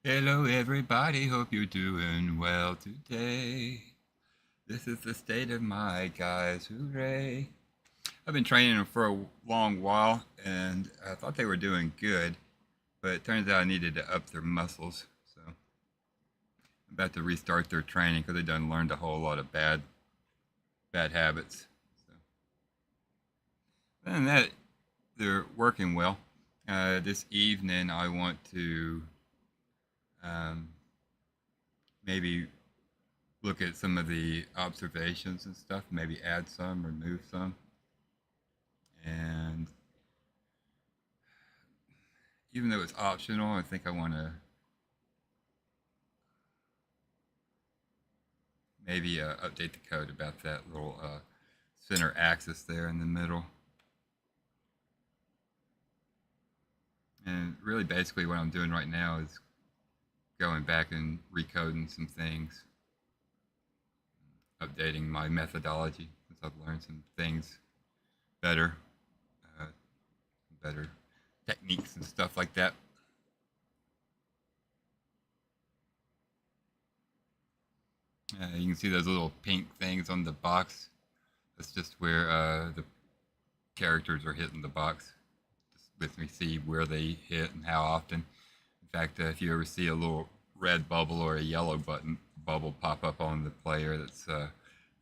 Hello, everybody. Hope you're doing well today. This is the state of my guys. Hooray! I've been training them for a long while, and I thought they were doing good, but it turns out I needed to up their muscles. So I'm about to restart their training because they done learned a whole lot of bad habits. So other than that, they're working well. This evening, I want to um, maybe look at some of the observations and stuff, maybe add some, remove some. And even though it's optional, I think I want to maybe update the code about that little center axis there in the middle. And really, basically, what I'm doing right now is going back and recoding some things, updating my methodology since I've learned some things better, uh, better techniques and stuff like that. You can see those little pink things on the box. That's just where the characters are hitting the box. Just lets me see where they hit and how often. In fact, if you ever see a little red bubble or a yellow bubble pop up on the player, that's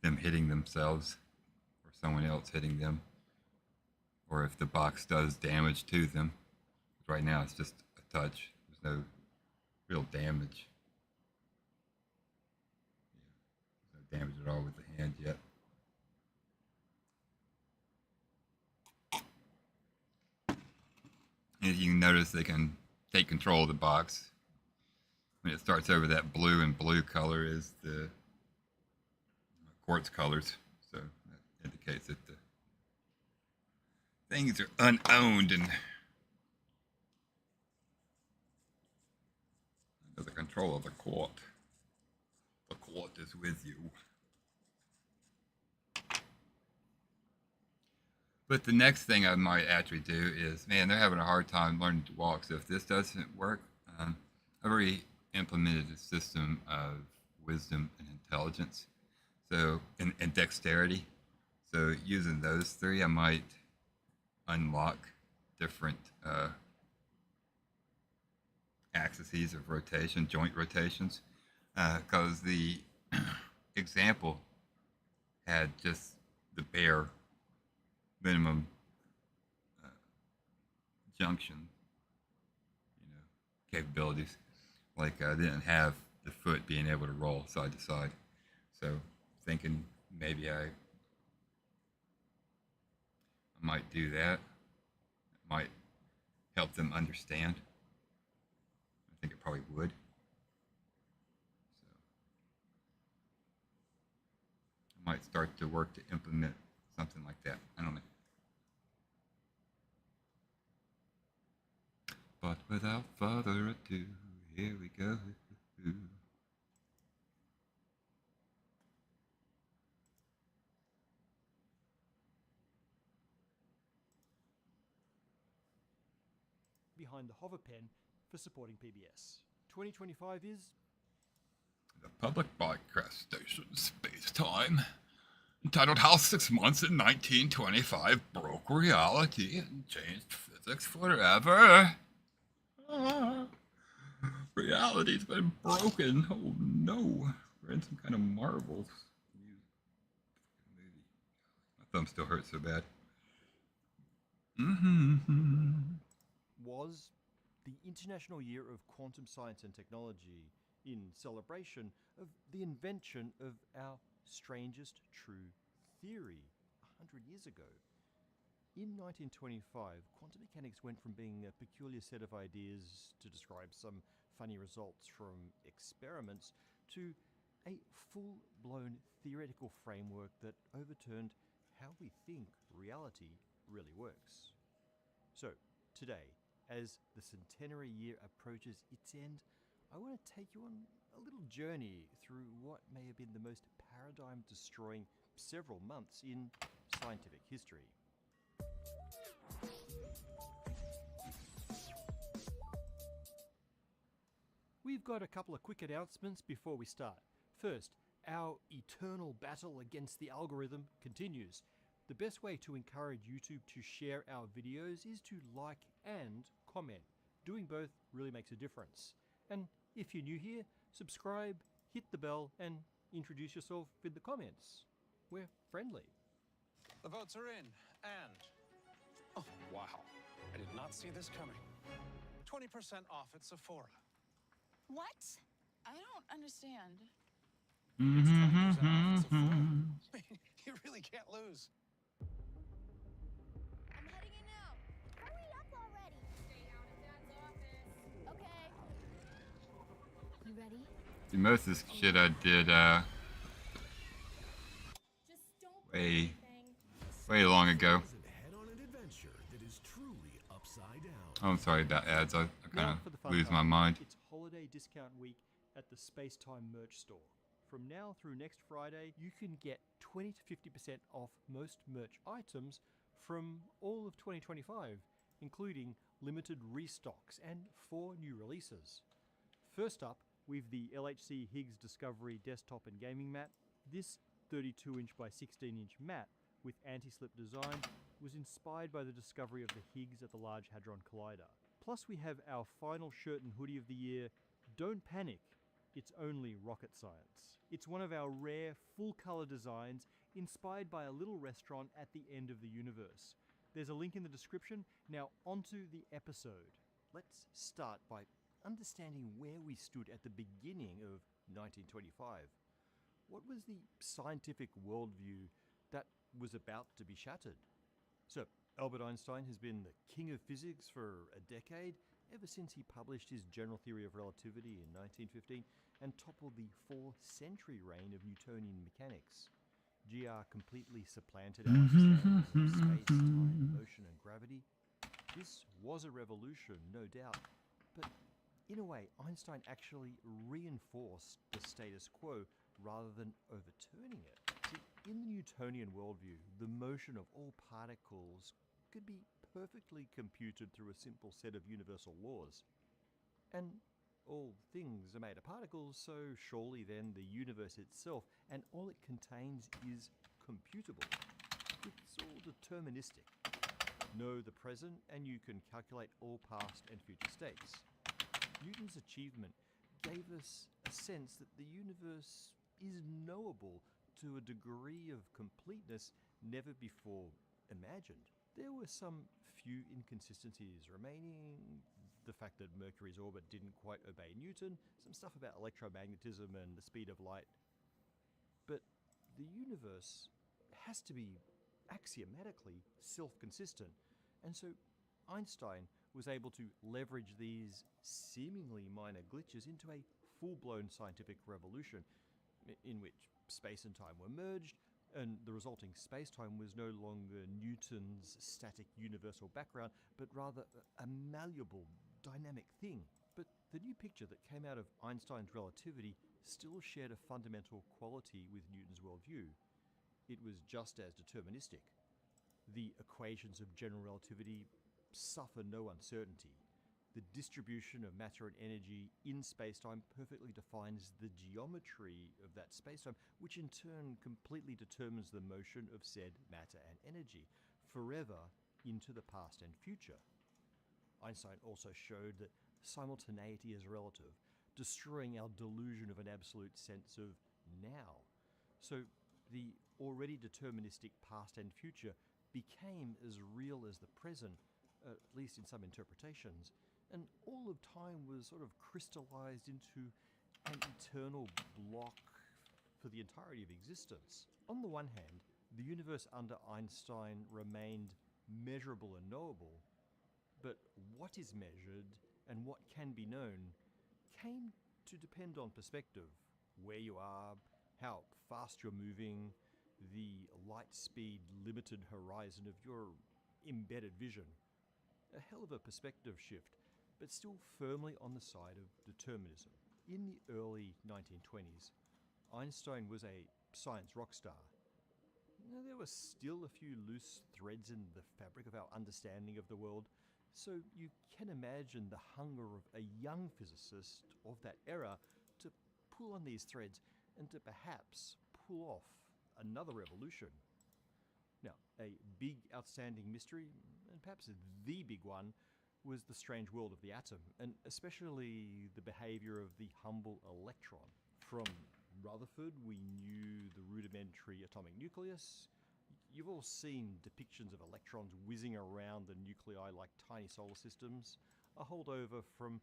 them hitting themselves or someone else hitting them, or if the box does damage to them. Right now, it's just a touch. There's no real damage. There's no damage at all with the hand yet. As you can notice, they can take control of the box. When it starts over that blue, and blue color is the quartz colors, so that indicates that the things are unowned and under the control of the court. The court is with you. But the next thing I might actually do is, man, they're having a hard time learning to walk. So if this doesn't work, I've already implemented a system of wisdom and intelligence, so and dexterity. So using those three, I might unlock different axes of rotation, joint rotations, because the example had just the bare minimum uh, junction, capabilities. Like I didn't have the foot being able to roll side to side. So thinking maybe I might do that. It might help them understand. I think it probably would. So I might start to work to implement something like that. I don't know. But without further ado, here we go. Behind the hover pen for supporting PBS. 2025 is The public broadcast station Space Time, entitled How 6 Months in 1925 Broke Reality and Changed Physics Forever. Reality's been broken. Oh no. We're in some kind of Marvel movie. My thumb still hurts so bad. was the International Year of Quantum Science and Technology in celebration of the invention of our strangest true theory 100 years ago. In 1925, quantum mechanics went from being a peculiar set of ideas to describe some funny results from experiments to a full-blown theoretical framework that overturned how we think reality really works. So, today, as the centenary year approaches its end, I want to take you on a little journey through what may have been the most paradigm-destroying several months in scientific history. We've got a couple of quick announcements before we start. First, our eternal battle against the algorithm continues. The best way to encourage YouTube to share our videos is to like and comment. Doing both really makes a difference. And if you're new here, subscribe, hit the bell, and introduce yourself in the comments. We're friendly. The votes are in, and... Oh, wow. I did not see this coming. 20% off at Sephora. What? I don't understand. It's 20% off at Sephora. You really can't lose. I'm heading in now. Hurry up already. Stay out of Dad's office. Okay. You ready? See, most of this shit I did Just don't way long ago. Head on an adventure that is truly upside down. Oh, I'm sorry about ads. I Now kind for the of fun lose part. my mind. It's holiday discount week at the Spacetime merch store. From now through next Friday, you can get 20 to 50% off most merch items from all of 2025, including limited restocks and 4 new releases. First up, we've the LHC Higgs Discovery desktop and gaming mat. This 32-inch by 16-inch mat with anti-slip design was inspired by the discovery of the Higgs at the Large Hadron Collider. Plus we have our final shirt and hoodie of the year, Don't Panic, It's Only Rocket Science. It's one of our rare full-color designs inspired by a little restaurant at the end of the universe. There's a link in the description. Now onto the episode. Let's start by understanding where we stood at the beginning of 1925. What was the scientific worldview that was about to be shattered? So, Albert Einstein has been the king of physics for a decade, ever since he published his general theory of relativity in 1915 and toppled the 4th-century reign of Newtonian mechanics. GR completely supplanted our understanding of space, time, motion and gravity. This was a revolution, no doubt, but in a way, Einstein actually reinforced the status quo rather than overturning it. See, in the Newtonian worldview, the motion of all particles could be perfectly computed through a simple set of universal laws. And all things are made of particles, so surely then the universe itself and all it contains is computable. It's all deterministic. Know the present and you can calculate all past and future states. Newton's achievement gave us a sense that the universe is knowable to a degree of completeness never before imagined. There were some few inconsistencies remaining. The fact that Mercury's orbit didn't quite obey Newton, some stuff about electromagnetism and the speed of light. But the universe has to be axiomatically self-consistent, and so Einstein was able to leverage these seemingly minor glitches into a full-blown scientific revolution in which space and time were merged, and the resulting space-time was no longer Newton's static universal background, but rather a malleable, dynamic thing. But the new picture that came out of Einstein's relativity still shared a fundamental quality with Newton's worldview. It was just as deterministic. The equations of general relativity suffer no uncertainty. The distribution of matter and energy in spacetime perfectly defines the geometry of that spacetime, which in turn completely determines the motion of said matter and energy, forever into the past and future. Einstein also showed that simultaneity is relative, destroying our delusion of an absolute sense of now. So the already deterministic past and future became as real as the present, at least in some interpretations, and all of time was sort of crystallized into an eternal block for the entirety of existence. On the one hand, the universe under Einstein remained measurable and knowable, but what is measured and what can be known came to depend on perspective, where you are, how fast you're moving, the light speed limited horizon of your embedded vision. A hell of a perspective shift, but still firmly on the side of determinism. In the early 1920s, Einstein was a science rock star. There were still a few loose threads in the fabric of our understanding of the world. So you can imagine the hunger of a young physicist of that era to pull on these threads and to perhaps pull off another revolution. Now, a big outstanding mystery, and perhaps the big one, was the strange world of the atom, and especially the behavior of the humble electron. From Rutherford, we knew the rudimentary atomic nucleus. You've all seen depictions of electrons whizzing around the nuclei like tiny solar systems, a holdover from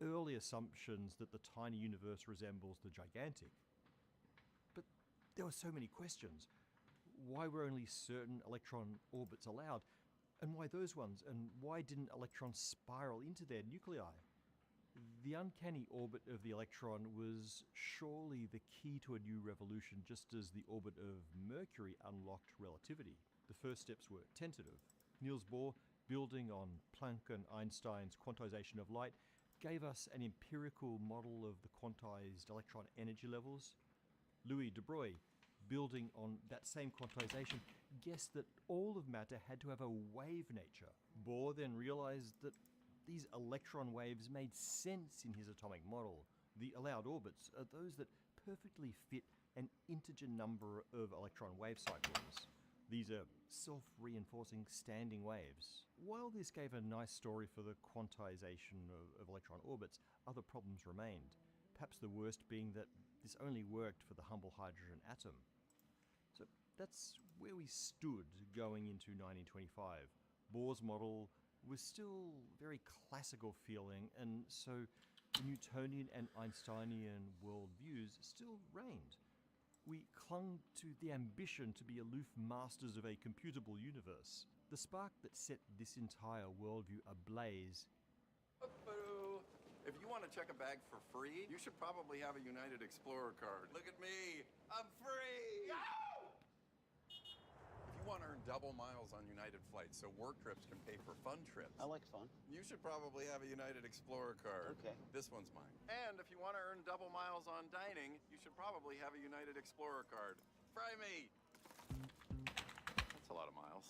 early assumptions that the tiny universe resembles the gigantic. But there were so many questions. Why were only certain electron orbits allowed? And why those ones? And why didn't electrons spiral into their nuclei? The uncanny orbit of the electron was surely the key to a new revolution, just as the orbit of Mercury unlocked relativity. The first steps were tentative. Niels Bohr, building on Planck and Einstein's quantization of light, gave us an empirical model of the quantized electron energy levels. Louis de Broglie, building on that same quantization, guessed that all of matter had to have a wave nature. Bohr then realized that these electron waves made sense in his atomic model. The allowed orbits are those that perfectly fit an integer number of electron wave cycles. These are self-reinforcing standing waves. While this gave a nice story for the quantization of electron orbits, other problems remained. Perhaps the worst being that this only worked for the humble hydrogen atom. So that's where we stood going into 1925. Bohr's model was still very classical feeling, and so the Newtonian and Einsteinian worldviews still reigned. We clung to the ambition to be aloof masters of a computable universe. The spark that set this entire worldview ablaze. If you want to check a bag for free, you should probably have a United Explorer card. Look at me, I'm free! If you want to earn double miles on United flights so work trips can pay for fun trips, I like fun. you should probably have a United Explorer card. Okay. This one's mine. And if you want to earn double miles on dining, you should probably have a United Explorer card. Fry me! That's a lot of miles.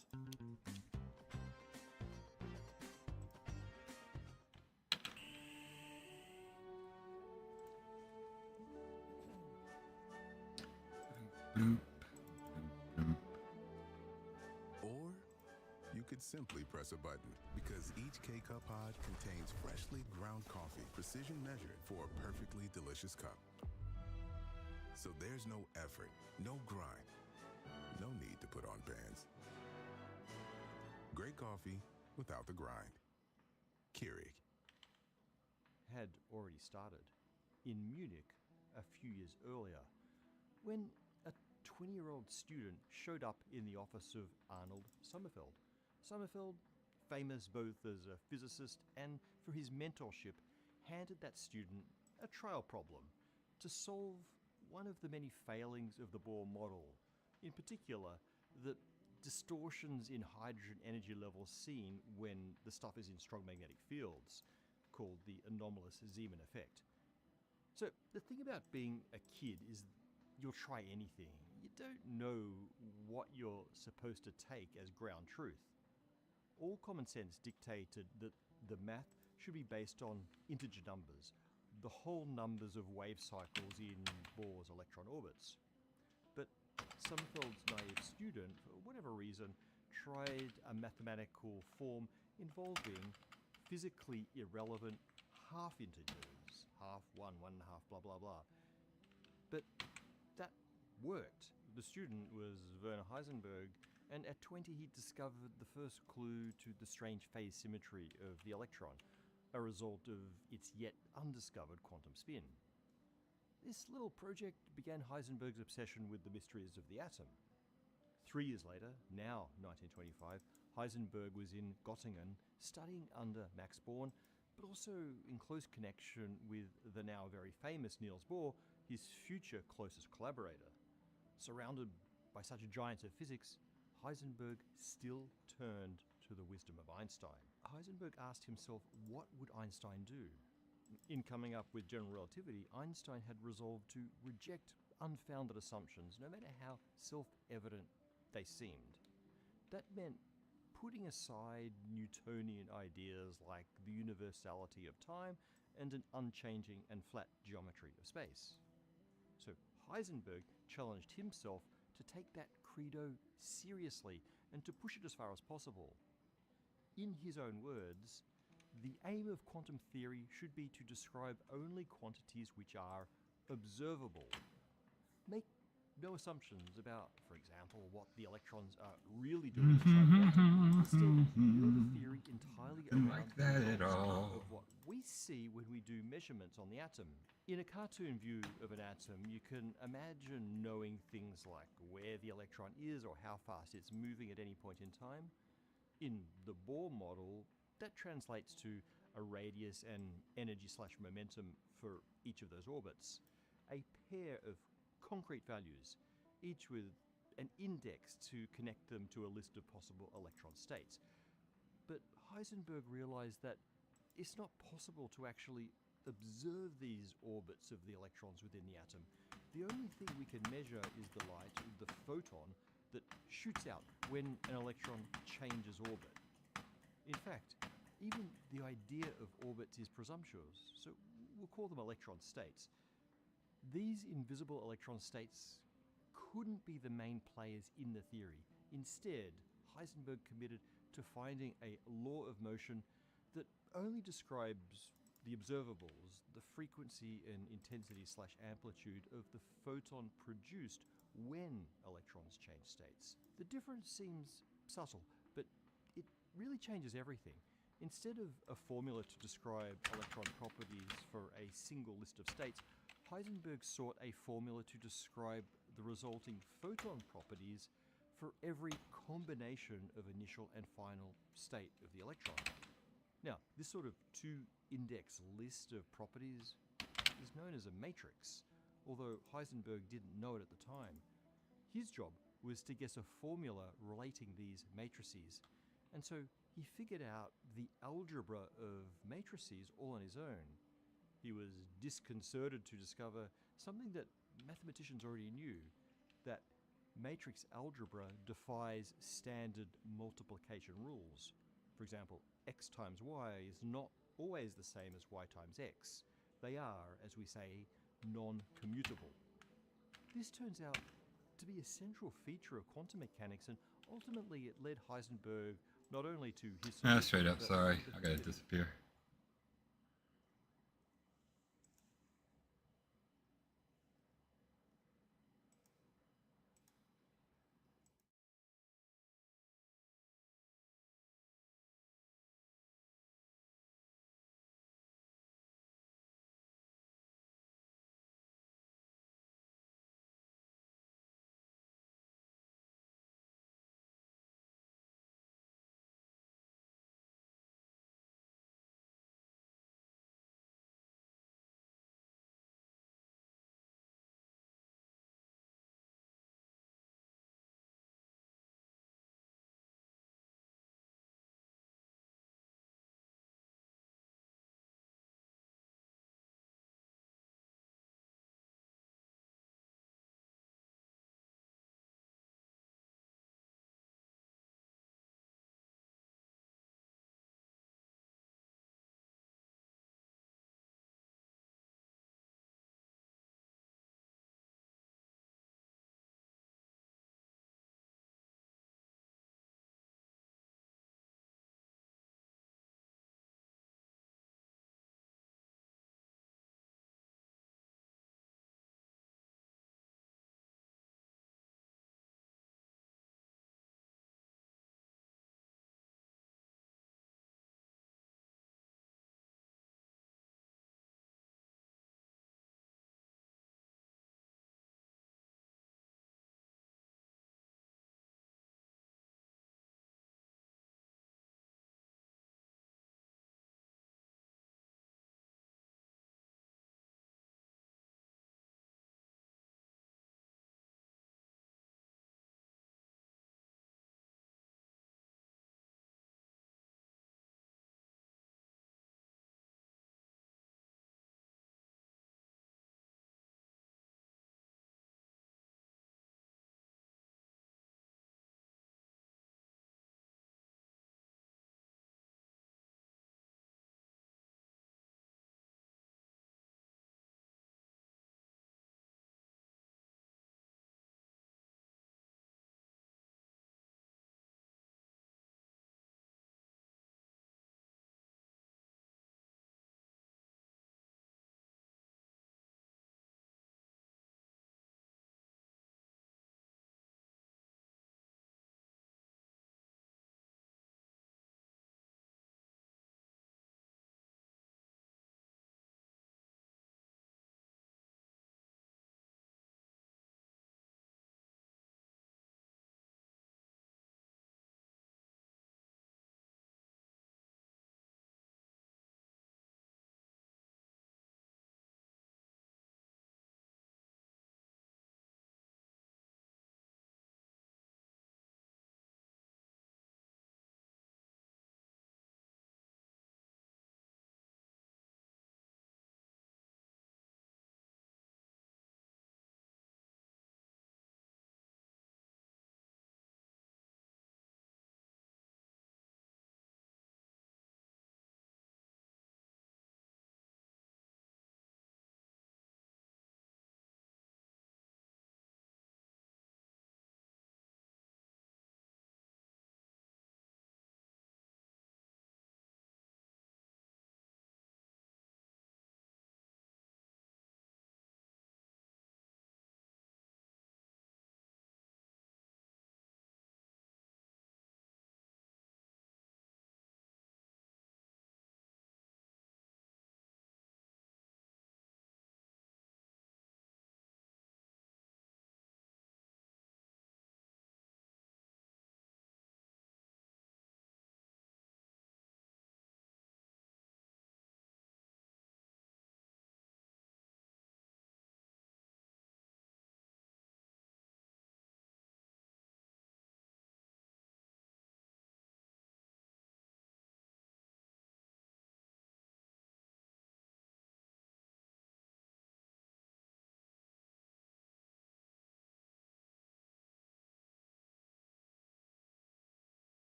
Or you could simply press a button, because each K-Cup pod contains freshly ground coffee, precision measured for a perfectly delicious cup. So there's no effort, no grind, no need to put on pants. Great coffee without the grind. Keurig. Had already started in Munich a few years earlier, when a 20-year-old student showed up in the office of Arnold Sommerfeld. Sommerfeld, famous both as a physicist and for his mentorship, handed that student a trial problem to solve one of the many failings of the Bohr model, in particular, the distortions in hydrogen energy levels seen when the stuff is in strong magnetic fields, called the anomalous Zeeman effect. So the thing about being a kid is you'll try anything. You don't know what you're supposed to take as ground truth. All common sense dictated that the math should be based on integer numbers, the whole numbers of wave cycles in Bohr's electron orbits. But Sommerfeld's naive student, for whatever reason, tried a mathematical form involving physically irrelevant half integers, half, one and a half, blah, blah, blah. But that worked. The student was Werner Heisenberg, and at 20 he discovered the first clue to the strange phase symmetry of the electron, a result of its yet undiscovered quantum spin. This little project began Heisenberg's obsession with the mysteries of the atom. 3 years later, now 1925, Heisenberg was in Göttingen studying under Max Born, but also in close connection with the now very famous Niels Bohr, his future closest collaborator. Surrounded by such giants of physics, Heisenberg still turned to the wisdom of Einstein. Heisenberg asked himself, what would Einstein do? In coming up with general relativity, Einstein had resolved to reject unfounded assumptions, no matter how self-evident they seemed. That meant putting aside Newtonian ideas like the universality of time and an unchanging and flat geometry of space. So Heisenberg challenged himself to take that credo seriously and to push it as far as possible. In his own words, the aim of quantum theory should be to describe only quantities which are observable. Make no assumptions about, for example, what the electrons are really doing inside the atom. Instead, build a theory entirely around Like the that at results all. of what we see when we do measurements on the atom. In a cartoon view of an atom, you can imagine knowing things like where the electron is or how fast it's moving at any point in time. In the Bohr model, that translates to a radius and energy/momentum for each of those orbits. A pair of concrete values, each with an index to connect them to a list of possible electron states. But Heisenberg realized that it's not possible to actually observe these orbits of the electrons within the atom. The only thing we can measure is the light, the photon, that shoots out when an electron changes orbit. In fact, even the idea of orbits is presumptuous, so we'll call them electron states. These invisible electron states couldn't be the main players in the theory. Instead, Heisenberg committed to finding a law of motion that only describes the observables, the frequency and intensity/amplitude of the photon produced when electrons change states. The difference seems subtle, but it really changes everything. Instead of a formula to describe electron properties for a single list of states, Heisenberg sought a formula to describe the resulting photon properties for every combination of initial and final state of the electron. Now, this sort of two-index list of properties is known as a matrix, although Heisenberg didn't know it at the time. His job was to guess a formula relating these matrices, and so he figured out the algebra of matrices all on his own. He was disconcerted to discover something that mathematicians already knew, that matrix algebra defies standard multiplication rules. For example, x times y is not always the same as y times x. They are, as we say, non-commutable. This turns out to be a central feature of quantum mechanics, and ultimately it led Heisenberg not only to his Straight up, but sorry. to the I gotta theory. disappear.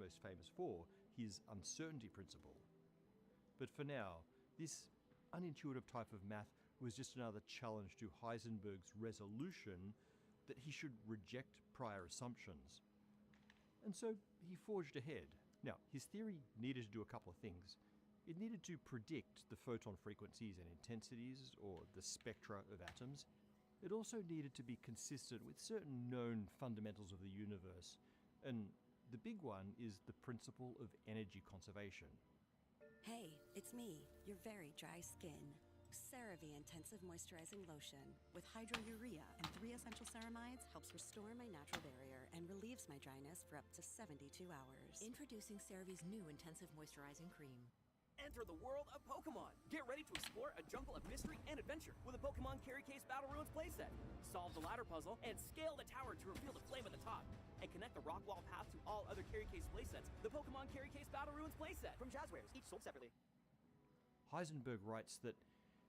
most famous for, his uncertainty principle. But for now, this unintuitive type of math was just another challenge to Heisenberg's resolution that he should reject prior assumptions. And so he forged ahead. Now, his theory needed to do a couple of things. It needed to predict the photon frequencies and intensities, or the spectra of atoms. It also needed to be consistent with certain known fundamentals of the universe. And the big one is the principle of energy conservation. Hey, it's me, your very dry skin. CeraVe Intensive Moisturizing Lotion with hydrourea and 3 essential ceramides helps restore my natural barrier and relieves my dryness for up to 72 hours. Introducing CeraVe's new Intensive Moisturizing Cream. Enter the world of Pokemon! Get ready to explore a jungle of mystery and adventure with a Pokemon Carry Case Battle Ruins playset. Solve the ladder puzzle and scale the tower to reveal the flame at the top. And connect the rock wall path to all other Carry Case playsets. The Pokemon Carry Case Battle Ruins playset from Jazzwares, each sold separately. Heisenberg writes that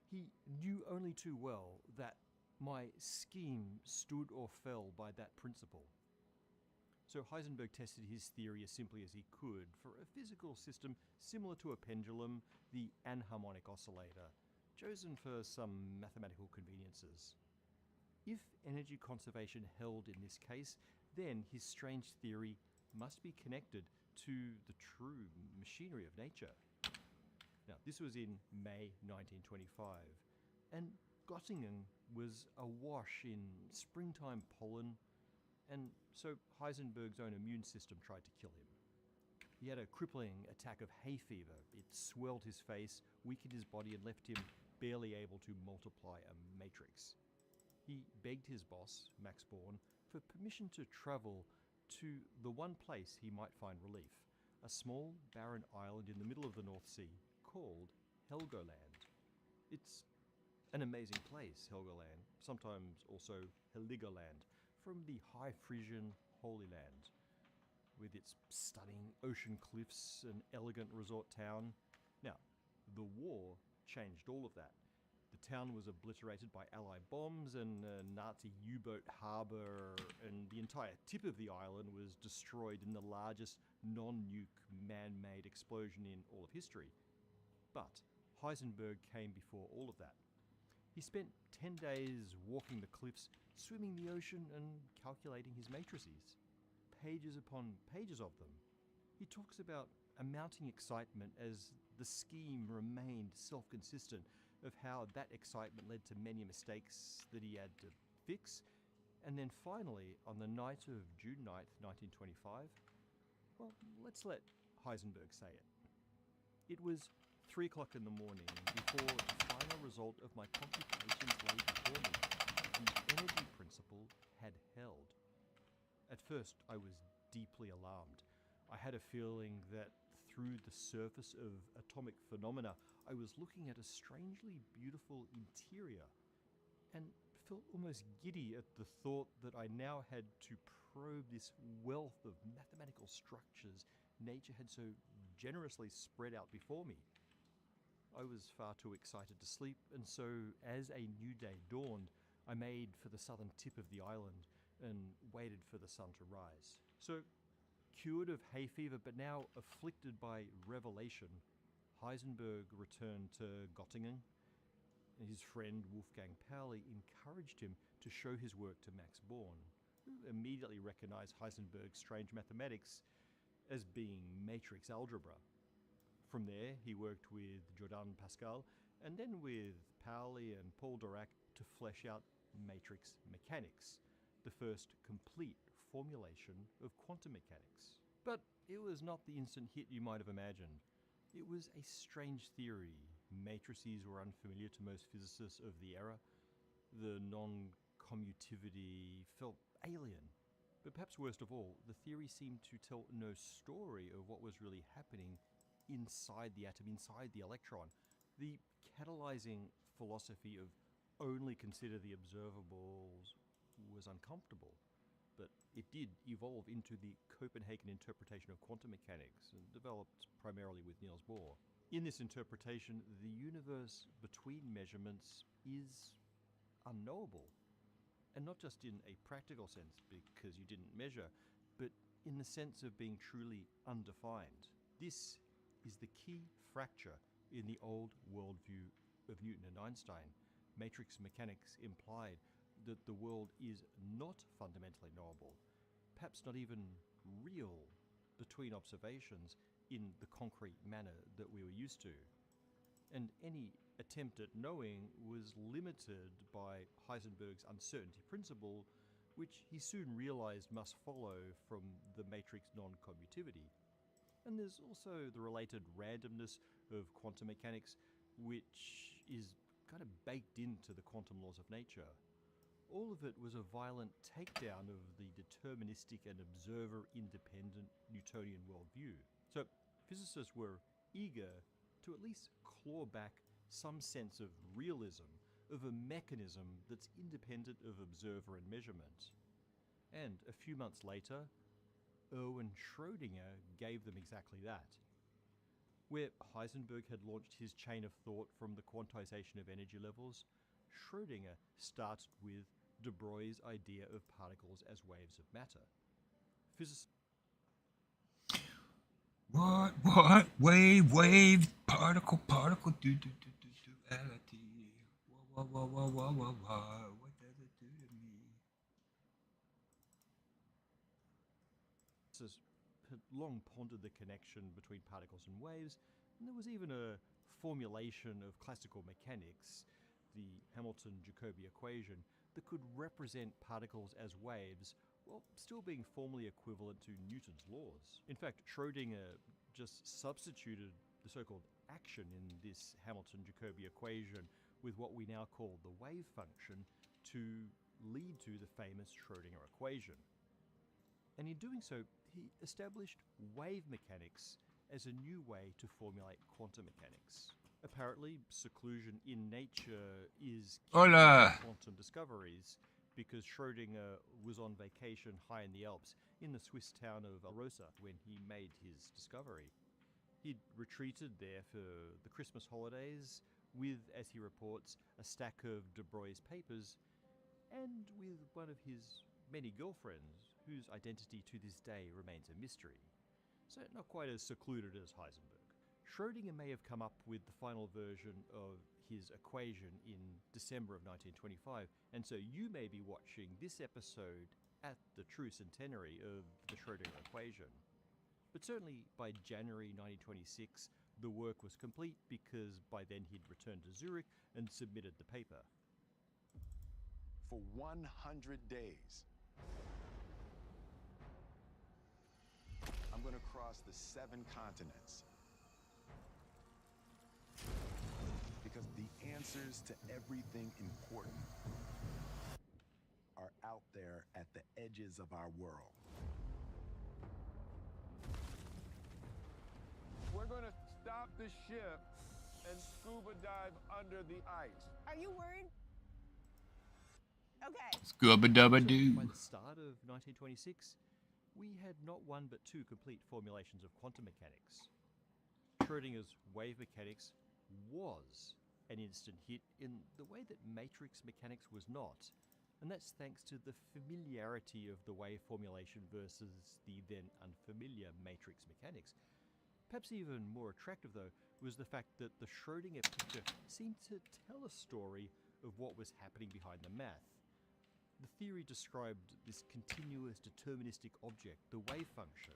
he knew only too well that my scheme stood or fell by that principle. So Heisenberg tested his theory as simply as he could for a physical system similar to a pendulum, the anharmonic oscillator, chosen for some mathematical conveniences. If energy conservation held in this case, then his strange theory must be connected to the true machinery of nature. Now, this was in May 1925, and Göttingen was awash in springtime pollen, and so Heisenberg's own immune system tried to kill him. He had a crippling attack of hay fever. It swelled his face, weakened his body, and left him barely able to multiply a matrix. He begged his boss, Max Born, for permission to travel to the one place he might find relief, a small, barren island in the middle of the North Sea called Helgoland. It's an amazing place, Helgoland, sometimes also Heligoland, from the High Frisian Holy Land, with its stunning ocean cliffs and elegant resort town. Now, the war changed all of that. The town was obliterated by Allied bombs and a Nazi U-boat harbor, and the entire tip of the island was destroyed in the largest non-nuke man-made explosion in all of history. But Heisenberg came before all of that. He spent 10 days walking the cliffs, swimming the ocean, and calculating his matrices. Pages upon pages of them. He talks about a mounting excitement as the scheme remained self-consistent, of how that excitement led to many mistakes that he had to fix. And then finally, on the night of June 9th, 1925, well, let's let Heisenberg say it. It was 3 o'clock in the morning before the final result of my computations lay before me. The energy principle had held. At first, I was deeply alarmed. I had a feeling that through the surface of atomic phenomena, I was looking at a strangely beautiful interior, and felt almost giddy at the thought that I now had to probe this wealth of mathematical structures nature had so generously spread out before me. I was far too excited to sleep, and so as a new day dawned, I made for the southern tip of the island and waited for the sun to rise. So, cured of hay fever but now afflicted by revelation, Heisenberg returned to Göttingen, and his friend Wolfgang Pauli encouraged him to show his work to Max Born, who immediately recognized Heisenberg's strange mathematics as being matrix algebra. From there, he worked with Jordan Pascal and then with Pauli and Paul Dirac to flesh out matrix mechanics, the first complete formulation of quantum mechanics. But it was not the instant hit you might have imagined. It was a strange theory. Matrices were unfamiliar to most physicists of the era. The non-commutivity felt alien. But perhaps worst of all, the theory seemed to tell no story of what was really happening inside the atom, inside the electron. The catalyzing philosophy of only consider the observables was uncomfortable, but it did evolve into the Copenhagen interpretation of quantum mechanics, and developed primarily with Niels Bohr. In this interpretation, the universe between measurements is unknowable, and not just in a practical sense because you didn't measure, but in the sense of being truly undefined. This is the key fracture in the old worldview of Newton and Einstein. Matrix mechanics implied that the world is not fundamentally knowable, perhaps not even real between observations in the concrete manner that we were used to. And any attempt at knowing was limited by Heisenberg's uncertainty principle, which he soon realized must follow from the matrix non-commutivity. And there's also the related randomness of quantum mechanics, which is kind of baked into the quantum laws of nature. All of it was a violent takedown of the deterministic and observer-independent Newtonian worldview. So physicists were eager to at least claw back some sense of realism, of a mechanism that's independent of observer and measurement. And a few months later, Erwin Schrödinger gave them exactly that. Where Heisenberg had launched his chain of thought from the quantization of energy levels, Schrödinger started with de Broglie's idea of particles as waves of matter. What? Wave, particle, duality. What does it do to me? Had long pondered the connection between particles and waves, and there was even a formulation of classical mechanics, the Hamilton-Jacobi equation, that could represent particles as waves while still being formally equivalent to Newton's laws. In fact, Schrödinger just substituted the so-called action in this Hamilton-Jacobi equation with what we now call the wave function to lead to the famous Schrödinger equation. And in doing so, he established wave mechanics as a new way to formulate quantum mechanics. Apparently, seclusion in nature is key to quantum discoveries, because Schrödinger was on vacation high in the Alps in the Swiss town of Arosa when he made his discovery. He'd retreated there for the Christmas holidays with, as he reports, a stack of de Broglie's papers and with one of his many girlfriends whose identity to this day remains a mystery. So not quite as secluded as Heisenberg. Schrödinger may have come up with the final version of his equation in December of 1925, and so you may be watching this episode at the true centenary of the Schrödinger equation. But certainly by January 1926, the work was complete, because by then he'd returned to Zurich and submitted the paper. For 100 days, I'm going to cross the 7 continents. Because the answers to everything important are out there at the edges of our world. We're going to stop the ship and scuba dive under the ice. Are you worried? Okay. Scuba dubba doo. By the start of 1926, we had not one but 2 complete formulations of quantum mechanics. Schrödinger's wave mechanics was an instant hit in the way that matrix mechanics was not, and that's thanks to the familiarity of the wave formulation versus the then unfamiliar matrix mechanics. Perhaps even more attractive, though, was the fact that the Schrödinger picture seemed to tell a story of what was happening behind the math. The theory described this continuous deterministic object, the wave function.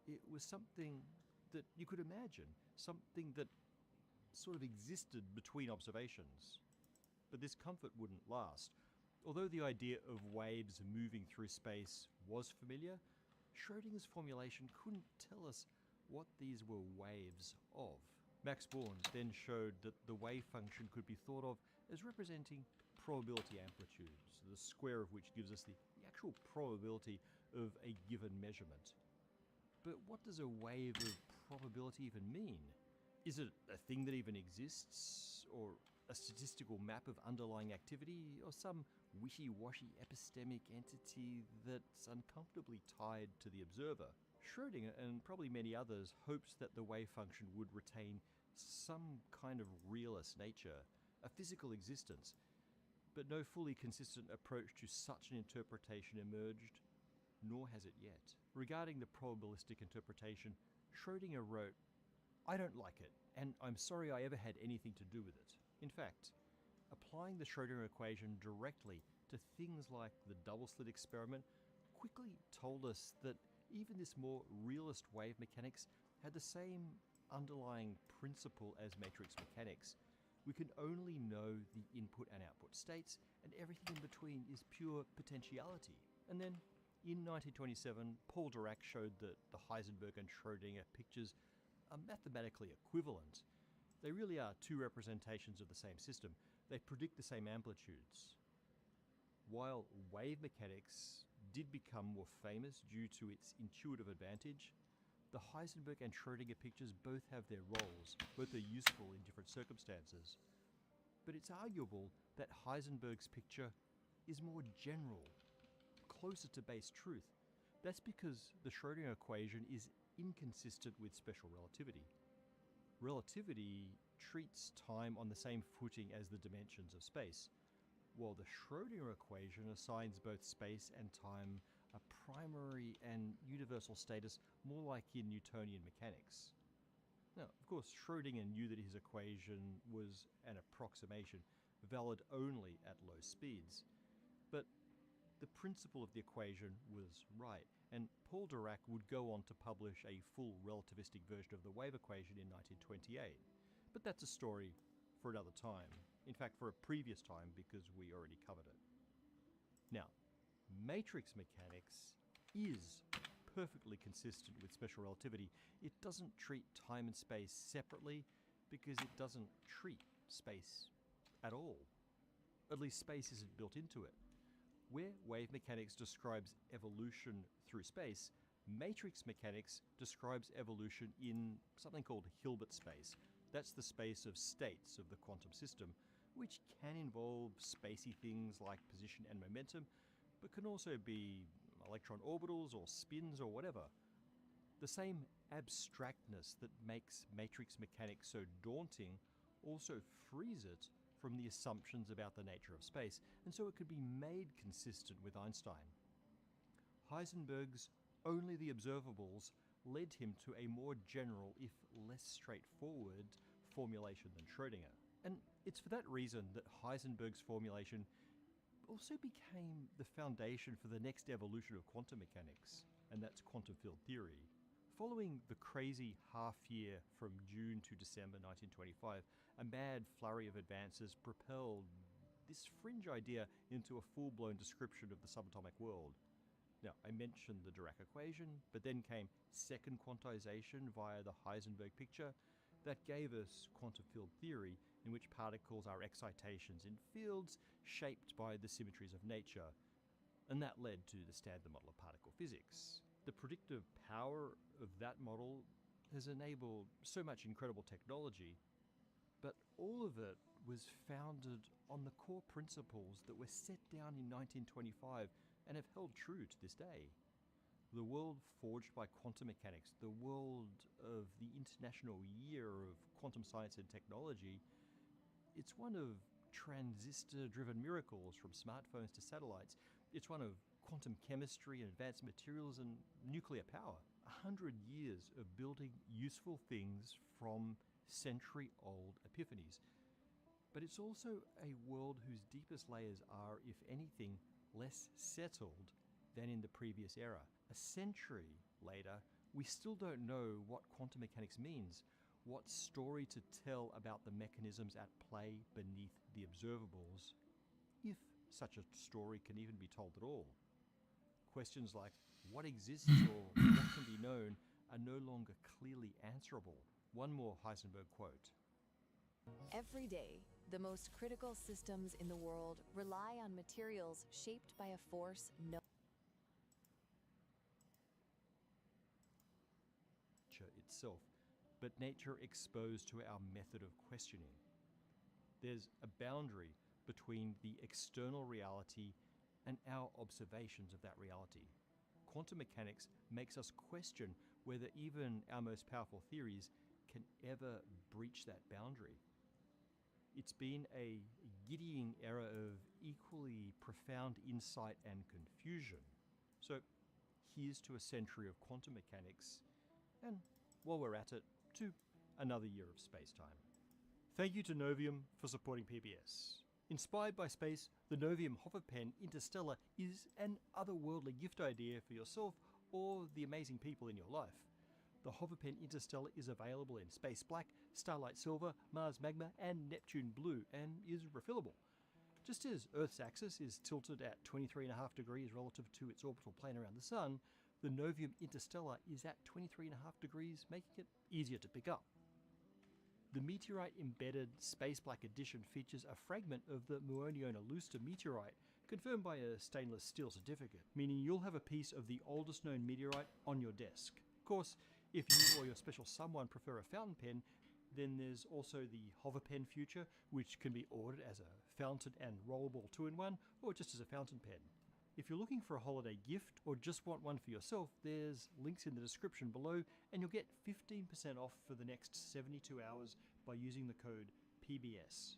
It was something that you could imagine, something that sort of existed between observations. But this comfort wouldn't last. Although the idea of waves moving through space was familiar, Schrödinger's formulation couldn't tell us what these were waves of. Max Born then showed that the wave function could be thought of as representing probability amplitudes, the square of which gives us the actual probability of a given measurement. But what does a wave of probability even mean? Is it a thing that even exists, or a statistical map of underlying activity, or some wishy-washy epistemic entity that's uncomfortably tied to the observer? Schrödinger, and probably many others, hopes that the wave function would retain some kind of realist nature, a physical existence, but no fully consistent approach to such an interpretation emerged nor has it yet. Regarding the probabilistic interpretation, Schrödinger wrote, "I don't like it, and I'm sorry I ever had anything to do with it." In fact, applying the Schrödinger equation directly to things like the double-slit experiment quickly told us that even this more realist wave mechanics had the same underlying principle as matrix mechanics. We can only know the input and output states, and everything in between is pure potentiality. And then, in 1927, Paul Dirac showed that the Heisenberg and Schrödinger pictures are mathematically equivalent. They really are two representations of the same system. They predict the same amplitudes. While wave mechanics did become more famous due to its intuitive advantage, the Heisenberg and Schrödinger pictures both have their roles, both are useful in different circumstances. But it's arguable that Heisenberg's picture is more general, closer to base truth. That's because the Schrödinger equation is inconsistent with special relativity. Relativity treats time on the same footing as the dimensions of space, while the Schrödinger equation assigns both space and time a primary and universal status, more like in Newtonian mechanics. Now, of course, Schrödinger knew that his equation was an approximation, valid only at low speeds. But the principle of the equation was right, and Paul Dirac would go on to publish a full relativistic version of the wave equation in 1928. But that's a story for another time. In fact, for a previous time, because we already covered it. Now, matrix mechanics is perfectly consistent with special relativity. It doesn't treat time and space separately because it doesn't treat space at all. At least space isn't built into it. Where wave mechanics describes evolution through space, matrix mechanics describes evolution in something called Hilbert space. That's the space of states of the quantum system, which can involve spacey things like position and momentum, but can also be electron orbitals or spins or whatever. The same abstractness that makes matrix mechanics so daunting also frees it from the assumptions about the nature of space, and so it could be made consistent with Einstein. Heisenberg's only the observables led him to a more general, if less straightforward, formulation than Schrödinger. And it's for that reason that Heisenberg's formulation also became the foundation for the next evolution of quantum mechanics, and that's quantum field theory. Following the crazy half-year from June to December 1925, a mad flurry of advances propelled this fringe idea into a full-blown description of the subatomic world. Now, I mentioned the Dirac equation, but then came second quantization via the Heisenberg picture that gave us quantum field theory, in which particles are excitations in fields shaped by the symmetries of nature, and that led to the standard model of particle physics. The predictive power of that model has enabled so much incredible technology, but all of it was founded on the core principles that were set down in 1925 and have held true to this day. The world forged by quantum mechanics, the world of the International Year of Quantum Science and Technology, it's one of transistor-driven miracles from smartphones to satellites. It's one of quantum chemistry and advanced materials and nuclear power. 100 years of building useful things from century-old epiphanies. But it's also a world whose deepest layers are, if anything, less settled than in the previous era. A century later, we still don't know what quantum mechanics means, what story to tell about the mechanisms at play beneath the observables, if such a story can even be told at all. Questions like what exists or what can be known are no longer clearly answerable. One more Heisenberg quote. Every day, the most critical systems in the world rely on materials shaped by a force no nature itself, but nature exposed to our method of questioning. There's a boundary between the external reality and our observations of that reality. Quantum mechanics makes us question whether even our most powerful theories can ever breach that boundary. It's been a giddying era of equally profound insight and confusion. So, here's to a century of quantum mechanics, and while we're at it, to another year of space-time. Thank you to Novium for supporting PBS. Inspired by space, the Novium Hoverpen Interstellar is an otherworldly gift idea for yourself or the amazing people in your life. The Hoverpen Interstellar is available in Space Black, Starlight Silver, Mars Magma, and Neptune Blue, and is refillable. Just as Earth's axis is tilted at 23.5 degrees relative to its orbital plane around the Sun, the Novium Interstellar is at 23.5 degrees, making it easier to pick up. The meteorite-embedded Space Black edition features a fragment of the Muoniona Luster meteorite, confirmed by a stainless steel certificate, meaning you'll have a piece of the oldest known meteorite on your desk. Of course, if you or your special someone prefer a fountain pen, then there's also the Hoverpen Future, which can be ordered as a fountain and rollable 2-in-1, or just as a fountain pen. If you're looking for a holiday gift or just want one for yourself, there's links in the description below, and you'll get 15% off for the next 72 hours by using the code PBS.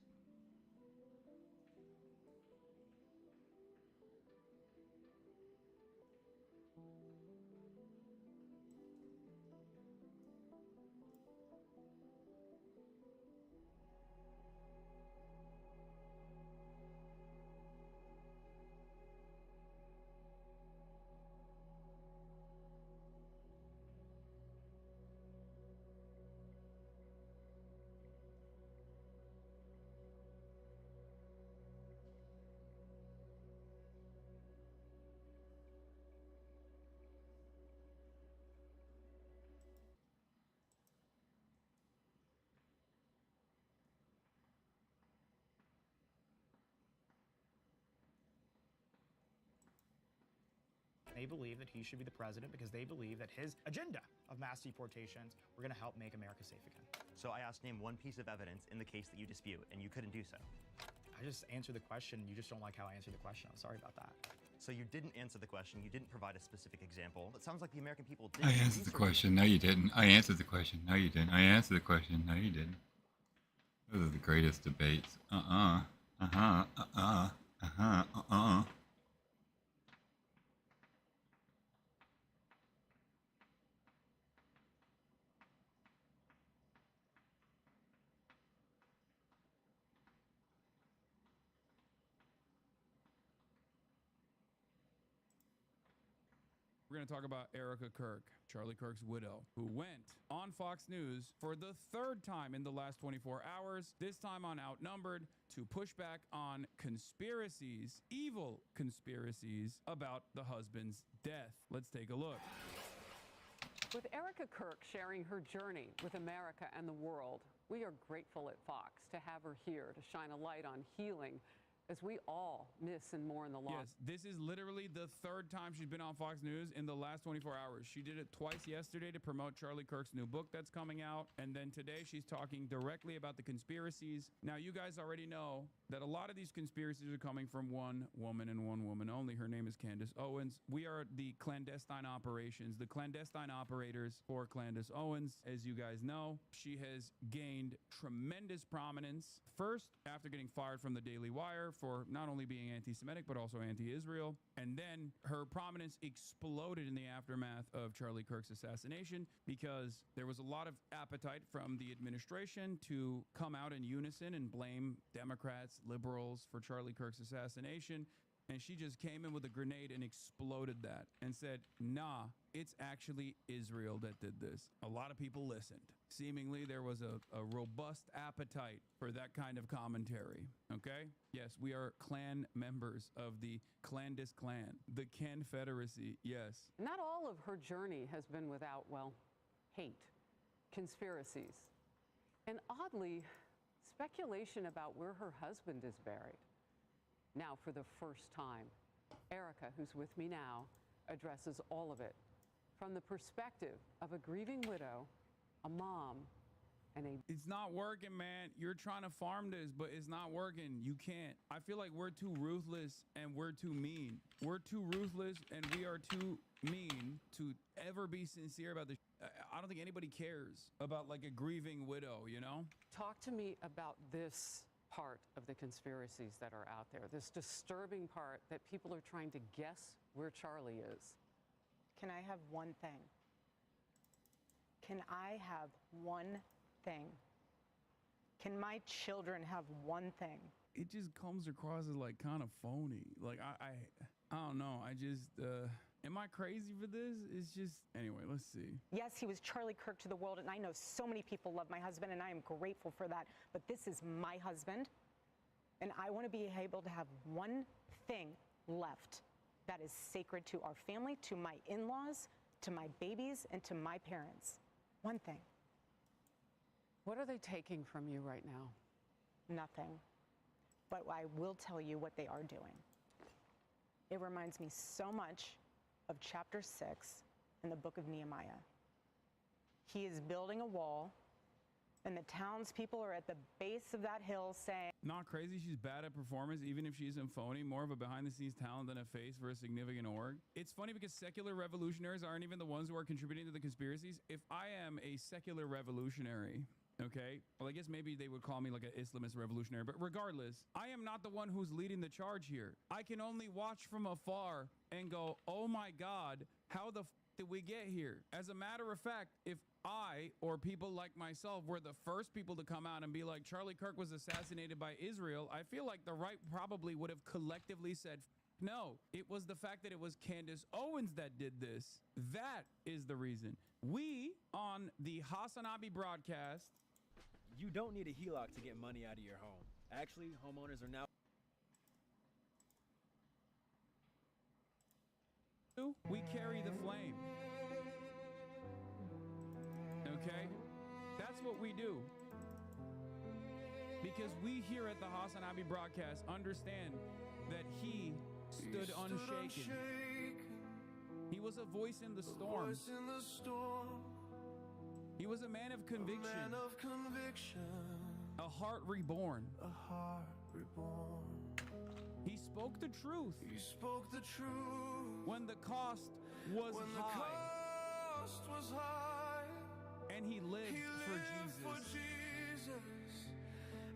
They believe that he should be the president because they believe that his agenda of mass deportations were going to help make America safe again. So I asked, name one piece of evidence in the case that you dispute, and you couldn't do so. I just answered the question. You just don't like how I answered the question. I'm sorry about that. So you didn't answer the question. You didn't provide a specific example. It sounds like the American people didn't. I answered the question. No, you didn't. I answered the question. No, you didn't. I answered the question. No, you didn't. Those are the greatest debates. We're going to talk about Erica Kirk, Charlie Kirk's widow, who went on Fox News for the third time in the last 24 hours, this time on Outnumbered, to push back on conspiracies, evil conspiracies about the husband's death. Let's take a look. With Erica Kirk sharing her journey with America and the world, we are grateful at Fox to have her here to shine a light on healing as we all miss and mourn the loss. Yes, this is literally the third time she's been on Fox News in the last 24 hours. She did it twice yesterday to promote Charlie Kirk's new book that's coming out. And then today she's talking directly about the conspiracies. Now, you guys already know that a lot of these conspiracies are coming from one woman and one woman only. Her name is Candace Owens. We are the clandestine operations, the clandestine operators for Candace Owens. As you guys know, she has gained tremendous prominence. First, after getting fired from the Daily Wire for not only being anti-Semitic, but also anti-Israel. And then her prominence exploded in the aftermath of Charlie Kirk's assassination because there was a lot of appetite from the administration to come out in unison and blame Democrats, liberals for Charlie Kirk's assassination. And she just came in with a grenade and exploded that and said, nah, it's actually Israel that did this. A lot of people listened. Seemingly, there was a robust appetite for that kind of commentary, okay? Yes, we are clan members of the Clandis clan, the Confederacy, yes. Not all of her journey has been without, well, hate, conspiracies, and oddly, speculation about where her husband is buried. Now, for the first time, Erica, who's with me now, addresses all of it from the perspective of a grieving widow, a mom, and a... It's not working, man. You're trying to farm this, but it's not working. You can't. I feel like we're too ruthless and we're too mean. We're too ruthless and we are too mean to ever be sincere about this. I don't think anybody cares about like a grieving widow, you know? Talk to me about this part of the conspiracies that are out there, this disturbing part that people are trying to guess where Charlie is. Can I have one thing? Can I have one thing? Can my children have one thing? It just comes across as like kind of phony. Like I don't know. I just am I crazy for this? It's just anyway. Let's see. Yes, he was Charlie Kirk to the world, and I know so many people love my husband, and I am grateful for that. But this is my husband, and I want to be able to have one thing left that is sacred to our family, to my in-laws, to my babies, and to my parents. One thing. What are they taking from you right now? Nothing. But I will tell you what they are doing. It reminds me so much of chapter 6 in the book of Nehemiah. He is building a wall, and the townspeople are at the base of that hill saying, Not crazy. She's bad at performance, even if she isn't phony. More of a behind-the-scenes talent than a face for a significant org. It's funny because secular revolutionaries aren't even the ones who are contributing to the conspiracies. If I am a secular revolutionary, okay, well, I guess maybe they would call me like an Islamist revolutionary, but regardless, I am not the one who's leading the charge here. I can only watch from afar and go, oh my God, how the f did we get here? As a matter of fact, if I or people like myself were the first people to come out and be like, Charlie Kirk was assassinated by Israel, I feel like the right probably would have collectively said, no, it was the fact that it was Candace Owens that did this. That is the reason. We on the Hassanabi broadcast. You don't need a HELOC to get money out of your home. Actually, homeowners are now. We carry the flame. Okay? That's what we do. Because we here at the Hassanabi broadcast understand that he stood unshaken. He was a voice in the storm. He was a man of conviction. A heart reborn. He spoke the truth. When the cost was high. And he lived for Jesus.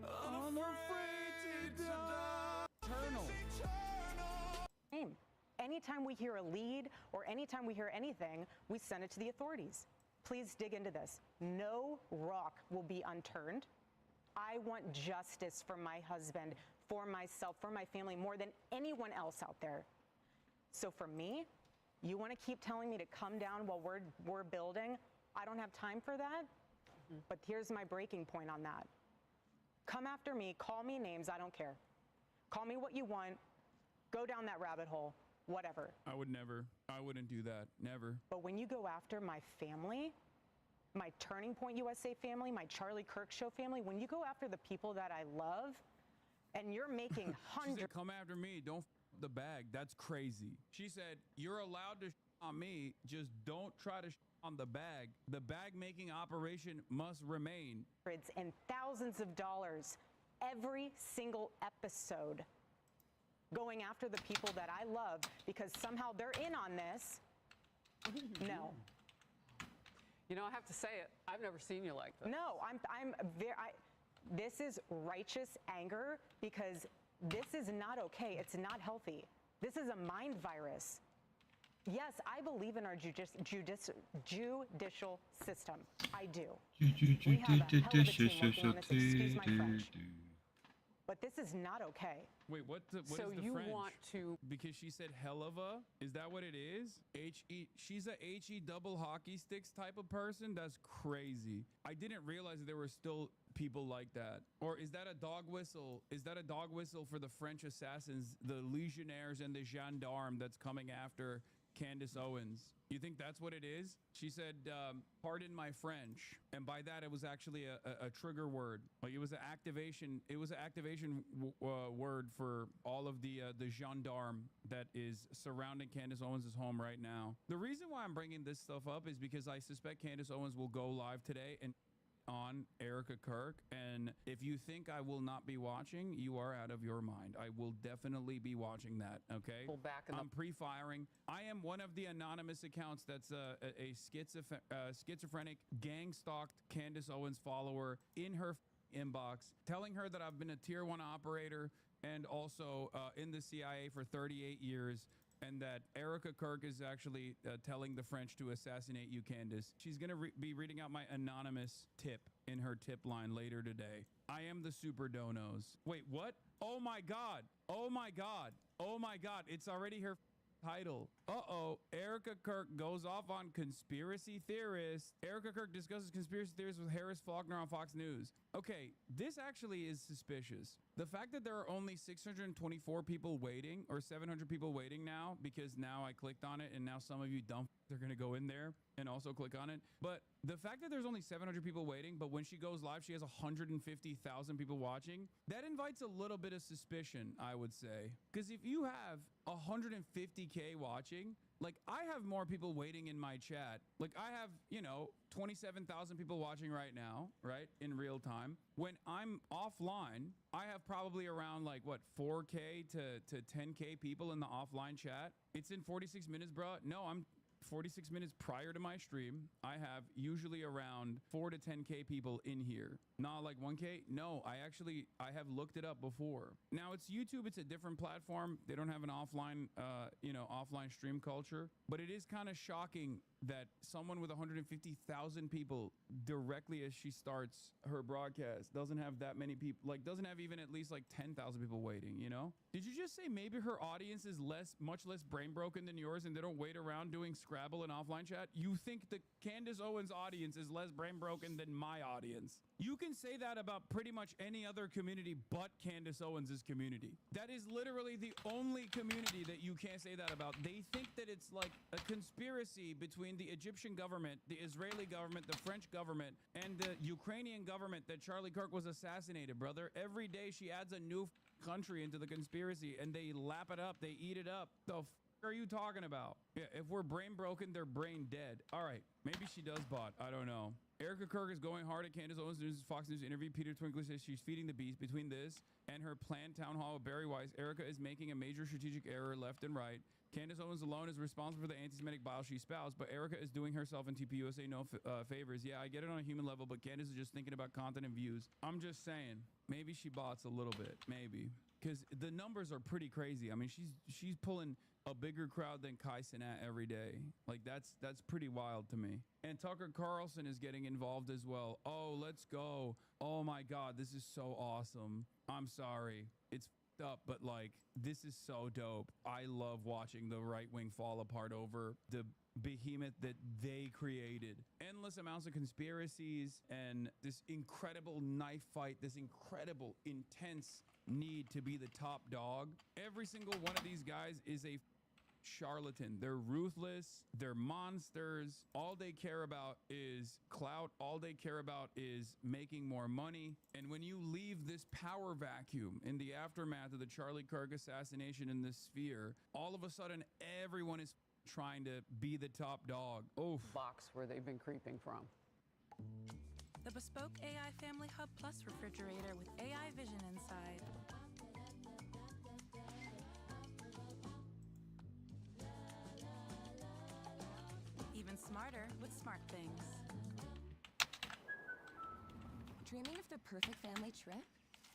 Unafraid to die. Eternal. Anytime we hear a lead or anytime we hear anything, we send it to the authorities. Please dig into this. No rock will be unturned. I want justice for my husband, for myself, for my family, more than anyone else out there. So for me, you want to keep telling me to come down while we're building? I don't have time for that. But here's my breaking point on that. Come after me, call me names, I don't care. Call me what you want, go down that rabbit hole, whatever. I wouldn't do that, never. But when you go after my family, my Turning Point USA family, my Charlie Kirk Show family, when you go after the people that I love, and you're making hundreds. She said, come after me, don't f the bag. That's crazy. She said, you're allowed to on me, just don't try to on the bag. The bag making operation must remain. And thousands of dollars every single episode going after the people that I love because somehow they're in on this. No. You know, I have to say it. I've never seen you like this. No, this is righteous anger because this is not okay. It's not healthy. This is a mind virus. Yes, I believe in our judicial system. I do. We have a hell of a team working on this, excuse my French. But this is not okay. Wait, what is the French? Want to... Because she said hell of a? Is that what it is? H-E, she's a H-E double hockey sticks type of person? That's crazy. I didn't realize there were still people like that. Or is that a dog whistle? Is that a dog whistle for the French assassins, the legionnaires and the gendarmes that's coming after Candace Owens? You think that's what it is? She said, pardon my French. And by that, it was actually a trigger word. Like it was an activation. It was an activation word for all of the gendarme that is surrounding Candace Owens' home right now. The reason why I'm bringing this stuff up is because I suspect Candace Owens will go live today and on Erica Kirk, and if you think I will not be watching, you are out of your mind. I will definitely be watching that, okay? I'm pre-firing. I am one of the anonymous accounts that's a schizophrenic, gang-stalked Candace Owens follower in her inbox, telling her that I've been a tier 1 operator and also in the CIA for 38 years, and that Erica Kirk is actually telling the French to assassinate you, Candace. She's going to be reading out my anonymous tip in her tip line later today. I am the super donos. Wait, what? Oh my God. Oh my God. Oh my God. It's already her title. Uh-oh. Erica Kirk goes off on conspiracy theorists. Erica Kirk discusses conspiracy theories with Harris Faulkner on Fox News. Okay, this actually is suspicious. The fact that there are only 624 people waiting, or 700 people waiting now, because now I clicked on it and now some of you dumb are going to go in there and also click on it. But the fact that there's only 700 people waiting, but when she goes live, she has 150,000 people watching, that invites a little bit of suspicion, I would say. Because if you have 150K watching, like I have more people waiting in my chat. Like I have, 27,000 people watching right now, right? In real time. When I'm offline, I have probably around 4K to 10K people in the offline chat. It's in 46 minutes, bro. No, I'm 46 minutes prior to my stream. I have usually around 4 to 10K people in here. Not like 1K. No, I have looked it up before. Now it's YouTube. It's a different platform. They don't have an offline, offline stream culture, but it is kind of shocking that someone with 150,000 people directly as she starts her broadcast doesn't have that many people, doesn't have even at least 10,000 people waiting, Did you just say maybe her audience is much less brain broken than yours and they don't wait around doing Scrabble and offline chat? You think the Candace Owens audience is less brain broken than my audience? You can say that about pretty much any other community but Candace Owens' community. That is literally the only community that you can't say that about. They think that it's like a conspiracy between the Egyptian government, the Israeli government, the French government, and the Ukrainian government that Charlie Kirk was assassinated, brother. Every day she adds a new country into the conspiracy and they lap it up, they eat it up. The are you talking about? Yeah, if we're brain broken, they're brain dead. All right, maybe she does bot. I don't know. Erica Kirk is going hard at Candace Owens' News' Fox News interview. Peter Twinkler says she's feeding the beast. Between this and her planned town hall with Barry Weiss, Erica is making a major strategic error left and right. Candace Owens alone is responsible for the anti-Semitic bile she spouts, but Erica is doing herself and TPUSA no favors. Yeah, I get it on a human level, but Candace is just thinking about content and views. I'm just saying, maybe she bots a little bit, maybe. Because the numbers are pretty crazy. I mean, she's pulling a bigger crowd than Kai Cenat every day. Like, that's pretty wild to me. And Tucker Carlson is getting involved as well. Oh, let's go. Oh my God, this is so awesome. I'm sorry. It's up, but this is so dope. I love watching the right wing fall apart over the behemoth that they created. Endless amounts of conspiracies and this incredible knife fight, this incredible intense need to be the top dog. Every single one of these guys is a charlatan. They're ruthless. They're monsters. All they care about is clout. All they care about is making more money. And when you leave this power vacuum in the aftermath of the Charlie Kirk assassination in this sphere, all of a sudden everyone is trying to be the top dog. Oof. Box where they've been creeping from. The bespoke AI Family Hub Plus refrigerator with AI vision inside. Even smarter with smart things. Dreaming of the perfect family trip?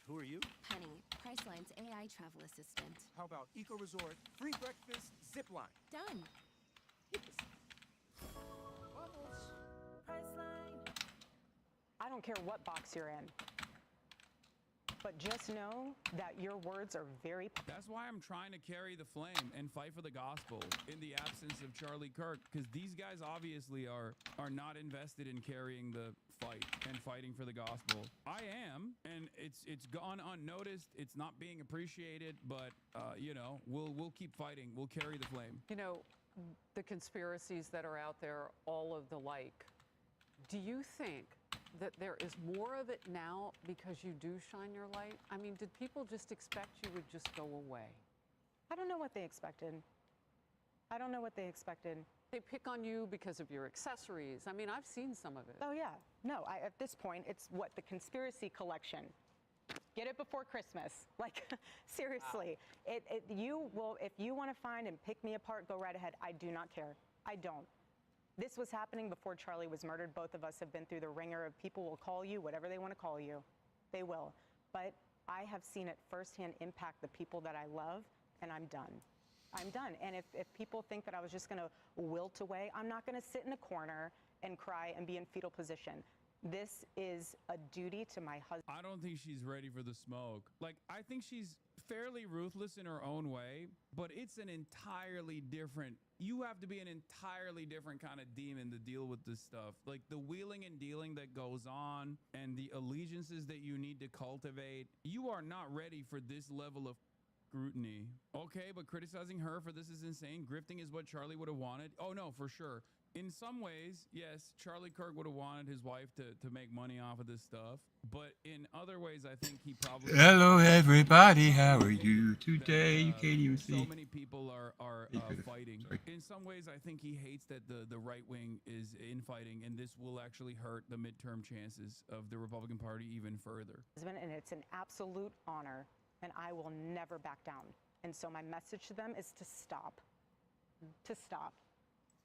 Who are you? Honey, Priceline's AI travel assistant. How about Eco Resort, free breakfast, zip line? Done. Priceline. I don't care what box you're in. But just know that your words are very... That's why I'm trying to carry the flame and fight for the gospel in the absence of Charlie Kirk, because these guys obviously are not invested in carrying the fight and fighting for the gospel. I am, and it's gone unnoticed. It's not being appreciated, but we'll keep fighting. We'll carry the flame. The conspiracies that are out there, all of the like. Do you think that there is more of it now because you do shine your light? I mean, did people just expect you would just go away? I don't know what they expected. I don't know what they expected. They pick on you because of your accessories. I mean, I've seen some of it. Oh, yeah. No, at this point, it's what? The conspiracy collection. Get it before Christmas. Like, seriously. Wow. If you want to find and pick me apart, go right ahead. I do not care. I don't. This was happening before Charlie was murdered. Both of us have been through the ringer of people will call you whatever they want to call you. They will. But I have seen it firsthand impact the people that I love, and I'm done. I'm done. And if people think that I was just going to wilt away, I'm not going to sit in a corner and cry and be in fetal position. This is a duty to my husband. I don't think she's ready for the smoke. Like, I think she's fairly ruthless in her own way, but it's an entirely different, you have to be an entirely different kind of demon to deal with this stuff. Like the wheeling and dealing that goes on and the allegiances that you need to cultivate. You are not ready for this level of scrutiny. Okay, but criticizing her for this is insane. Grifting is what Charlie would have wanted. Oh no, for sure. In some ways, yes, Charlie Kirk would have wanted his wife to make money off of this stuff. But in other ways, I think he probably... Hello, everybody. How are you today? You can't even see. So many people are fighting. Sorry. In some ways, I think he hates that the right wing is infighting, and this will actually hurt the midterm chances of the Republican Party even further. And it's an absolute honor, and I will never back down. And so my message to them is to stop. To stop.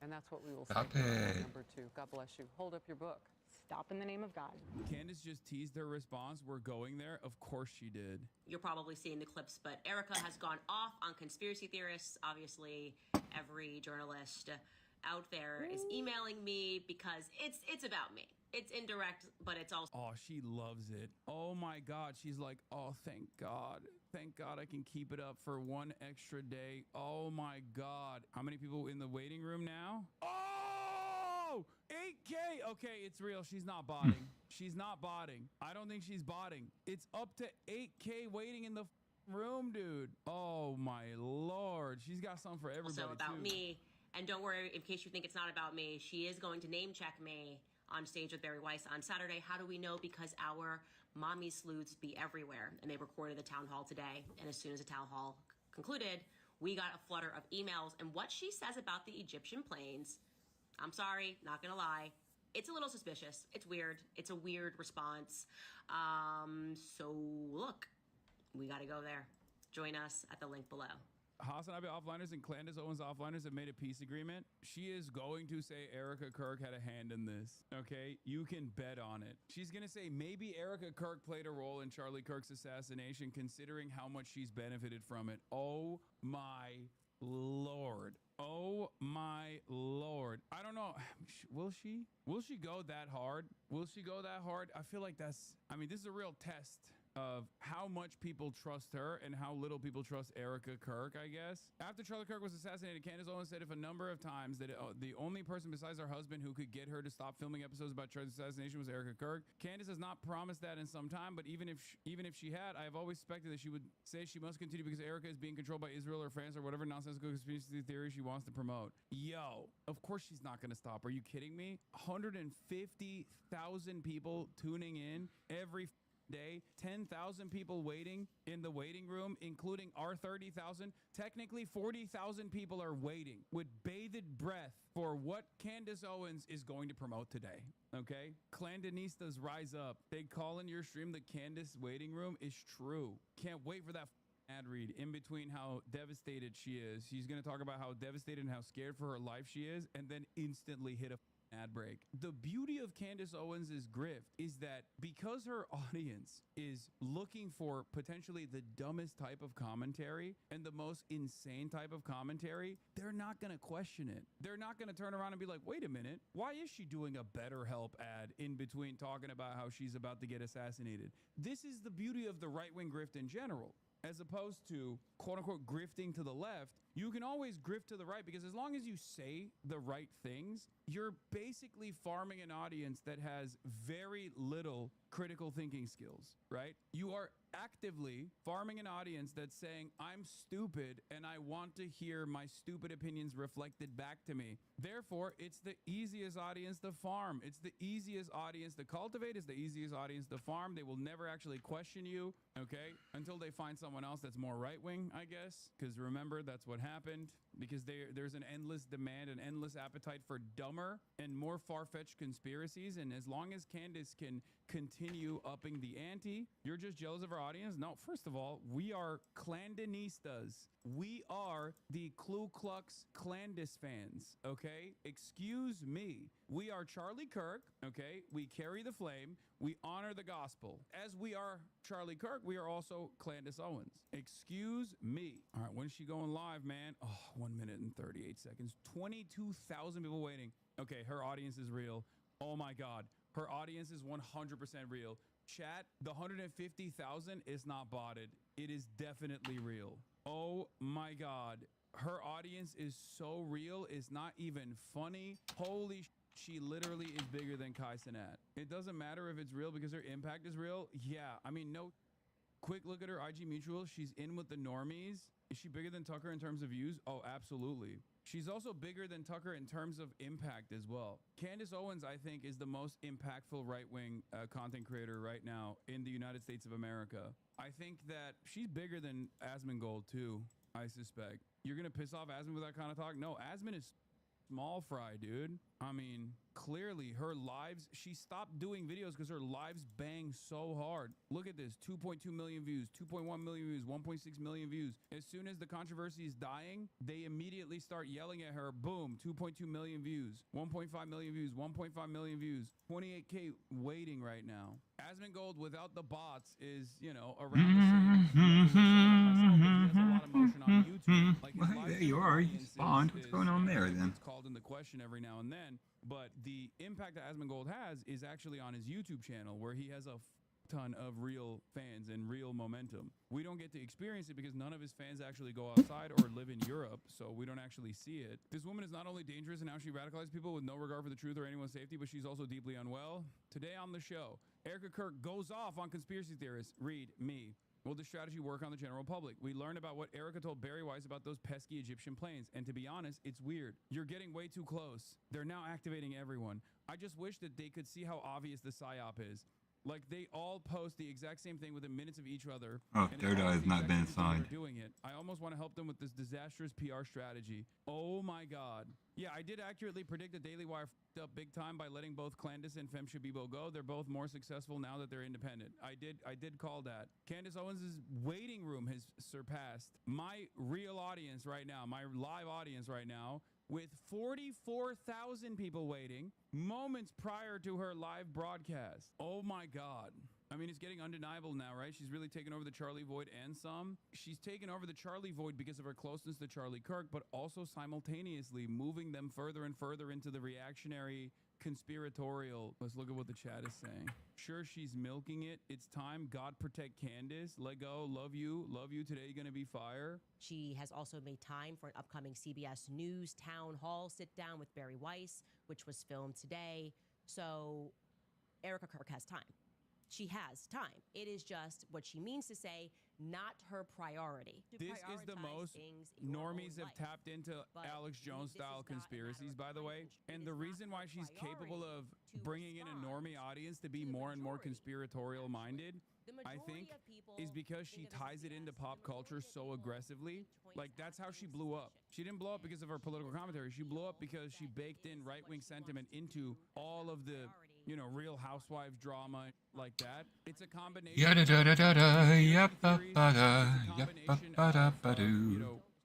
And that's what we will Stop say. it. Number 2. God bless you. Hold up your book. Stop in the name of God. Candace just teased her response. We're going there. Of course she did. You're probably seeing the clips, but Erica has gone off on conspiracy theorists. Obviously, every journalist out there is emailing me because it's about me. It's indirect, but it's also... Oh, she loves it. Oh my God. She's like, oh, thank God. Thank God I can keep it up for one extra day. Oh my God. How many people in the waiting room now? Oh, 8K. Okay, it's real. She's not botting. She's not botting. I don't think she's botting. It's up to 8K waiting in the room, dude. Oh my Lord. She's got something for everybody also about too. me. And don't worry, in case you think it's not about me, she is going to name check me on stage with Barry Weiss on Saturday. How do we know? Because our mommy sleuths be everywhere, and they recorded the town hall today. And as soon as the town hall concluded, we got a flutter of emails. And what she says about the Egyptian planes, I'm sorry, not gonna lie, it's a little suspicious. It's weird. It's a weird response. So look, we gotta go there. Join us at the link below. Hassan Abe Offliners and Candace Owens Offliners have made a peace agreement. She is going to say Erica Kirk had a hand in this, okay? You can bet on it. She's going to say maybe Erica Kirk played a role in Charlie Kirk's assassination, considering how much she's benefited from it. Oh my Lord. Oh my Lord. I don't know. Will she? Will she go that hard? Will she go that hard? I feel like that's, I mean, this is a real test of how much people trust her and how little people trust Erica Kirk, I guess. After Charlie Kirk was assassinated, Candace Owens said if a number of times that the only person besides her husband who could get her to stop filming episodes about Charlie's assassination was Erica Kirk. Candace has not promised that in some time, but even if she had, I have always suspected that she would say she must continue because Erica is being controlled by Israel or France or whatever nonsensical conspiracy theory she wants to promote. Yo, of course she's not going to stop. Are you kidding me? 150,000 people tuning in every day, 10,000 people waiting in the waiting room, including our 30,000. Technically, 40,000 people are waiting with bated breath for what Candace Owens is going to promote today. Okay? Clandanistas rise up. They call in your stream the Candace waiting room is true. Can't wait for that ad read in between how devastated she is. She's going to talk about how devastated and how scared for her life she is, and then instantly hit a ad break. The beauty of Candace Owens' grift is that because her audience is looking for potentially the dumbest type of commentary and the most insane type of commentary, they're not going to question it. They're not going to turn around and be like, wait a minute, why is she doing a BetterHelp ad in between talking about how she's about to get assassinated? This is the beauty of the right-wing grift in general. As opposed to quote-unquote grifting to the left, you can always grift to the right because as long as you say the right things, you're basically farming an audience that has very little critical thinking skills, right? You are actively farming an audience that's saying, I'm stupid and I want to hear my stupid opinions reflected back to me. Therefore, it's the easiest audience to farm. It's the easiest audience to cultivate. It's the easiest audience to farm. They will never actually question you, okay? Until they find someone else that's more right-wing, I guess. Because remember, that's what happened. Because there's an endless demand, an endless appetite for dumber and more far-fetched conspiracies. And as long as Candace can continue upping the ante, you're just jealous of our audience? No, first of all, we are Clandanistas. We are the Ku Klux Clandis fans, okay? Excuse me. We are Charlie Kirk, okay? We carry the flame. We honor the gospel. As we are Charlie Kirk, we are also Candace Owens. Excuse me. All right, when is she going live, man? Oh, 1 minute and 38 seconds. 22,000 people waiting. Okay, her audience is real. Oh my God. Her audience is 100% real. Chat, the 150,000 is not botted. It is definitely real. Oh my God. Her audience is so real. It's not even funny. Holy she literally is bigger than Kai Cenat. It doesn't matter if it's real because her impact is real. Yeah, I mean, no. Quick look at her IG mutual. She's in with the normies. Is she bigger than Tucker in terms of views? Oh, absolutely. She's also bigger than Tucker in terms of impact as well. Candace Owens, I think, is the most impactful right-wing content creator right now in the United States of America. I think that she's bigger than Asmongold too, I suspect. You're going to piss off Asmon with that kind of talk? No, Asmon is small fry, dude. I mean, clearly her lives, she stopped doing videos because her lives bang so hard. Look at this, 2.2 million views, 2.1 million views, 1.6 million views. As soon as the controversy is dying, they immediately start yelling at her, boom, 2.2 million views, 1.5 million views, 1.5 million views, 28K waiting right now. Asmongold without the bots is, you know, around the same. He has a lot of motion on YouTube. Like his Well, there you are. You spawned. What's going on there then? It's called into question every now and then. But the impact that Asmongold has is actually on his YouTube channel, where he has a ton of real fans and real momentum. We don't get to experience it because none of his fans actually go outside or live in Europe, so we don't actually see it. This woman is not only dangerous in how she radicalizes people with no regard for the truth or anyone's safety, but she's also deeply unwell. Today on the show, Erica Kirk goes off on conspiracy theorists. Read me. Will the strategy work on the general public? We learned about what Erica told Barry Weiss about those pesky Egyptian planes. And to be honest, it's weird. You're getting way too close. They're now activating everyone. I just wish that they could see how obvious the PSYOP is. Like, they all post the exact same thing within minutes of each other. Oh, Third Eye has not been assigned. Doing it. I almost want to help them with this disastrous PR strategy. Oh my God. Yeah, I did accurately predict the Daily Wire f***ed up big time by letting both Candace and Fem Shabibo go. They're both more successful now that they're independent. I did call that. Candace Owens' waiting room has surpassed my real audience right now, my live audience right now, with 44,000 people waiting moments prior to her live broadcast. Oh my God. I mean, it's getting undeniable now, right? She's really taken over the Charlie Void and some. She's taken over the Charlie Void because of her closeness to Charlie Kirk, but also simultaneously moving them further and further into the reactionary, conspiratorial. Let's look at what the chat is saying. Sure, she's milking it. It's time. God protect Candace. Let go. Love you. Love you. Today gonna be fire. She has also made time for an upcoming CBS News town hall sit down with Barry Weiss, which was filmed today. So Erica Kirk has time. She has time. It is just what she means to say, not her priority. This is the most normies have tapped into Alex Jones style conspiracies, by the way. And the reason why she's capable of bringing in a normie audience to be more and more conspiratorial minded, I think, is because she ties it into pop culture so aggressively. Like, that's how she blew up. She didn't blow up because of her political commentary. She blew up because she baked in right-wing sentiment into all of the, you know, Real Housewives drama like that. It's a combination of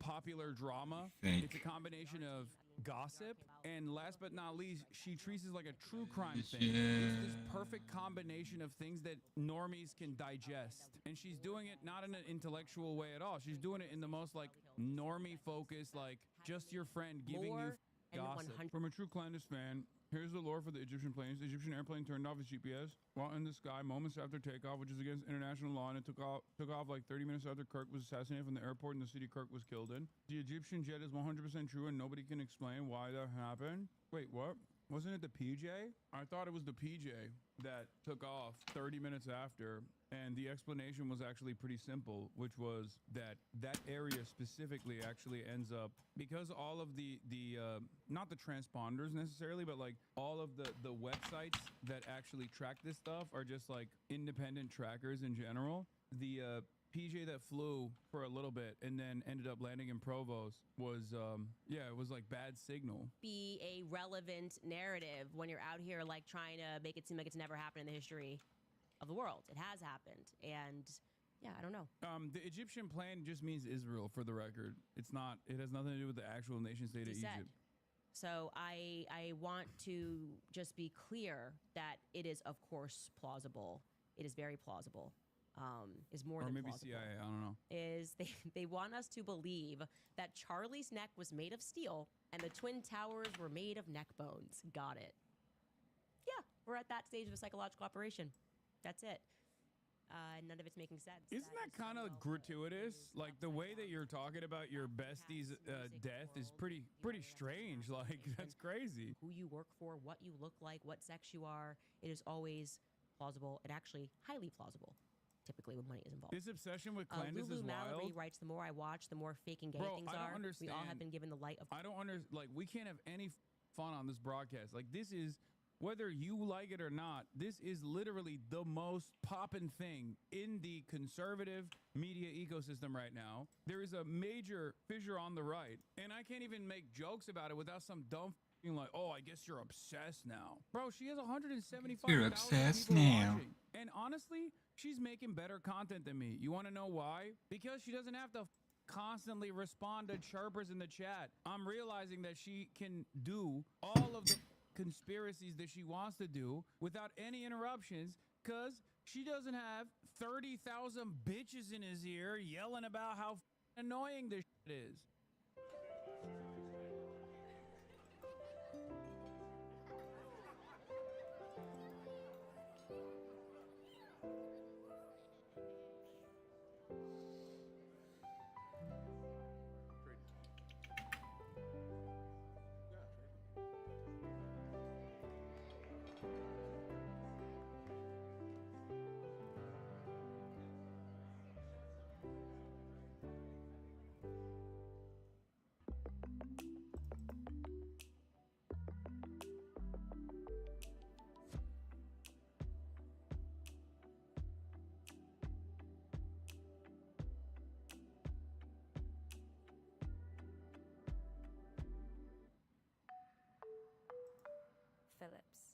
popular drama. It's a combination of gossip, and last but not least, she treats it like a true crime thing. It's this perfect combination of things that normies can digest, and she's doing it not in an intellectual way at all. She's doing it in the most like normie focused, like just your friend giving you gossip. From a true Candace fan, here's the lore for the Egyptian planes. The Egyptian airplane turned off its GPS while in the sky moments after takeoff, which is against international law, and it took off like 30 minutes after Kirk was assassinated from the airport in the city Kirk was killed in. The Egyptian jet is 100% true, and nobody can explain why that happened. Wait, what? Wasn't it the PJ? I thought it was the PJ that took off 30 minutes after, and the explanation was actually pretty simple, which was that that area specifically actually ends up, because all of the not the transponders necessarily, but like all of the websites that actually track this stuff are just like independent trackers in general. The PJ that flew for a little bit and then ended up landing in Provost was, yeah, it was like bad signal. Be a relevant narrative when you're out here like trying to make it seem like it's never happened in the history of the world. It has happened, and yeah, I don't know. The Egyptian plane just means Israel, for the record. It's not. It has nothing to do with the actual nation state of Egypt. So I want to just be clear that it is, of course, plausible. It is very plausible. Is more or than maybe plausible. CIA. I don't know. Is they want us to believe that Charlie's neck was made of steel and the Twin Towers were made of neck bones. Got it. Yeah, we're at that stage of a psychological operation. That's it. None of it's making sense. Isn't that kind of gratuitous? Like the way that you're talking about your bestie's death is pretty strange. Like that's crazy. Who you work for, what you look like, what sex you are. It is always plausible and actually highly plausible. Typically when money is involved. This obsession with Candace Lulu is Mallory wild. writes, the more I watch, the more fake and gay Bro, things I are. don't understand. We all have been given the light of... I don't understand. Like, we can't have any fun on this broadcast. Like, this is, whether you like it or not, this is literally the most poppin' thing in the conservative media ecosystem right now. There is a major fissure on the right, and I can't even make jokes about it without some dumb like, oh, I guess you're obsessed now. Bro, she has 175,000 You're obsessed people now. watching. And honestly, she's making better content than me. You want to know why? Because she doesn't have to constantly respond to chirpers in the chat. I'm realizing that she can do all of the conspiracies that she wants to do without any interruptions because she doesn't have 30,000 bitches in his ear yelling about how annoying this shit is. Phillips.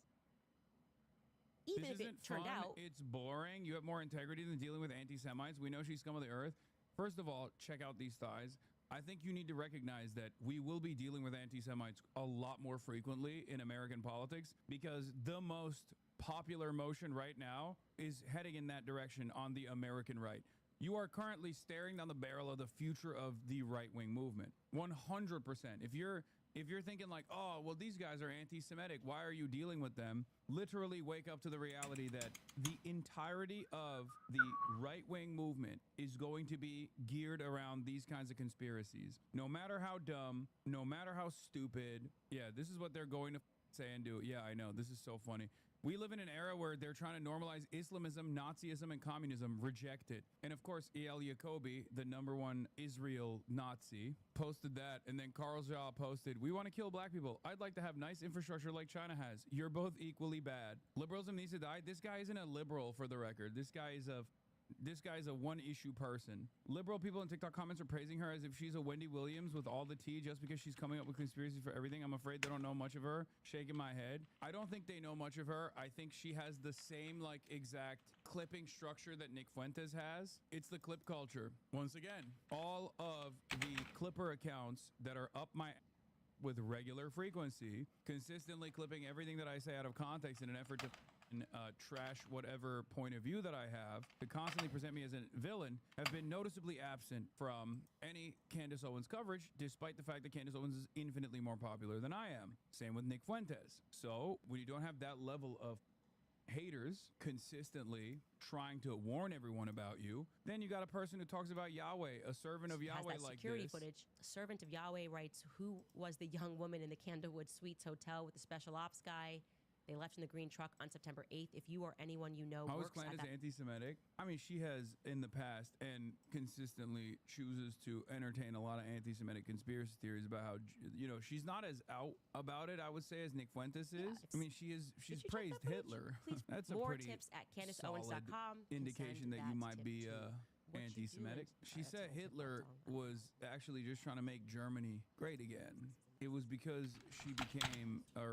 Even This if it isn't turned fun, out... it's boring. You have more integrity than dealing with anti-Semites. We know she's scum of the earth. First of all, check out these thighs. I think you need to recognize that we will be dealing with anti-Semites a lot more frequently in American politics because the most popular motion right now is heading in that direction on the American right. You are currently staring down the barrel of the future of the right-wing movement. 100%. If you're thinking like, oh, well, these guys are anti-Semitic, why are you dealing with them? Literally wake up to the reality that the entirety of the right-wing movement is going to be geared around these kinds of conspiracies. No matter how dumb, no matter how stupid, yeah, this is what they're going to say and do. Yeah, I know, this is so funny. We live in an era where they're trying to normalize Islamism, Nazism, and communism. Reject it. And of course, E.L. Jacobi, the #1 Israel Nazi, posted that. And then Carl Jha posted, we want to kill black people. I'd like to have nice infrastructure like China has. You're both equally bad. Liberalism needs to die. This guy isn't a liberal, for the record. This guy is a one-issue person. Liberal people in TikTok comments are praising her as if she's a Wendy Williams with all the tea just because she's coming up with conspiracies for everything. I'm afraid they don't know much of her. Shaking my head. I don't think they know much of her. I think she has the same like exact clipping structure that Nick Fuentes has. It's the clip culture. Once again, all of the Clipper accounts that are up my with regular frequency, consistently clipping everything that I say out of context in an effort to trash whatever point of view that I have, to constantly present me as a villain, have been noticeably absent from any Candace Owens coverage, despite the fact that Candace Owens is infinitely more popular than I am. Same with Nick Fuentes. So when you don't have that level of haters consistently trying to warn everyone about you, then you got a person who talks about Yahweh, a servant of Yahweh has that like security this. footage. Servant of Yahweh writes, who was the young woman in the Candlewood Suites Hotel with the special ops guy? They left in the green truck on September 8th. If you or anyone you know How is works at Candace that... anti-Semitic? I mean, she has in the past and consistently chooses to entertain a lot of anti-Semitic conspiracy theories about how, you know, she's not as out about it, I would say, as Nick Fuentes is. I mean, she's praised Hitler. That's a More pretty tips at solid CandaceOwens.com. indication that you might be anti-Semitic. She said Hitler was actually just trying to make Germany great again. It was because he became a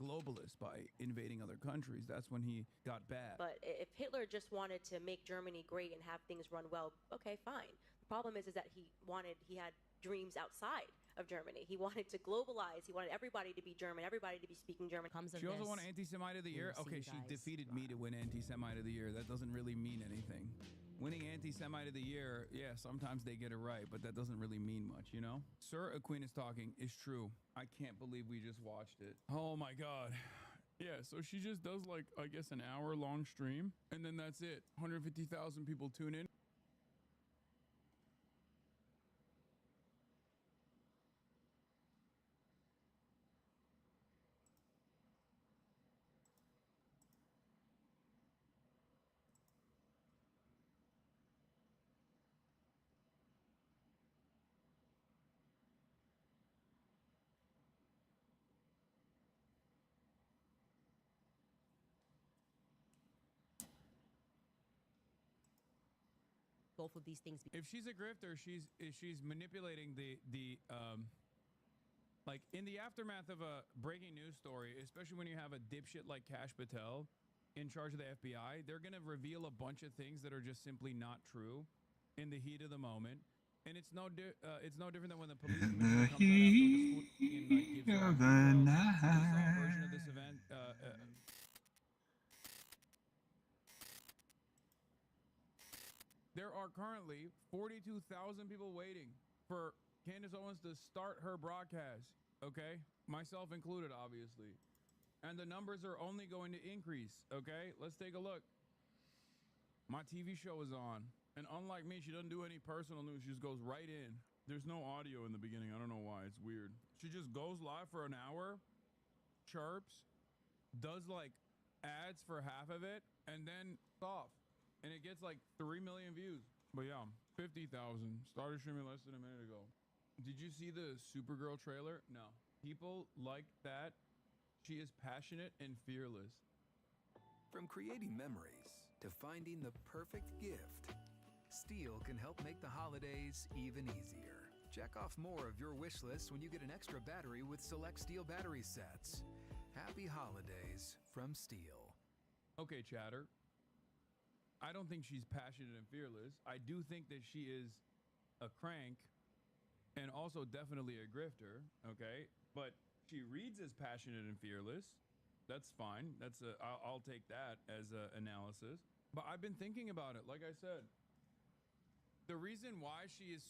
globalist by invading other countries. That's when he got bad. But if Hitler just wanted to make Germany great and have things run well, okay, fine. The problem is that he had dreams outside of Germany. He wanted to globalize. He wanted everybody to be German, everybody to be speaking German. She also won Anti-Semite of the Year. Okay, she defeated me to win Anti-Semite of the Year. That doesn't really mean anything. Winning Anti-Semite of the Year, yeah, sometimes they get it right, but that doesn't really mean much, you know? Sir Aquinas Talking is true. I can't believe we just watched it. Oh my God. Yeah, so she just does like, I guess, an hour-long stream, and then that's it. 150,000 people tune in. Both of these things. If she's a grifter, she's manipulating the like in the aftermath of a breaking news story, especially when you have a dipshit like Kash Patel in charge of the FBI, they're gonna reveal a bunch of things that are just simply not true in the heat of the moment. And it's no different than when the police In commissioner the comes out after the school heat and like gives of details. the We saw a version of night. this event. There are currently 42,000 people waiting for Candace Owens to start her broadcast, okay? Myself included, obviously. And the numbers are only going to increase, okay? Let's take a look. My TV show is on. And unlike me, she doesn't do any personal news. She just goes right in. There's no audio in the beginning. I don't know why. It's weird. She just goes live for an hour, chirps, does like ads for half of it, and then off. And it gets like 3 million views. But yeah, 50,000. Started streaming less than a minute ago. Did you see the Supergirl trailer? No. People like that. She is passionate and fearless. From creating memories to finding the perfect gift, Steel can help make the holidays even easier. Check off more of your wish list when you get an extra battery with select Steel battery sets. Happy holidays from Steel. Okay, chatter. I don't think she's passionate and fearless. I do think that she is a crank and also definitely a grifter, okay? But she reads as passionate and fearless. That's fine. I'll take that as an analysis. But I've been thinking about it. Like I said, the reason why she's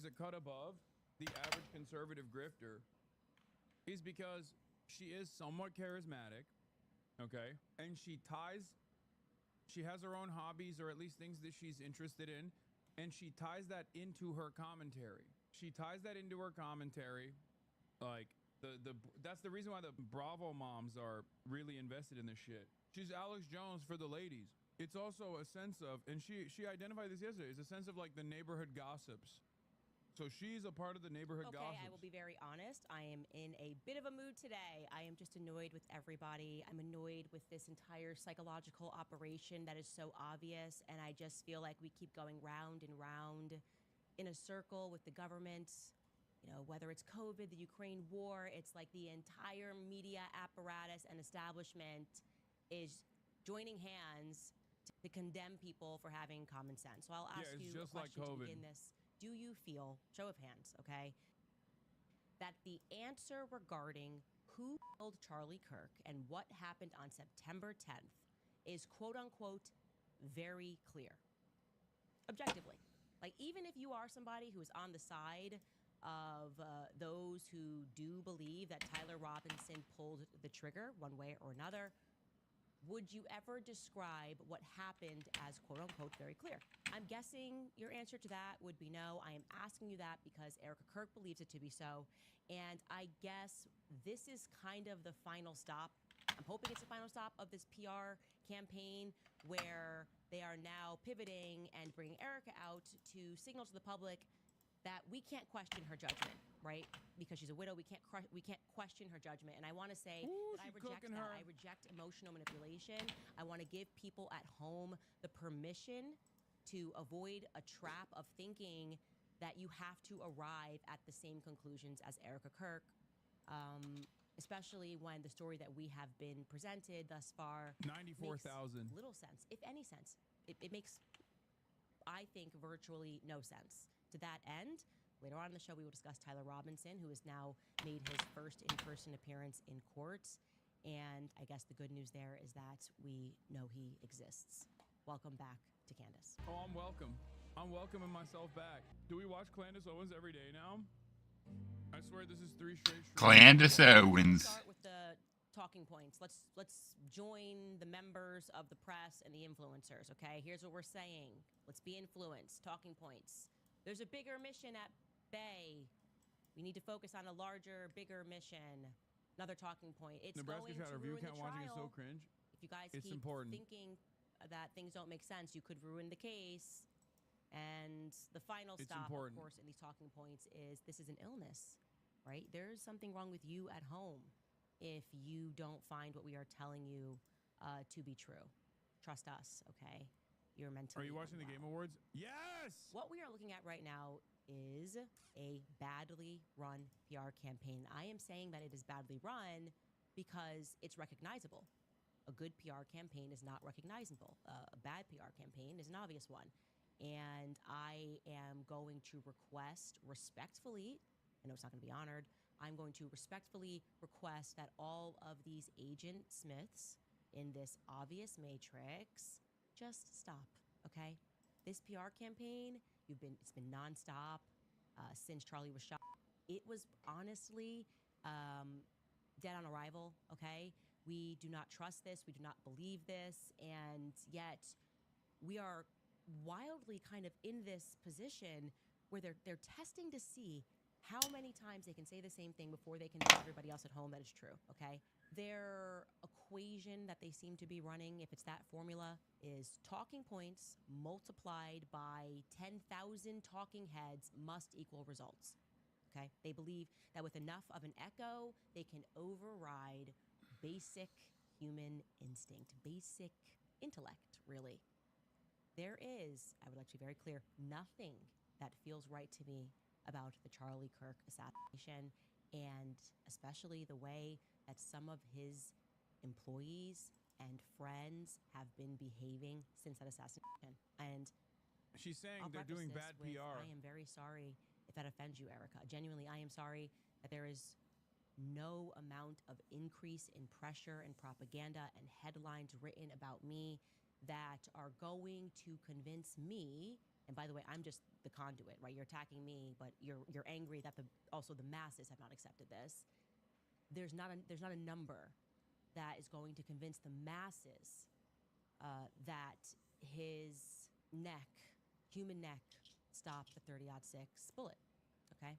a cut above the average conservative grifter is because she is somewhat charismatic, okay? And she has her own hobbies, or at least things that she's interested in, and she ties that into her commentary. Like that's the reason why the Bravo moms are really invested in this shit. She's Alex Jones for the ladies. It's also a sense of, and she identified this yesterday, it's a sense of like the neighborhood gossips. So she's a part of the neighborhood gossips. I will be very honest. I am in a bit of a mood today. I am just annoyed with everybody. I'm annoyed with this entire psychological operation that is so obvious, and I just feel like we keep going round and round in a circle with the government. You know, whether it's COVID, the Ukraine war, it's like the entire media apparatus and establishment is joining hands to condemn people for having common sense. So I'll ask you a question to begin this. Do you feel, show of hands, okay, that the answer regarding who killed Charlie Kirk and what happened on September 10th is quote unquote very clear? Objectively. Like, even if you are somebody who is on the side of those who do believe that Tyler Robinson pulled the trigger one way or another, would you ever describe what happened as quote-unquote very clear? I'm guessing your answer to that would be no. I am asking you that because Erica Kirk believes it to be so. And I guess this is kind of the final stop. I'm hoping it's the final stop of this PR campaign where they are now pivoting and bringing Erica out to signal to the public that we can't question her judgment, right? Because she's a widow, we can't question her judgment. And I want to say that I reject that. I reject emotional manipulation. I want to give people at home the permission to avoid a trap of thinking that you have to arrive at the same conclusions as Erica Kirk, especially when the story that we have been presented thus far 94,000. Little sense, if any sense. It makes, I think, virtually no sense. To that end, Later on in the show, we will discuss Tyler Robinson, who has now made his first in-person appearance in court. And I guess the good news there is that we know he exists. Welcome back to Candace. Oh, I'm welcome. I'm welcoming myself back. Do we watch Candace Owens every day now? I swear this is 3 straight streams. Candace Owens. Start with the talking points. Let's join the members of the press and the influencers, okay? Here's what we're saying. Let's be influenced. Talking points. There's a bigger mission at bay. We need to focus on a larger, bigger mission. Another talking point. It's Nebraska going Chatter to view ruin the count watching is so trial. cringe. If you guys It's keep important. thinking that things don't make sense, you could ruin the case. And the final It's stop, important. of course, in these talking points is this is an illness, right? There's something wrong with you at home if you don't find what we are telling you to be true. Trust us, okay? You're mentally Are you watching the Game Awards? Yes! What we are looking at right now is a badly run PR campaign. I am saying that it is badly run because it's recognizable. A good PR campaign is not recognizable. A bad PR campaign is an obvious one. And I am going to request respectfully, I know it's not going to be honored, I'm going to respectfully request that all of these Agent Smiths in this obvious matrix just stop, okay? This PR campaign, it's been nonstop since Charlie was shot. It was honestly dead on arrival, okay? We do not trust this. We do not believe this. And yet we are wildly kind of in this position where they're testing to see how many times they can say the same thing before they convince everybody else at home that it's true, okay? Their equation that they seem to be running, if it's that formula, is talking points multiplied by 10,000 talking heads must equal results, okay? They believe that with enough of an echo, they can override basic human instinct, basic intellect, really. There is, I would like to be very clear, nothing that feels right to me about the Charlie Kirk assassination, and especially the way that some of his employees and friends have been behaving since that assassination. And She's saying I'll they're preface doing this bad with, PR. I am very sorry if that offends you, Erica. Genuinely, I am sorry that there is no amount of increase in pressure and propaganda and headlines written about me that are going to convince me. And by the way, I'm just the conduit, right? You're attacking me, but you're angry that also the masses have not accepted this. There's not a number that is going to convince the masses that his neck, human neck, stopped the 30-06 bullet, okay?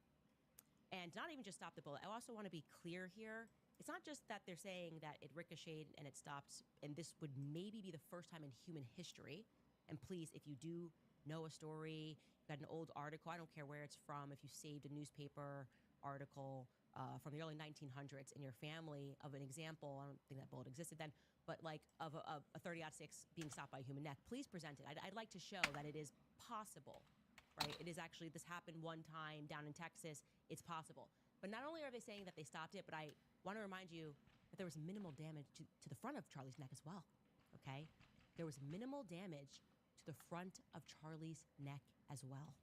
And not even just stop the bullet. I also want to be clear here. It's not just that they're saying that it ricocheted and it stopped, and this would maybe be the first time in human history. And please, if you do know a story, you got an old article, I don't care where it's from, if you saved a newspaper article from the early 1900s in your family of an example, I don't think that bullet existed then, but like of a 30-06 being stopped by a human neck, please present it. I'd like to show that it is possible, right? It is actually, this happened one time down in Texas, it's possible. But not only are they saying that they stopped it, but I want to remind you that there was minimal damage to the front of Charlie's neck as well, okay? There was minimal damage to the front of Charlie's neck as well.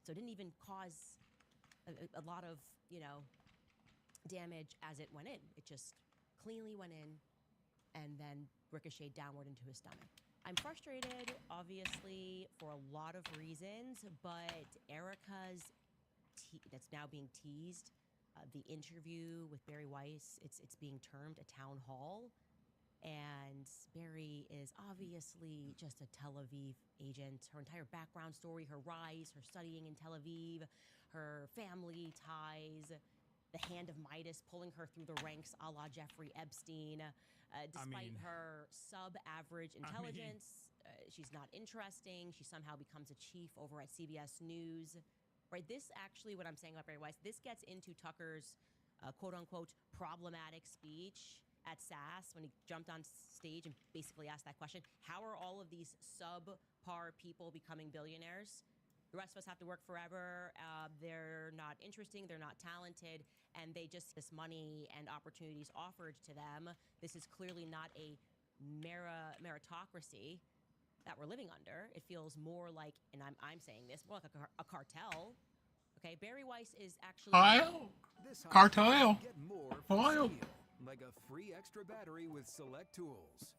So it didn't even cause a lot of, damage as it went in. It just cleanly went in and then ricocheted downward into his stomach. I'm frustrated, obviously, for a lot of reasons, but Erica's, that's now being teased, the interview with Barry Weiss, it's being termed a town hall. And Barry is obviously just a Tel Aviv agent. Her entire background story, her rise, her studying in Tel Aviv, her family ties, the hand of Midas pulling her through the ranks a la Jeffrey Epstein. Despite her sub-average intelligence, she's not interesting. She somehow becomes a chief over at CBS News. Right, this actually, what I'm saying about Barry Weiss, this gets into Tucker's quote-unquote problematic speech at SAS when he jumped on stage and basically asked that question, how are all of these subpar people becoming billionaires? The rest of us have to work forever. They're not interesting. They're not talented. And they just, this money and opportunities offered to them. This is clearly not a meritocracy that we're living under. It feels more like, and I'm saying this, more like a cartel, Okay, Barry Weiss is actually Kyle. This Cartel. Get more for Kyle. Steel, like a free extra battery with select tools.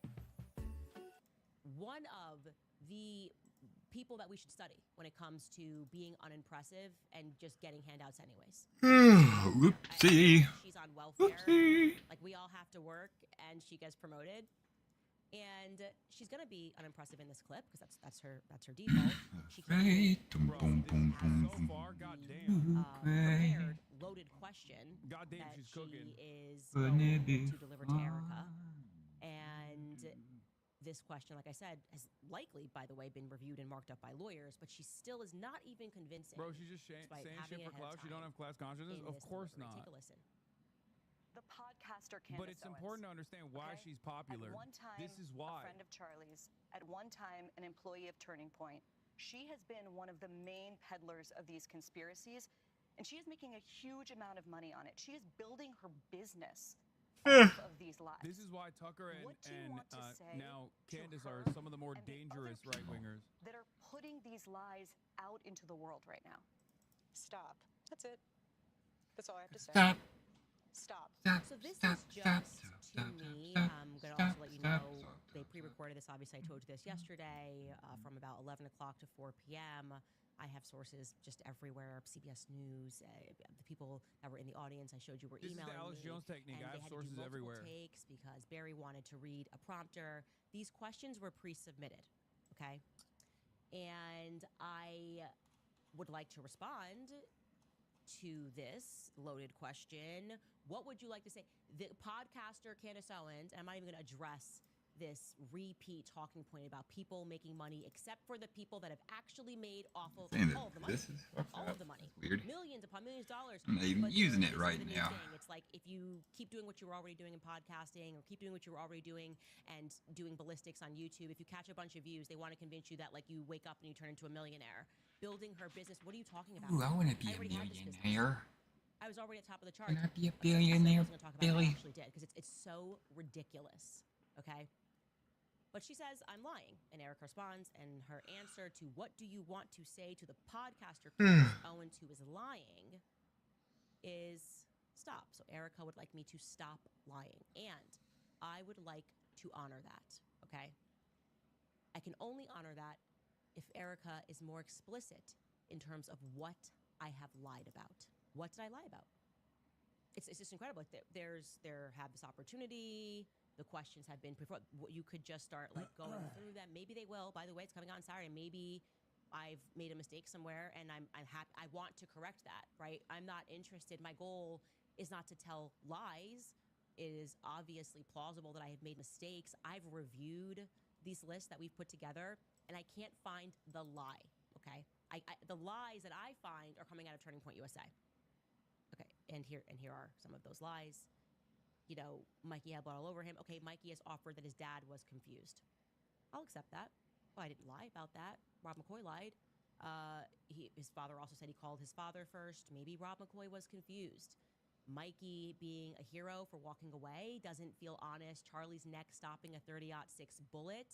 one of the people that we should study when it comes to being unimpressive and just getting handouts anyways. Whoopsie. She's on welfare. Whoopsie. Like, we all have to work, and she gets promoted. And she's gonna be unimpressive in this clip because that's her default. She can't prepared loaded question Goddamn, that she's she cooking. is Wouldn't going it be to deliver to Erica. And this question, like I said, has likely, by the way, been reviewed and marked up by lawyers, but she still is not even convincing. Bro, she's just saying shit for class. She don't have class consciousness? Of course not. Take a listen. The podcaster Candace But it's important to understand why she's popular. At one time, this is why. a friend of Charlie's. At one time, an employee of Turning Point. She has been one of the main peddlers of these conspiracies, and she is making a huge amount of money on it. She is building her business off of these lies. This is why Tucker and now Candace are some of the more dangerous right-wingers. That are putting these lies out into the world right now. Stop. That's it. That's all I have to say. Stop. Stop. So this is just to me. I'm going to also let you know they pre-recorded this. Obviously, I told you this yesterday from about 11 o'clock to 4 p.m. I have sources just everywhere. CBS News, the people that were in the audience I showed you were emailing me. This is the Alex Jones technique. I have sources everywhere. Takes because Barry wanted to read a prompter. These questions were pre-submitted, okay? And I would like to respond to this loaded question. What would you like to say? The podcaster Candace Owens, and I'm not even going to address this repeat talking point about people making money, except for the people that have actually made off of all of the money. This is all of the money. Weird. Millions upon millions of dollars. I'm not even using it right now. It's like if you keep doing what you were already doing in podcasting or keep doing what you were already doing and doing ballistics on YouTube, if you catch a bunch of views, they want to convince you that like you wake up and you turn into a millionaire. Building her business. What are you talking about? Ooh, I want to be a millionaire. I was already at the top of the charts. Can I be a billionaire, Billy? I actually did because it's so ridiculous. Okay. But she says, I'm lying. And Erica responds, and her answer to what do you want to say to the podcaster Owens who is lying is stop. So Erica would like me to stop lying. And I would like to honor that, okay? I can only honor that if Erica is more explicit in terms of what I have lied about. What did I lie about? It's just incredible. There have this opportunity. The questions have been preferred. You could just start like going through them. Maybe they will. By the way, it's coming out on Saturday. Maybe I've made a mistake somewhere, and I'm happy. I want to correct that. Right? I'm not interested. My goal is not to tell lies. It is obviously plausible that I have made mistakes. I've reviewed these lists that we've put together, and I can't find the lie. Okay, the lies that I find are coming out of Turning Point USA. Okay, and here are some of those lies. You know, Mikey had blood all over him. Okay, Mikey has offered that his dad was confused. I'll accept that. Well, I didn't lie about that. Rob McCoy lied. His father also said he called his father first. Maybe Rob McCoy was confused. Mikey being a hero for walking away doesn't feel honest. Charlie's neck stopping a 30-06 bullet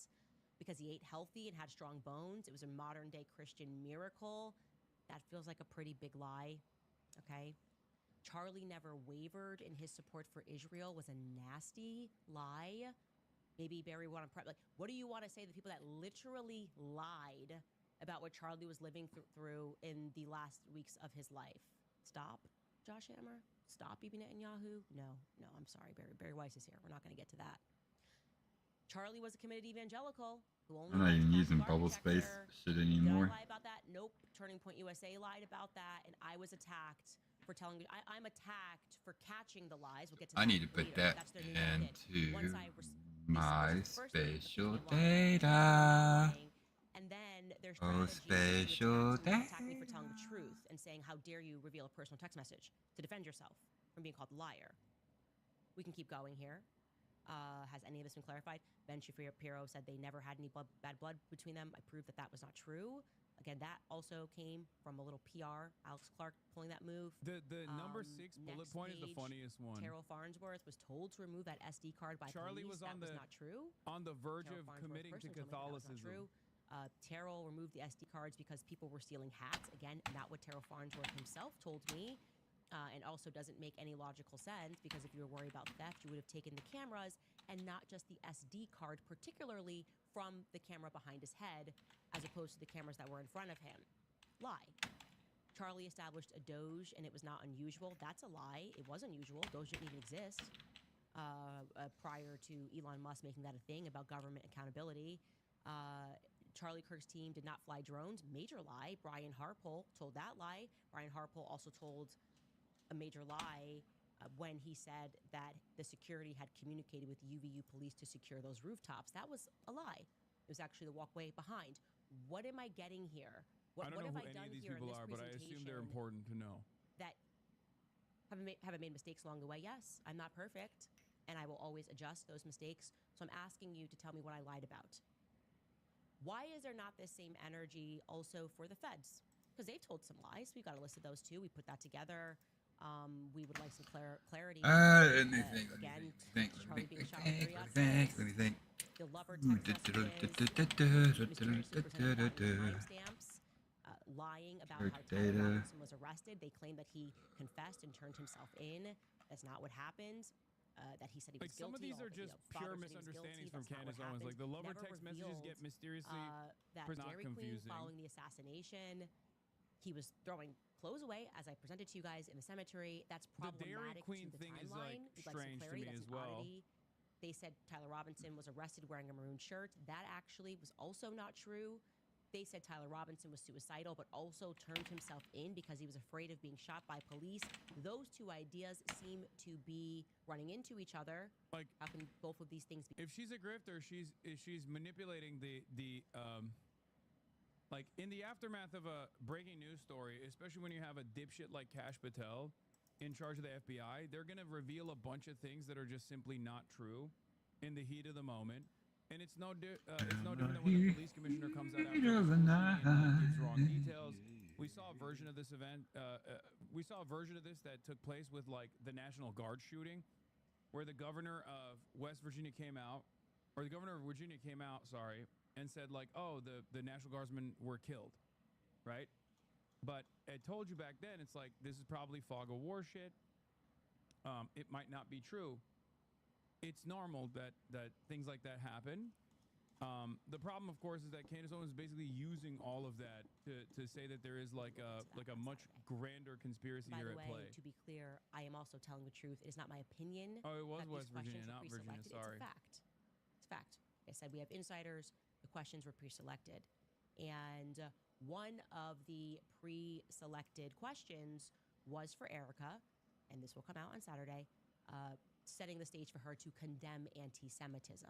because he ate healthy and had strong bones. It was a modern-day Christian miracle. That feels like a pretty big lie, okay? Charlie never wavered in his support for Israel was a nasty lie. Maybe Barry wanted like, what do you want to say to the people that literally lied about what Charlie was living through in the last weeks of his life? Stop, Josh Hammer. Stop, Bibi Netanyahu. No, I'm sorry. Barry Weiss is here. We're not going to get to that. Charlie was a committed evangelical who only. I'm not even using bubble space shit anymore. Did I lie about that? Nope. Turning Point USA lied about that, and I was attacked for telling me. I'm attacked for catching the lies. We'll get to that. I need to put later. that That's their new into method. my spatial data. And then there's spatial data. attack me for telling the truth and saying, how dare you reveal a personal text message to defend yourself from being called a liar. We can keep going here. Has any of this been clarified? Ben Shapiro said they never had any bad blood between them. I proved that was not true. Again, that also came from a little PR. Alex Clark pulling that move. The number 6 bullet point is the funniest one. Terrell Farnsworth was told to remove that SD card by Charlie police. was on that was not true. On the verge Terrell of Farnsworth committing to personally told me that was not Catholicism. true. Terrell removed the SD cards because people were stealing hats. Again, not what Terrell Farnsworth himself told me. And also doesn't make any logical sense, because if you were worried about theft, you would have taken the cameras and not just the SD card, particularly from the camera behind his head, as opposed to the cameras that were in front of him. Lie. Charlie established a Doge and it was not unusual. That's a lie. It was unusual. Doge didn't even exist prior to Elon Musk making that a thing about government accountability. Charlie Kirk's team did not fly drones. Major lie. Brian Harpole told that lie. Brian Harpole also told a major lie when he said that the security had communicated with UVU police to secure those rooftops. That was a lie. It was actually the walkway behind. What am I getting here? I don't know who any of these people are, but I assume they're important to know. That have I made mistakes along the way? Yes, I'm not perfect, and I will always adjust those mistakes. So I'm asking you to tell me what I lied about. Why is there not this same energy also for the feds? Because they've told some lies. We've got a list of those too. We put that together. We would like some clarity. Let me think. The lover timestamps, lying about how Tyler Robinson was arrested. They claim that he confessed and turned himself in. That's not what happened. That he said he was guilty. Some of these are just pure misunderstandings from Candace Owens. Like the lover text messages get mysteriously that not Dairy Queen, confusing. following the assassination, he was throwing clothes away, as I presented to you guys in the cemetery. That's problematic. The Dairy Queen to the thing timeline. is strange to me That's as well. oddity. They said Tyler Robinson was arrested wearing a maroon shirt. That actually was also not true. They said Tyler Robinson was suicidal, but also turned himself in because he was afraid of being shot by police. Those two ideas seem to be running into each other. Like, how can both of these things be? If she's a grifter, she's manipulating the like in the aftermath of a breaking news story, especially when you have a dipshit like Kash Patel in charge of the FBI, they're going to reveal a bunch of things that are just simply not true in the heat of the moment. And it's no different than when the police commissioner comes out after and gives wrong details. We saw a version of this event. We saw a version of this that took place with like the National Guard shooting, where the governor of West Virginia came out, or the governor of Virginia came out, sorry, and said like, oh, the National Guardsmen were killed, right? But I told you back then, it's like, this is probably fog of war shit. It might not be true. It's normal that things like that happen. The problem, of course, is that Candace Owens is basically using all of that to say that there is like a much grander conspiracy here at play. To be clear, I am also telling the truth. It is not my opinion. Oh, it was West Virginia, not Virginia. Sorry. It's a fact. It's a fact. Like I said, we have insiders. The questions were pre-selected, and one of the pre-selected questions was for Erica, and this will come out on Saturday, setting the stage for her to condemn anti-Semitism.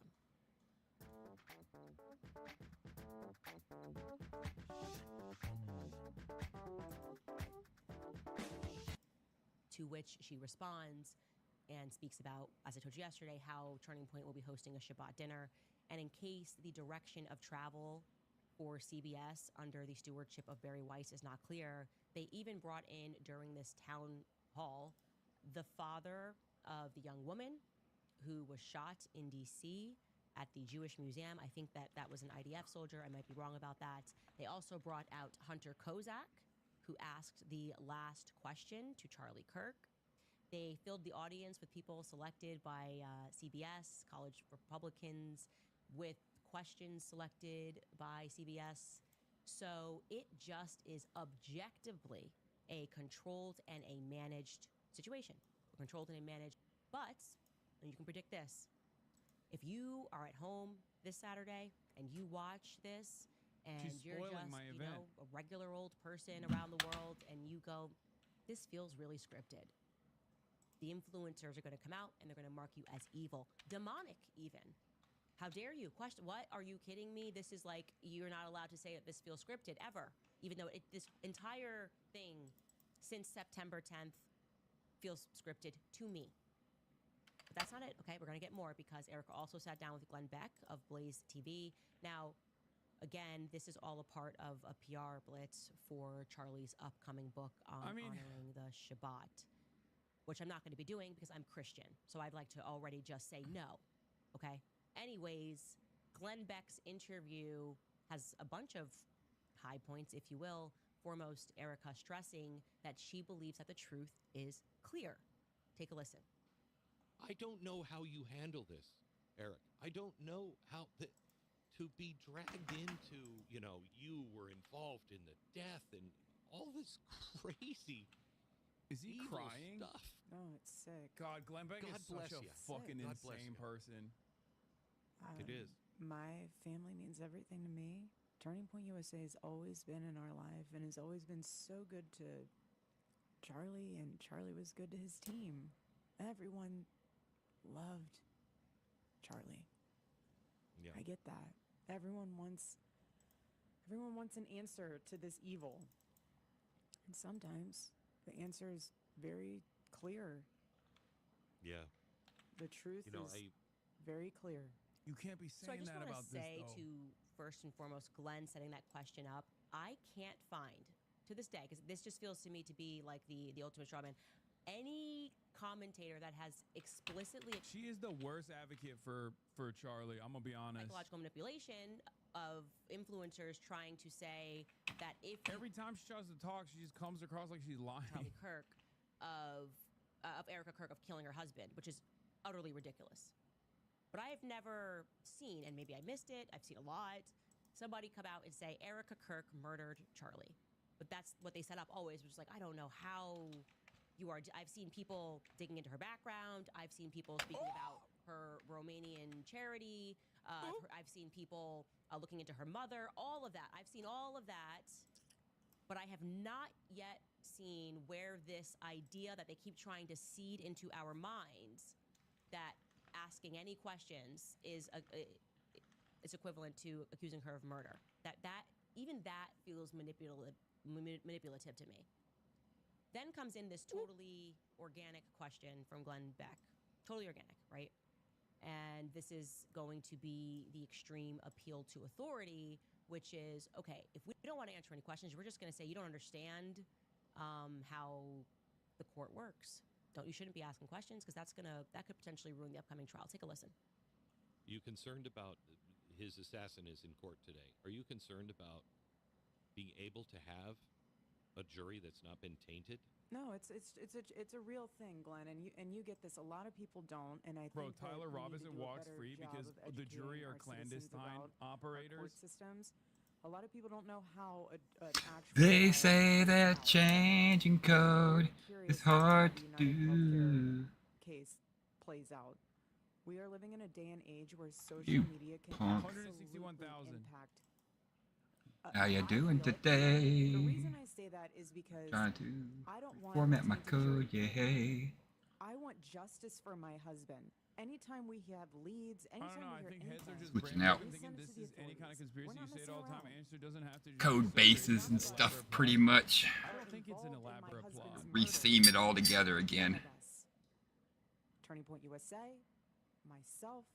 To which she responds and speaks about, as I told you yesterday, how Turning Point will be hosting a Shabbat dinner. And in case the direction of travel for CBS under the stewardship of Barry Weiss is not clear, they even brought in, during this town hall, the father of the young woman who was shot in D.C. at the Jewish Museum. I think that was an IDF soldier. I might be wrong about that. They also brought out Hunter Kozak, who asked the last question to Charlie Kirk. They filled the audience with people selected by CBS, college Republicans, with questions selected by CBS. So it just is objectively a controlled and a managed situation. Controlled and managed. But, and you can predict this, if you are at home this Saturday and you watch this and you're just, a regular old person around the world and you go, this feels really scripted. The influencers are going to come out and they're going to mark you as evil, demonic even. How dare you? Question, what? Are you kidding me? This is like, you're not allowed to say that this feels scripted ever, even though this entire thing since September 10th feels scripted to me. But that's not it. Okay, we're going to get more because Erica also sat down with Glenn Beck of Blaze TV. Now, again, this is all a part of a PR blitz for Charlie's upcoming book on honoring the Shabbat, which I'm not going to be doing because I'm Christian. So I'd like to already just say no. Okay? Anyways, Glenn Beck's interview has a bunch of high points, if you will. Foremost, Erica stressing that she believes that the truth is clear. Take a listen. I don't know how you handle this, Eric. I don't know how to be dragged into, you were involved in the death and all this crazy. Is he evil crying? Stuff. Oh, it's sick. God, Glenn Beck God is bless such a you. fucking God bless insane you. person. It is. My family means everything to me. Turning Point USA has always been in our life and has always been so good to Charlie, and Charlie was good to his team. Everyone loved Charlie. Yeah. I get that. Everyone wants an answer to this evil. And sometimes the answer is very clear. Yeah. The truth is very clear. You can't be So I saying just that want about to say this, though. to, first and foremost, Glenn setting that question up, I can't find, to this day, because this just feels to me to be like the ultimate straw man, any commentator that has explicitly She is the worst advocate for Charlie. I'm gonna be honest. psychological manipulation of influencers trying to say that if Every time she tries to talk, she just comes across like she's lying. Charlie Kirk of Erica Kirk of killing her husband, which is utterly ridiculous. But I have never seen, and maybe I missed it, I've seen a lot, somebody come out and say Erica Kirk murdered Charlie. But that's what they set up always, which is like, I don't know how you are. I've seen people digging into her background. I've seen people speaking about her Romanian charity. I've seen people looking into her mother, all of that. I've seen all of that, but I have not yet seen where this idea that they keep trying to seed into our minds that asking any questions is equivalent to accusing her of murder. That even that feels manipulative to me. Then comes in this totally organic question from Glenn Beck. Totally organic, right? And this is going to be the extreme appeal to authority, which is, okay, if we don't want to answer any questions, we're just going to say you don't understand how the court works. You shouldn't be asking questions because that could potentially ruin the upcoming trial. Take a listen. You concerned about his assassin is in court today. Are you concerned about being able to have a jury that's not been tainted? No, it's a real thing, Glenn, and you get this. A lot of people don't, and I think Bro, that Tyler we need to Robinson do a walks better free job because of the jury educating are our citizens clandestine about our court operators. systems. A lot of people don't know how an actual They trial say plays that out. changing code is Curious to see how hard the to United Healthcare do. case plays out. We are living in a day and age where social You media can punk. absolutely 161,000. impact. How you I doing feel- today? The reason I say that is because Trying to I don't want format my tainted jury code, yeah, hey. I want justice for my husband. Anytime we have leads, I don't anytime know. we I hear think heads are anything, just Switching brain out. dead and we thinking send it this to the is any kind of authorities. conspiracy. We're You not say it all the messing time. around. Answer doesn't have to just Code be celebrated. bases It's and an stuff, elaborate pretty plot. much. I don't think it's an involved in my elaborate plot. husband's murder. Re-theme it all together again. None of us. Turning Point USA, myself,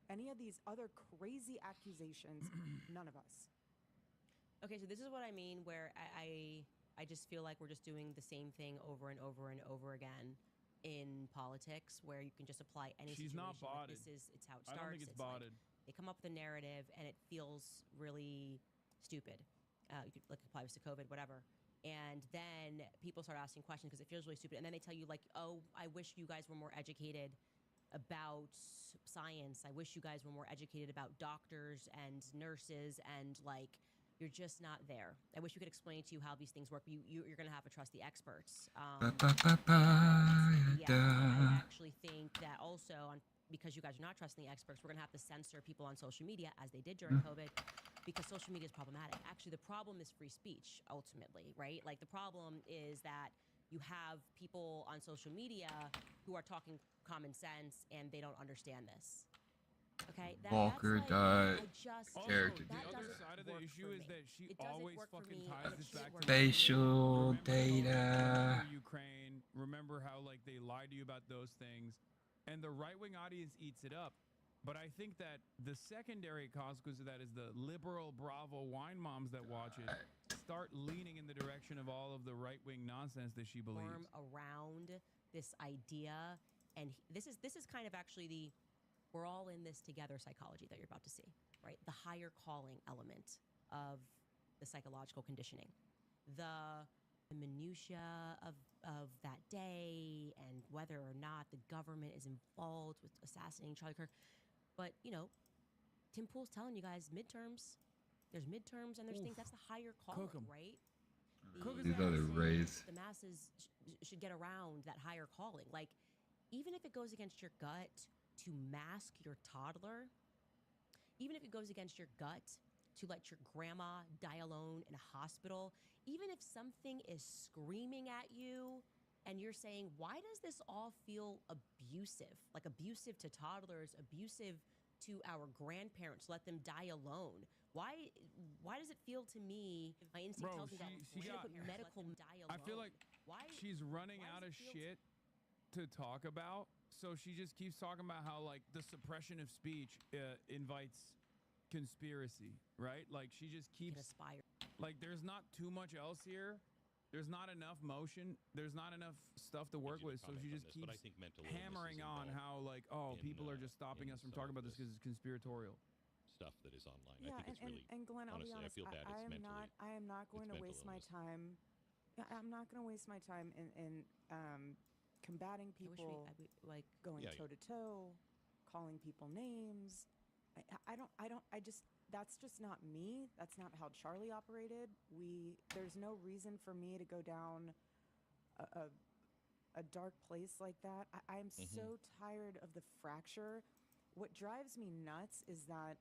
any of these other crazy accusations, none of us. Okay, so this is what I mean, where I just feel like we're just doing the same thing over and over and over again in politics, where you can just apply any She's situation. not like, botted. it's how it I starts. don't think it's like, botted. they come up with a narrative, and it feels really stupid. You could apply this to COVID, whatever. And then people start asking questions because it feels really stupid. And then they tell you, like, oh, I wish you guys were more educated about science. I wish you guys were more educated about doctors and nurses, and like, you're just not there. I wish we could explain to you how these things work. You're going to have to trust the experts. Yeah, I actually think that also, because you guys are not trusting the experts, we're going to have to censor people on social media, as they did during COVID, because social media is problematic. Actually, the problem is free speech, ultimately, right? Like, the problem is that you have people on social media who are talking common sense, and they don't understand this. Okay, Walker that's like, died. I just Character that The other doesn't side of the work issue for is me. that she It doesn't always work for fucking me, ties and it this shouldn't back work to for you. Facial data. Ukraine. Remember how like they lie to you about those things, and the right-wing audience eats it up. But I think that the secondary consequence of that is the liberal Bravo wine moms that watch it start leaning in the direction of all of the right-wing nonsense that she believes. Form around this idea, and this is kind of actually the we're all in this together psychology that you're about to see, right? The higher calling element of the psychological conditioning, the minutia of that day, and whether or not the government is involved with assassinating Charlie Kirk. But, you know, Tim Pool's telling you guys midterms. There's midterms and there's things. That's the higher calling, Cook 'em. right? These other rays. The masses should get around that higher calling. Like, even if it goes against your gut to mask your toddler, even if it goes against your gut to let your grandma die alone in a hospital, even if something is screaming at you and you're saying, why does this all feel abusive? Like abusive to toddlers, abusive to our grandparents, let them die alone. Why does it feel to me, my instinct Bro, tells me that she we should got- put medical die alone. I feel like she's running out of shit to talk about, so she just keeps talking about how like the suppression of speech invites conspiracy, right? Like she just keeps like there's not too much else here. There's not enough motion. There's not enough stuff to work with, so she just keeps but I think mental illness hammering is on involved how like, oh, people are just stopping in us from some talking of about this because it's conspiratorial. Stuff that is online. Yeah, I think it's really and Glenn, I'll be honestly, honest. I feel bad. I It's am mentally. not. I am not going to mental waste my illness. time. Yeah, I'm not going to waste my time in combating people, like going Yeah, yeah. toe to toe, calling people names. I just. That's just not me. That's not how Charlie operated. There's no reason for me to go down a dark place like that. I'm so tired of the fracture. What drives me nuts is that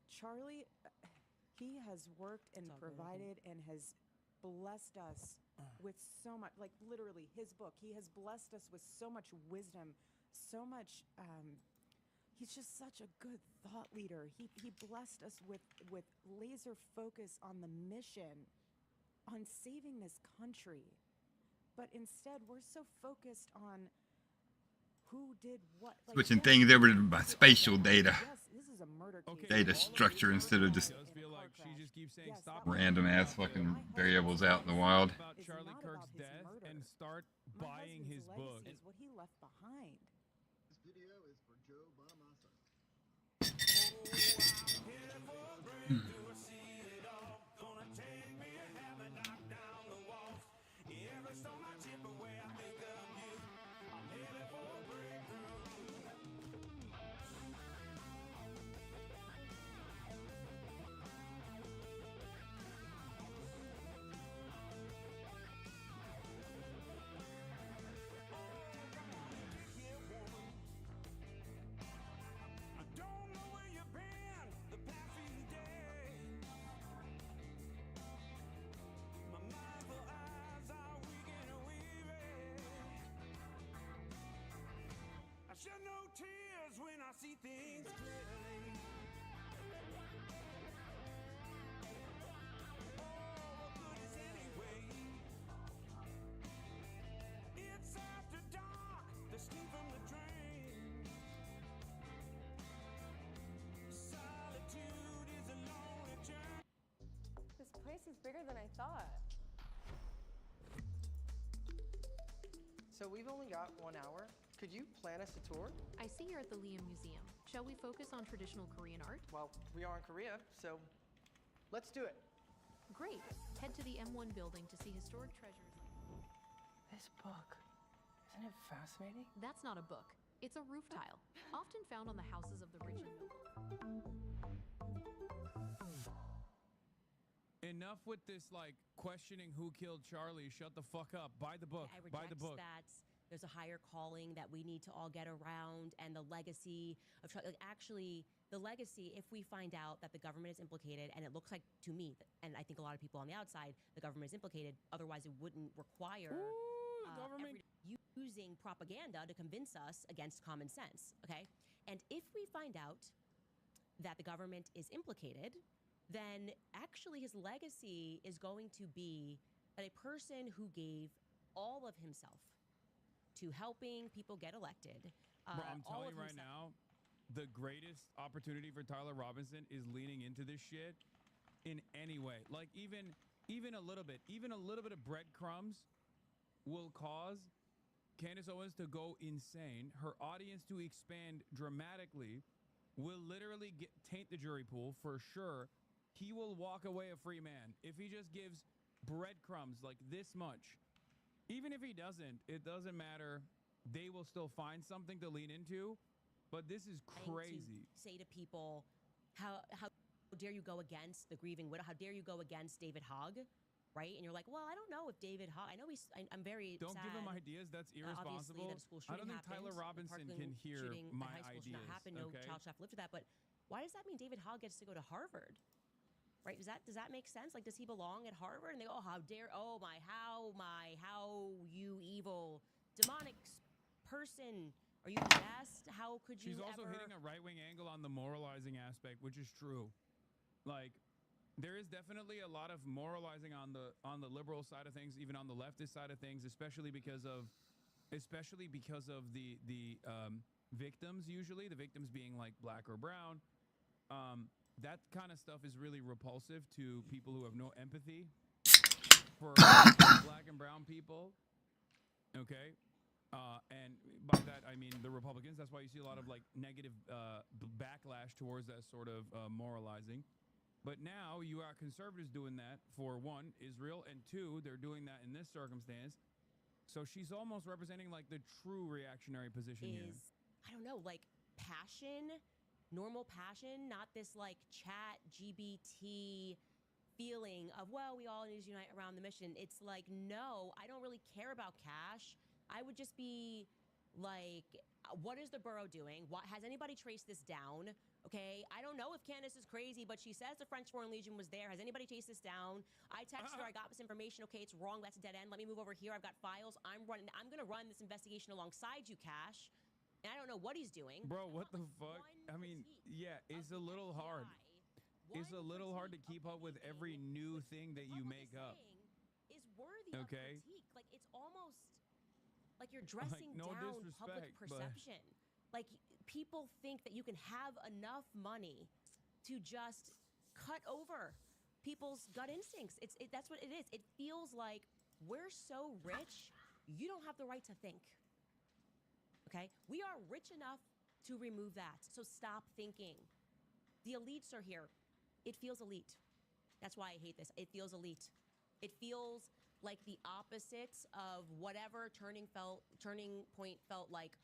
Charlie, he has worked and provided and has blessed us with so much, like literally his book. He has blessed us with so much wisdom, so much. He's just such a good thought leader. He blessed us with laser focus on the mission, on saving this country. But instead, we're so focused on who did what. Like, Switching yes, things over to my spatial data. Yes, this is a murder case. Data structure instead of just Does feel like she just keeps saying stop random ass fucking variables out in the wild. about Charlie Kirk's death and start buying his book. Is what he left behind. This video is for Joe Bonamassa. Shed no tears when I see things clearly. Oh, what good is anyway? It's after dark, the steam from the drain. Solitude is a lonely journey. This place is bigger than I thought. So we've only got 1 hour. Could you plan us a tour? I see you're at the Liam Museum. Shall we focus on traditional Korean art? Well, we are in Korea, so let's do it. Great. Head to the M1 building to see historic treasures. This book, isn't it fascinating? That's not a book. It's a roof tile, often found on the houses of the rich and noble. Enough with this like questioning who killed Charlie. Shut the fuck up. Buy the book. I Buy the reject book. that. There's a higher calling that we need to all get around, and the legacy of like actually the legacy. If we find out that the government is implicated, and it looks like to me, and I think a lot of people on the outside, the government is implicated. Otherwise, it wouldn't require government using propaganda to convince us against common sense. Okay, and if we find out that the government is implicated, then actually his legacy is going to be that a person who gave all of himself to helping people get elected. Bro, I'm all telling of you right himself- now, the greatest opportunity for Tyler Robinson is leaning into this shit in any way. Like even a little bit of breadcrumbs will cause Candace Owens to go insane. Her audience to expand dramatically will literally taint the jury pool for sure. he will walk away a free man if he just gives breadcrumbs like this much. Even if he doesn't, it doesn't matter. They will still find something to lean into. But this is crazy. To say to people, how dare you go against the grieving widow? How dare you go against David Hogg? Right? And you're like, well, I don't know if David Hogg, I know I'm very Don't sad. give him ideas. That's irresponsible. That a school I don't think happened, Tyler Robinson can hear my ideas. Should not happen. No child should have lived with that. But why does that mean David Hogg gets to go to Harvard? Right? Does that make sense? Like, does he belong at Harvard? And they go, oh, how you evil, demonic person. Are you the best? How could you She's also hitting a right-wing angle on the moralizing aspect, which is true. Like, there is definitely a lot of moralizing on the liberal side of things, even on the leftist side of things, especially because of the victims. Usually, the victims being like black or brown. That kind of stuff is really repulsive to people who have no empathy for black and brown people. Okay. And by that, I mean the Republicans. That's why you see a lot of like negative backlash towards that sort of moralizing. But now you got conservatives doing that for one, Israel, and two, they're doing that in this circumstance. So she's almost representing like the true reactionary position here. I don't know, like passion, normal passion, not this like chat GBT feeling of, well, we all need to unite around the mission. It's like, no, I don't really care about cash. I would just be like, what is the borough doing? Has anybody traced this down? Okay, I don't know if Candace is crazy, but she says the French Foreign Legion was there. Has anybody chased this down? I texted her, I got this information. Okay, it's wrong. That's a dead end. Let me move over here. I've got files. I'm going to run this investigation alongside you, Cash. And I don't know what he's doing. Bro, what the fuck? I mean, yeah, it's a little hard. It's a little hard to keep up with every new thing that you make up. Is worthy of critique. Like, it's almost like you're dressing no down public disrespect, perception. Like, people think that you can have enough money to just cut over people's gut instincts. That's what it is. It feels like we're so rich, you don't have the right to think. Okay? We are rich enough to remove that. So stop thinking. The elites are here. It feels elite. That's why I hate this. It feels elite. It feels like the opposites of whatever turning point felt like.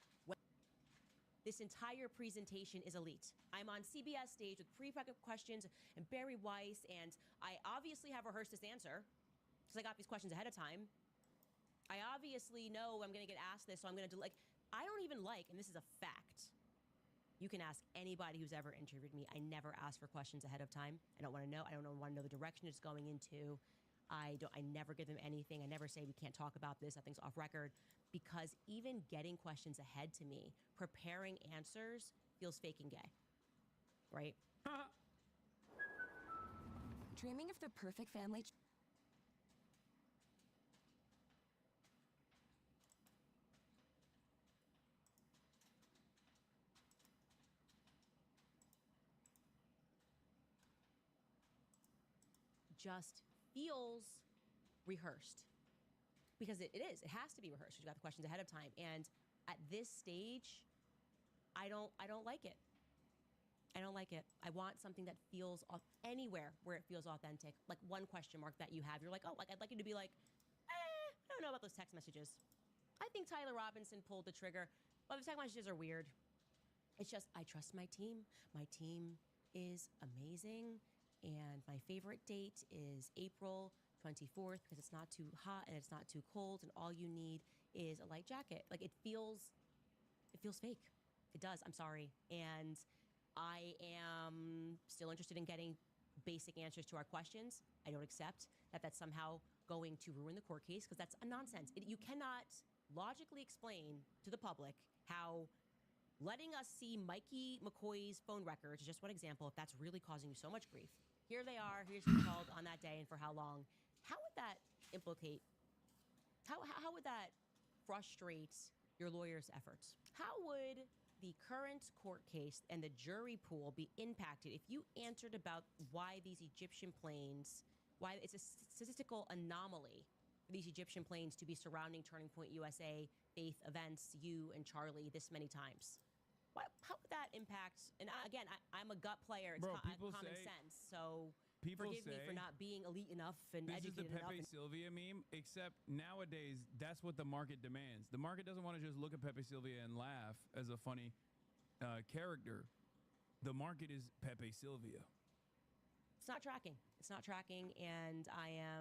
This entire presentation is elite. I'm on CBS stage with pre-packed questions and Barry Weiss, and I obviously have rehearsed this answer because I got these questions ahead of time. I obviously know I'm going to get asked this, so I'm going to do, like, I don't even like, and this is a fact. You can ask anybody who's ever interviewed me. I never ask for questions ahead of time. I don't want to know. I don't want to know the direction it's going into. I never give them anything. I never say we can't talk about this. That thing's off record. Because even getting questions ahead to me, preparing answers, feels fake and gay. Right? Dreaming of the perfect family. Just feels rehearsed. Because it is. It has to be rehearsed. You got the questions ahead of time. And at this stage, I don't like it. I don't like it. I want something that feels anywhere where it feels authentic. Like one question mark that you have. You're like, oh, like I'd like you to be like, I don't know about those text messages. I think Tyler Robinson pulled the trigger. But the text messages are weird. It's just, I trust my team. My team is amazing. And my favorite date is April 24th because it's not too hot and it's not too cold, and all you need is a light jacket. Like, it feels fake. It does. I'm sorry. And I am still interested in getting basic answers to our questions. I don't accept that that's somehow going to ruin the court case, because that's a nonsense. You cannot logically explain to the public how letting us see Mikey McCoy's phone records is just one example, if that's really causing you so much grief. Here they are. Here's who called on that day and for how long. How would that implicate, how would that frustrate your lawyer's efforts? How would the current court case and the jury pool be impacted if you answered about why these Egyptian planes, why it's a statistical anomaly for these Egyptian planes to be surrounding Turning Point USA, Faith events, you and Charlie this many times? How would that impact? And again, I'm a gut player. It's Bro, common sense. So people forgive me say for not being elite enough and this is the educated enough. Pepe Sylvia meme, except nowadays that's what the market demands. The market doesn't want to just look at Pepe Sylvia and laugh as a funny character. The market is Pepe Sylvia. It's not tracking. It's not tracking, and I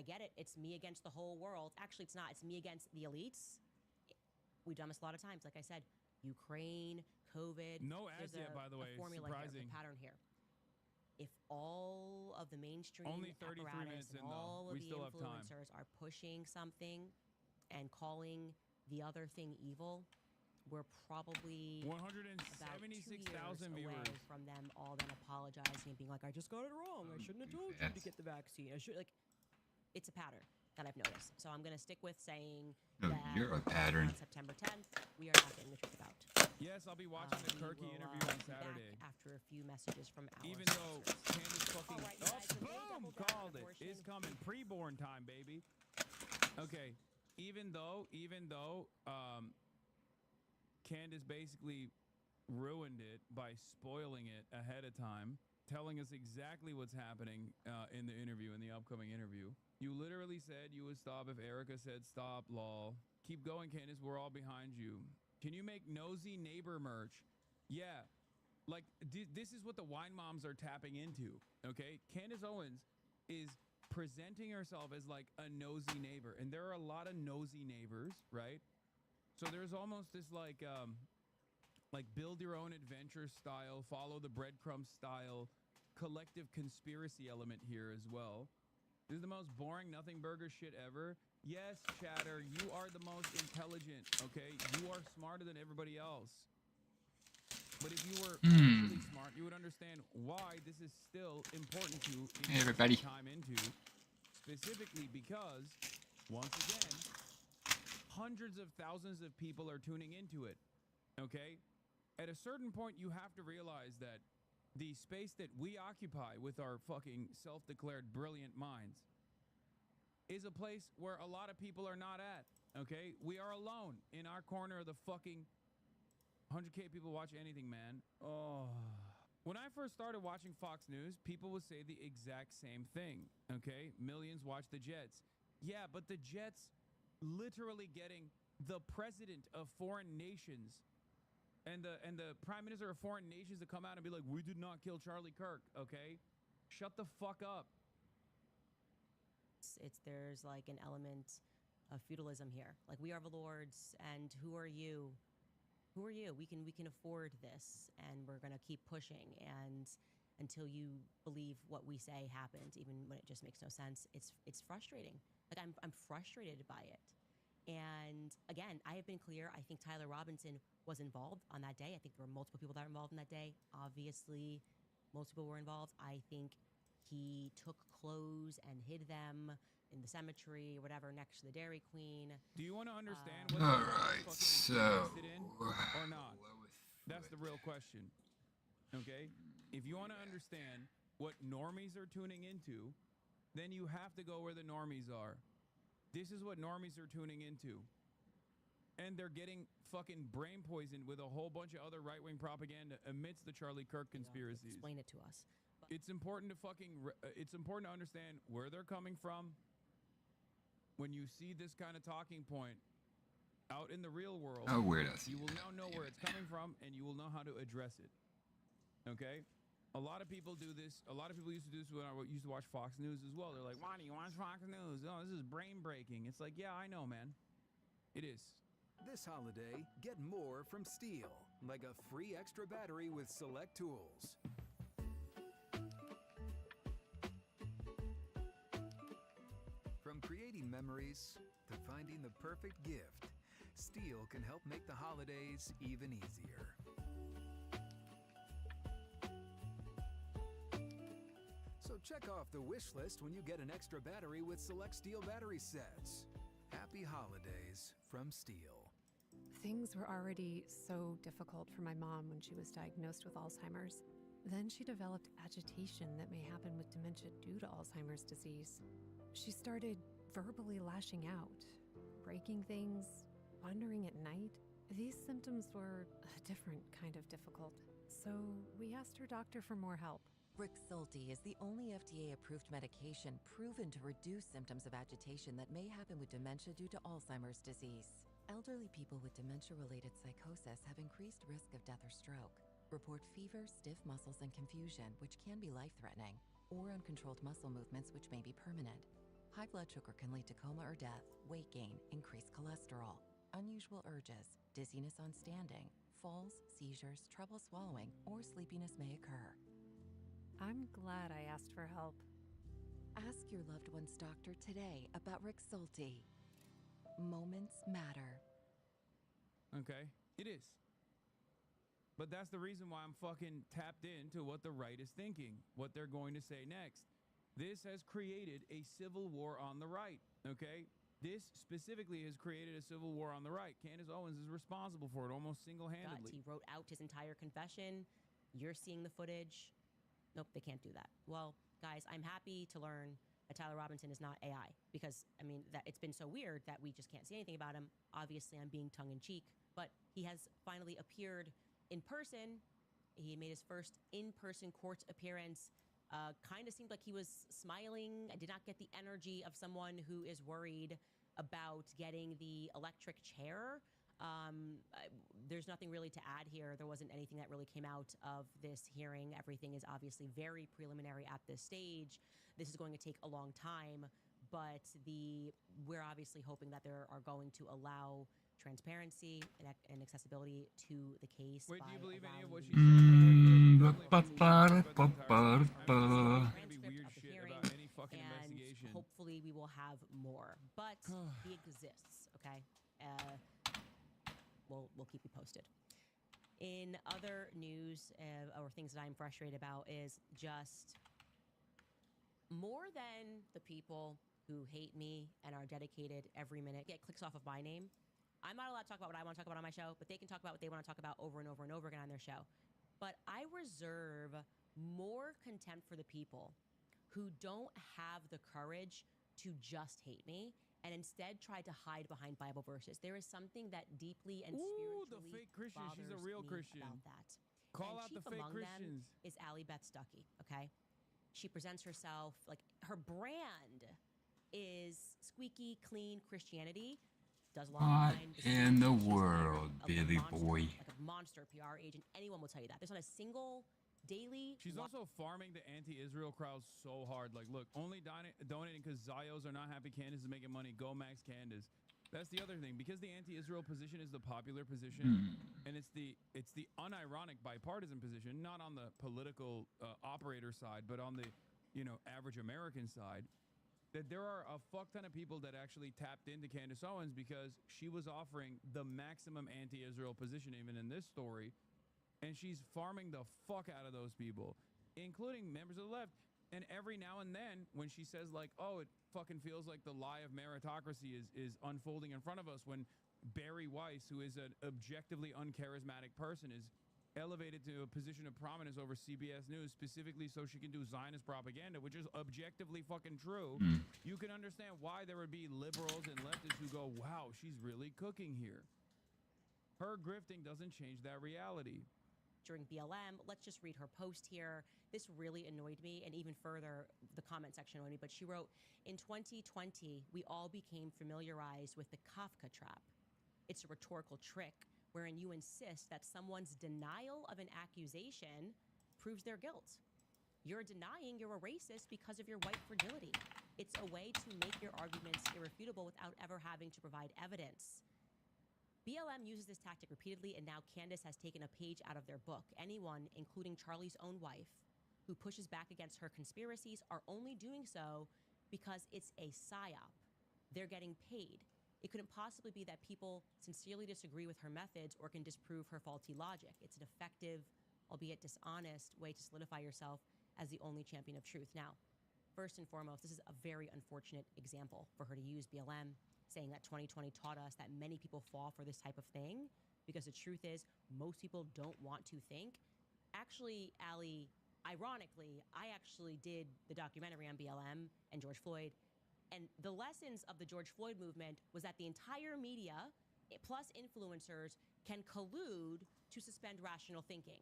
get it. It's me against the whole world. Actually, it's not. It's me against the elites. We've done this a lot of times. Like I said, Ukraine, COVID. No ads There's yet, by the way. A formula Surprising. here, a pattern here. If all of the mainstream Only 33 apparatus minutes and in, though. all of We the still have time. influencers are pushing something and calling the other thing evil, we're probably about 2 years 176,000 away viewers. from them all then apologizing and being like, I just got it wrong. I shouldn't have told you to get the vaccine. I should it's a pattern that I've noticed. So I'm going to stick with saying No, that you're a pattern. on September 10th, we are not getting the truth about. Yes, I'll be watching the Kirky interview on Saturday. After a few messages from our Even though Candace fucking boom, called it. It's coming. Preborn time, baby. Okay. Even though Candace basically ruined it by spoiling it ahead of time, telling us exactly what's happening in the interview, in the upcoming interview. You literally said you would stop if Erica said stop, lol. Keep going, Candace. We're all behind you. Can you make nosy neighbor merch? Yeah. Like, this is what the wine moms are tapping into, okay? Candace Owens is presenting herself as, like, a nosy neighbor. And there are a lot of nosy neighbors, right? So there's almost this, like build your own adventure style, follow the breadcrumb style, collective conspiracy element here as well. This is the most boring nothing burger shit ever. Yes, chatter, you are the most intelligent, okay? You are smarter than everybody else. But if you were actually smart, you would understand why this is still important to Hey, everybody. time into, Specifically because, once again, hundreds of thousands of people are tuning into it, okay? At a certain point, you have to realize that the space that we occupy with our fucking self-declared brilliant minds is a place where a lot of people are not at, okay? We are alone in our corner of the fucking 100K people watch anything, man. Oh. When I first started watching Fox News, people would say the exact same thing, okay? Millions watch the Jets. Yeah, but the Jets literally getting the president of foreign nations and the prime minister of foreign nations to come out and be like, we did not kill Charlie Kirk, okay? Shut the fuck up. There's like an element of feudalism here. Like, we are the lords, and who are you? Who are you? We can afford this, and we're gonna keep pushing. And until you believe what we say happened, even when it just makes no sense, it's frustrating. Like, I'm frustrated by it. And again, I have been clear. I think Tyler Robinson was involved on that day. I think there were multiple people that were involved in that day. Obviously, most people were involved. I think he took clothes and hid them in the cemetery or whatever next to the Dairy Queen. Do you want to understand what All right, so invested in or not? That's the real question. Okay? If you want to understand what normies are tuning into, then you have to go where the normies are. This is what normies are tuning into. And they're getting fucking brain poisoned with a whole bunch of other right-wing propaganda amidst the Charlie Kirk conspiracies. Explain it to us. It's important to it's important to understand where they're coming from. When you see this kind of talking point out in the real world, you will now know where it's coming from, and you will know how to address it. Okay? A lot of people do this. A lot of people used to do this when I used to watch Fox News as well. They're like, why do you watch Fox News? Oh, this is brain breaking. It's like, yeah, I know, man. It is. This holiday, get more from Steel, like a free extra battery with select tools. From creating memories to finding the perfect gift, Steel can help make the holidays even easier. So check off the wish list when you get an extra battery with select Steel battery sets. Happy holidays from Steel. Things were already so difficult for my mom when she was diagnosed with Alzheimer's. Then she developed agitation that may happen with dementia due to Alzheimer's disease. She started verbally lashing out, breaking things, wandering at night. These symptoms were a different kind of difficult. So we asked her doctor for more help. Rexulti is the only FDA-approved medication proven to reduce symptoms of agitation that may happen with dementia due to Alzheimer's disease. Elderly people with dementia-related psychosis have increased risk of death or stroke, report fever, stiff muscles, and confusion, which can be life-threatening, or uncontrolled muscle movements, which may be permanent. High blood sugar can lead to coma or death, weight gain, increased cholesterol, unusual urges, dizziness on standing, falls, seizures, trouble swallowing, or sleepiness may occur. I'm glad I asked for help. Ask your loved one's doctor today about Rexulti. Moments matter. Okay, it is. But that's the reason why I'm fucking tapped into what the right is thinking, what they're going to say next. This has created a civil war on the right, okay? This specifically has created a civil war on the right. Candace Owens is responsible for it almost single-handedly. He wrote out his entire confession. You're seeing the footage. Nope, they can't do that. Well, guys, I'm happy to learn that Tyler Robinson is not AI because, I mean, that it's been so weird that we just can't say anything about him. Obviously, I'm being tongue-in-cheek, but he has finally appeared in person. He made his first in-person court appearance. Kind of seemed like he was smiling. I did not get the energy of someone who is worried about getting the electric chair. There's nothing really to add here. There wasn't anything that really came out of this hearing. Everything is obviously very preliminary at this stage. This is going to take a long time, but we're obviously hoping that they are going to allow transparency and accessibility to the case. Wait, do you believe any of what she said? Hopefully we will have more, but he exists, okay? We'll keep you posted. In other news or things that I'm frustrated about is just more than the people who hate me and are dedicated every minute get clicks off of my name. I'm not allowed to talk about what I want to talk about on my show, but they can talk about what they want to talk about over and over and over again on their show. But I reserve more contempt for the people who don't have the courage to just hate me and instead try to hide behind Bible verses. There is something that deeply and spiritually the fake Christian. She's a real Christian. About that. Call and out the fake Christians. Is Allie Beth Stuckey, okay? She presents herself like her brand is squeaky clean Christianity. Does a lot what in the world, Billy boy? Like a monster PR agent. Anyone will tell you that. There's not a single daily. She's also farming the anti-Israel crowd so hard. Like, look, only donating because Zios are not happy Candace is making money. Go Max Candace. That's the other thing. Because the anti-Israel position is the popular position, and it's the unironic bipartisan position, not on the political operator side, but on the average American side. That there are a fuck ton of people that actually tapped into Candace Owens because she was offering the maximum anti-Israel position even in this story. And she's farming the fuck out of those people, including members of the left. And every now and then when she says like, oh, it fucking feels like the lie of meritocracy is unfolding in front of us when Barry Weiss, who is an objectively uncharismatic person, is elevated to a position of prominence over CBS News specifically so she can do Zionist propaganda, which is objectively fucking true. You can understand why there would be liberals and leftists who go, wow, she's really cooking here. Her grifting doesn't change that reality. During BLM, let's just read her post here. This really annoyed me, and even further, the comment section annoyed me, but she wrote, in 2020, we all became familiarized with the Kafka trap. It's a rhetorical trick wherein you insist that someone's denial of an accusation proves their guilt. You're denying you're a racist because of your white fragility. It's a way to make your arguments irrefutable without ever having to provide evidence. BLM uses this tactic repeatedly, and now Candace has taken a page out of their book. Anyone, including Charlie's own wife, who pushes back against her conspiracies are only doing so because it's a psyop. They're getting paid. It couldn't possibly be that people sincerely disagree with her methods or can disprove her faulty logic. It's an effective, albeit dishonest, way to solidify yourself as the only champion of truth. Now, first and foremost, this is a very unfortunate example for her to use BLM, saying that 2020 taught us that many people fall for this type of thing, because the truth is most people don't want to think. Actually, Allie, ironically, I actually did the documentary on BLM and George Floyd. And the lessons of the George Floyd movement was that the entire media, plus influencers, can collude to suspend rational thinking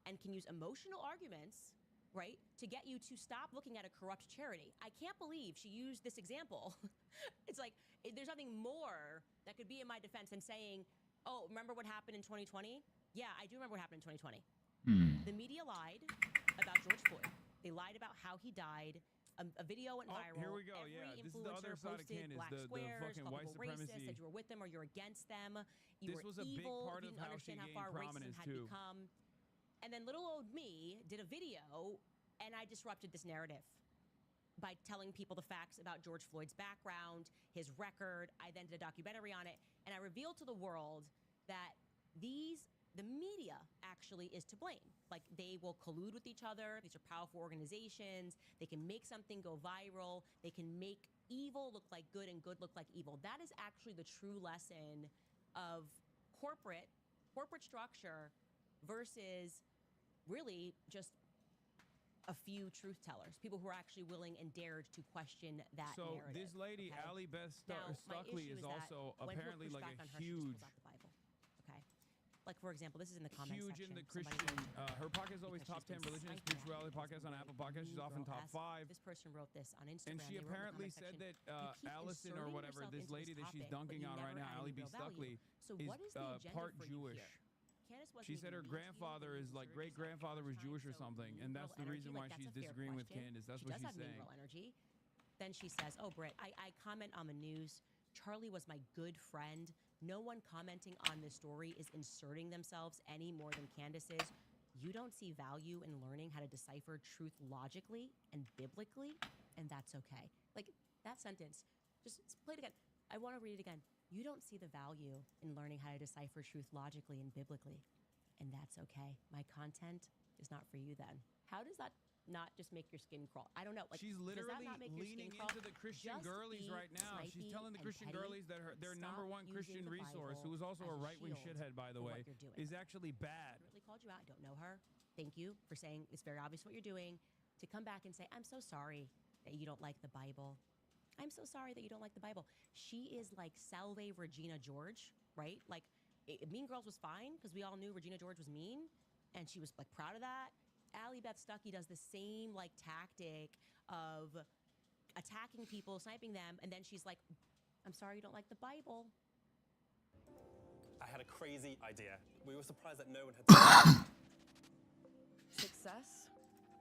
and can use emotional arguments right? To get you to stop looking at a corrupt charity. I can't believe she used this example. It's like, there's nothing more that could be in my defense than saying, oh, remember what happened in 2020? Yeah, I do remember what happened in 2020. The media lied about George Floyd. They lied about how he died. A video went viral. Here we go. Every Yeah, this is the other influencer side of posted Candace, black the squares, fucking called white people racist, supremacy. said you were with them or you're against them. You This were was a big evil. part You of didn't how she understand how gained far racism prominence, had too. become. And then little old me did a video, and I disrupted this narrative by telling people the facts about George Floyd's background, his record. I then did a documentary on it, and I revealed to the world that the media actually is to blame. Like, they will collude with each other. These are powerful organizations. They can make something go viral. They can make evil look like good and good look like evil. That is actually the true lesson of corporate structure versus really just a few truth tellers, people who are actually willing and dared to question that So narrative. this lady, okay? Ali Beth Now, my Stuckley, issue is that also when people apparently push like back on a her, she just huge, pulls out the Bible. Okay, like for example, this is in the comments huge section. in the Somebody Christian. wrote, Her podcast is always because top she's 10 been religion and sniping spirituality at podcast on this Apple Podcasts. She's often top 5. This person wrote this on Instagram. And she They wrote in the apparently comment said section, that "You keep Allison or inserting whatever, yourself this into lady that she's topic, but dunking you on right never now, add Ali any B. real value." Stuckley, So what is the agenda part for you Jewish. here? Candace wasn't She said even her mean to you, grandfather you is like inserted great yourself grandfather the was first time, Jewish or so something, mean and girl that's the energy, reason like, why that's she's a fair disagreeing with question. Candace. That's She what does she's have mean saying. girl energy. Then she says, "Oh, Britt, I comment on the news. Charlie was my good friend. No one commenting on this story is inserting themselves any more than Candace is. You don't see value in learning how to decipher truth logically and biblically, and that's okay." Like, that sentence, just play it again. I want to read it again. You don't see the value in learning how to decipher truth logically and biblically, and that's okay. My content is not for you then. How does that not just make your skin crawl? I don't know. Like, She's does that literally not make your skin leaning crawl? into the Christian Just girlies be right now. She's snipey telling the and Christian petty. girlies that their Stop number one using Christian the resource, Bible who is also as a a right-wing shield shithead, by the for way, what you're doing. is actually bad. Really called you out. I don't know her. Thank you for saying it's very obvious what you're doing. To come back and say, "I'm so sorry that you don't like the Bible. I'm so sorry that you don't like the Bible." She is like Salve Regina George, right? Like, Mean Girls was fine because we all knew Regina George was mean, and she was like proud of that. Ali Beth Stuckey does the same like tactic of attacking people, sniping them, and then she's like, "I'm sorry you don't like the Bible." I had a crazy idea. We were surprised that no one had. Success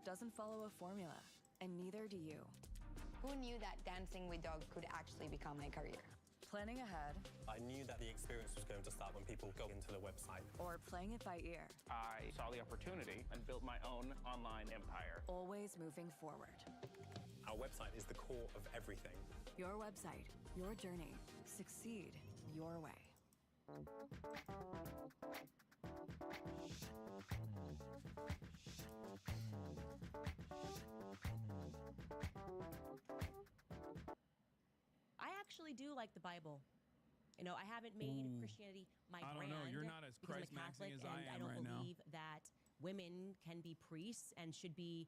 doesn't follow a formula, and neither do you. Who knew that dancing with dogs could actually become my career? Planning ahead I knew that the experience was going to start when people go into the website. or playing it by ear, I saw the opportunity and built my own online empire. always moving forward. Our website is the core of everything. Your website, your journey. Succeed your way. I actually do like the Bible. You know, I haven't made Ooh. Christianity my I brand. don't know. You're not as because I'm a Christ-maxing Catholic, as I and am I don't right now. believe that women can be priests and should be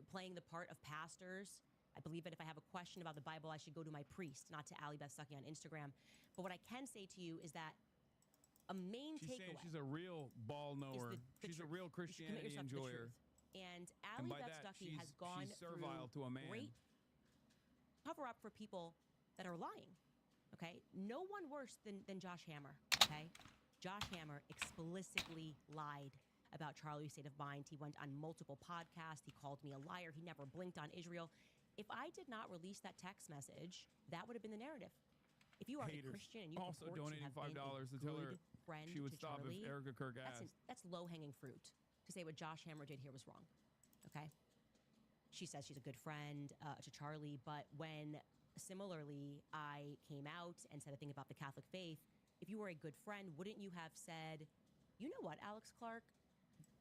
playing the part of pastors. I believe that if I have a question about the Bible, I should go to my priest, not to Ali Beth Stuckey on Instagram. But what I can say to you is that a main She's saying takeaway she's a real ball knower. the She's a truth. real You should commit Christianity yourself to the enjoyer. truth. And And Ali by Beth that, Stuckey has she's gone servile through to a man. great cover up for people that are lying. Okay, no one worse than Josh Hammer. Okay, Josh Hammer explicitly lied about Charlie's state of mind. He went on multiple podcasts. He called me a liar. He never blinked on Israel. If I did not release that text message, that would have been the narrative. If you are Haters. a Christian and you Also purport to donating have been $5 a to tell her good friend she would to stop Charlie, if Erica Kirk asked. that's low-hanging fruit to say what Josh Hammer did here was wrong. Okay, she says she's a good friend to Charlie, but when similarly I came out and said a thing about the Catholic faith, if you were a good friend, wouldn't you have said, "You know what, Alex Clark,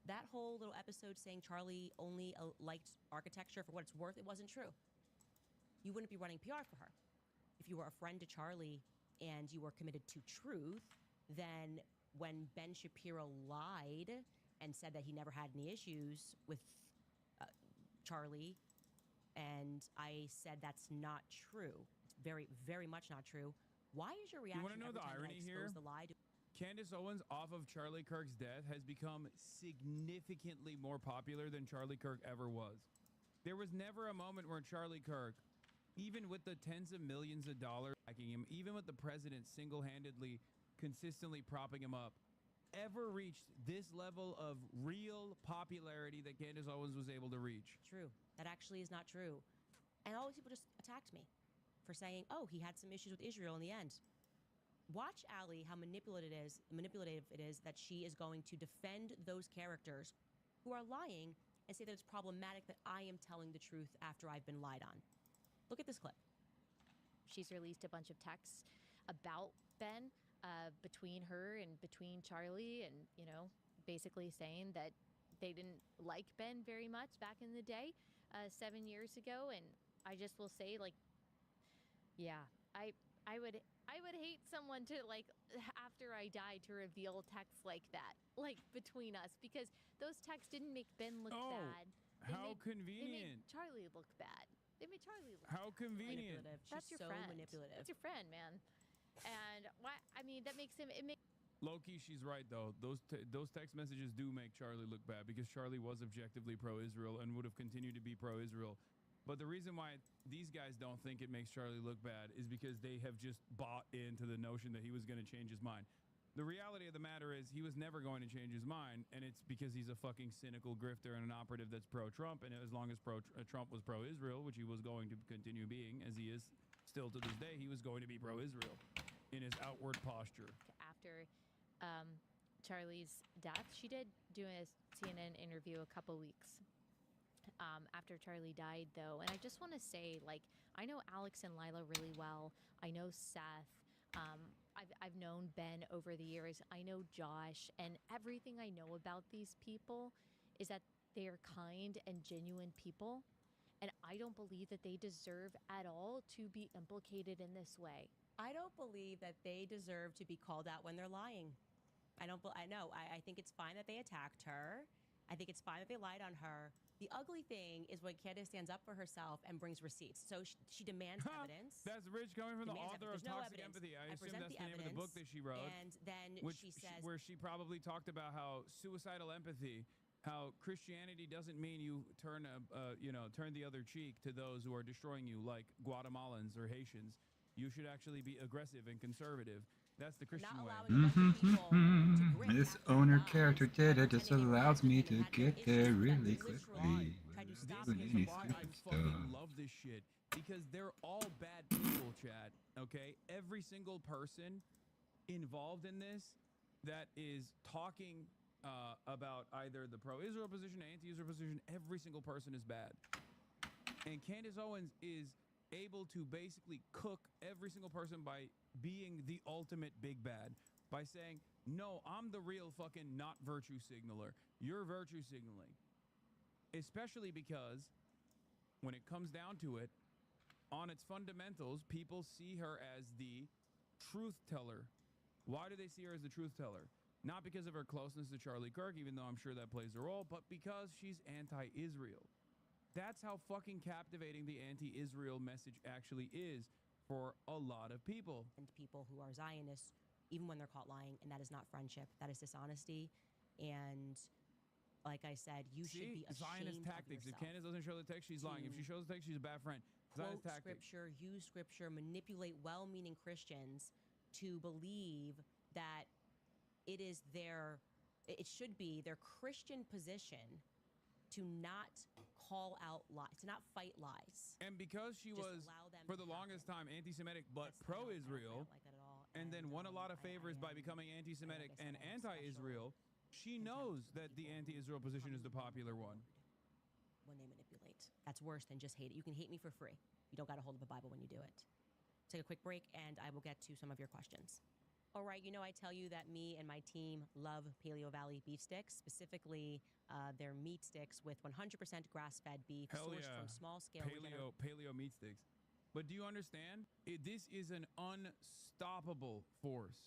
that whole little episode saying Charlie only liked architecture for what it's worth, it wasn't true." You wouldn't be running PR for her. If you were a friend to Charlie and you were committed to truth, then when Ben Shapiro lied and said that he never had any issues with Charlie, and I said that's not true, it's very, very much not true, why is your reaction You want to know every the time that I irony expose here? the lie to Candace Owens off of Charlie Kirk's death has become significantly more popular than Charlie Kirk ever was. There was never a moment where Charlie Kirk, even with the tens of millions of dollars backing him, even with the president single-handedly consistently propping him up, ever reached this level of real popularity that Candace Owens was able to reach. True. That actually is not true. And all these people just attacked me for saying, oh, he had some issues with Israel in the end. Watch Allie, how manipulative it is that she is going to defend those characters who are lying and say that it's problematic that I am telling the truth after I've been lied on. Look at this clip. She's released a bunch of texts about Ben between her and between Charlie, and, you know, basically saying that they didn't like Ben very much back in the day, 7 years ago. And I just will say, like, yeah, I would hate someone to, like, after I die, to reveal texts like that, like, between us, because those texts didn't make Ben look bad. How convenient. They made Charlie look bad. They made Charlie look How convenient. That's your friend. Manipulative. That's your friend, man. And why? I mean, that makes him. It makes. Low-key, she's right, though. Those text messages do make Charlie look bad because Charlie was objectively pro-Israel and would have continued to be pro-Israel. But the reason why these guys don't think it makes Charlie look bad is because they have just bought into the notion that he was going to change his mind. The reality of the matter is he was never going to change his mind, and it's because he's a fucking cynical grifter and an operative that's pro-Trump, and as long as Trump was pro-Israel, which he was going to continue being, as he is still to this day, he was going to be pro-Israel in his outward posture. After Charlie's death, she did do a CNN interview a couple weeks after Charlie died, though. And I just want to say, like, I know Alex and Lila really well. I know Seth. I've known Ben over the years. I know Josh. And everything I know about these people is that they are kind and genuine people. And I don't believe that they deserve at all to be implicated in this way. I don't believe that they deserve to be called out when they're lying. I think it's fine that they attacked her. I think it's fine that they lied on her. The ugly thing is when Candace stands up for herself and brings receipts. So she demands evidence. That's rich coming from the author of Toxic evidence. Empathy. I assume that's the name of the book that she wrote. And then she says... Where she probably talked about how suicidal empathy, how Christianity doesn't mean you turn the other cheek to those who are destroying you, like Guatemalans or Haitians. You should actually be aggressive and conservative. That's the Christian way. This owner character data just allows me to get there really quickly. This is why I fucking love this shit. Because they're all bad people, Chad. Okay? Every single person involved in this that is talking about either the pro-Israel position, anti-Israel position, every single person is bad. And Candace Owens is able to basically cook every single person by being the ultimate big bad, by saying, no, I'm the real fucking not virtue signaler. You're virtue signaling. Especially because when it comes down to it, on its fundamentals, people see her as the truth teller. Why do they see her as the truth teller? Not because of her closeness to Charlie Kirk, even though I'm sure that plays a role, but because she's anti-Israel. That's how fucking captivating the anti-Israel message actually is for a lot of people. And people who are Zionists, even when they're caught lying, and that is not friendship, that is dishonesty. And like I said, you should be ashamed Zionist tactics. of If Candace doesn't show the text, she's lying. If she shows the text, she's a bad friend. Quote scripture, use scripture, manipulate well-meaning Christians to believe that it should be their Christian position to not call out lies, to not fight lies. And because she was, for the longest time, anti-Semitic but pro-Israel, and then won a lot of favors by becoming anti-Semitic and anti-Israel, she knows that the anti-Israel position is the popular one. When they manipulate. That's worse than just hate it. You can hate me for free. You don't got to hold up a Bible when you do it. Take a quick break, and I will get to some of your questions. All right, I tell you that me and my team love Paleo Valley beef sticks, specifically their meat sticks with 100% grass-fed beef sourced from small-scale paleo meat sticks. But do you understand? This is an unstoppable force.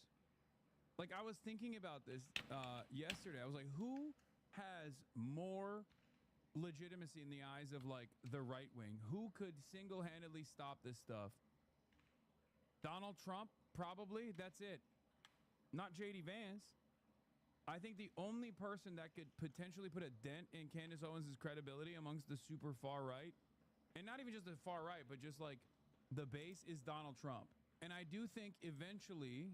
Like, I was thinking about this yesterday. I was like, who has more legitimacy in the eyes of, like, the right wing? Who could single-handedly stop this stuff? Donald Trump? Probably. That's it. not JD Vance. I think the only person that could potentially put a dent in Candace Owens' credibility amongst the super far right, and not even just the far right, but just like the base, is Donald Trump. And I do think eventually,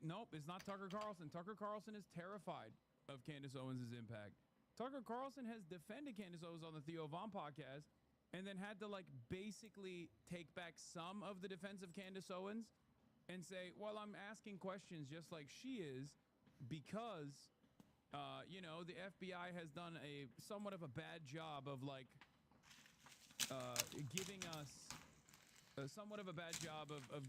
nope, it's not Tucker Carlson. Tucker Carlson is terrified of Candace Owens' impact. Tucker Carlson has defended Candace Owens on the Theo Von podcast and then had to like basically take back some of the defense of Candace Owens and say, well, I'm asking questions just like she is because, you know, the FBI has done a somewhat of a bad job of like giving us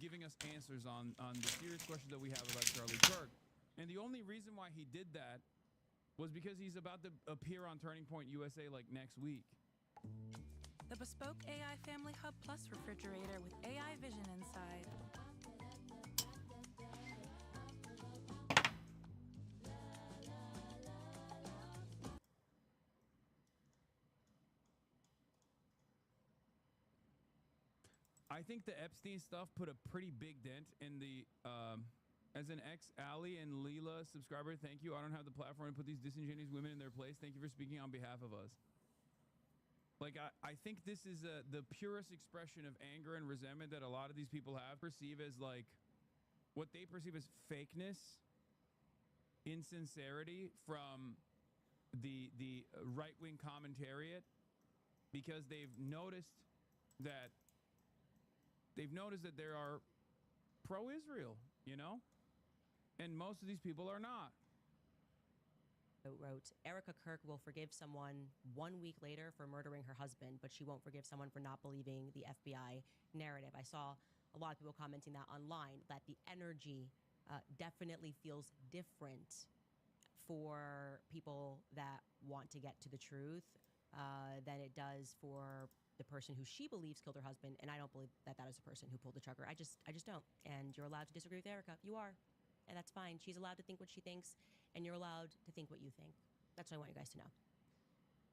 giving us answers on the serious questions that we have about Charlie Kirk. And the only reason why he did that was because he's about to appear on Turning Point USA like next week. The bespoke AI Family Hub Plus refrigerator with AI vision inside. I think the Epstein stuff put a pretty big dent in the, as an ex-Ali and Leela subscriber, thank you. I don't have the platform to put these disingenuous women in their place. Thank you for speaking on behalf of us. Like, I think this is the purest expression of anger and resentment that a lot of these people have, perceive as like, what they perceive as fakeness, insincerity from the right-wing commentariat, because they've noticed that there are pro-Israel, you know? And most of these people are not. Wrote, Erica Kirk will forgive someone 1 week later for murdering her husband, but she won't forgive someone for not believing the FBI narrative. I saw a lot of people commenting that online, that the energy definitely feels different for people that want to get to the truth than it does for the person who she believes killed her husband. And I don't believe that that is the person who pulled the trigger. I just don't. And you're allowed to disagree with Erica. You are. And that's fine. She's allowed to think what she thinks, and you're allowed to think what you think. That's what I want you guys to know.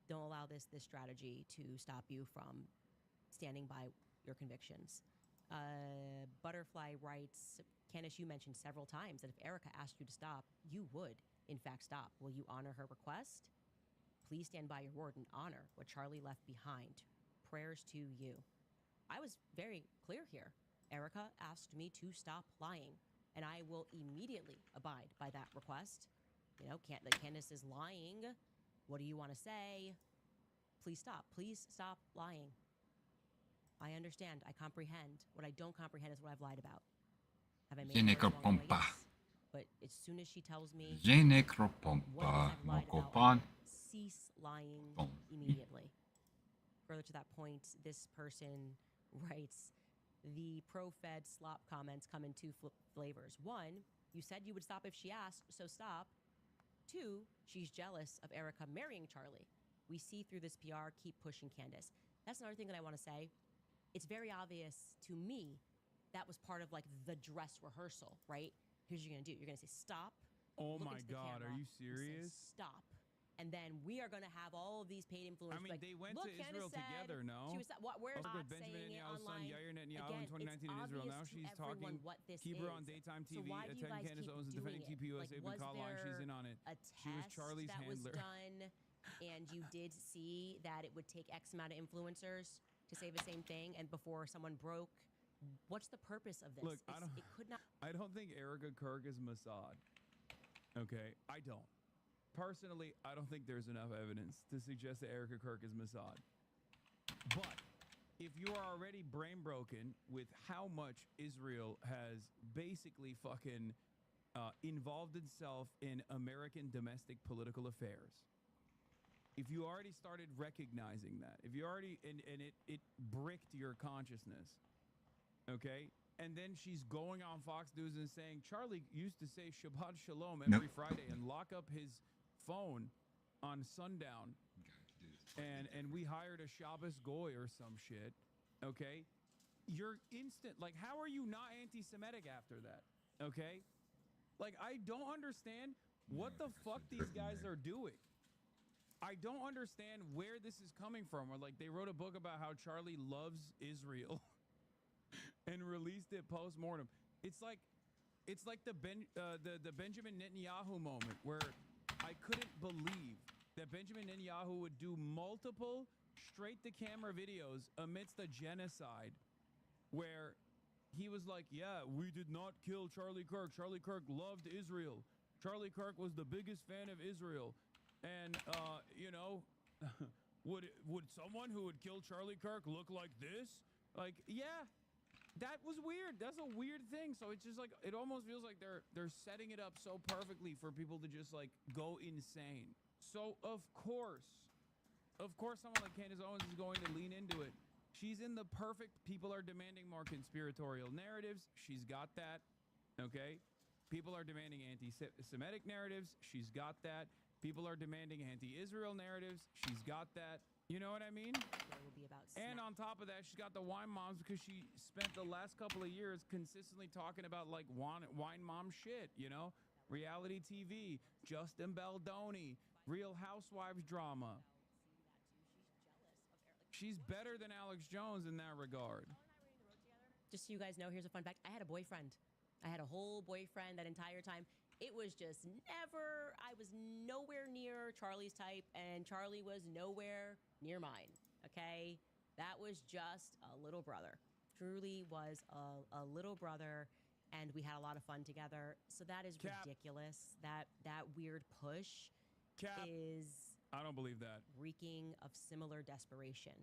Don't allow this strategy to stop you from standing by your convictions. Butterfly writes, Candace, you mentioned several times that if Erica asked you to stop, you would, in fact, stop. Will you honor her request? Please stand by your word and honor what Charlie left behind. Prayers to you. I was very clear here. Erica asked me to stop lying, and I will immediately abide by that request. You know, Candace is lying. What do you want to say? Please stop. Please stop lying. I understand. I comprehend. What I don't comprehend is what I've lied about. Have I made a error along the way? Yes. But as soon as she tells me cease lying immediately. Further to that point, this person writes, the pro-Fed slop comments come in two flavors. One, you said you would stop if she asked, so stop. Two, she's jealous of Erica marrying Charlie. We see through this PR, keep pushing Candace. That's another thing that I want to say. It's very obvious to me that was part of like the dress rehearsal, right? Here's what you're going to do. You're going to say, stop. Oh my God, are you serious? Stop. And then we are going to have all of these paid influencers. I mean, like, they went to Israel together, no? She was, where's also not Benjamin saying it Netanyahu's son, online? Yair Netanyahu, Again, in 2019 in Israel. Now she's talking. What this Keep her is. on daytime So TV. why do you Attend guys Candace keep Owens is defending doing it? TPUSA. Like, was Call line. She's in on it. a She was test Charlie's that handler. was done, and you did see that it would take X amount of influencers to say the same thing, and before someone broke? What's the purpose of this? Look, it could not. I don't think Erica Kirk is Mossad. Okay, I don't. Personally, I don't think there's enough evidence to suggest that Erica Kirk is Mossad. But if you are already brain broken with how much Israel has basically fucking involved itself in American domestic political affairs, if you already started recognizing that, if you already, and it bricked your consciousness, okay? And then she's going on Fox News and saying, Charlie used to say Shabbat Shalom every Friday and lock up his phone on sundown. And we hired a Shabbos Goy or some shit, okay? You're instant, like, how are you not anti-Semitic after that, okay? Like, I don't understand what the fuck these guys are doing. I don't understand where this is coming from. Or, like, they wrote a book about how Charlie loves Israel and released it post-mortem. It's like, It's like the Benjamin Netanyahu moment where I couldn't believe that Benjamin Netanyahu would do multiple straight-to-camera videos amidst a genocide where he was like, yeah, we did not kill Charlie Kirk. Charlie Kirk loved Israel. Charlie Kirk was the biggest fan of Israel. And, you know, would someone who would kill Charlie Kirk look like this? Like, yeah, that was weird. That's a weird thing. So it's just like, it almost feels like they're setting it up so perfectly for people to just like go insane. So of course someone like Candace Owens is going to lean into it. She's in the perfect people are demanding more conspiratorial narratives. She's got that. Okay. People are demanding anti-Semitic narratives. She's got that. People are demanding anti-Israel narratives. She's got that. You know what I mean? It will be about and on top of that, she's got the wine moms because she spent the last couple of years consistently talking about like wine mom shit, you know? Reality TV, Justin Baldoni, Real Housewives drama. She's better than Alex Jones in that regard. Just so you guys know, here's a fun fact. I had a boyfriend. I had a whole boyfriend that entire time. It was just I was nowhere near Charlie's type, and Charlie was nowhere near mine, okay? That was just a little brother. Truly was a little brother, and we had a lot of fun together. So that is ridiculous. That weird push is... I don't believe that. Reeking of similar desperation.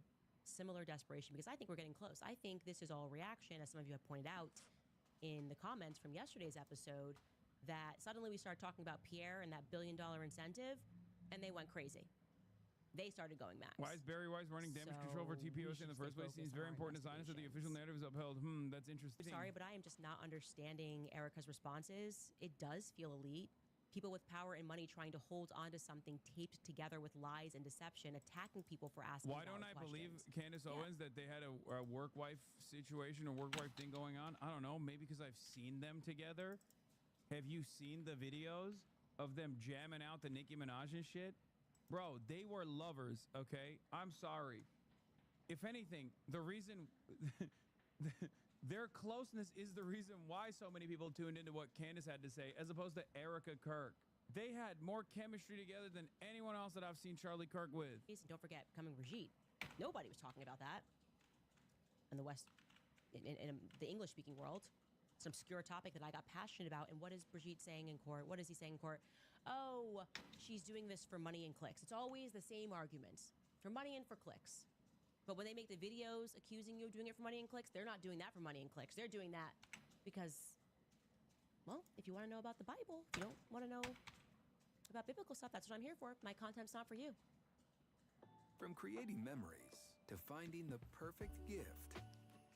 Similar desperation, because I think we're getting close. I think this is all reaction, as some of you have pointed out in the comments from yesterday's episode, that suddenly we started talking about Pierre and that $1 billion incentive, and they went crazy. They started going max. Why is Barry Weiss running damage control for TPOC in the first place? Seems very important as honest that the official narrative is upheld. That's interesting. Sorry, but I am just not understanding Erica's responses. It does feel elite. People with power and money trying to hold on to something taped together with lies and deception, attacking people for asking Why don't I believe Candace Owens that they had a work-wife situation or work-wife thing going on? I don't know. Maybe because I've seen them together. Have you seen the videos of them jamming out the Nicki Minaj and shit? Bro, they were lovers, okay? I'm sorry. If anything, the reason... their closeness is the reason why so many people tuned into what Candace had to say, as opposed to Erica Kirk. They had more chemistry together than anyone else that I've seen Charlie Kirk with. Don't forget, becoming Brigitte. Nobody was talking about that in the West, in the English-speaking world. It's an obscure topic that I got passionate about. And what is Brigitte saying in court? What is he saying in court? Oh, she's doing this for money and clicks. It's always the same argument. For money and for clicks. But when they make the videos accusing you of doing it for money and clicks, they're not doing that for money and clicks. They're doing that because, well, if you want to know about the Bible, if you don't want to know about biblical stuff, that's what I'm here for. My content's not for you. From creating memories to finding the perfect gift,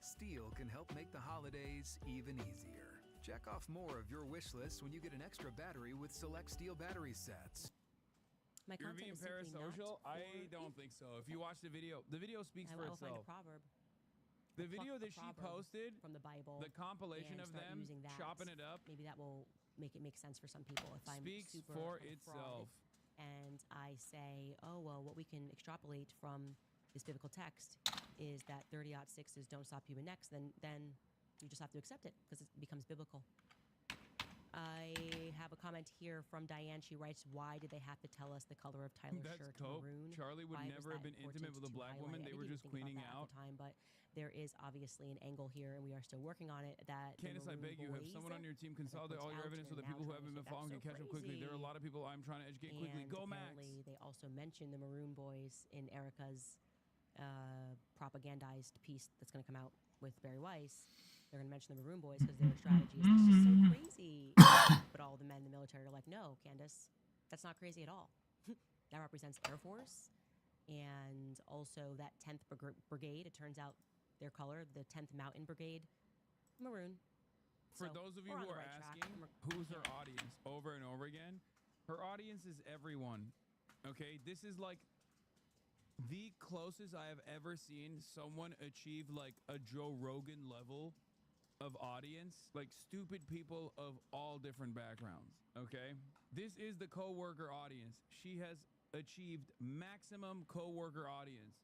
Steel can help make the holidays even easier. Check off more of your wish list when you get an extra battery with select Steel battery sets. You're being parasocial? I don't think so. If you watch the video speaks for itself. I'll find a proverb. The video that she posted from the Bible, the compilation of them chopping it up, maybe that will make it make sense for some people. If I'm speaks super for itself. And I say, oh well, what we can extrapolate from this biblical text is that 30-06s don't stop human necks. Then you just have to accept it because it becomes biblical. I have a comment here from Diane. She writes, why did they have to tell us the color of Tyler's shirt, maroon? Charlie would never have been intimate with a black woman. They were just cleaning out. At the time, but there is obviously an angle here, and we are still working on it. That Candace, I beg you, have someone on your team consolidate all your evidence so that people who haven't been following can catch up quickly. There are a lot of people I'm trying to educate quickly. Go, Max! They also mentioned the Maroon Boys in Erica's propagandized piece that's going to come out with Barry Weiss. They're going to mention the Maroon Boys because their strategy is just so crazy. But all the men in the military are like, no, Candace, that's not crazy at all. That represents Air Force. And also that 10th Brigade, it turns out their color, the 10th Mountain Brigade, maroon. For those of you who are asking, who's her audience over and over again, her audience is everyone. Okay? This is like the closest I have ever seen someone achieve like a Joe Rogan level of audience, like stupid people of all different backgrounds, okay? This is the coworker audience. She has achieved maximum coworker audience.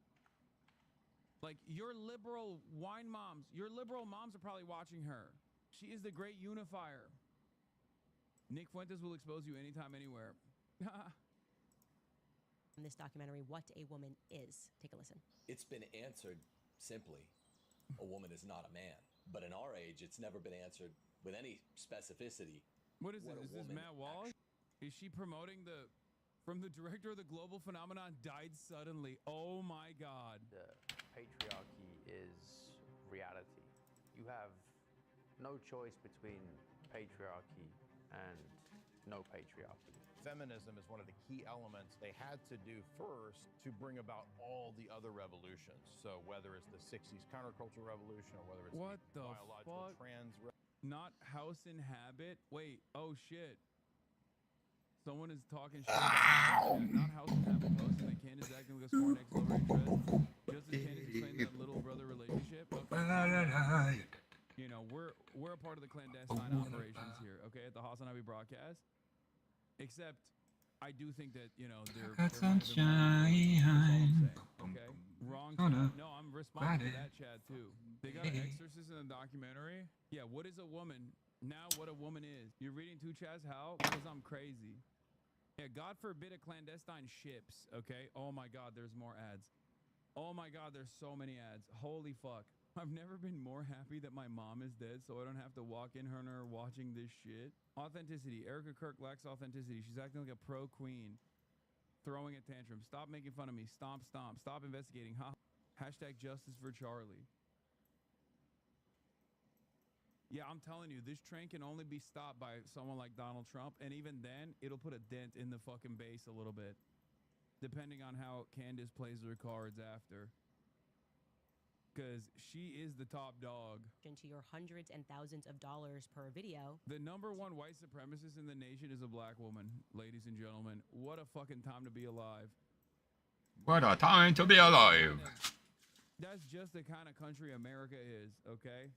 Like your liberal wine moms, your liberal moms are probably watching her. She is the great unifier. Nick Fuentes will expose you anytime, anywhere. In this documentary, what a woman is. Take a listen. It's been answered simply. A woman is not a man. But in our age, it's never been answered with any specificity. What is this? Is this Matt Wallace? Is she promoting the... From the director of the Global Phenomenon died suddenly. Oh my God. The patriarchy is reality. You have no choice between patriarchy and no patriarchy. Feminism is one of the key elements they had to do first to bring about all the other revolutions. So whether it's the 60s counterculture revolution or whether it's what the the biological fuck? trans... Not House and Habit? Wait, oh shit. Someone is talking shit about not House and Habit posting that Candace acting like a score next over interest. Just as Candace is playing that little brother relationship. Okay. You know, we're a part of the clandestine operations here, okay, at the Hassan Abi broadcast. Except, I do think that, you know, they're sunshine. Okay? Wrong chat. No, I'm responding to that chat, too. They got an exorcist in the documentary. Yeah, what is a woman? Now what a woman is. You're reading two chats? How? Because I'm crazy. Yeah, God forbid a clandestine ships, okay? Oh my God, there's more ads. Oh my God, there's so many ads. Holy fuck. I've never been more happy that my mom is dead so I don't have to walk in on her watching this shit. Authenticity. Erica Kirk lacks authenticity. She's acting like a pro queen. Throwing a tantrum. Stop making fun of me. Stomp, stomp. Stop investigating. Ha. Hashtag justice for Charlie. Yeah, I'm telling you, this train can only be stopped by someone like Donald Trump. And even then, it'll put a dent in the fucking base a little bit. Depending on how Candace plays her cards after. Because she is the top dog. Into your hundreds and thousands of dollars per video. The number one white supremacist in the nation is a black woman, ladies and gentlemen. What a fucking time to be alive. What a time to be alive. That's just the kind of country America is, okay?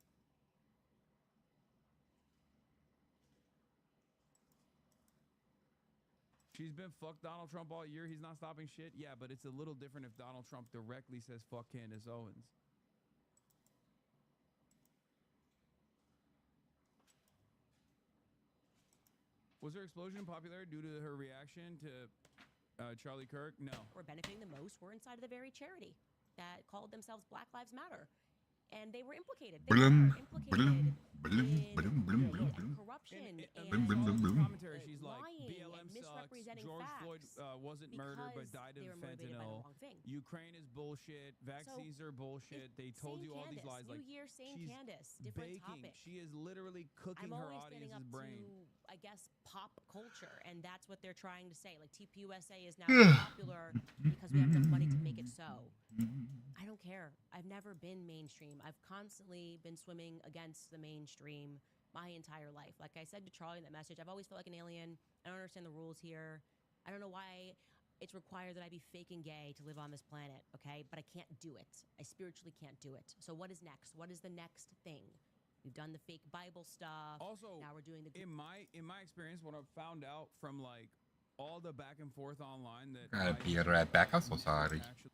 She's been fuck Donald Trump all year. He's not stopping shit. Yeah, but it's a little different if Donald Trump directly says fuck Candace Owens. Was her explosion popular due to her reaction to Charlie Kirk? No. Were benefiting the most were inside of the very charity that called themselves Black Lives Matter. And they were implicated. They were implicated in corruption and commentary. She's like, lying BLM and sucks. misrepresenting George facts Floyd wasn't murdered but died of fentanyl. Ukraine is bullshit. Vaccines are bullshit. They told you all these lies. New Like, year, same she's Candace, different baking. topic. She is literally cooking I'm her always standing audience's up brain. to, I guess, pop culture, and that's what they're trying to say. Like TPUSA is now popular because we have enough money to make it so. I don't care. I've never been mainstream. I've constantly been swimming against the mainstream my entire life. Like I said to Charlie in that message, I've always felt like an alien. I don't understand the rules here. I don't know why it's required that I be fake and gay to live on this planet, okay? But I can't do it. I spiritually can't do it. So what is next? What is the next thing? We've done the fake Bible stuff. Also, now we're doing the in my experience, what I've found out from like all the back and forth online that Gotta be right back. I'm so sorry. actually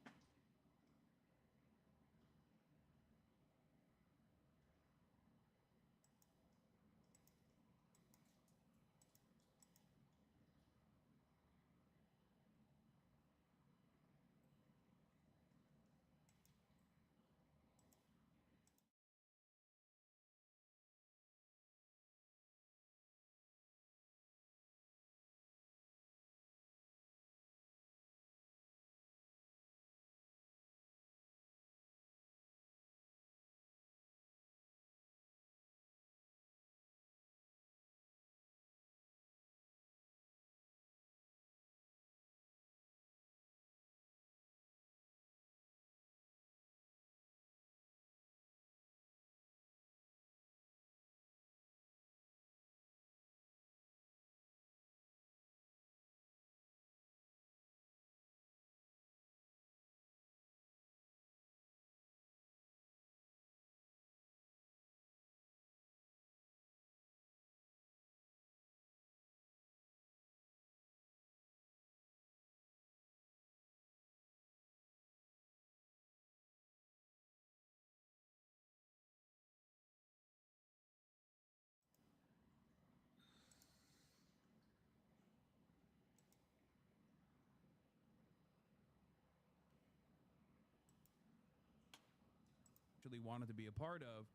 actually wanted to be a part of,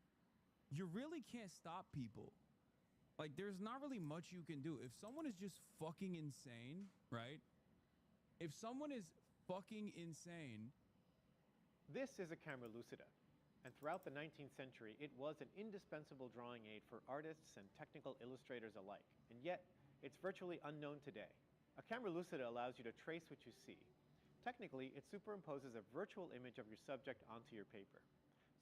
you really can't stop people. Like, there's not really much you can do. If someone is just fucking insane, right? If someone is fucking insane. This is a camera lucida, and throughout the 19th century, it was an indispensable drawing aid for artists and technical illustrators alike, and yet it's virtually unknown today. A camera lucida allows you to trace what you see. Technically, it superimposes a virtual image of your subject onto your paper,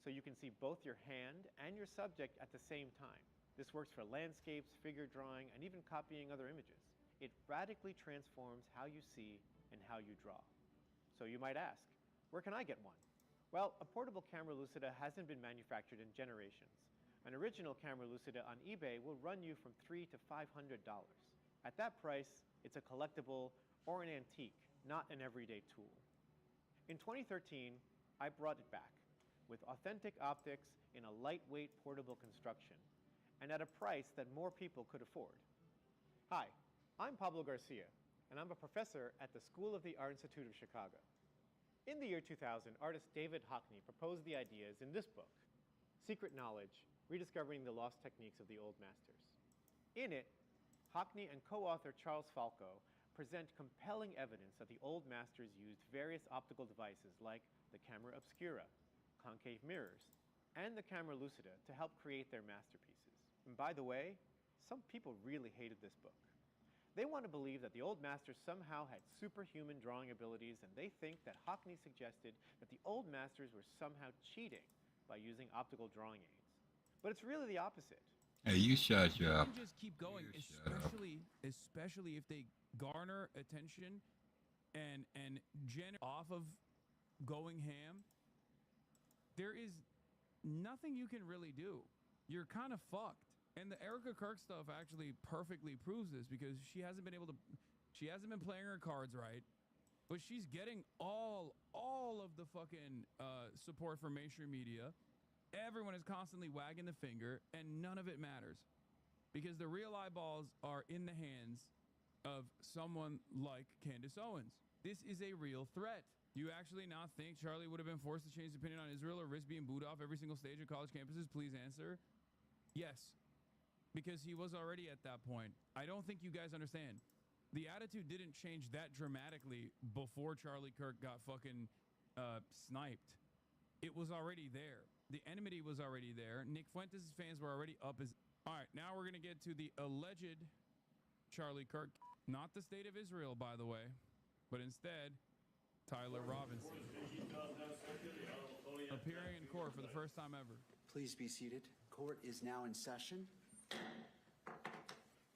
so you can see both your hand and your subject at the same time. This works for landscapes, figure drawing, and even copying other images. It radically transforms how you see and how you draw. So you might ask, where can I get one? Well, a portable camera lucida hasn't been manufactured in generations. An original camera lucida on eBay will run you from $300 to $500. At that price, it's a collectible or an antique, not an everyday tool. In 2013, I brought it back with authentic optics in a lightweight portable construction and at a price that more people could afford. Hi, I'm Pablo Garcia, and I'm a professor at the School of the Art Institute of Chicago. In the year 2000, artist David Hockney proposed the ideas in this book, Secret Knowledge, Rediscovering the Lost Techniques of the Old Masters. In it, Hockney and co-author Charles Falco present compelling evidence that the old masters used various optical devices like the camera obscura, concave mirrors, and the camera lucida to help create their masterpieces. And by the way, some people really hated this book. They want to believe that the old masters somehow had superhuman drawing abilities, and they think that Hockney suggested that the old masters were somehow cheating by using optical drawing aids. But it's really the opposite. Hey, you shut You up. can just keep going, You shut up. especially if they garner attention and generate off of going ham. There is nothing you can really do. You're kind of fucked. And the Erica Kirk stuff actually perfectly proves this, because she hasn't been playing her cards right, but she's getting all of the fucking support from mainstream media. Everyone is constantly wagging the finger, and none of it matters, because the real eyeballs are in the hands of someone like Candace Owens. This is a real threat. Do you actually not think Charlie would have been forced to change his opinion on Israel or risk being booed off every single stage of college campuses? Please answer. Yes. Because he was already at that point. I don't think you guys understand. The attitude didn't change that dramatically before Charlie Kirk got fucking sniped. It was already there. The enmity was already there. Nick Fuentes' fans were already up as... All right, now we're going to get to the alleged Charlie Kirk. Not the state of Israel, by the way, but instead, Tyler Robinson. Appearing in court for the first time ever. Please be seated. Court is now in session.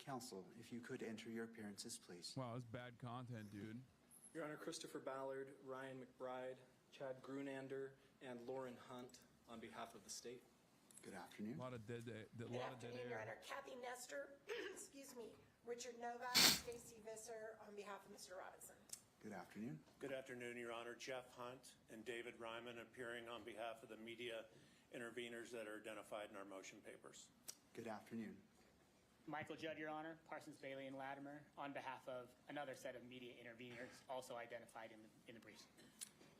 Counsel, if you could enter your appearances, please. Wow, that's bad content, dude. Your Honor, Christopher Ballard, Ryan McBride, Chad Grunander, and Lauren Hunt on behalf of the state. Good afternoon. A lot of dead air. Good afternoon, Your Honor. Kathy Nestor, excuse me, Richard Novak, Stacy Visser on behalf of Mr. Robinson. Good afternoon. Good afternoon, Your Honor. Jeff Hunt and David Ryman appearing on behalf of the media interveners that are identified in our motion papers. Good afternoon. Michael Judd, Your Honor, Parsons, Bailey, and Latimer, on behalf of another set of media interveners also identified in the briefs.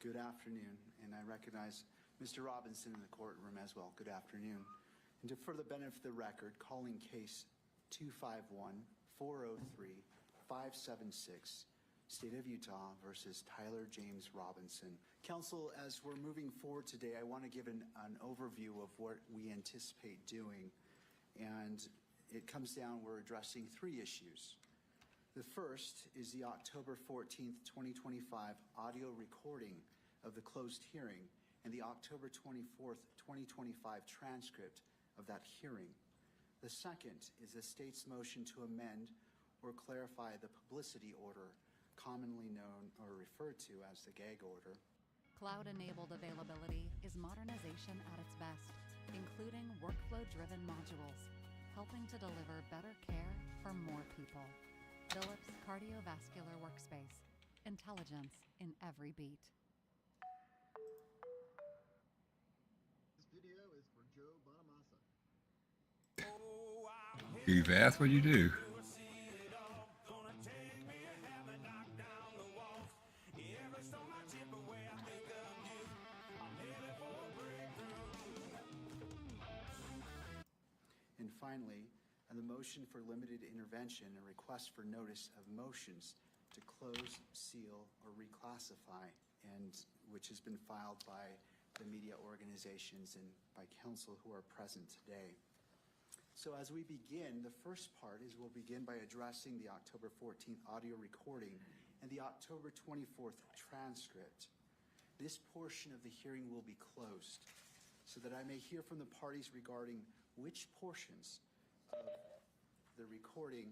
Good afternoon, and I recognize Mr. Robinson in the courtroom as well. Good afternoon. And to further benefit the record, calling case 251-403-576, State of Utah versus Tyler James Robinson. Counsel, as we're moving forward today, I want to give an overview of what we anticipate doing. And it comes down, we're addressing three issues. The first is the October 14th, 2025 audio recording of the closed hearing and the October 24th, 2025 transcript of that hearing. The second is the state's motion to amend or clarify the publicity order, commonly known or referred to as the gag order. Cloud-enabled availability is modernization at its best, including workflow-driven modules, helping to deliver better care for more people. Philips Cardiovascular Workspace. Intelligence in every beat. This video is for Joe Bonamassa. You've asked what you do. finally, the motion for limited intervention and request for notice of motions to close, seal, or reclassify, and which has been filed by the media organizations and by counsel who are present today. So as we begin, the first part is we'll begin by addressing the October 14th audio recording and the October 24th transcript. This portion of the hearing will be closed so that I may hear from the parties regarding which portions of the recording,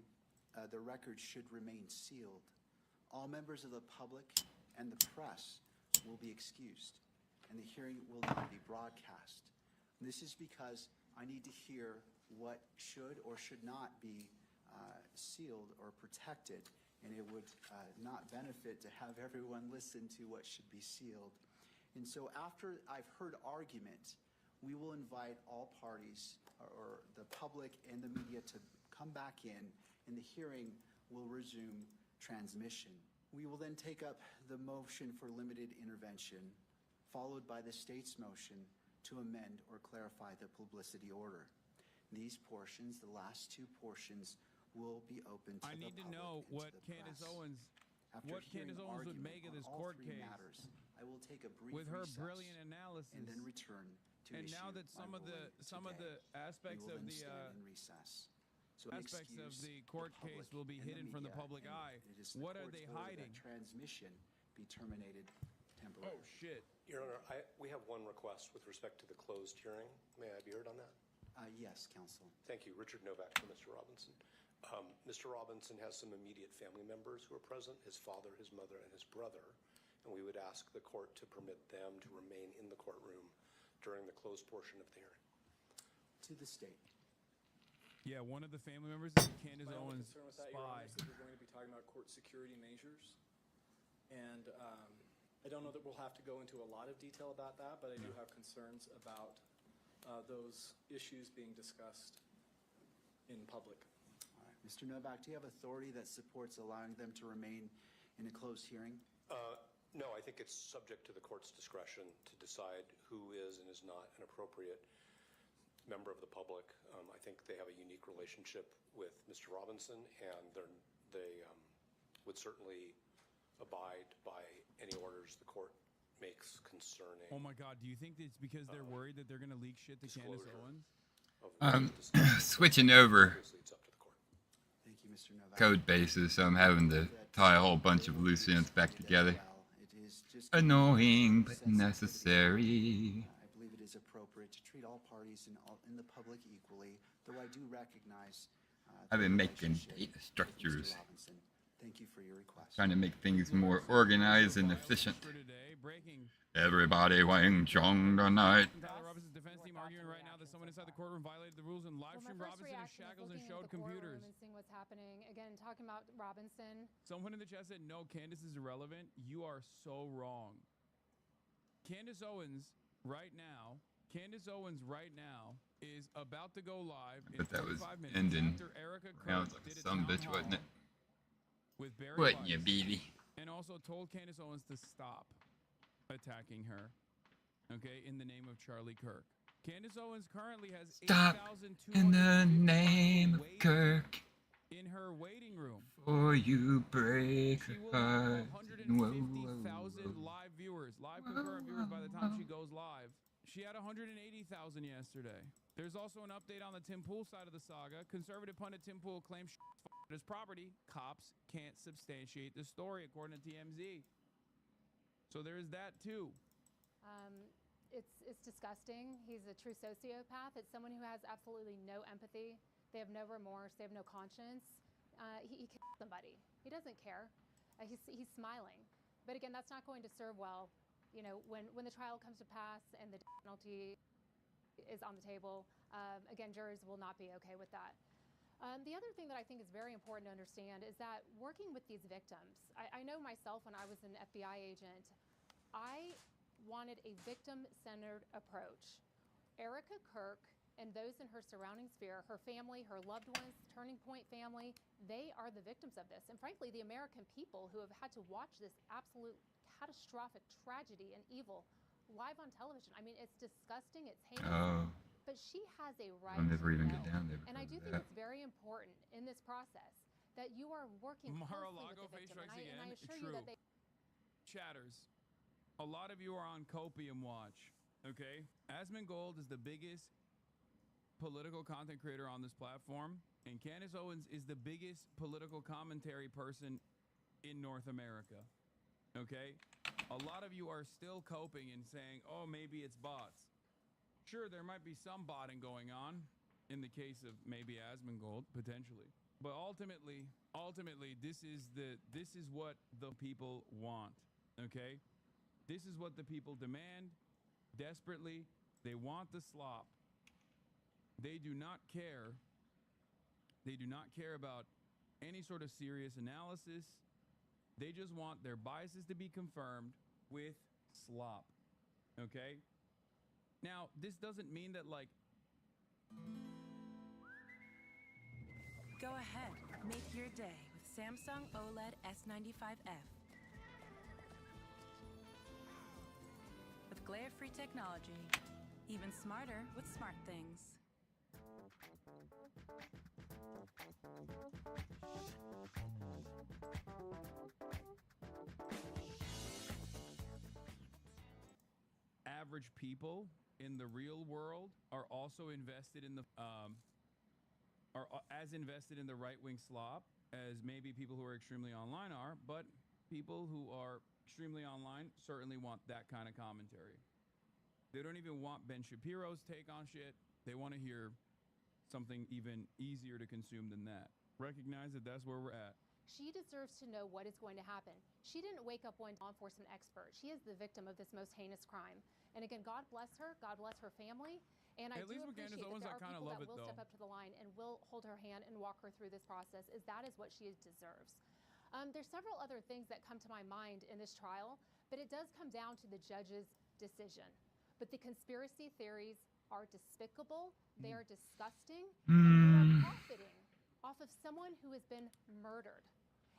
the record should remain sealed. All members of the public and the press will be excused, and the hearing will not be broadcast. And this is because I need to hear what should or should not be sealed or protected, and it would not benefit to have everyone listen to what should be sealed. And so after I've heard argument, we will invite all parties or the public and the media to come back in, and the hearing will resume transmission. We will then take up the motion for limited intervention, followed by the state's motion to amend or clarify the publicity order. These portions, the last two portions, will be open to I the need to public know and what to the Candace press. Owens, After what hearing Candace Owens would argument make of on this all court three case. matters, I will take a brief With her recess brilliant analysis, and then return to and issue now that my some of ruling the today. aspects We will of then the stand in recess. So aspects of excuse the court public case will be and hidden from the media, public and eye. it is the What are court's they order hiding? that transmission be terminated temporarily. Oh shit! Your Honor, we have one request with respect to the closed hearing. May I be heard on that? Yes, counsel. Thank you. Richard Novak for Mr. Robinson. Mr. Robinson has some immediate family members who are present, his father, his mother, and his brother, and we would ask the court to permit them to remain in the courtroom during the closed portion of the hearing. To the state. Yeah, one of the family members is Candace My only Owens' concern with that, Your Honor, spy. is that we're going to be talking about court security measures. And I don't know that we'll have to go into a lot of detail about that, but I do have concerns about those issues being discussed in public. All right. Mr. Novak, do you have authority that supports allowing them to remain in a closed hearing? No, I think it's subject to the court's discretion to decide who is and is not an appropriate member of the public. I think they have a unique relationship with Mr. Robinson, and they would certainly abide by any orders the court makes concerning. Oh my God! Do you think it's because they're worried that they're going to leak shit to Candace Owens? Switching over Thank you, Mr. Novak. code bases, so I'm having to tie a whole bunch of loose ends back together. Annoying but necessary. I believe it is appropriate to treat all parties in the public equally, though I do recognize I've the been making relationship data with Mr. structures, Robinson. Thank you for your request. trying to make things more organized and efficient. Everybody Wang Chong tonight. Tyler Robinson's defense team arguing right now that someone inside the courtroom violated the rules and live streamed Robinson in shackles and showed computers. And seeing what's happening. Again, talking about Robinson. Someone in the chat said, no, Candace is irrelevant. You are so wrong. Candace Owens right now is about to go live in But that was 45 minutes ending after Erica rounds Kirk like did a a some town bitch, hall wasn't it? with Barry Wouldn't you, Weiss, baby? and also told Candace Owens to stop attacking her, okay, in the name of Charlie Kirk. Candace Owens currently has Stop 8,200 in the name of Kirk, in her waiting room. or you break She her will heart. have Whoa, 150,000 whoa. live viewers, live concurrent viewers by the time she goes live. She had 180,000 yesterday. There's also an update on the Tim Pool side of the saga. Conservative pundit Tim Pool claims his property. Cops can't substantiate the story, according to TMZ. So there is that too. It's disgusting. He's a true sociopath. It's someone who has absolutely no empathy. They have no remorse. They have no conscience. He killed somebody. He doesn't care. He's smiling. But again, that's not going to serve well. You know, when the trial comes to pass and the penalty is on the table, again, juries will not be okay with that. The other thing that I think is very important to understand is that working with these victims, I know myself when I was an FBI agent, I wanted a victim-centered approach. Erica Kirk and those in her surrounding sphere, her family, her loved ones, Turning Point family, they are the victims of this. And frankly, the American people who have had to watch this absolute catastrophic tragedy and evil live on television. I mean, it's disgusting, it's heinous. but she has a right I'll never to even know. get down there And I because do of think that. it's very important in this process that you are working Mar-a-Lago closely with face the victim. strikes And I again. assure you True. that they Chatters. A lot of you are on Copium Watch, okay? Asmongold is the biggest political content creator on this platform, and Candace Owens is the biggest political commentary person in North America, okay? A lot of you are still coping and saying, oh, maybe it's bots. Sure, there might be some botting going on in the case of maybe Asmongold, potentially. But ultimately, this is what the people want, okay? This is what the people demand desperately. They want the slop. They do not care. They do not care about any sort of serious analysis. They just want their biases to be confirmed with slop, okay? Now, this doesn't mean that, like, Go ahead, make your day with Samsung OLED S95F. With glare-free technology, even smarter with smart things. average people in the real world are also invested in the as invested in the right-wing slop as maybe people who are extremely online are, but people who are extremely online certainly want that kind of commentary. They don't even want Ben Shapiro's take on shit. They want to hear something even easier to consume than that. Recognize that that's where we're at. She deserves to know what is going to happen. She didn't wake up one law enforcement expert. She is the victim of this most heinous crime. And again, God bless her. God bless her family. And I At do least with appreciate Candace Owens, that there I are kinda people love that it, will though. step up to the line and will hold her hand and walk her through this process, as that is what she deserves. There's several other things that come to my mind in this trial, but it does come down to the judge's decision. But the conspiracy theories are despicable. They are disgusting. And you are profiting off of someone who has been murdered.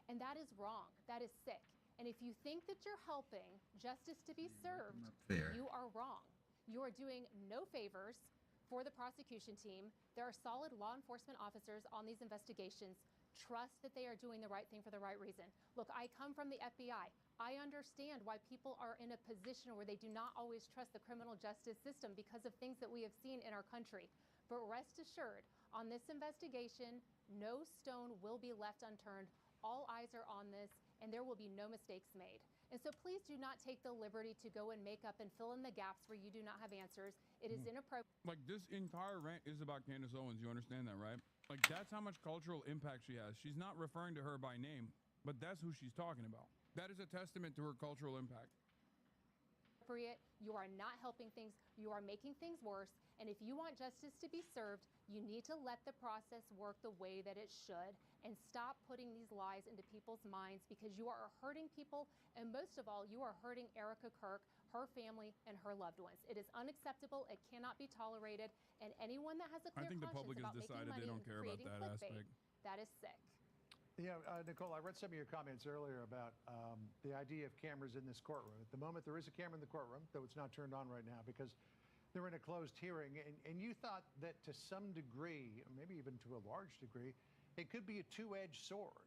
And that is wrong. That is sick. And if you think that you're helping justice to be served, there. you are wrong. You are doing no favors for the prosecution team. There are solid law enforcement officers on these investigations. Trust that they are doing the right thing for the right reason. Look, I come from the FBI. I understand why people are in a position where they do not always trust the criminal justice system because of things that we have seen in our country. But rest assured, on this investigation, no stone will be left unturned. All eyes are on this, and there will be no mistakes made. And so please do not take the liberty to go and make up and fill in the gaps where you do not have answers. It is inappropriate. Like, this entire rant is about Candace Owens. You understand that, right? Like, that's how much cultural impact she has. She's not referring to her by name, but that's who she's talking about. That is a testament to her cultural impact. You are not helping things. You are making things worse. And if you want justice to be served, you need to let the process work the way that it should and stop putting these lies into people's minds, because you are hurting people. And most of all, you are hurting Erica Kirk, her family, and her loved ones. It is unacceptable. It cannot be tolerated. And anyone that has a clear I think the conscience public has about making decided money they don't and care about creating that clickbait, aspect. that is sick. Yeah, Nicole, I read some of your comments earlier about the idea of cameras in this courtroom. At the moment, there is a camera in the courtroom, though it's not turned on right now because they're in a closed hearing. And you thought that to some degree, maybe even to a large degree, it could be a two-edged sword.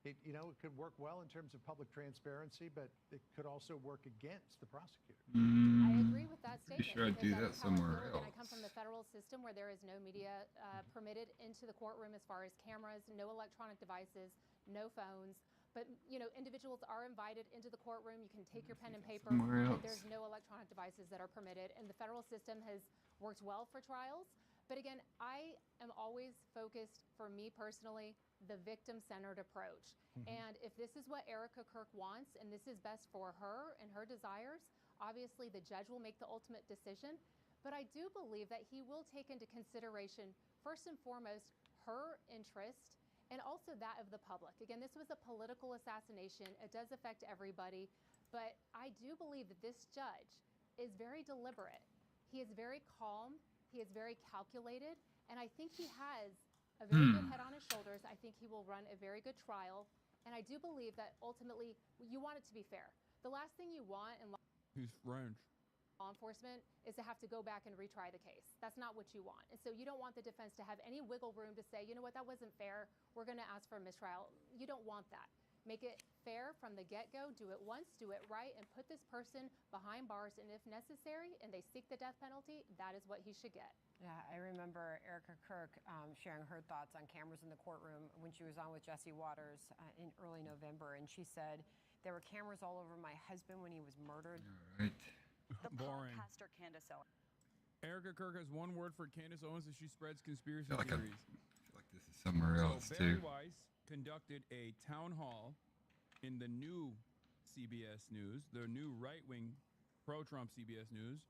It could work well in terms of public transparency, but it could also work against the prosecutor. I agree with that statement. Sure, I'd do that somewhere else. I come from the federal system where there is no media permitted into the courtroom as far as cameras, no electronic devices, no phones. But, individuals are invited into the courtroom. You can take your pen and paper. Somewhere But else. there's no electronic devices that are permitted. And the federal system has worked well for trials. But again, I am always focused, for me personally, the victim-centered approach. And if this is what Erica Kirk wants, and this is best for her and her desires, obviously the judge will make the ultimate decision. But I do believe that he will take into consideration, first and foremost, her interest and also that of the public. Again, this was a political assassination. It does affect everybody. But I do believe that this judge is very deliberate. He is very calm. He is very calculated. And I think he has a very good head on his shoulders. I think he will run a very good trial. And I do believe that ultimately you want it to be fair. The last thing you want in He's French. law enforcement is to have to go back and retry the case. That's not what you want. And so you don't want the defense to have any wiggle room to say, you know what, that wasn't fair. We're going to ask for a mistrial. You don't want that. Make it fair from the get-go. Do it once, do it right, and put this person behind bars. And if necessary, and they seek the death penalty, that is what he should get. Yeah, I remember Erica Kirk sharing her thoughts on cameras in the courtroom when she was on with Jesse Waters in early November. And she said, there were cameras all over my husband when he was murdered. All right. The Boring. podcaster Candace Owens. Erica Kirk has one word for Candace Owens, and she spreads conspiracy I feel theories. like this is somewhere else, so Barry too. Weiss conducted a town hall in the new CBS News, the new right-wing pro-Trump CBS News,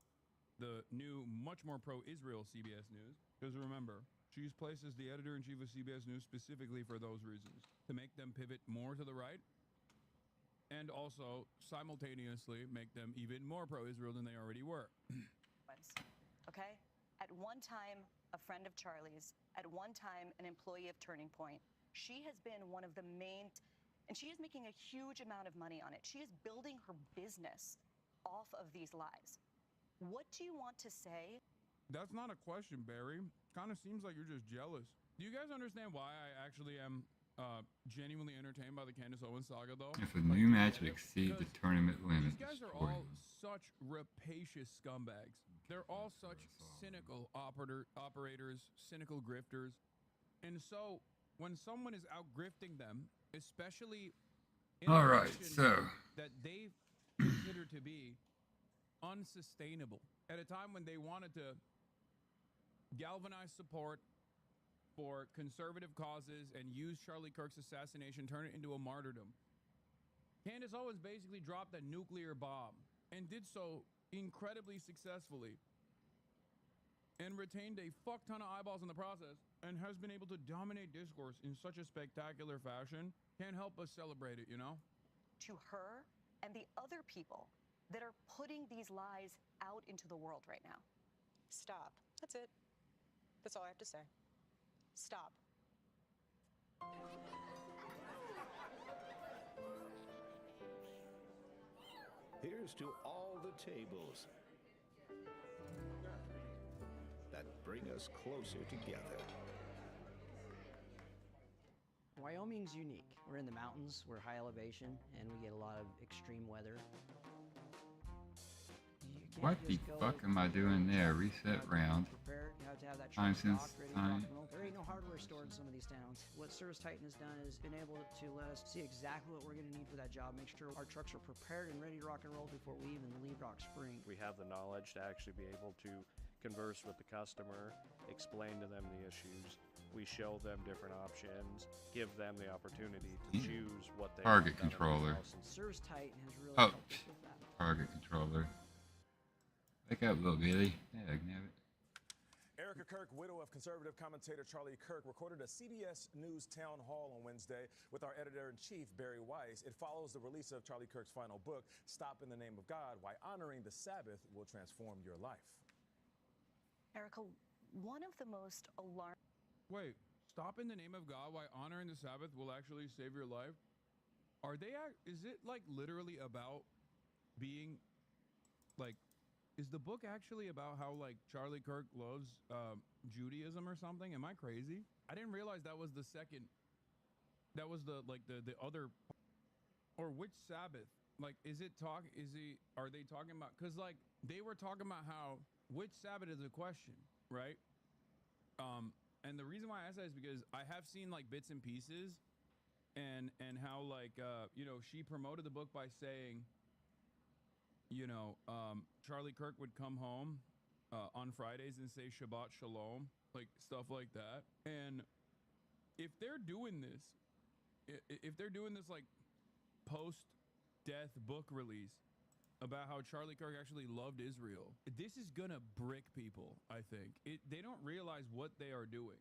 the new, much more pro-Israel CBS News. Because remember, she's placed as the editor-in-chief of CBS News specifically for those reasons, to make them pivot more to the right, and also simultaneously make them even more pro-Israel than they already were. Okay? At one time, a friend of Charlie's, at one time, an employee of Turning Point. She has been one of the main, and she is making a huge amount of money on it. She is building her business off of these lies. What do you want to say? That's not a question, Barry. Kind of seems like you're just jealous. Do you guys understand why I actually am genuinely entertained by the Candace Owens saga, though? If a new match would exceed the tournament limit, These guys are destroy all him. such rapacious scumbags. They're all such cynical operators, cynical grifters. And so, when someone is out grifting them, especially in All a right, position so that they consider to be unsustainable, at a time when they wanted to galvanize support for conservative causes and use Charlie Kirk's assassination, turn it into a martyrdom. Candace Owens basically dropped a nuclear bomb and did so incredibly successfully and retained a fuck ton of eyeballs in the process and has been able to dominate discourse in such a spectacular fashion. Can't help but celebrate it, you know? To her and the other people that are putting these lies out into the world right now. Stop. That's it. That's all I have to say. Stop. Here's to all the tables that bring us closer together. Wyoming's unique. We're in the mountains, we're high elevation, and we get a lot of extreme weather. What the fuck am I doing there? Reset round. Prepare, you have to have that Time truck since stocked, ready to rock time. and roll. There ain't no hardware stored in some of these towns. What Service Titan has done is been able to let us see exactly what we're going to need for that job, make sure our trucks are prepared and ready to rock and roll before we even leave Rock Spring. We have the knowledge to actually be able to converse with the customer, explain to them the issues. We show them different options, give them the opportunity to choose what they Target want done in their controller. house. Service Titan has really Oh, helped us with that. target controller. Wake up, little Billy. Yeah, I can have it. Erica Kirk, widow of conservative commentator Charlie Kirk, recorded a CBS News town hall on Wednesday with our editor-in-chief, Barry Weiss. It follows the release of Charlie Kirk's final book, Stop in the Name of God, Why Honoring the Sabbath Will Transform Your Life. Erica, one of the most alarming... Wait, stop in the name of God, why honoring the Sabbath will actually save your life? Are they, is it like literally about being, like, is the book actually about how like Charlie Kirk loves Judaism or something? Am I crazy? I didn't realize that was the second, that was the, like the other, or which Sabbath? Like, are they talking about, cause like they were talking about how, which Sabbath is a question, right? And the reason why I ask that is because I have seen like bits and pieces and how like, you know, she promoted the book by saying, you know, Charlie Kirk would come home on Fridays and say Shabbat Shalom, like stuff like that. And if they're doing this, like post-death book release about how Charlie Kirk actually loved Israel, this is gonna brick people, I think. They don't realize what they are doing.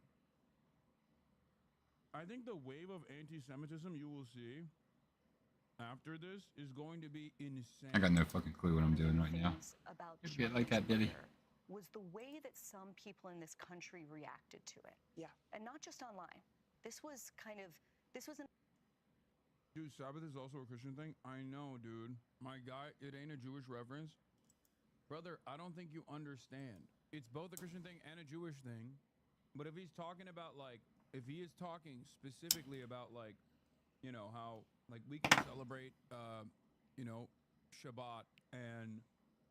I think the wave of anti-Semitism you will see after this is going to be insane. I got no fucking clue what I'm doing right now. about Just get like that, Billy. was the way that some people in this country reacted to it. Yeah. And not just online. This was an... Dude, Sabbath is also a Christian thing? I know, dude. My guy, it ain't a Jewish reference. Brother, I don't think you understand. It's both a Christian thing and a Jewish thing. But if he's talking about, like, if he is talking specifically about, like, you know, how, like, we can celebrate, you know, Shabbat, and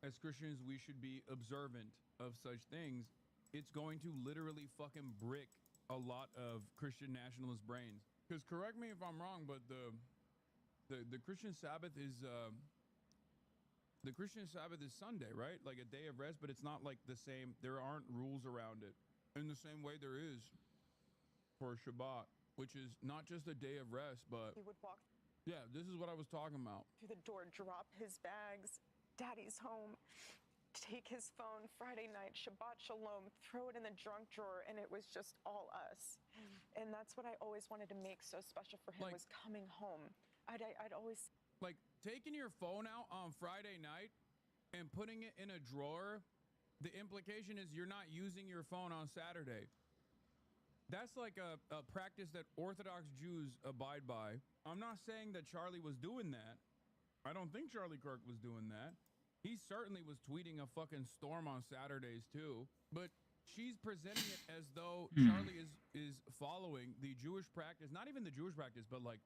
as Christians, we should be observant of such things, it's going to literally fucking brick a lot of Christian nationalist brains. Because correct me if I'm wrong, but the Christian Sabbath is Sunday, right? Like a day of rest, but it's not like the same. There aren't rules around it in the same way there is for Shabbat, which is not just a day of rest, but He would walk yeah, this is what I was talking about. through the door, drop his bags, daddy's home, take his phone, Friday night, Shabbat Shalom, throw it in the junk drawer, and it was just all us. And that's what I always wanted to make so special for him, Like- was coming home. I'd always Like taking your phone out on Friday night and putting it in a drawer, the implication is you're not using your phone on Saturday. That's like a practice that Orthodox Jews abide by. I'm not saying that Charlie was doing that. I don't think Charlie Kirk was doing that. He certainly was tweeting a fucking storm on Saturdays too. But she's presenting it as though Charlie is following the Jewish practice, not even the Jewish practice, but like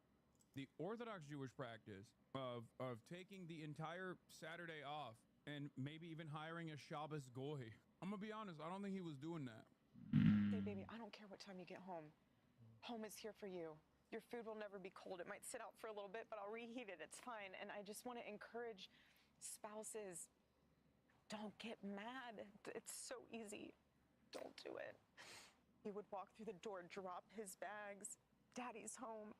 the Orthodox Jewish practice of taking the entire Saturday off and maybe even hiring a Shabbos goy. I'm gonna be honest, I don't think he was doing that. say, baby, I don't care what time you get home. Home is here for you. Your food will never be cold. It might sit out for a little bit, but I'll reheat it. It's fine. And I just want to encourage spouses, don't get mad. It's so easy. Don't do it. He would walk through the door, drop his bags, daddy's home,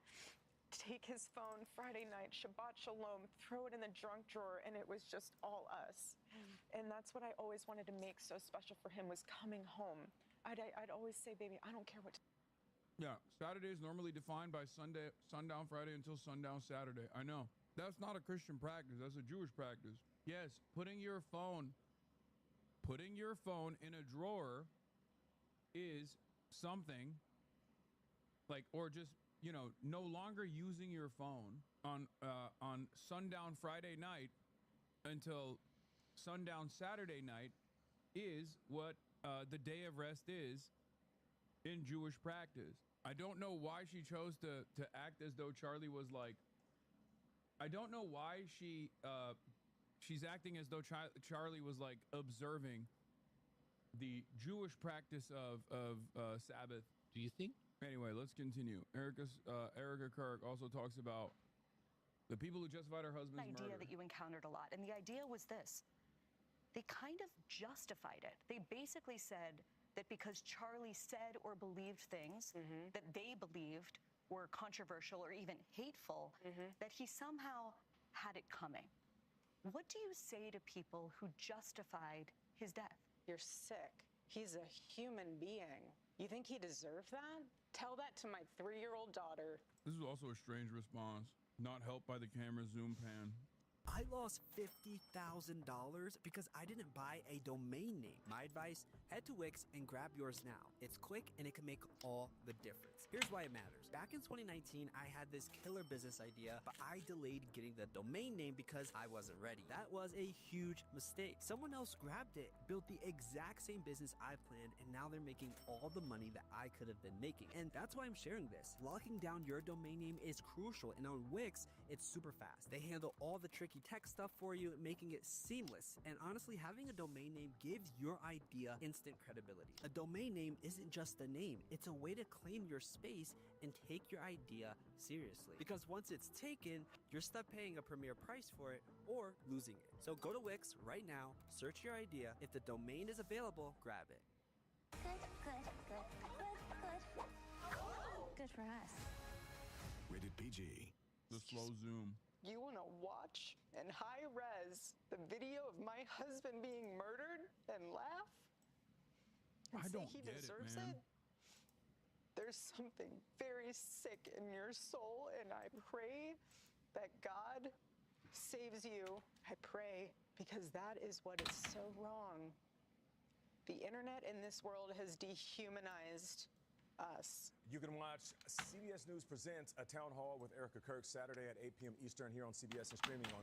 take his phone, Friday night, Shabbat Shalom, throw it in the junk drawer, and it was just all us. And that's what I always wanted to make so special for him, was coming home. I'd always say, baby, I don't care what. Yeah, Saturday is normally defined by sundown Friday until sundown Saturday. I know. That's not a Christian practice. That's a Jewish practice. Yes, putting your phone in a drawer is something like, or just, you know, no longer using your phone on sundown Friday night until sundown Saturday night is what the day of rest is in Jewish practice. I don't know why she chose to act as though Charlie was like, I don't know why she's acting as though Charlie was like observing the Jewish practice of Sabbath. Do you think? Anyway, let's continue. Erica Kirk also talks about the people who justified her husband's idea murder. that you encountered a lot. And the idea was this. They kind of justified it. They basically said that because Charlie said or believed things that they believed were controversial or even hateful, that he somehow had it coming. What do you say to people who justified his death? You're sick. He's a human being. You think he deserved that? Tell that to my 3-year-old daughter. This is also a strange response, not helped by the camera zoom pan. I lost $50,000 because I didn't buy a domain name. My advice, head to Wix and grab yours now. It's quick and it can make all the difference. Here's why it matters. Back in 2019, I had this killer business idea, but I delayed getting the domain name because I wasn't ready. That was a huge mistake. Someone else grabbed it, built the exact same business I planned, and now they're making all the money that I could have been making. And that's why I'm sharing this. Locking down your domain name is crucial, and on Wix, it's super fast. They handle all the tricky tech stuff for you, making it seamless. And honestly, having a domain name gives your idea instant credibility. A domain name isn't just a name, it's a way to claim your space and take your idea seriously. Because once it's taken, you're stuck paying a premier price for it or losing it. So go to Wix right now, search your idea. If the domain is available, grab it. Good for us. Rated PG. The slow zoom. You want to watch in high res the video of my husband being murdered and laugh? And I say don't he get it, deserves man. it? There's something very sick in your soul, and I pray that God saves you. I pray, because that is what is so wrong. The internet in this world has dehumanized us. You can watch CBS News Presents a Town Hall with Erica Kirk Saturday at 8 p.m. Eastern here on CBS and streaming on.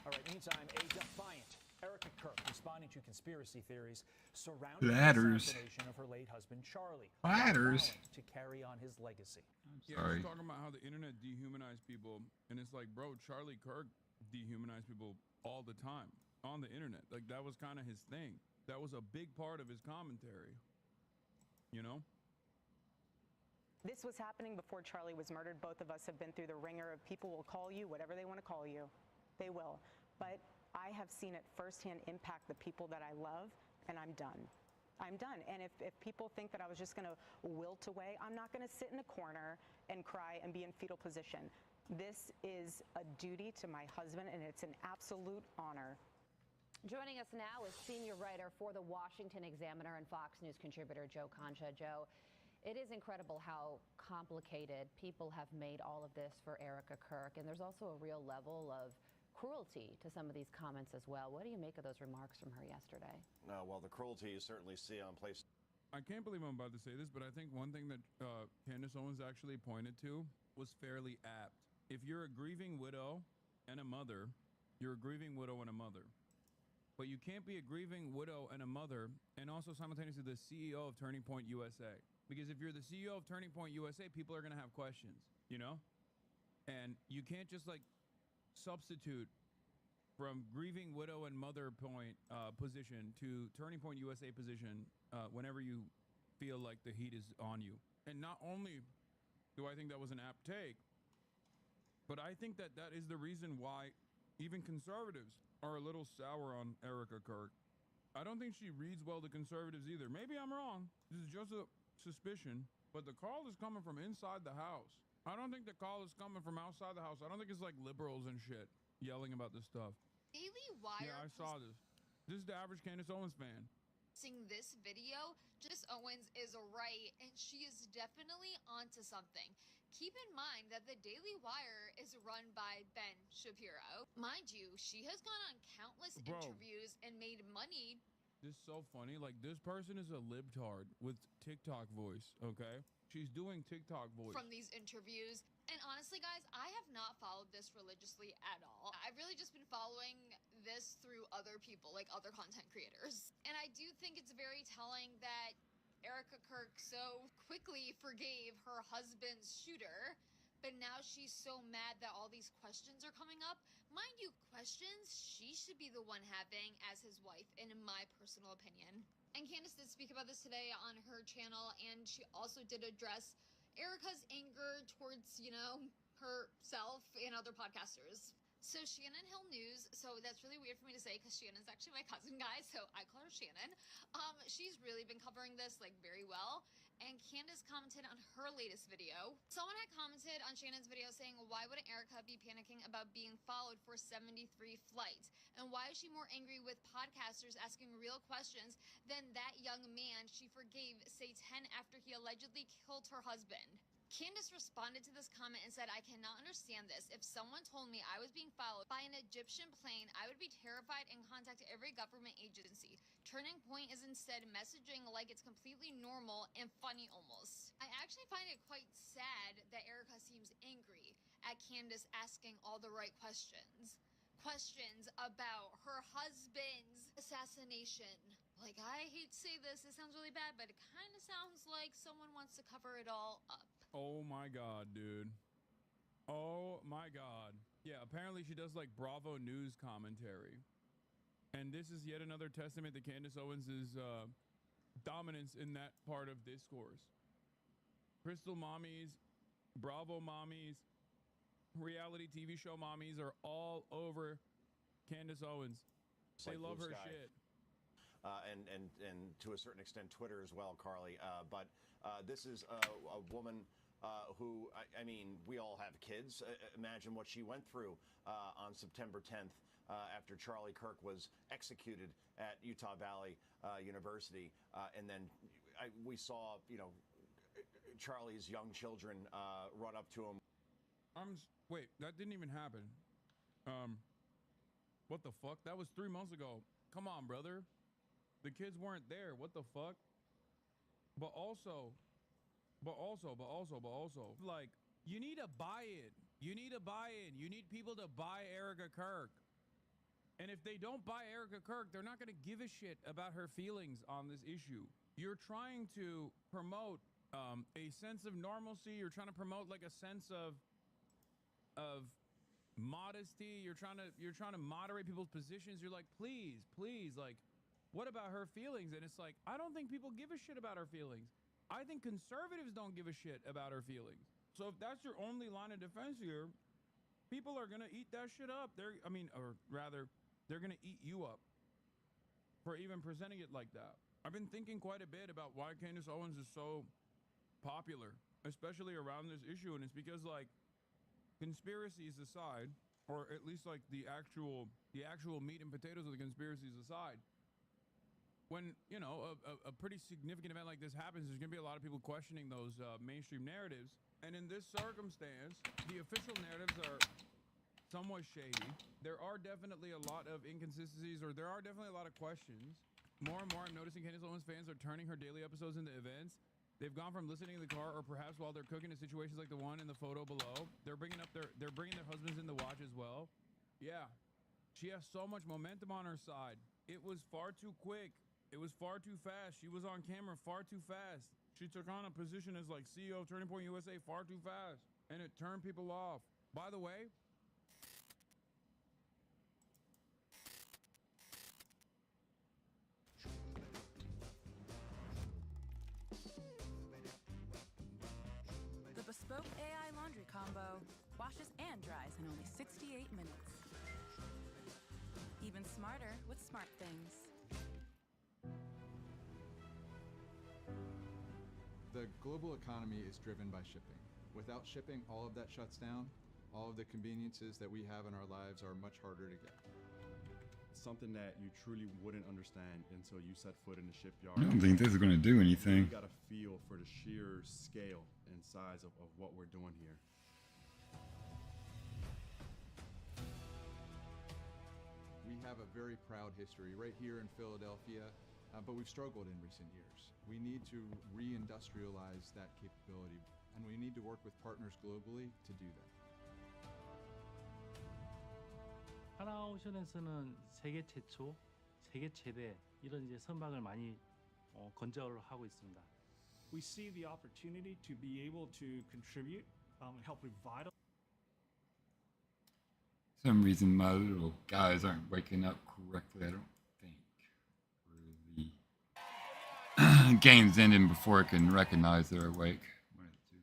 All right, meantime, a defiant Erica Kirk responding to conspiracy theories surrounding Ladders. the assassination of her late husband Charlie. Ladders. To carry on his legacy. Yeah, Sorry. she's talking about how the internet dehumanized people, and it's like, bro, Charlie Kirk dehumanized people all the time on the internet. Like, that was kind of his thing. That was a big part of his commentary. You know? This was happening before Charlie was murdered. Both of us have been through the ringer of people will call you whatever they want to call you. They will. But I have seen it firsthand impact the people that I love, and I'm done. I'm done. And if people think that I was just going to wilt away, I'm not going to sit in a corner and cry and be in fetal position. This is a duty to my husband, and it's an absolute honor. Joining us now is senior writer for the Washington Examiner and Fox News contributor Joe Concha. Joe, it is incredible how complicated people have made all of this for Erica Kirk, and there's also a real level of cruelty to some of these comments as well. What do you make of those remarks from her yesterday? Well, the cruelty you certainly see on place. I can't believe I'm about to say this, but I think one thing that Candace Owens actually pointed to was fairly apt. If you're a grieving widow and a mother, you're a grieving widow and a mother. But you can't be a grieving widow and a mother and also simultaneously the CEO of Turning Point USA. Because if you're the CEO of Turning Point USA, people are going to have questions, you know? And you can't just like substitute from grieving widow and mother point position to Turning Point USA position whenever you feel like the heat is on you. And not only do I think that was an apt take, but I think that that is the reason why even conservatives are a little sour on Erica Kirk. I don't think she reads well to conservatives either. Maybe I'm wrong. This is just a suspicion, but the call is coming from inside the house. I don't think the call is coming from outside the house. I don't think it's like liberals and shit yelling about this stuff. Daily Wire. Yeah, I saw this. This is the average Candace Owens fan. Seeing this video, Candace Owens is right, and she is definitely onto something. Keep in mind that the Daily Wire is run by Ben Shapiro. Mind you, she has gone on countless interviews and made money. This is so funny. Like, this person is a libtard with TikTok voice, okay? She's doing TikTok voice. From these interviews. And honestly, guys, I have not followed this religiously at all. I've really just been following this through other people, like other content creators. And I do think it's very telling that Erica Kirk so quickly forgave her husband's shooter, but now she's so mad that all these questions are coming up. Mind you, questions she should be the one having as his wife, in my personal opinion. And Candace did speak about this today on her channel, and she also did address Erica's anger towards, you know, herself and other podcasters. So Shannon Hill News, so that's really weird for me to say because Shannon's actually my cousin, guys, so I call her Shannon. She's really been covering this like very well, and Candace commented on her latest video. Someone had commented on Shannon's video saying, why wouldn't Erica be panicking about being followed for 73 flights? And why is she more angry with podcasters asking real questions than that young man she forgave, say 10 after he allegedly killed her husband? Candace responded to this comment and said, I cannot understand this. If someone told me I was being followed by an Egyptian plane, I would be terrified and contact every government agency. Turning Point is instead messaging like it's completely normal and funny almost. I actually find it quite sad that Erica seems angry at Candace asking all the right questions. Questions about her husband's assassination. Like, I hate to say this, it sounds really bad, but it kind of sounds like someone wants to cover it all up. Oh my God, dude. Oh my God. Yeah, apparently she does like Bravo News commentary. And this is yet another testament to Candace Owens' dominance in that part of discourse. Crystal mommies, Bravo mommies, reality TV show mommies are all over Candace Owens. They love her shit. And to a certain extent, Twitter as well, Carly. But this is a woman who, I mean, we all have kids. Imagine what she went through on September 10th after Charlie Kirk was executed at Utah Valley University. And then we saw, you know, Charlie's young children run up to him. Wait, that didn't even happen. What the fuck? That was 3 months ago. Come on, brother. The kids weren't there. What the fuck? But also, like, you need a buy-in. You need a buy-in. You need people to buy Erica Kirk. And if they don't buy Erica Kirk, they're not going to give a shit about her feelings on this issue. You're trying to promote a sense of normalcy. You're trying to promote like a sense of modesty. You're trying to moderate people's positions. You're like, please, like, what about her feelings? And it's like, I don't think people give a shit about her feelings. I think conservatives don't give a shit about her feelings. So if that's your only line of defense here, people are gonna eat that shit up. They're gonna eat you up for even presenting it like that. I've been thinking quite a bit about why Candace Owens is so popular, especially around this issue, and it's because, like, conspiracies aside, or at least like the actual meat and potatoes of the conspiracies aside, when, you know, a pretty significant event like this happens, there's gonna be a lot of people questioning those mainstream narratives. And in this circumstance, the official narratives are somewhat shady. There are definitely a lot of inconsistencies, or there are definitely a lot of questions. More and more, I'm noticing Candace Owens fans are turning her daily episodes into events. They've gone from listening in the car, or perhaps while they're cooking, to situations like the one in the photo below. They're bringing their husbands in to watch as well. Yeah, she has so much momentum on her side. It was far too quick. It was far too fast. She was on camera far too fast. She took on a position as like CEO of Turning Point USA far too fast, and it turned people off. By the way, The bespoke AI laundry combo washes and dries in only 68 minutes. Even smarter with smart things. The global economy is driven by shipping. Without shipping, all of that shuts down. All of the conveniences that we have in our lives are much harder to get. Something that you truly wouldn't understand until you set foot in the shipyard. I don't think this is going to do anything. You got a feel for the sheer scale and size of what we're doing here. We have a very proud history right here in Philadelphia, but we've struggled in recent years. We need to re-industrialize that capability, and we need to work with partners globally to do that. 하나오션에서는 세계 최초, 세계 최대 이런 이제 선박을 많이 건조를 하고 있습니다. We see the opportunity to be able to contribute and help revitalize. For some reason my little guys aren't waking up correctly, I don't think. Or the game's ending before it can recognize they're awake. One of the two.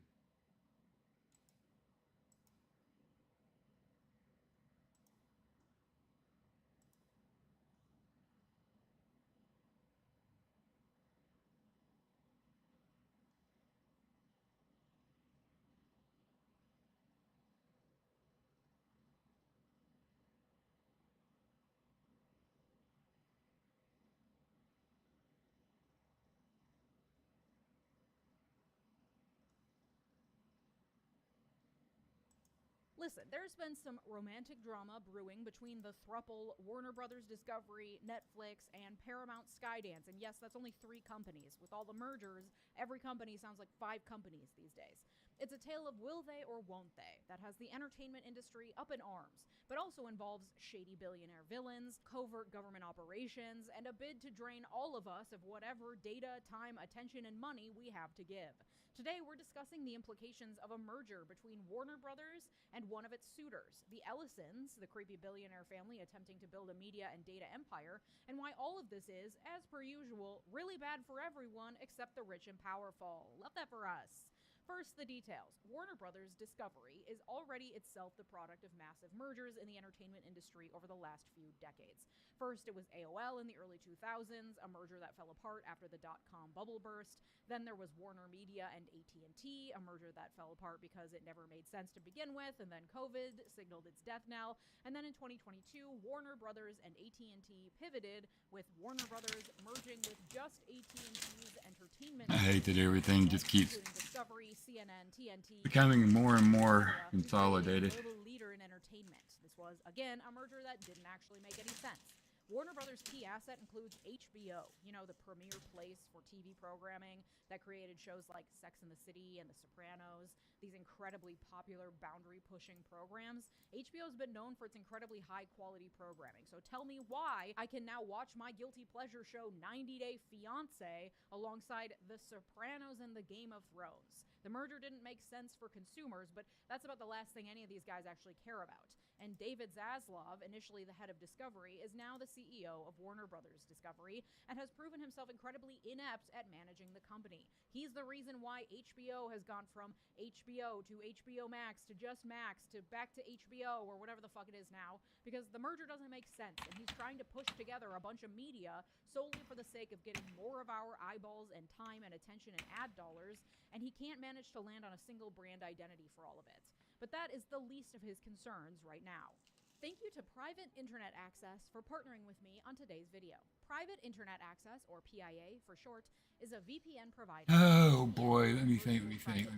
Listen, there's been some romantic drama brewing between the throuple Warner Brothers Discovery, Netflix, and Paramount Skydance. And yes, that's only 3 companies. With all the mergers, every company sounds like 5 companies these days. It's a tale of will they or won't they that has the entertainment industry up in arms, but also involves shady billionaire villains, covert government operations, and a bid to drain all of us of whatever data, time, attention, and money we have to give. Today, we're discussing the implications of a merger between Warner Brothers and one of its suitors, the Ellisons, the creepy billionaire family attempting to build a media and data empire, and why all of this is, as per usual, really bad for everyone except the rich and powerful. Love that for us. First, the details. Warner Brothers Discovery is already itself the product of massive mergers in the entertainment industry over the last few decades. First, it was AOL in the early 2000s, a merger that fell apart after the dot-com bubble burst. Then there was Warner Media and AT&T, a merger that fell apart because it never made sense to begin with, and then COVID signaled its death knell. And then in 2022, Warner Brothers and AT&T pivoted, with Warner Brothers merging with just AT&T's entertainment. I hate that everything just keeps Discovery, CNN, TNT, becoming more and more consolidated. Global leader in entertainment. This was, again, a merger that didn't actually make any sense. Warner Brothers' key asset includes HBO, you know, the premier place for TV programming that created shows like Sex and the City and The Sopranos, these incredibly popular boundary-pushing programs. HBO's been known for its incredibly high-quality programming, so tell me why I can now watch my guilty pleasure show 90 Day Fiancé alongside The Sopranos and The Game of Thrones. The merger didn't make sense for consumers, but that's about the last thing any of these guys actually care about. And David Zaslav, initially the head of Discovery, is now the CEO of Warner Brothers Discovery and has proven himself incredibly inept at managing the company. He's the reason why HBO has gone from HBO to HBO Max to just Max to back to HBO or whatever the fuck it is now, because the merger doesn't make sense and he's trying to push together a bunch of media solely for the sake of getting more of our eyeballs and time and attention and ad dollars, and he can't manage to land on a single brand identity for all of it. But that is the least of his concerns right now. Thank you to Private Internet Access for partnering with me on today's video. Private Internet Access, or PIA for short, is a VPN provider. Oh boy, let me think. Hides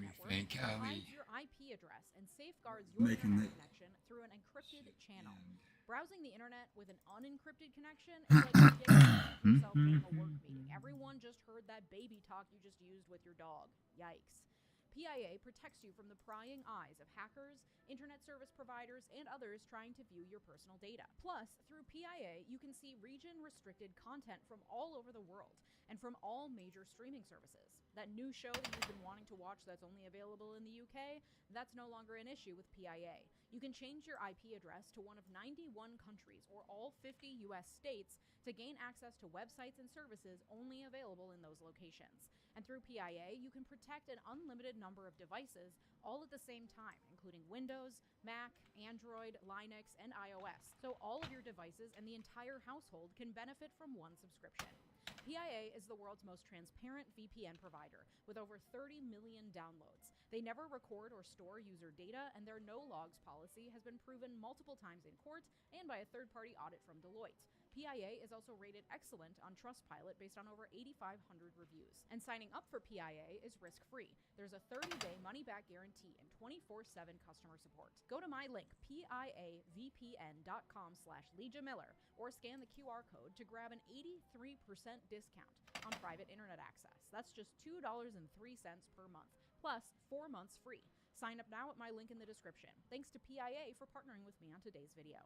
Callie. your IP address and safeguards your internet connection through an encrypted channel. Browsing the internet with an unencrypted connection is like getting yourself during a work meeting. Everyone just heard that baby talk you just used with your dog. Yikes. PIA protects you from the prying eyes of hackers, internet service providers, and others trying to view your personal data. Plus, through PIA, you can see region-restricted content from all over the world and from all major streaming services. That new show that you've been wanting to watch that's only available in the UK, that's no longer an issue with PIA. You can change your IP address to one of 91 countries or all 50 US states to gain access to websites and services only available in those locations. And through PIA, you can protect an unlimited number of devices all at the same time, including Windows, Mac, Android, Linux, and iOS. So all of your devices and the entire household can benefit from one subscription. PIA is the world's most transparent VPN provider with over 30 million downloads. They never record or store user data, and their no logs policy has been proven multiple times in court and by a third-party audit from Deloitte. PIA is also rated excellent on Trustpilot based on over 8,500 reviews. And signing up for PIA is risk-free. There's a 30-day money-back guarantee and 24/7 customer support. Go to my link, piavpn.com/LegiaMiller, or scan the QR code to grab an 83% discount on private internet access. That's just $2.03 per month, plus 4 months free. Sign up now at my link in the description. Thanks to PIA for partnering with me on today's video.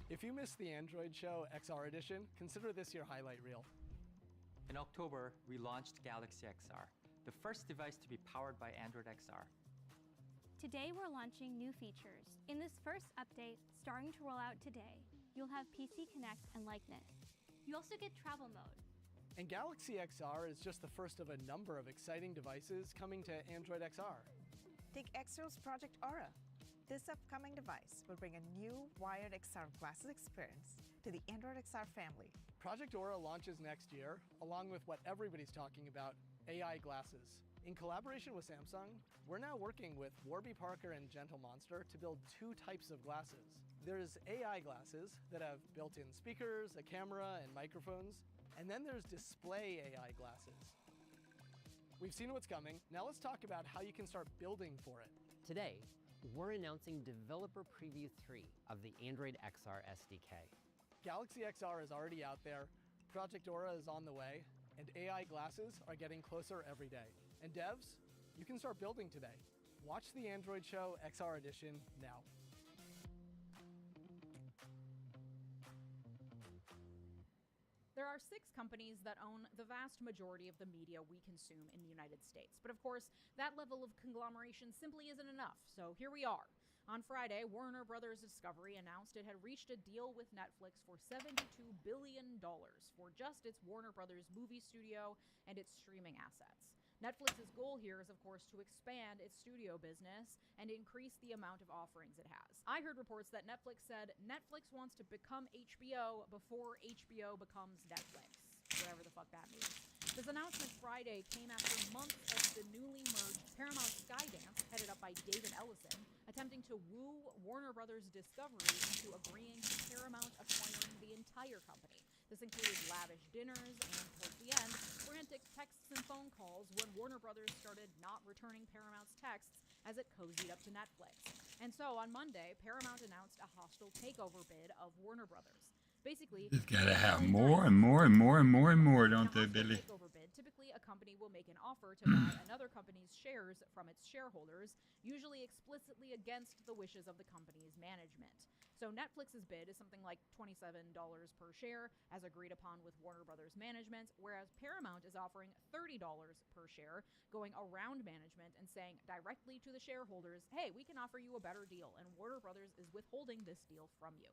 If you missed the Android show XR Edition, consider this your highlight reel. In October, we launched Galaxy XR, the first device to be powered by Android XR. Today we're launching new features. In this first update, starting to roll out today, you'll have PC Connect and Likeness. You also get travel mode. And Galaxy XR is just the first of a number of exciting devices coming to Android XR. Take Exo's Project Aura. This upcoming device will bring a new wired XR glasses experience to the Android XR family. Project Aura launches next year, along with what everybody's talking about, AI glasses. In collaboration with Samsung, we're now working with Warby Parker and Gentle Monster to build 2 types of glasses. There's AI glasses that have built-in speakers, a camera, and microphones. And then there's display AI glasses. We've seen what's coming. Now let's talk about how you can start building for it. Today, we're announcing Developer Preview 3 of the Android XR SDK. Galaxy XR is already out there, Project Aura is on the way, and AI glasses are getting closer every day. And devs, you can start building today. Watch the Android show XR Edition now. There are 6 companies that own the vast majority of the media we consume in the United States. But of course, that level of conglomeration simply isn't enough, so here we are. On Friday, Warner Brothers Discovery announced it had reached a deal with Netflix for $72 billion for just its Warner Brothers movie studio and its streaming assets. Netflix's goal here is, of course, to expand its studio business and increase the amount of offerings it has. I heard reports that Netflix said Netflix wants to become HBO before HBO becomes Netflix, whatever the fuck that means. This announcement Friday came after months of the newly merged Paramount Skydance, headed up by David Ellison, attempting to woo Warner Brothers Discovery into agreeing to Paramount acquiring the entire company. This included lavish dinners and, towards the end, frantic texts and phone calls when Warner Brothers started not returning Paramount's texts as it cozied up to Netflix. And so, on Monday, Paramount announced a hostile takeover bid of Warner Brothers. Basically, Just gotta have more and more and more and more and more, don't they, Billy? Takeover bid, typically a company will make an offer to buy another company's shares from its shareholders, usually explicitly against the wishes of the company's management. So Netflix's bid is something like $27 per share, as agreed upon with Warner Brothers management, whereas Paramount is offering $30 per share, going around management and saying directly to the shareholders, hey, we can offer you a better deal, and Warner Brothers is withholding this deal from you.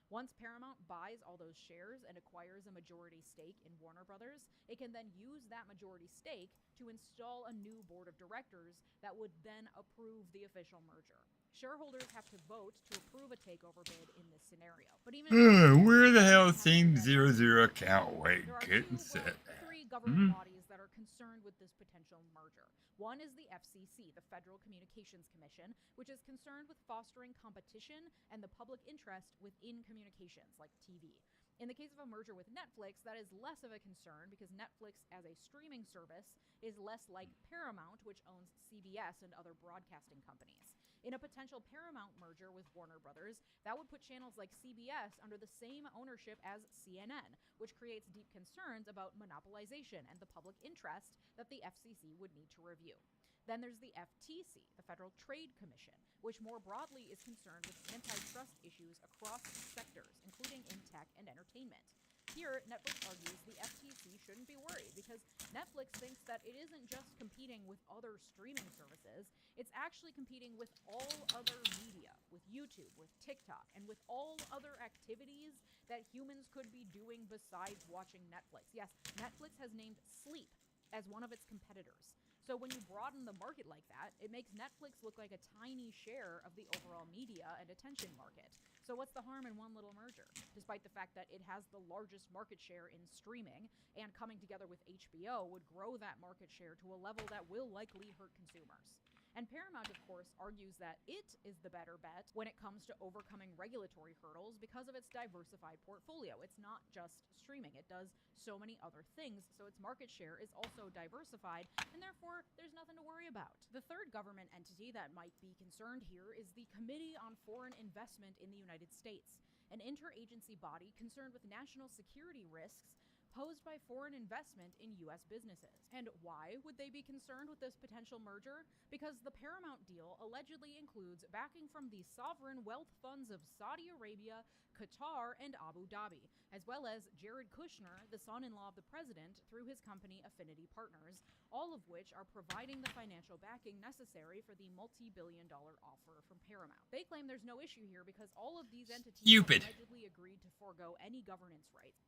Once Paramount buys all those shares and acquires a majority stake in Warner Brothers, it can then use that majority stake to install a new board of directors that would then approve the official merger. Shareholders have to vote to approve a takeover bid in this scenario. But even Where the hell is Team 00? Can't wait. Getting set. Three government bodies that are concerned with this potential merger. One is the FCC, the Federal Communications Commission, which is concerned with fostering competition and the public interest within communications, like TV. In the case of a merger with Netflix, that is less of a concern because Netflix as a streaming service is less like Paramount, which owns CBS and other broadcasting companies. In a potential Paramount merger with Warner Brothers, that would put channels like CBS under the same ownership as CNN, which creates deep concerns about monopolization and the public interest that the FCC would need to review. Then there's the FTC, the Federal Trade Commission, which more broadly is concerned with antitrust issues across sectors, including in tech and entertainment. Here, Netflix argues the FTC shouldn't be worried because Netflix thinks that it isn't just competing with other streaming services, it's actually competing with all other media, with YouTube, with TikTok, and with all other activities that humans could be doing besides watching Netflix. Yes, Netflix has named sleep as one of its competitors. So when you broaden the market like that, it makes Netflix look like a tiny share of the overall media and attention market. So what's the harm in one little merger? Despite the fact that it has the largest market share in streaming, and coming together with HBO would grow that market share to a level that will likely hurt consumers. And Paramount, of course, argues that it is the better bet when it comes to overcoming regulatory hurdles because of its diversified portfolio. It's not just streaming. It does so many other things, so its market share is also diversified, and therefore there's nothing to worry about. The third government entity that might be concerned here is the Committee on Foreign Investment in the United States, an interagency body concerned with national security risks posed by foreign investment in U.S. businesses. And why would they be concerned with this potential merger? Because the Paramount deal allegedly includes backing from the sovereign wealth funds of Saudi Arabia, Qatar, and Abu Dhabi, as well as Jared Kushner, the son-in-law of the president, through his company Affinity Partners, all of which are providing the financial backing necessary for the multi-billion-dollar offer from Paramount. They claim there's no issue here because all of these entities have allegedly agreed to forego any governance rights.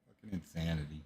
Fucking insanity.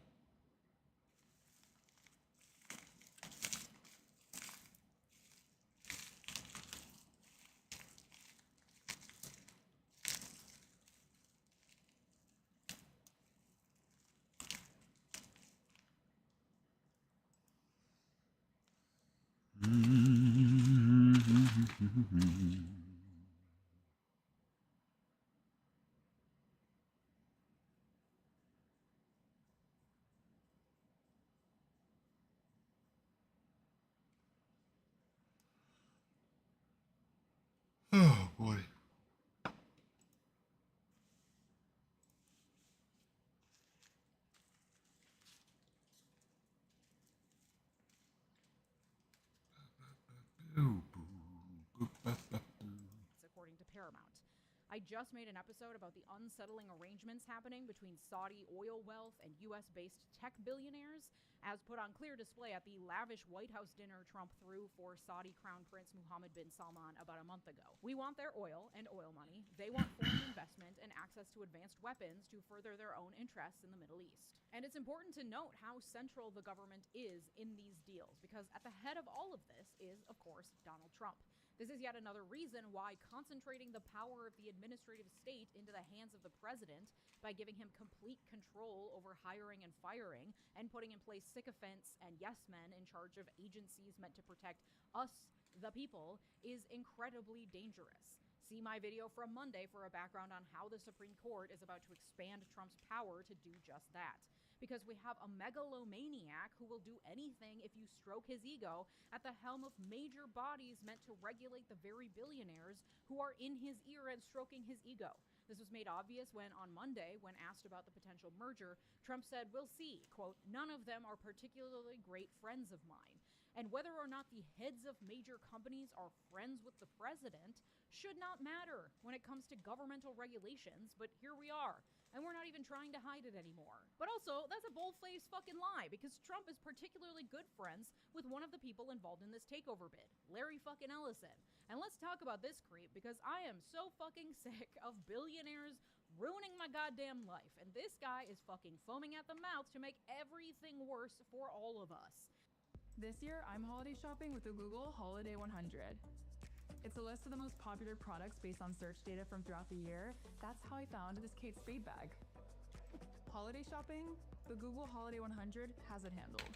Oh boy. According to Paramount. I just made an episode about the unsettling arrangements happening between Saudi oil wealth and US-based tech billionaires, as put on clear display at the lavish White House dinner Trump threw for Saudi Crown Prince Mohammed bin Salman about a month ago. We want their oil and oil money. They want foreign investment and access to advanced weapons to further their own interests in the Middle East. And it's important to note how central the government is in these deals, because at the head of all of this is, of course, Donald Trump. This is yet another reason why concentrating the power of the administrative state into the hands of the president by giving him complete control over hiring and firing and putting in place sycophants and yes men in charge of agencies meant to protect us, the people, is incredibly dangerous. See my video from Monday for a background on how the Supreme Court is about to expand Trump's power to do just that. Because we have a megalomaniac who will do anything if you stroke his ego at the helm of major bodies meant to regulate the very billionaires who are in his ear and stroking his ego. This was made obvious when, on Monday, when asked about the potential merger, Trump said, "We'll see," quote, "none of them are particularly great friends of mine." And whether or not the heads of major companies are friends with the president should not matter when it comes to governmental regulations, but here we are. And we're not even trying to hide it anymore. But also, that's a bold-faced fucking lie, because Trump is particularly good friends with one of the people involved in this takeover bid, Larry fucking Ellison. And let's talk about this creep, because I am so fucking sick of billionaires ruining my goddamn life. And this guy is fucking foaming at the mouth to make everything worse for all of us. This year, I'm holiday shopping with the Google Holiday 100. It's a list of the most popular products based on search data from throughout the year. That's how I found this Kate Spade bag. Holiday shopping? The Google Holiday 100 has it handled.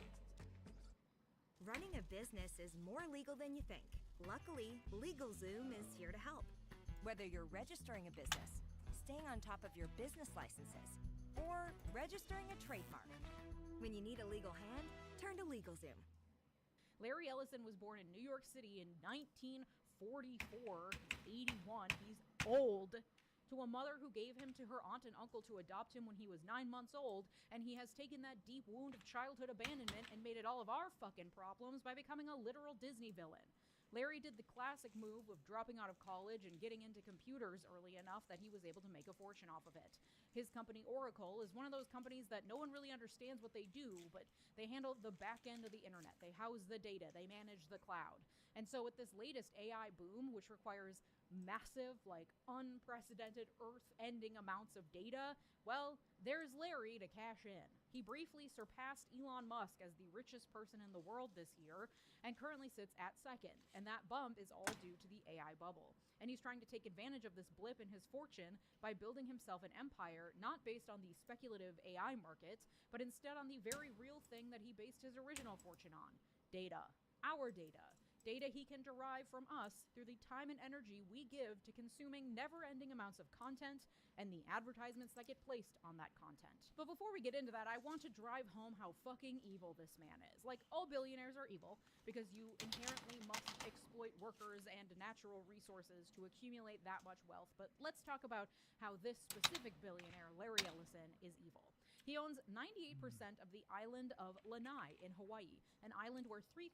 Running a business is more legal than you think. Luckily, LegalZoom is here to help. Whether you're registering a business, staying on top of your business licenses, or registering a trademark, when you need a legal hand, turn to LegalZoom. Larry Ellison was born in New York City in 1944, 81. He's old. To a mother who gave him to her aunt and uncle to adopt him when he was 9 months old, and he has taken that deep wound of childhood abandonment and made it all of our fucking problems by becoming a literal Disney villain. Larry did the classic move of dropping out of college and getting into computers early enough that he was able to make a fortune off of it. His company Oracle is one of those companies that no one really understands what they do, but they handle the back end of the internet. They house the data, they manage the cloud. And so with this latest AI boom, which requires massive, unprecedented, earth-ending amounts of data, well, there's Larry to cash in. He briefly surpassed Elon Musk as the richest person in the world this year, and currently sits at second, and that bump is all due to the AI bubble. And he's trying to take advantage of this blip in his fortune by building himself an empire not based on the speculative AI market, but instead on the very real thing that he based his original fortune on: data. Our data. Data he can derive from us through the time and energy we give to consuming never-ending amounts of content and the advertisements that get placed on that content. But before we get into that, I want to drive home how fucking evil this man is. All billionaires are evil because you inherently must exploit workers and natural resources to accumulate that much wealth, but let's talk about how this specific billionaire, Larry Ellison, is evil. He owns 98% of the island of Lanai in Hawaii, an island where 3,000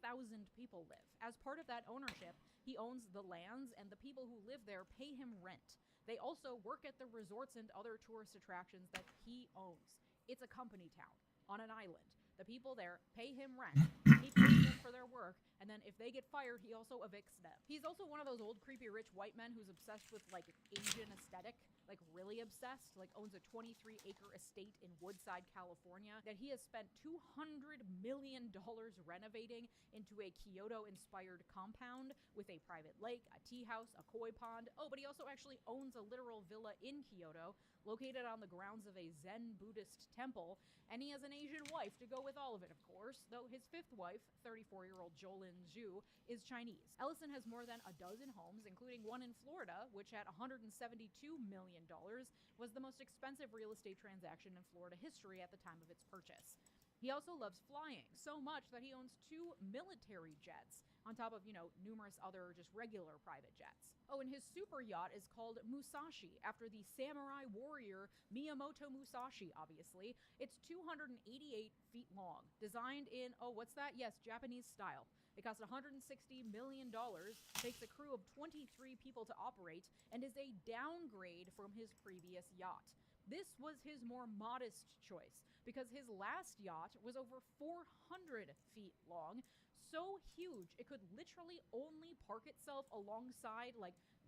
people live. As part of that ownership, he owns the lands, and the people who live there pay him rent. They also work at the resorts and other tourist attractions that he owns. It's a company town on an island. The people there pay him rent. He pays them for their work, and then if they get fired, he also evicts them. He's also one of those old creepy rich white men who's obsessed with Asian aesthetic, really obsessed, owns a 23-acre estate in Woodside, California, that he has spent $200 million renovating into a Kyoto-inspired compound with a private lake, a tea house, a koi pond. Oh, but he also actually owns a literal villa in Kyoto, located on the grounds of a Zen Buddhist temple, and he has an Asian wife to go with all of it, of course, though his fifth wife, 34-year-old Jolin Zhu, is Chinese. Ellison has more than a dozen homes, including one in Florida, which at $172 million was the most expensive real estate transaction in Florida history at the time of its purchase. He also loves flying, so much that he owns 2 military jets, on top of, numerous other just regular private jets. Oh, and his super yacht is called Musashi, after the samurai warrior Miyamoto Musashi, obviously. It's 288 feet long, designed in, Yes, Japanese style. It cost $160 million, takes a crew of 23 people to operate, and is a downgrade from his previous yacht. This was his more modest choice, because his last yacht was over 400 feet long, so huge it could literally only park itself alongside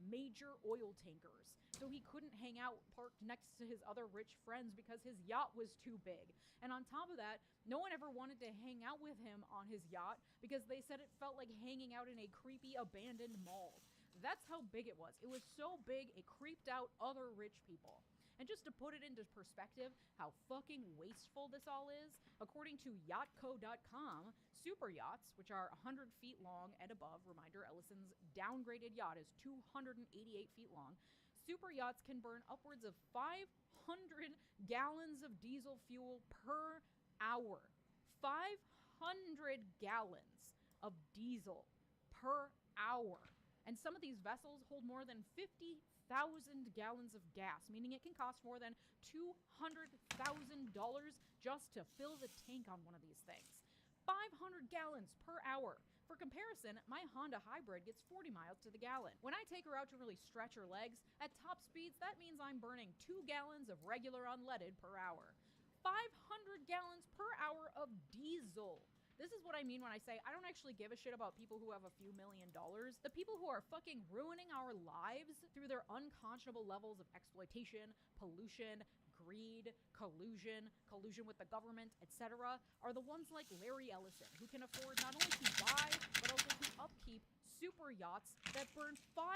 major oil tankers. So he couldn't hang out parked next to his other rich friends because his yacht was too big. And on top of that, no one ever wanted to hang out with him on his yacht because they said it felt like hanging out in a creepy abandoned mall. That's how big it was. It was so big it creeped out other rich people. And just to put it into perspective, how fucking wasteful this all is, according to yachtco.com, super yachts, which are 100 feet long and above, reminder, Ellison's downgraded yacht is 288 feet long, super yachts can burn upwards of 500 gallons of diesel fuel per hour. 500 gallons of diesel per hour. And some of these vessels hold more than 50,000 gallons of gas, meaning it can cost more than $200,000 just to fill the tank on one of these things. 500 gallons per hour. For comparison, my Honda Hybrid gets 40 miles to the gallon. When I take her out to really stretch her legs, at top speeds, that means I'm burning 2 gallons of regular unleaded per hour. 500 gallons per hour of diesel. This is what I mean when I say I don't actually give a shit about people who have a few $1 million. The people who are fucking ruining our lives through their unconscionable levels of exploitation, pollution, greed, collusion with the government, etc., are the ones like Larry Ellison, who can afford not only to buy, but also to upkeep super yachts that burn 500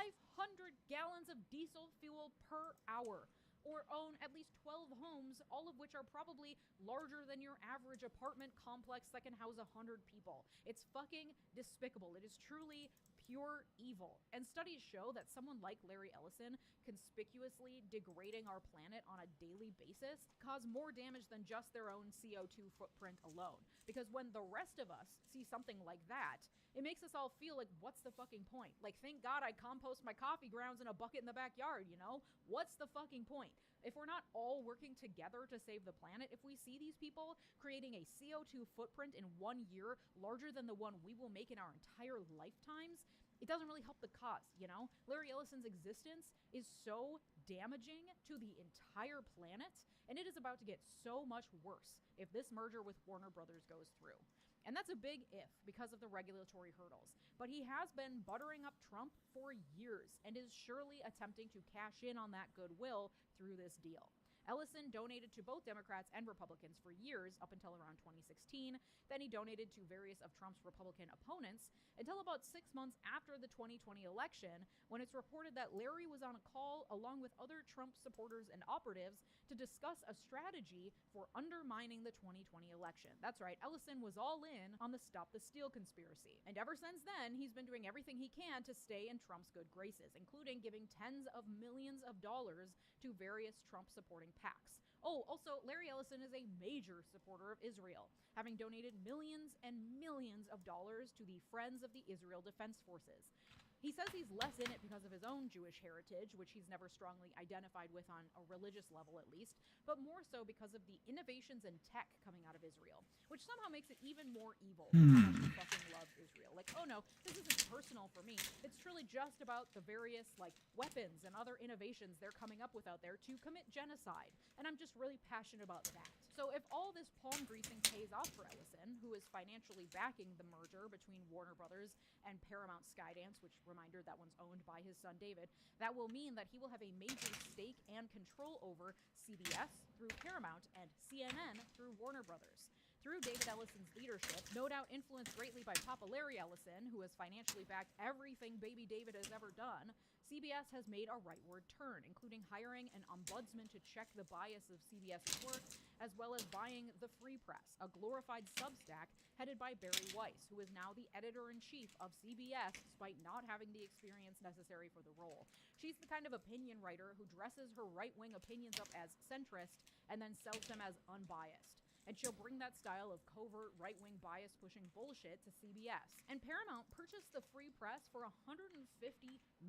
gallons of diesel fuel per hour, or own at least 12 homes, all of which are probably larger than your average apartment complex that can house 100 people. It's fucking despicable. It is truly pure evil. And studies show that someone like Larry Ellison, conspicuously degrading our planet on a daily basis, cause more damage than just their own CO2 footprint alone. Because when the rest of us see something like that, it makes us all feel like, what's the fucking point? Like, thank God I compost my coffee grounds in a bucket in the backyard, you know? What's the fucking point? If we're not all working together to save the planet, if we see these people creating a CO2 footprint in 1 year larger than the one we will make in our entire lifetimes, it doesn't really help the cause, you know? Larry Ellison's existence is so damaging to the entire planet, and it is about to get so much worse if this merger with Warner Brothers goes through. And that's a big if because of the regulatory hurdles. But he has been buttering up Trump for years and is surely attempting to cash in on that goodwill through this deal. Ellison donated to both Democrats and Republicans for years, up until around 2016. Then he donated to various of Trump's Republican opponents until about 6 months after the 2020 election, when it's reported that Larry was on a call along with other Trump supporters and operatives to discuss a strategy for undermining the 2020 election. That's right, Ellison was all in on the Stop the Steal conspiracy. And ever since then, he's been doing everything he can to stay in Trump's good graces, including giving tens of millions of dollars to various Trump-supporting PACs. Oh, also, Larry Ellison is a major supporter of Israel, having donated millions and millions of dollars to the Friends of the Israel Defense Forces. He says he's less in it because of his own Jewish heritage, which he's never strongly identified with on a religious level at least, but more so because of the innovations in tech coming out of Israel, which somehow makes it even more evil how much he fucking loves Israel. Like, oh no, this isn't personal for me. It's truly just about the various, like, weapons and other innovations they're coming up with out there to commit genocide, and I'm just really passionate about that. So if all this palm greasing pays off for Ellison, who is financially backing the merger between Warner Brothers and Paramount Skydance, which, reminder, that one's owned by his son David, that will mean that he will have a major stake and control over CBS through Paramount and CNN through Warner Brothers. Through David Ellison's leadership, no doubt influenced greatly by Papa Larry Ellison, who has financially backed everything Baby David has ever done, CBS has made a rightward turn, including hiring an ombudsman to check the bias of CBS's work, as well as buying The Free Press, a glorified Substack headed by Barry Weiss, who is now the editor-in-chief of CBS, despite not having the experience necessary for the role. She's the kind of opinion writer who dresses her right-wing opinions up as centrist and then sells them as unbiased. And she'll bring that style of covert right-wing bias-pushing bullshit to CBS. And Paramount purchased The Free Press for $150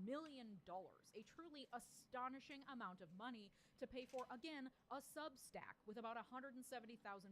million, a truly astonishing amount of money to pay for, again, a Substack with about 170,000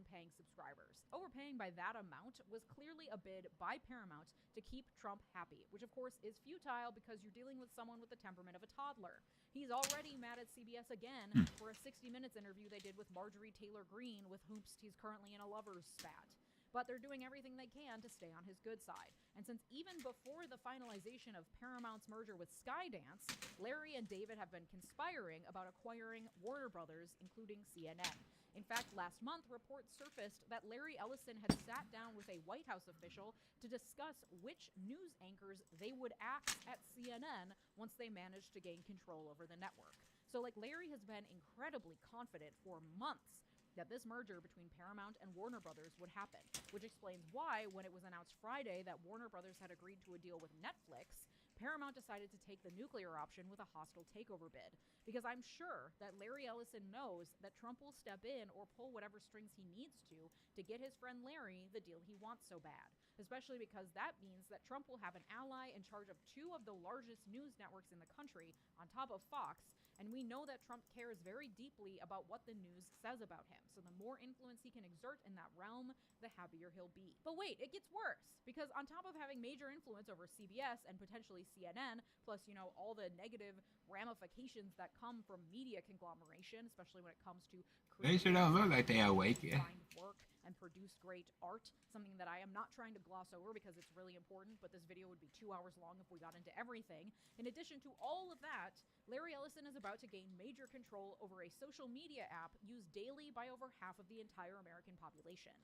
paying subscribers. Overpaying by that amount was clearly a bid by Paramount to keep Trump happy, which of course is futile because you're dealing with someone with the temperament of a toddler. He's already mad at CBS again for a 60 Minutes interview they did with Marjorie Taylor Greene, with whom he's currently in a lover's spat. But they're doing everything they can to stay on his good side. And since even before the finalization of Paramount's merger with Skydance, Larry and David have been conspiring about acquiring Warner Brothers, including CNN. In fact, last month, reports surfaced that Larry Ellison had sat down with a White House official to discuss which news anchors they would axe at CNN once they managed to gain control over the network. So, like, Larry has been incredibly confident for months that this merger between Paramount and Warner Brothers would happen, which explains why, when it was announced Friday that Warner Brothers had agreed to a deal with Netflix, Paramount decided to take the nuclear option with a hostile takeover bid. Because I'm sure that Larry Ellison knows that Trump will step in or pull whatever strings he needs to get his friend Larry the deal he wants so bad. Especially because that means that Trump will have an ally in charge of two of the largest news networks in the country, on top of Fox, and we know that Trump cares very deeply about what the news says about him. So the more influence he can exert in that realm, the happier he'll be. But wait, it gets worse, because on top of having major influence over CBS and potentially CNN, plus, all the negative ramifications that come from media conglomeration, especially when it comes to They sure don't look like they awake yet. find work and produce great art, something that I am not trying to gloss over because it's really important, but this video would be 2 hours long if we got into everything. In addition to all of that, Larry Ellison is about to gain major control over a social media app used daily by over half of the entire American population,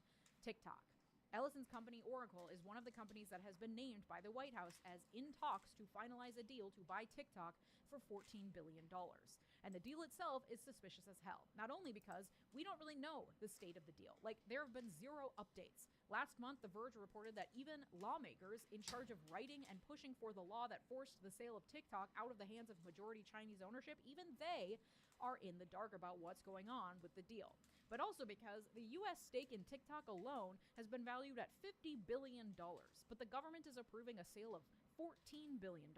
TikTok. Ellison's company, Oracle, is one of the companies that has been named by the White House as in talks to finalize a deal to buy TikTok for $14 billion. And the deal itself is suspicious as hell. Not only because we don't really know the state of the deal. Like, there have been zero updates. Last month, The Verge reported that even lawmakers in charge of writing and pushing for the law that forced the sale of TikTok out of the hands of majority Chinese ownership, even they are in the dark about what's going on with the deal. But also because the U.S. stake in TikTok alone has been valued at $50 billion, but the government is approving a sale of $14 billion,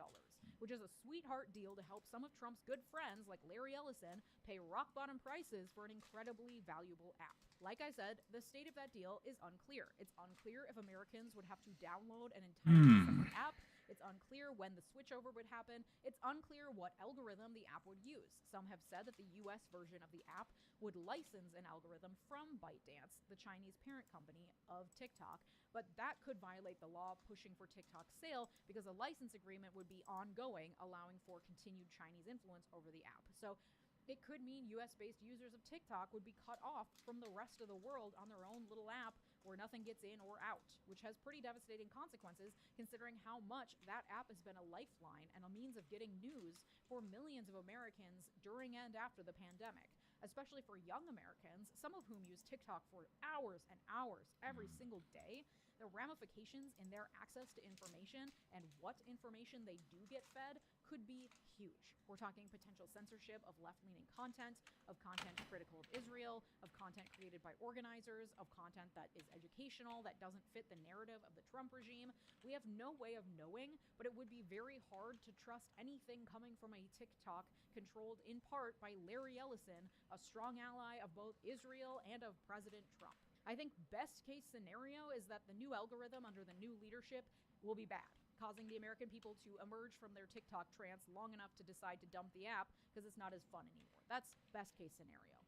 which is a sweetheart deal to help some of Trump's good friends like Larry Ellison pay rock-bottom prices for an incredibly valuable app. Like I said, the state of that deal is unclear. It's unclear if Americans would have to download an entirely separate app. It's unclear when the switchover would happen. It's unclear what algorithm the app would use. Some have said that the US version of the app would license an algorithm from ByteDance, the Chinese parent company of TikTok, but that could violate the law pushing for TikTok's sale because a license agreement would be ongoing, allowing for continued Chinese influence over the app. So it could mean US-based users of TikTok would be cut off from the rest of the world on their own little app where nothing gets in or out, which has pretty devastating consequences considering how much that app has been a lifeline and a means of getting news for millions of Americans during and after the pandemic, especially for young Americans, some of whom use TikTok for hours and hours every single day. The ramifications in their access to information and what information they do get fed could be huge. We're talking potential censorship of left-leaning content, of content critical of Israel, of content created by organizers, of content that is educational, that doesn't fit the narrative of the Trump regime. We have no way of knowing, but it would be very hard to trust anything coming from a TikTok controlled in part by Larry Ellison, a strong ally of both Israel and of President Trump. I think best case scenario is that the new algorithm under the new leadership will be bad, causing the American people to emerge from their TikTok trance long enough to decide to dump the app because it's not as fun anymore. That's best case scenario.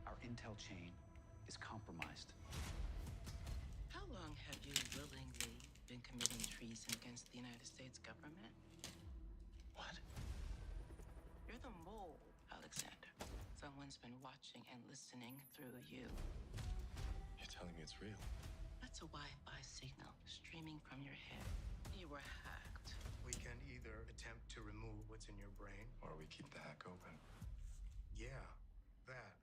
Our intel chain is compromised. How long have you willingly been committing treason against the United States government? What? You're the mole, Alexander. Someone's been watching and listening through you. You're telling me it's real? That's a Wi-Fi signal streaming from your head. You were hacked. We can either attempt to remove what's in your brain, Or we keep the hack open? yeah, that.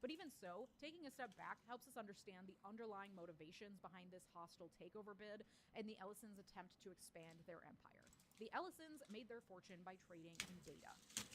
But even so, taking a step back helps us understand the underlying motivations behind this hostile takeover bid and the Ellisons' attempt to expand their empire. The Ellisons made their fortune by trading in data,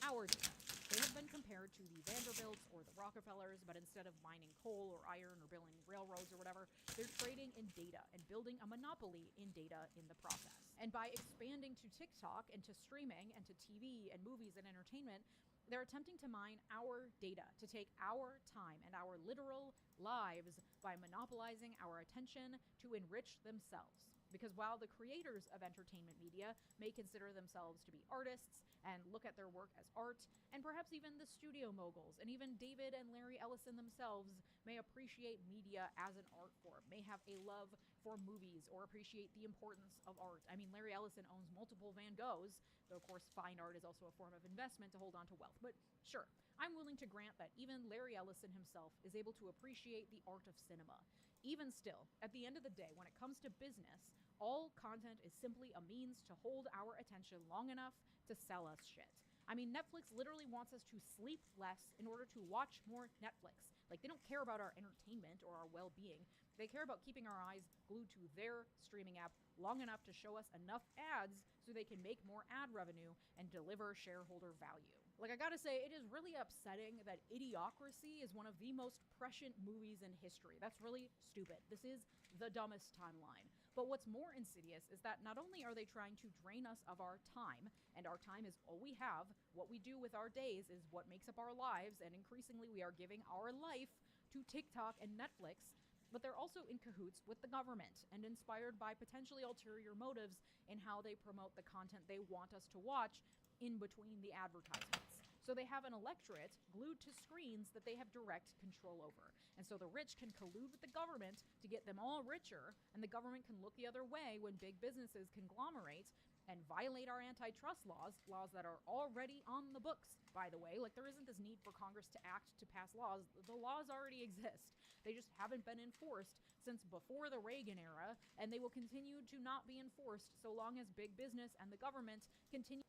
our data. They have been compared to the Vanderbilts or the Rockefellers, but instead of mining coal or iron or building railroads or whatever, they're trading in data and building a monopoly in data in the process. And by expanding to TikTok and to streaming and to TV and movies and entertainment, they're attempting to mine our data, to take our time and our literal lives by monopolizing our attention to enrich themselves. Because while the creators of entertainment media may consider themselves to be artists and look at their work as art, and perhaps even the studio moguls and even David and Larry Ellison themselves may appreciate media as an art form, may have a love for movies or appreciate the importance of art. I mean, Larry Ellison owns multiple Van Goghs, though of course fine art is also a form of investment to hold on to wealth. But sure, I'm willing to grant that even Larry Ellison himself is able to appreciate the art of cinema. Even still, at the end of the day, when it comes to business, all content is simply a means to hold our attention long enough to sell us shit. I mean, Netflix literally wants us to sleep less in order to watch more Netflix. Like, they don't care about our entertainment or our well-being. They care about keeping our eyes glued to their streaming app long enough to show us enough ads so they can make more ad revenue and deliver shareholder value. Like, I gotta say, it is really upsetting that Idiocracy is one of the most prescient movies in history. That's really stupid. This is the dumbest timeline. But what's more insidious is that not only are they trying to drain us of our time, and our time is all we have, what we do with our days is what makes up our lives, and increasingly we are giving our life to TikTok and Netflix, but they're also in cahoots with the government and inspired by potentially ulterior motives in how they promote the content they want us to watch in between the advertisements. So they have an electorate glued to screens that they have direct control over. And so the rich can collude with the government to get them all richer, and the government can look the other way when big businesses conglomerate and violate our antitrust laws, laws that are already on the books, by the way. Like, there isn't this need for Congress to act to pass laws. The laws already exist. They just haven't been enforced since before the Reagan era, and they will continue to not be enforced so long as big business and the government continue.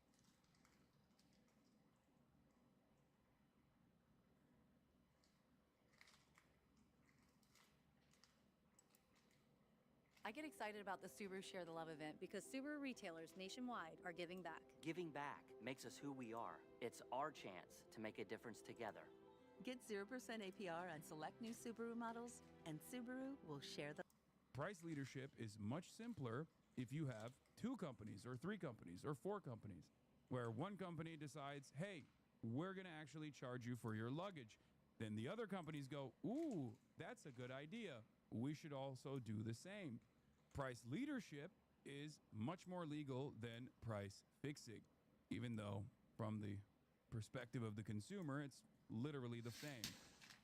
I get excited about the Subaru Share the Love event because Subaru retailers nationwide are giving back. Giving back makes us who we are. It's our chance to make a difference together. Get 0% APR on select new Subaru models, and Subaru will share the... Price leadership is much simpler if you have 2 companies or 3 companies or 4 companies, where one company decides, hey, we're going to actually charge you for your luggage. Then the other companies go, ooh, that's a good idea. We should also do the same. Price leadership is much more legal than price fixing, even though from the perspective of the consumer, it's literally the same,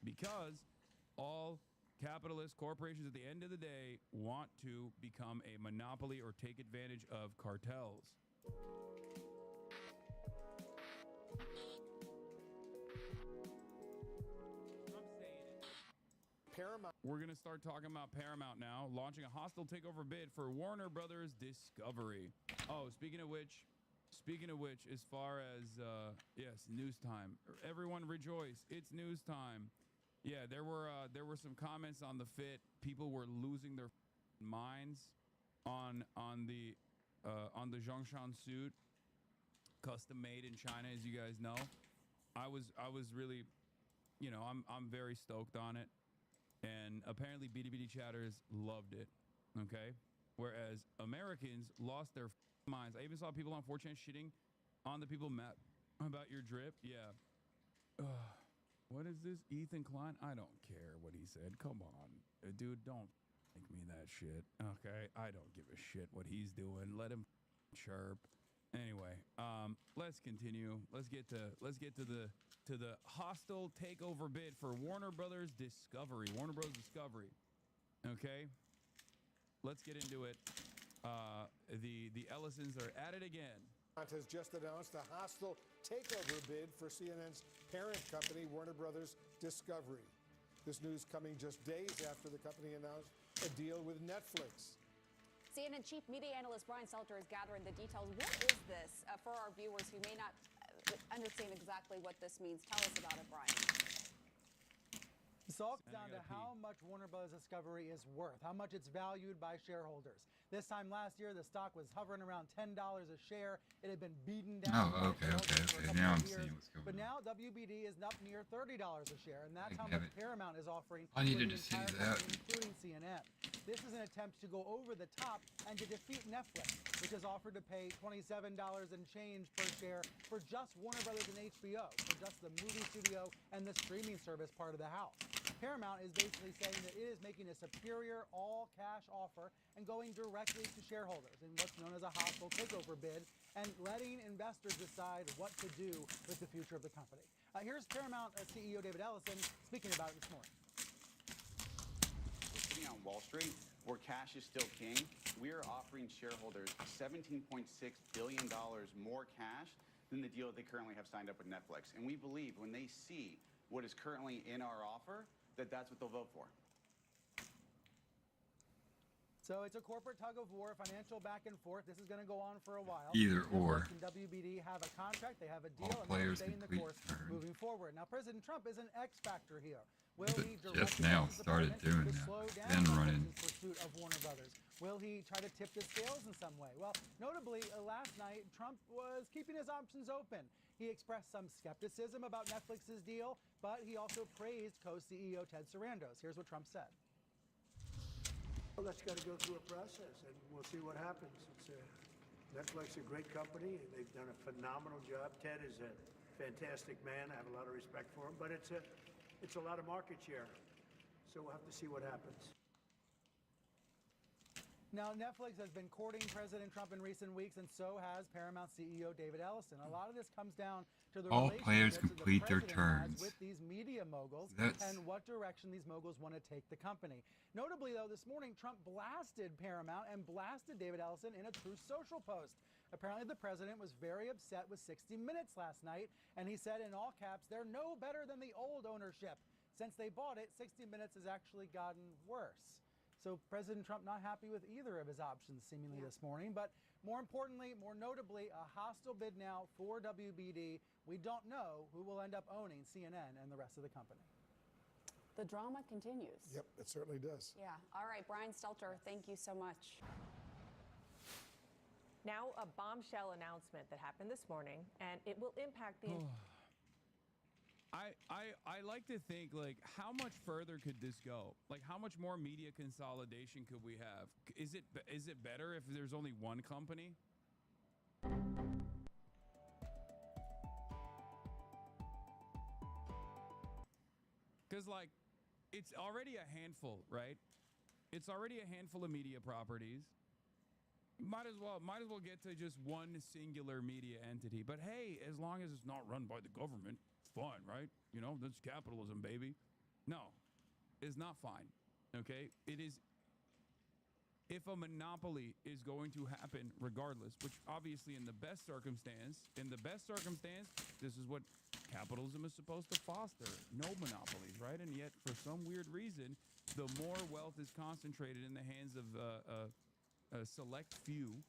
because all capitalist corporations at the end of the day want to become a monopoly or take advantage of cartels. Paramount. We're going to start talking about Paramount now, launching a hostile takeover bid for Warner Brothers Discovery. Oh, speaking of which, as far as, yes, news time. Everyone rejoice. It's news time. Yeah, there were some comments on the fit. People were losing their minds on the Zhongshan suit, custom made in China, as you guys know. I was really, I'm very stoked on it. And apparently BDBD chatters loved it, okay? Whereas Americans lost their minds. I even saw people on 4chan shitting on the people mad about your drip. Yeah. What is this, Ethan Klein? I don't care what he said. Come on. Dude, don't make me that shit, okay? I don't give a shit what he's doing. Let him chirp. Anyway, let's continue. Let's get to the hostile takeover bid for Warner Brothers Discovery. Warner Bros. Discovery. Okay, let's get into it. The Ellisons are at it again. Has just announced a hostile takeover bid for CNN's parent company, Warner Brothers Discovery. This news coming just days after the company announced a deal with Netflix. CNN chief media analyst Brian Selter is gathering the details. What is this for our viewers who may not understand exactly what this means? Tell us about it, Brian. This all comes down to how much Warner Bros. Discovery is worth, how much it's valued by shareholders. This time last year, the stock was hovering around $10 a share. It had been beaten down. Oh, okay. Now I'm seeing what's going on. But now WBD is up near $30 a share, and that's how much Paramount is offering. I needed to see that. Including CNN. This is an attempt to go over the top and to defeat Netflix, which has offered to pay $27 and change per share for just Warner Brothers and HBO, for just the movie studio and the streaming service part of the house. Paramount is basically saying that it is making a superior all-cash offer and going directly to shareholders in what's known as a hostile takeover bid and letting investors decide what to do with the future of the company. Here's Paramount CEO David Ellison speaking about it this morning. We're sitting on Wall Street where cash is still king. We are offering shareholders $17.6 billion more cash than the deal that they currently have signed up with Netflix. And we believe when they see what is currently in our offer, that's what they'll vote for. So it's a corporate tug of war, financial back and forth. This is going to go on for a while. Either or. Netflix and WBD have a contract, they have a deal, All and they're players staying the complete course turn. moving forward. Now, President Trump is an X factor here. Will he direct Just the now Justice started Department doing to that. slow down Been running. Netflix's pursuit of Warner Brothers? Will he try to tip the scales in some way? Well, notably, last night, Trump was keeping his options open. He expressed some skepticism about Netflix's deal, but he also praised co-CEO Ted Sarandos. Here's what Trump said. Well, that's got to go through a process, and we'll see what happens. Netflix is a great company, and they've done a phenomenal job. Ted is a fantastic man. I have a lot of respect for him, but it's a lot of market share, so we'll have to see what happens. Now, Netflix has been courting President Trump in recent weeks, and so has Paramount CEO David Ellison. A lot of this comes down to the All players relationships complete that the their president has turns. with these media moguls That's- and what direction these moguls want to take the company. Notably, though, this morning, Trump blasted Paramount and blasted David Ellison in a Truth Social post. Apparently, the president was very upset with 60 Minutes last night, and he said in all caps, they're no better than the old ownership. Since they bought it, 60 Minutes has actually gotten worse. So President Trump not happy with either of his options seemingly this morning. But more importantly, more notably, a hostile bid now for WBD. We don't know who will end up owning CNN and the rest of the company. The drama continues. Yep, it certainly does. Yeah. All right, Brian Stelter, thank you so much. Now a bombshell announcement that happened this morning, and it will impact the... I like to think, like, how much further could this go? Like, how much more media consolidation could we have? Is it better if there's only one company? Because, like, it's already a handful, right? It's already a handful of media properties. Might as well get to just one singular media entity. But hey, as long as it's not run by the government, it's fine, right? You know, that's capitalism, baby. No, it's not fine. Okay? It is. If a monopoly is going to happen regardless, which obviously in the best circumstance, this is what capitalism is supposed to foster. No monopolies, right? And yet, for some weird reason, the more wealth is concentrated in the hands of a select few,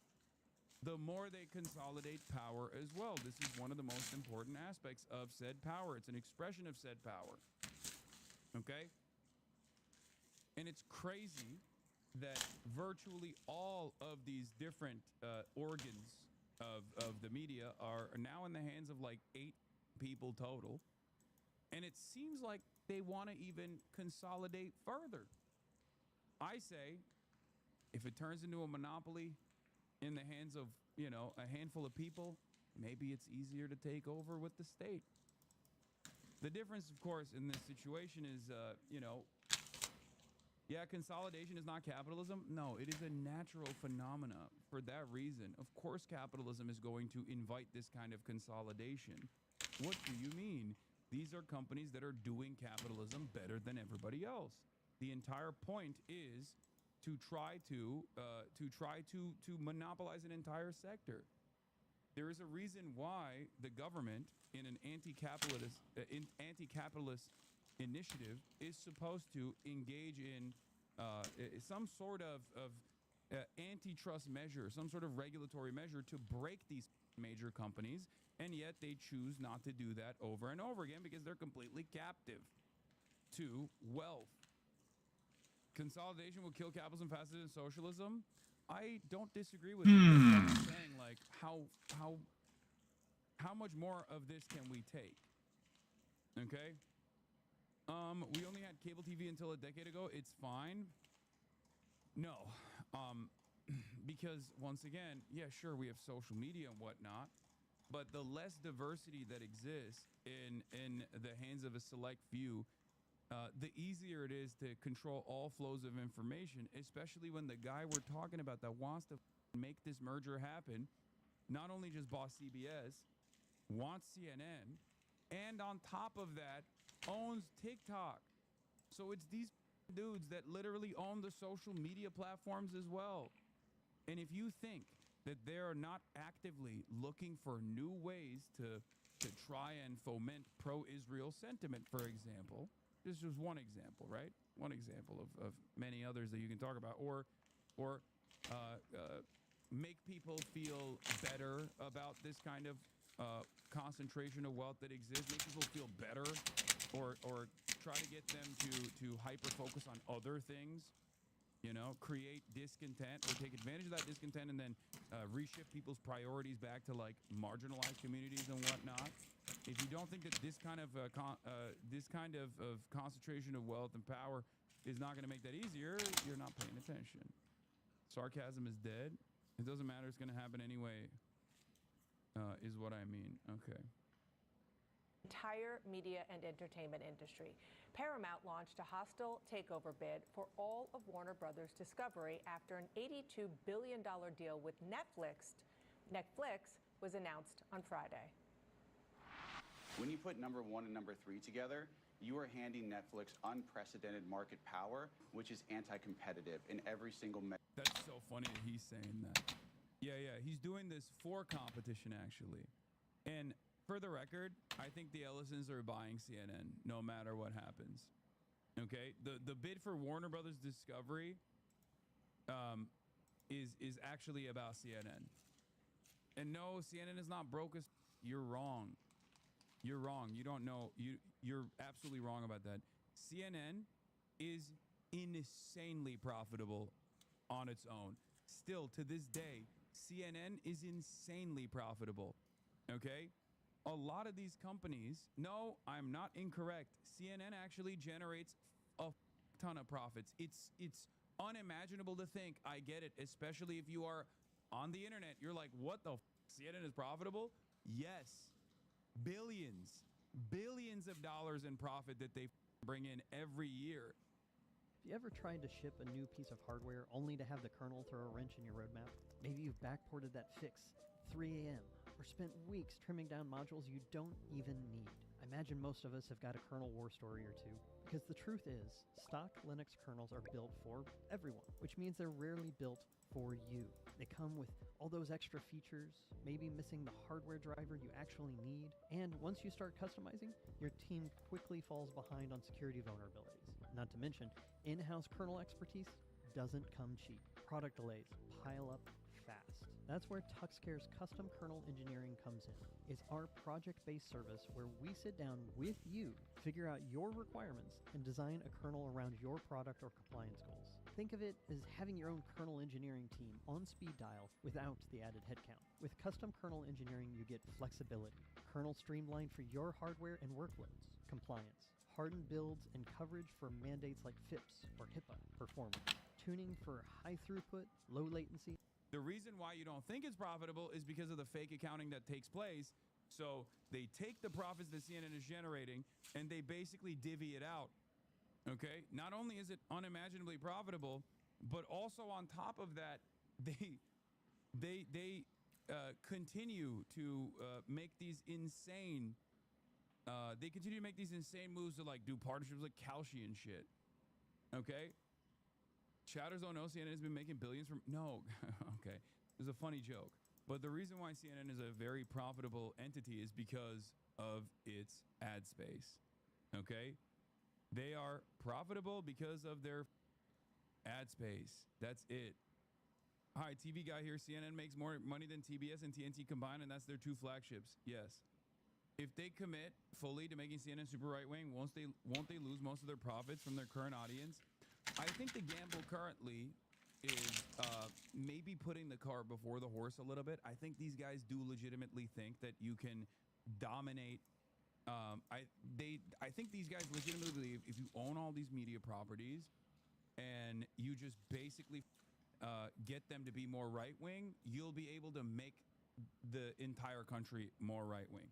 the more they consolidate power as well. This is one of the most important aspects of said power. It's an expression of said power. Okay? And it's crazy that virtually all of these different organs of the media are now in the hands of like 8 people total. And it seems like they want to even consolidate further. I say, if it turns into a monopoly in the hands of, you know, a handful of people, maybe it's easier to take over with the state. The difference, of course, in this situation is, consolidation is not capitalism. No, it is a natural phenomena. For that reason, of course, capitalism is going to invite this kind of consolidation. What do you mean? These are companies that are doing capitalism better than everybody else. The entire point is to try to monopolize an entire sector. There is a reason why the government, in an anti-capitalist initiative, is supposed to engage in some sort of antitrust measure, some sort of regulatory measure to break these major companies, and yet they choose not to do that over and over again because they're completely captive to wealth. Consolidation will kill capitalism faster than socialism. I don't disagree with you. I'm saying, like, how much more of this can we take? Okay. We only had cable TV until a decade ago. It's fine. No. Because once again, yeah, sure, we have social media and whatnot, but the less diversity that exists in the hands of a select few, the easier it is to control all flows of information, especially when the guy we're talking about that wants to make this merger happen, not only just bought CBS, wants CNN, and on top of that, owns TikTok. So it's these dudes that literally own the social media platforms as well. And if you think that they're not actively looking for new ways to try and foment pro-Israel sentiment, for example, this is one example, right? One example of many others that you can talk about. Or or make people feel better about this kind of concentration of wealth that exists, make people feel better, or try to get them to hyper focus on other things, you know, create discontent or take advantage of that discontent and then reshift people's priorities back to like marginalized communities and whatnot. If you don't think that this kind of concentration of wealth and power is not going to make that easier, you're not paying attention. Sarcasm is dead. It doesn't matter. It's going to happen anyway, is what I mean. Okay. Entire media and entertainment industry. Paramount launched a hostile takeover bid for all of Warner Brothers Discovery after an $82 billion deal with Netflix was announced on Friday. When you put number 1 and number 3 together, you are handing Netflix unprecedented market power, which is anti-competitive in every single That's so funny that he's saying that. Yeah, he's doing this for competition, actually. And for the record, I think the Ellisons are buying CNN no matter what happens. Okay? The bid for Warner Brothers Discovery is actually about CNN. And no, CNN is not broke as... You're wrong. You're wrong. You don't know. You're absolutely wrong about that. CNN is insanely profitable on its own. Still, to this day, CNN is insanely profitable. Okay? A lot of these companies, no, I'm not incorrect. CNN actually generates a ton of profits. It's unimaginable to think. I get it, especially if you are on the internet. You're like, what the CNN is profitable? Yes. Billions of dollars in profit that they bring in every year. Have you ever tried to ship a new piece of hardware only to have the kernel throw a wrench in your roadmap? Maybe you've backported that fix 3 a.m. or spent weeks trimming down modules you don't even need. I imagine most of us have got a kernel war story or two, because the truth is, stock Linux kernels are built for everyone, which means they're rarely built for you. They come with all those extra features, maybe missing the hardware driver you actually need, and once you start customizing, your team quickly falls behind on security vulnerabilities. Not to mention, in-house kernel expertise doesn't come cheap. Product delays pile up fast. That's where TuxCare's custom kernel engineering comes in. It's our project-based service where we sit down with you, figure out your requirements, and design a kernel around your product or compliance goals. Think of it as having your own kernel engineering team on speed dial without the added headcount. With custom kernel engineering, you get flexibility, kernel streamlined for your hardware and workloads, compliance, hardened builds and coverage for mandates like FIPS or HIPAA, performance, tuning for high throughput, low latency. The reason why you don't think it's profitable is because of the fake accounting that takes place. So they take the profits that CNN is generating and they basically divvy it out. Okay? Not only is it unimaginably profitable, but also on top of that, they continue to make these insane moves to like do partnerships with Kalshi and shit. Okay? Chatters don't know CNN has been making billions from... No. Okay. It was a funny joke. But the reason why CNN is a very profitable entity is because of its ad space. Okay? They are profitable because of their ad space. That's it. Hi, TV guy here. CNN makes more money than TBS and TNT combined, and that's their 2 flagships. Yes. If they commit fully to making CNN super right-wing, won't they lose most of their profits from their current audience? I think the gamble currently is maybe putting the cart before the horse a little bit. I think these guys do legitimately think that you can dominate. I think these guys legitimately believe if you own all these media properties and you just basically get them to be more right-wing, you'll be able to make the entire country more right-wing.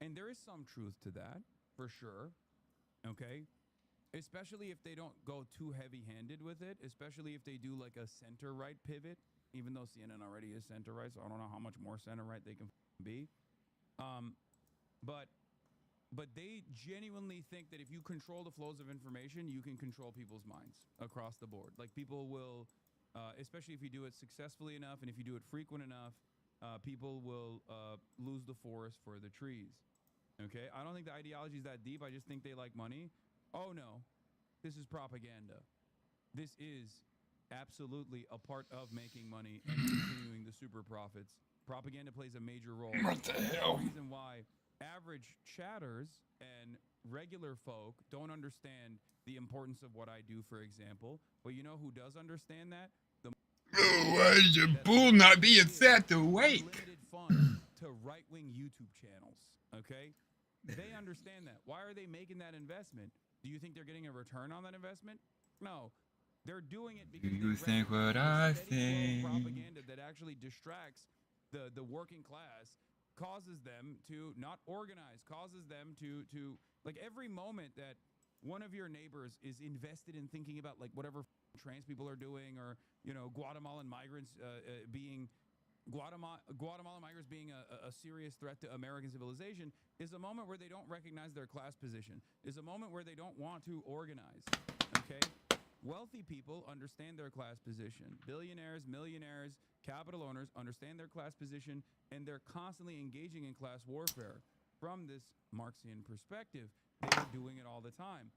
And there is some truth to that, for sure. Okay? Especially if they don't go too heavy-handed with it, especially if they do like a center-right pivot, even though CNN already is center-right, so I don't know how much more center-right they can be. But they genuinely think that if you control the flows of information, you can control people's minds across the board. Like people will, especially if you do it successfully enough and if you do it frequent enough, people will lose the forest for the trees. Okay? I don't think the ideology is that deep. I just think they like money. Oh no, this is propaganda. This is absolutely a part of making money and continuing the super profits. Propaganda plays a major role. What the hell? The reason why average chatters and regular folk don't understand the importance of what I do, for example. But you know who does understand that? The why is your bull not being set to wait? Unlimited funds to right-wing YouTube channels, okay? They understand that. Why are they making that investment? Do you think they're getting a return on that investment? No. They're doing it because Do you think what I think? propaganda that actually distracts the working class, causes them to not organize, causes them to like every moment that one of your neighbors is invested in thinking about like whatever trans people are doing, or Guatemalan migrants being Guatemalan migrants being a serious threat to American civilization, is a moment where they don't recognize their class position, is a moment where they don't want to organize. Okay? Wealthy people understand their class position. Billionaires, millionaires, capital owners understand their class position, and they're constantly engaging in class warfare. From this Marxian perspective, they are doing it all the time.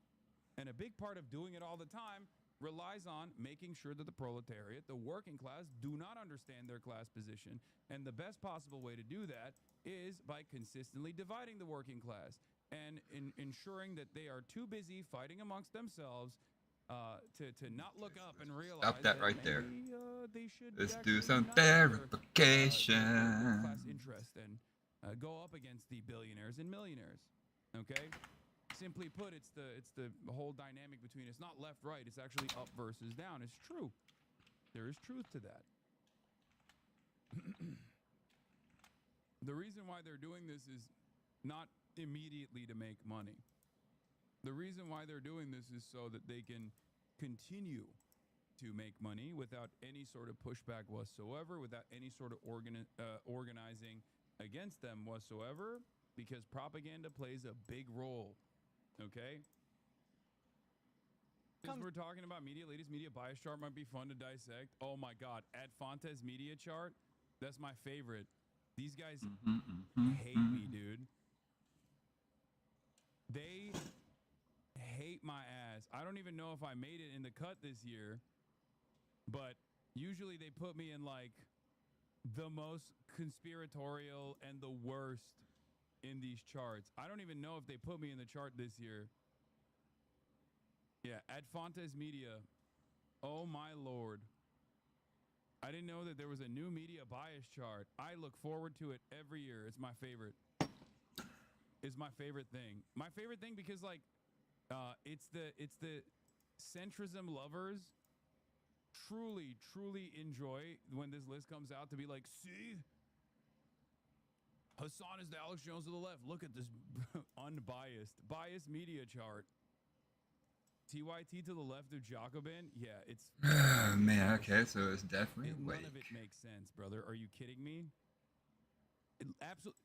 And a big part of doing it all the time relies on making sure that the proletariat, the working class, do not understand their class position. And the best possible way to do that is by consistently dividing the working class and ensuring that they are too busy fighting amongst themselves to not look up and realize Stop that right there. maybe, they should Let's do actually some unite their verification. class interest and go up against the billionaires and millionaires. Okay? Simply put, it's the whole dynamic between it's not left right, it's actually up versus down. It's true. There is truth to that. The reason why they're doing this is not immediately to make money. The reason why they're doing this is so that they can continue to make money without any sort of pushback whatsoever, without any sort of organizing against them whatsoever, because propaganda plays a big role. Okay? Because we're talking about media, latest media bias chart might be fun to dissect. Oh my God, Ad Fontes media chart, that's my favorite. These guys hate me, dude. They hate my ass. I don't even know if I made it in the cut this year, but usually they put me in like the most conspiratorial and the worst in these charts. I don't even know if they put me in the chart this year. Yeah, Ad Fontes Media. Oh my Lord. I didn't know that there was a new media bias chart. I look forward to it every year. It's my favorite. It's my favorite thing. My favorite thing because like it's the centrism lovers truly enjoy when this list comes out to be like, see? Hassan is the Alex Jones of the left. Look at this biased media chart. TYT to the left of Jacobin? Yeah, it's... Oh, man, okay, so it's definitely none of it makes sense, brother. Are you kidding me? Absolutely.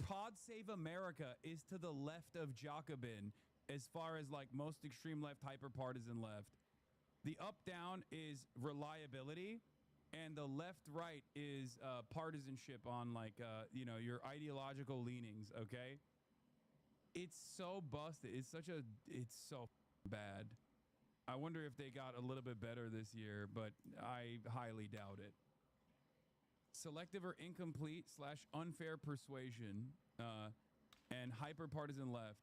Pod Save America is to the left of Jacobin as far as like most extreme left, hyper-partisan left. The up-down is reliability, and the left-right is partisanship on like, your ideological leanings, okay? It's so busted. It's so bad. I wonder if they got a little bit better this year, but I highly doubt it. Selective or incomplete / unfair persuasion and hyper-partisan left.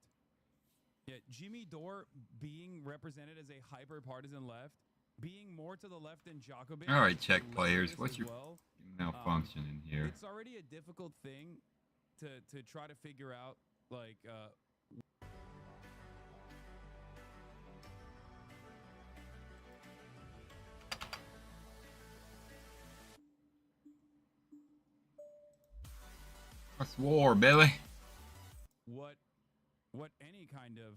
Yeah, Jimmy Dore being represented as a hyper-partisan left, being more to the left than Jacobin. All right, check players. What's your malfunction in here? It's already a difficult thing to try to figure out, like... What's war, Billy? What any kind of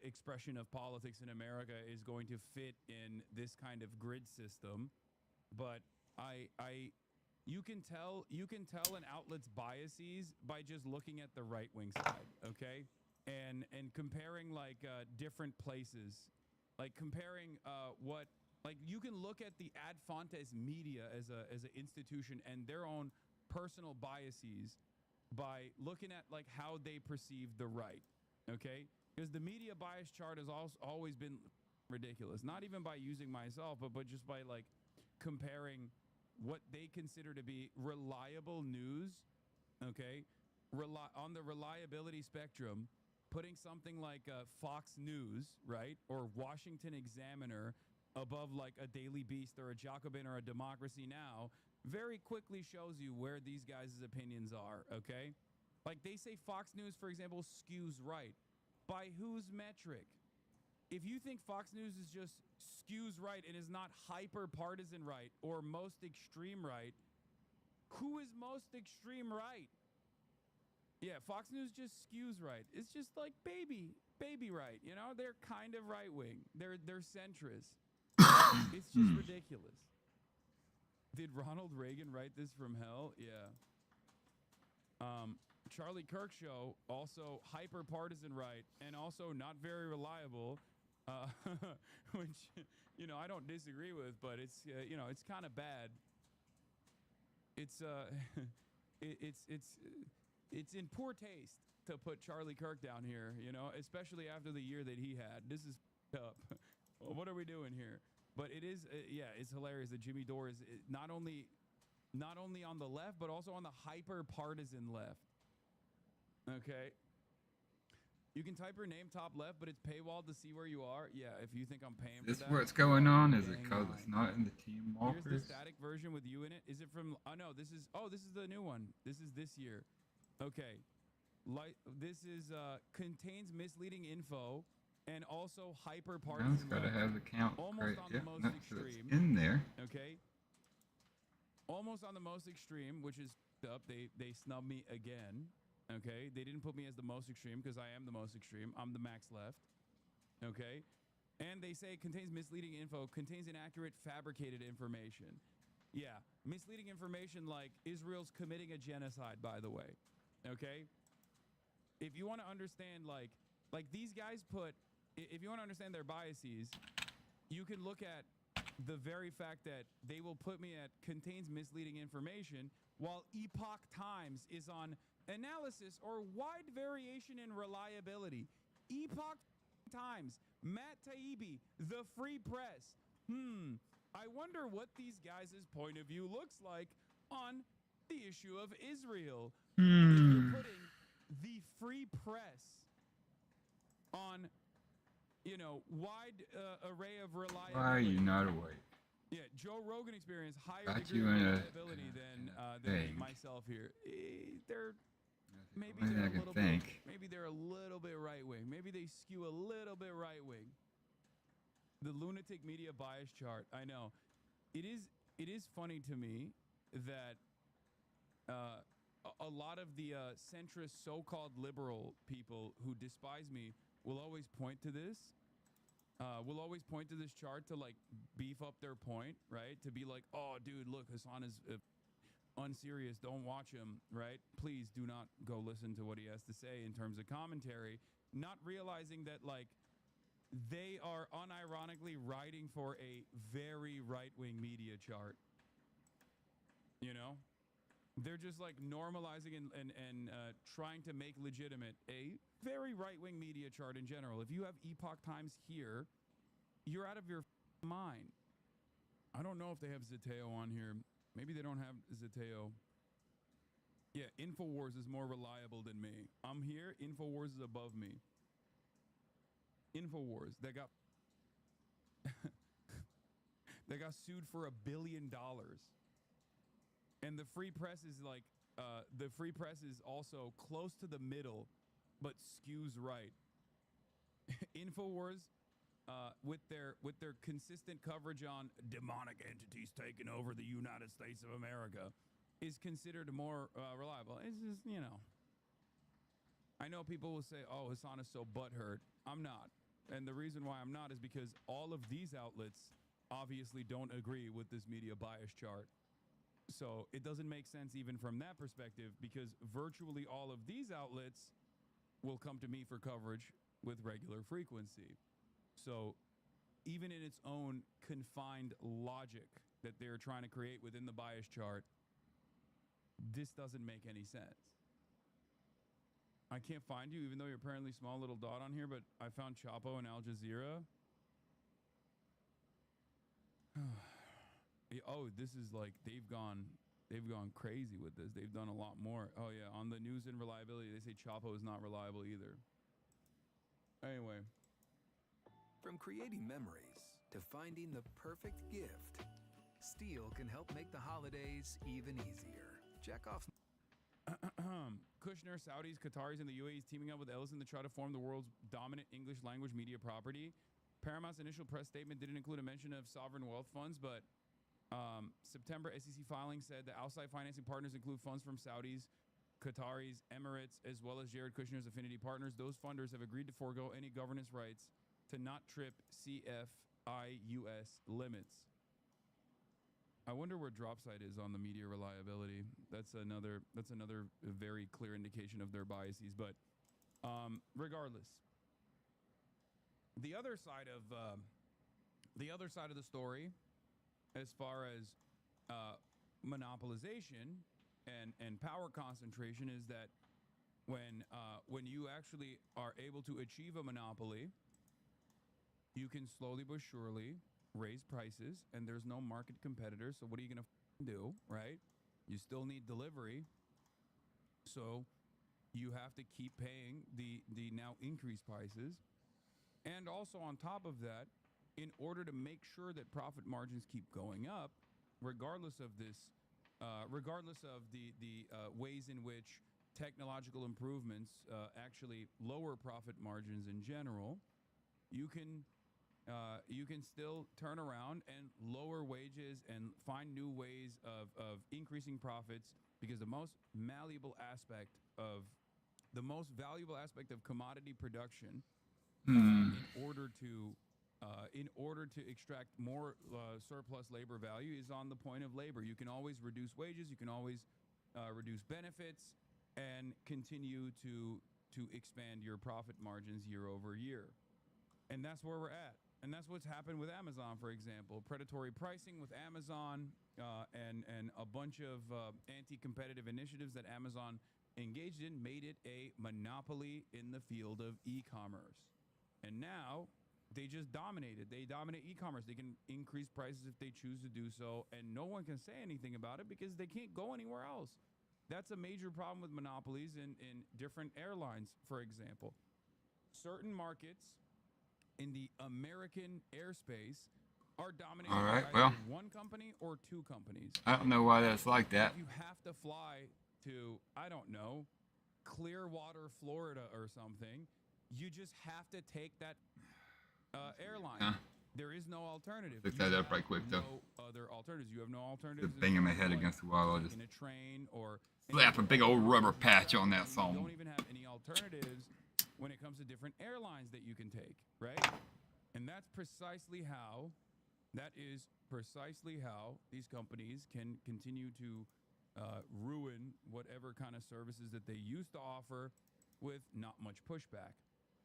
expression of politics in America is going to fit in this kind of grid system, but you can tell an outlet's biases by just looking at the right wing side, okay, and comparing like different places, like comparing what. Like you can look at the Ad Fontes media as an institution and their own personal biases by looking at like how they perceive the right, okay? Because the media bias chart has always been ridiculous. Not even by using myself, but just by like comparing what they consider to be reliable news, okay, on the reliability spectrum, putting something like Fox News, right, or Washington Examiner above like a Daily Beast or a Jacobin or a Democracy Now! Very quickly shows you where these guys' opinions are, okay? Like they say Fox News, for example, skews right. By whose metric? If you think Fox News is just skews right and is not hyper partisan right or most extreme right, who is most extreme right? Yeah, Fox News just skews right. It's just like baby right. You know, they're kind of right wing. They're centrist. It's just ridiculous. Did Ronald Reagan write this from hell? Yeah. Charlie Kirk show, also hyper partisan right and also not very reliable, which, you know, I don't disagree with, but it's, you know, it's kind of bad. It's, it's in poor taste to put Charlie Kirk down here, you know, especially after the year that he had. This is up. What are we doing here? But it is, yeah, it's hilarious that Jimmy Dore is not only on the left, but also on the hyper partisan left. Okay. You can type your name top left, but it's paywalled to see where you are. Yeah, if you think I'm paying for Is that. this what's going on? Is it because it's not in the team Here's the walkers? static version with you in it. Is it from, oh no, this is the new one. This is this year. Okay. This is, contains misleading info and also hyper partisan. It's got to have the count Almost right. on Yep, the most no, so extreme. it's in there. Okay. Almost on the most extreme, which is up. They snubbed me again. Okay. They didn't put me as the most extreme because I am the most extreme. I'm the max left. Okay. And they say it contains misleading info, contains inaccurate, fabricated information. Yeah. Misleading information like Israel's committing a genocide, by the way. Okay. If you want to understand, like these guys if you want to understand their biases, you can look at the very fact that they will put me at contains misleading information while Epoch Times is on analysis or wide variation in reliability. Epoch Times, Matt Taibbi, the Free Press. I wonder what these guys' point of view looks like on the issue of Israel. If you're putting the Free Press on, you know, wide array of reliability. Why are you not awake? Yeah, Joe Rogan Experience, higher Got degree you of in a reliability than myself here. They're maybe only they're I a can little think. bit, maybe they're a little bit right wing. Maybe they skew a little bit right wing. The lunatic media bias chart. I know. It is funny to me that a lot of the centrist so-called liberal people who despise me will always point to this. Will always point to this chart to like beef up their point, right? To be like, oh, dude, look, Hassan is unserious. Don't watch him, right? Please do not go listen to what he has to say in terms of commentary. Not realizing that like they are unironically writing for a very right-wing media chart. You know? They're just like normalizing and trying to make legitimate a very right-wing media chart in general. If you have Epoch Times here, you're out of your mind. I don't know if they have Zeteo on here. Maybe they don't have Zeteo. Yeah, InfoWars is more reliable than me. I'm here. InfoWars is above me. InfoWars, they got they got sued for $1 billion. And the Free Press is like, the Free Press is also close to the middle, but skews right. InfoWars, with their consistent coverage on demonic entities taking over the United States of America, is considered more reliable. It's just, you know. I know people will say, oh, Hassan is so butthurt. I'm not. And the reason why I'm not is because all of these outlets obviously don't agree with this media bias chart. So it doesn't make sense even from that perspective, because virtually all of these outlets will come to me for coverage with regular frequency. So even in its own confined logic that they're trying to create within the bias chart, this doesn't make any sense. I can't find you, even though you're apparently small little dot on here, but I found Chapo and Al Jazeera. oh, this is like they've gone crazy with this. They've done a lot more. Oh yeah, on the news and reliability, they say Chapo is not reliable either. Anyway, from creating memories to finding the perfect gift, Steel can help make the holidays even easier. Check off. Kushner, Saudis, Qataris, and the UAE is teaming up with Ellison to try to form the world's dominant English language media property. Paramount's initial press statement didn't include a mention of sovereign wealth funds, but September SEC filing said that outside financing partners include funds from Saudis, Qataris, Emirates, as well as Jared Kushner's affinity partners. Those funders have agreed to forego any governance rights to not trip CFIUS limits. I wonder where Dropsite is on the media reliability. That's another very clear indication of their biases. But regardless, the other side of the story, as far as monopolization and power concentration, is that when you actually are able to achieve a monopoly, you can slowly but surely raise prices, and there's no market competitor. So what are you going to do, right? You still need delivery, so you have to keep paying the now increased prices. And also on top of that, in order to make sure that profit margins keep going up, regardless of this, regardless of the ways in which technological improvements actually lower profit margins in general, you can still turn around and lower wages and find new ways of increasing profits, because the most valuable aspect of commodity production, in order to extract more surplus labor value, is on the point of labor. You can always reduce wages, you can always reduce benefits, and continue to expand your profit margins year over year. And that's where we're at. And that's what's happened with Amazon, for example. Predatory pricing with Amazon and a bunch of anti-competitive initiatives that Amazon engaged in made it a monopoly in the field of e-commerce. And now they just dominate it. They dominate e-commerce. They can increase prices if they choose to do so, and no one can say anything about it because they can't go anywhere else. That's a major problem with monopolies in different airlines, for example. Certain markets in the American airspace are dominated by either one company or two companies. I don't know why that's like that. If you have to fly to, I don't know, Clearwater, Florida or something, you just have to take that airline. There is no alternative. Look that up right quick, though. No other alternatives. You have no alternatives. Just banging my head against the wall. I'll just in a train or slap a big old rubber patch on that You phone. don't even have any alternatives when it comes to different airlines that you can take, right? And that's precisely how these companies can continue to ruin whatever kind of services that they used to offer with not much pushback.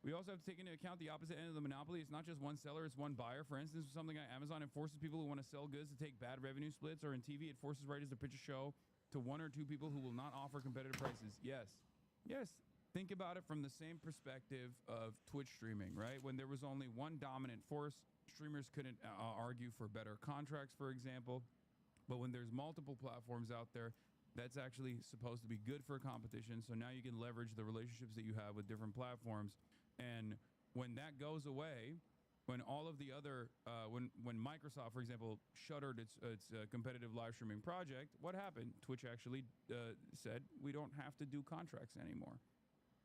We also have to take into account the opposite end of the monopoly. It's not just one seller, it's one buyer. For instance, something like Amazon, it forces people who want to sell goods to take bad revenue splits, or in TV, it forces writers to pitch a show to one or two people who will not offer competitive prices. Yes. Think about it from the same perspective of Twitch streaming, right? When there was only one dominant force, streamers couldn't argue for better contracts, for example. But when there's multiple platforms out there, that's actually supposed to be good for competition. So now you can leverage the relationships that you have with different platforms. And when that goes away, when all of the other, when Microsoft, for example, shuttered its competitive live streaming project, what happened? Twitch actually said, we don't have to do contracts anymore,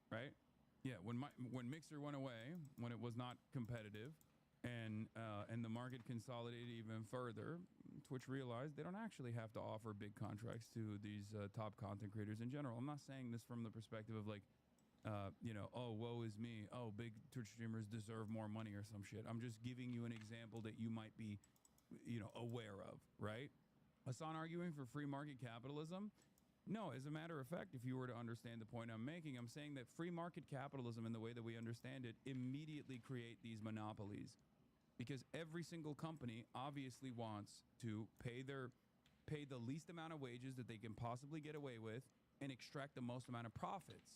right? Yeah, when Mixer went away, when it was not competitive, and the market consolidated even further, Twitch realized they don't actually have to offer big contracts to these top content creators in general. I'm not saying this from the perspective of like, oh, woe is me. Oh, big Twitch streamers deserve more money or some shit. I'm just giving you an example that you might be, aware of, right? Hassan arguing for free market capitalism? No, as a matter of fact, if you were to understand the point I'm making, I'm saying that free market capitalism, in the way that we understand it, immediately create these monopolies. Because every single company obviously wants to pay the least amount of wages that they can possibly get away with and extract the most amount of profits.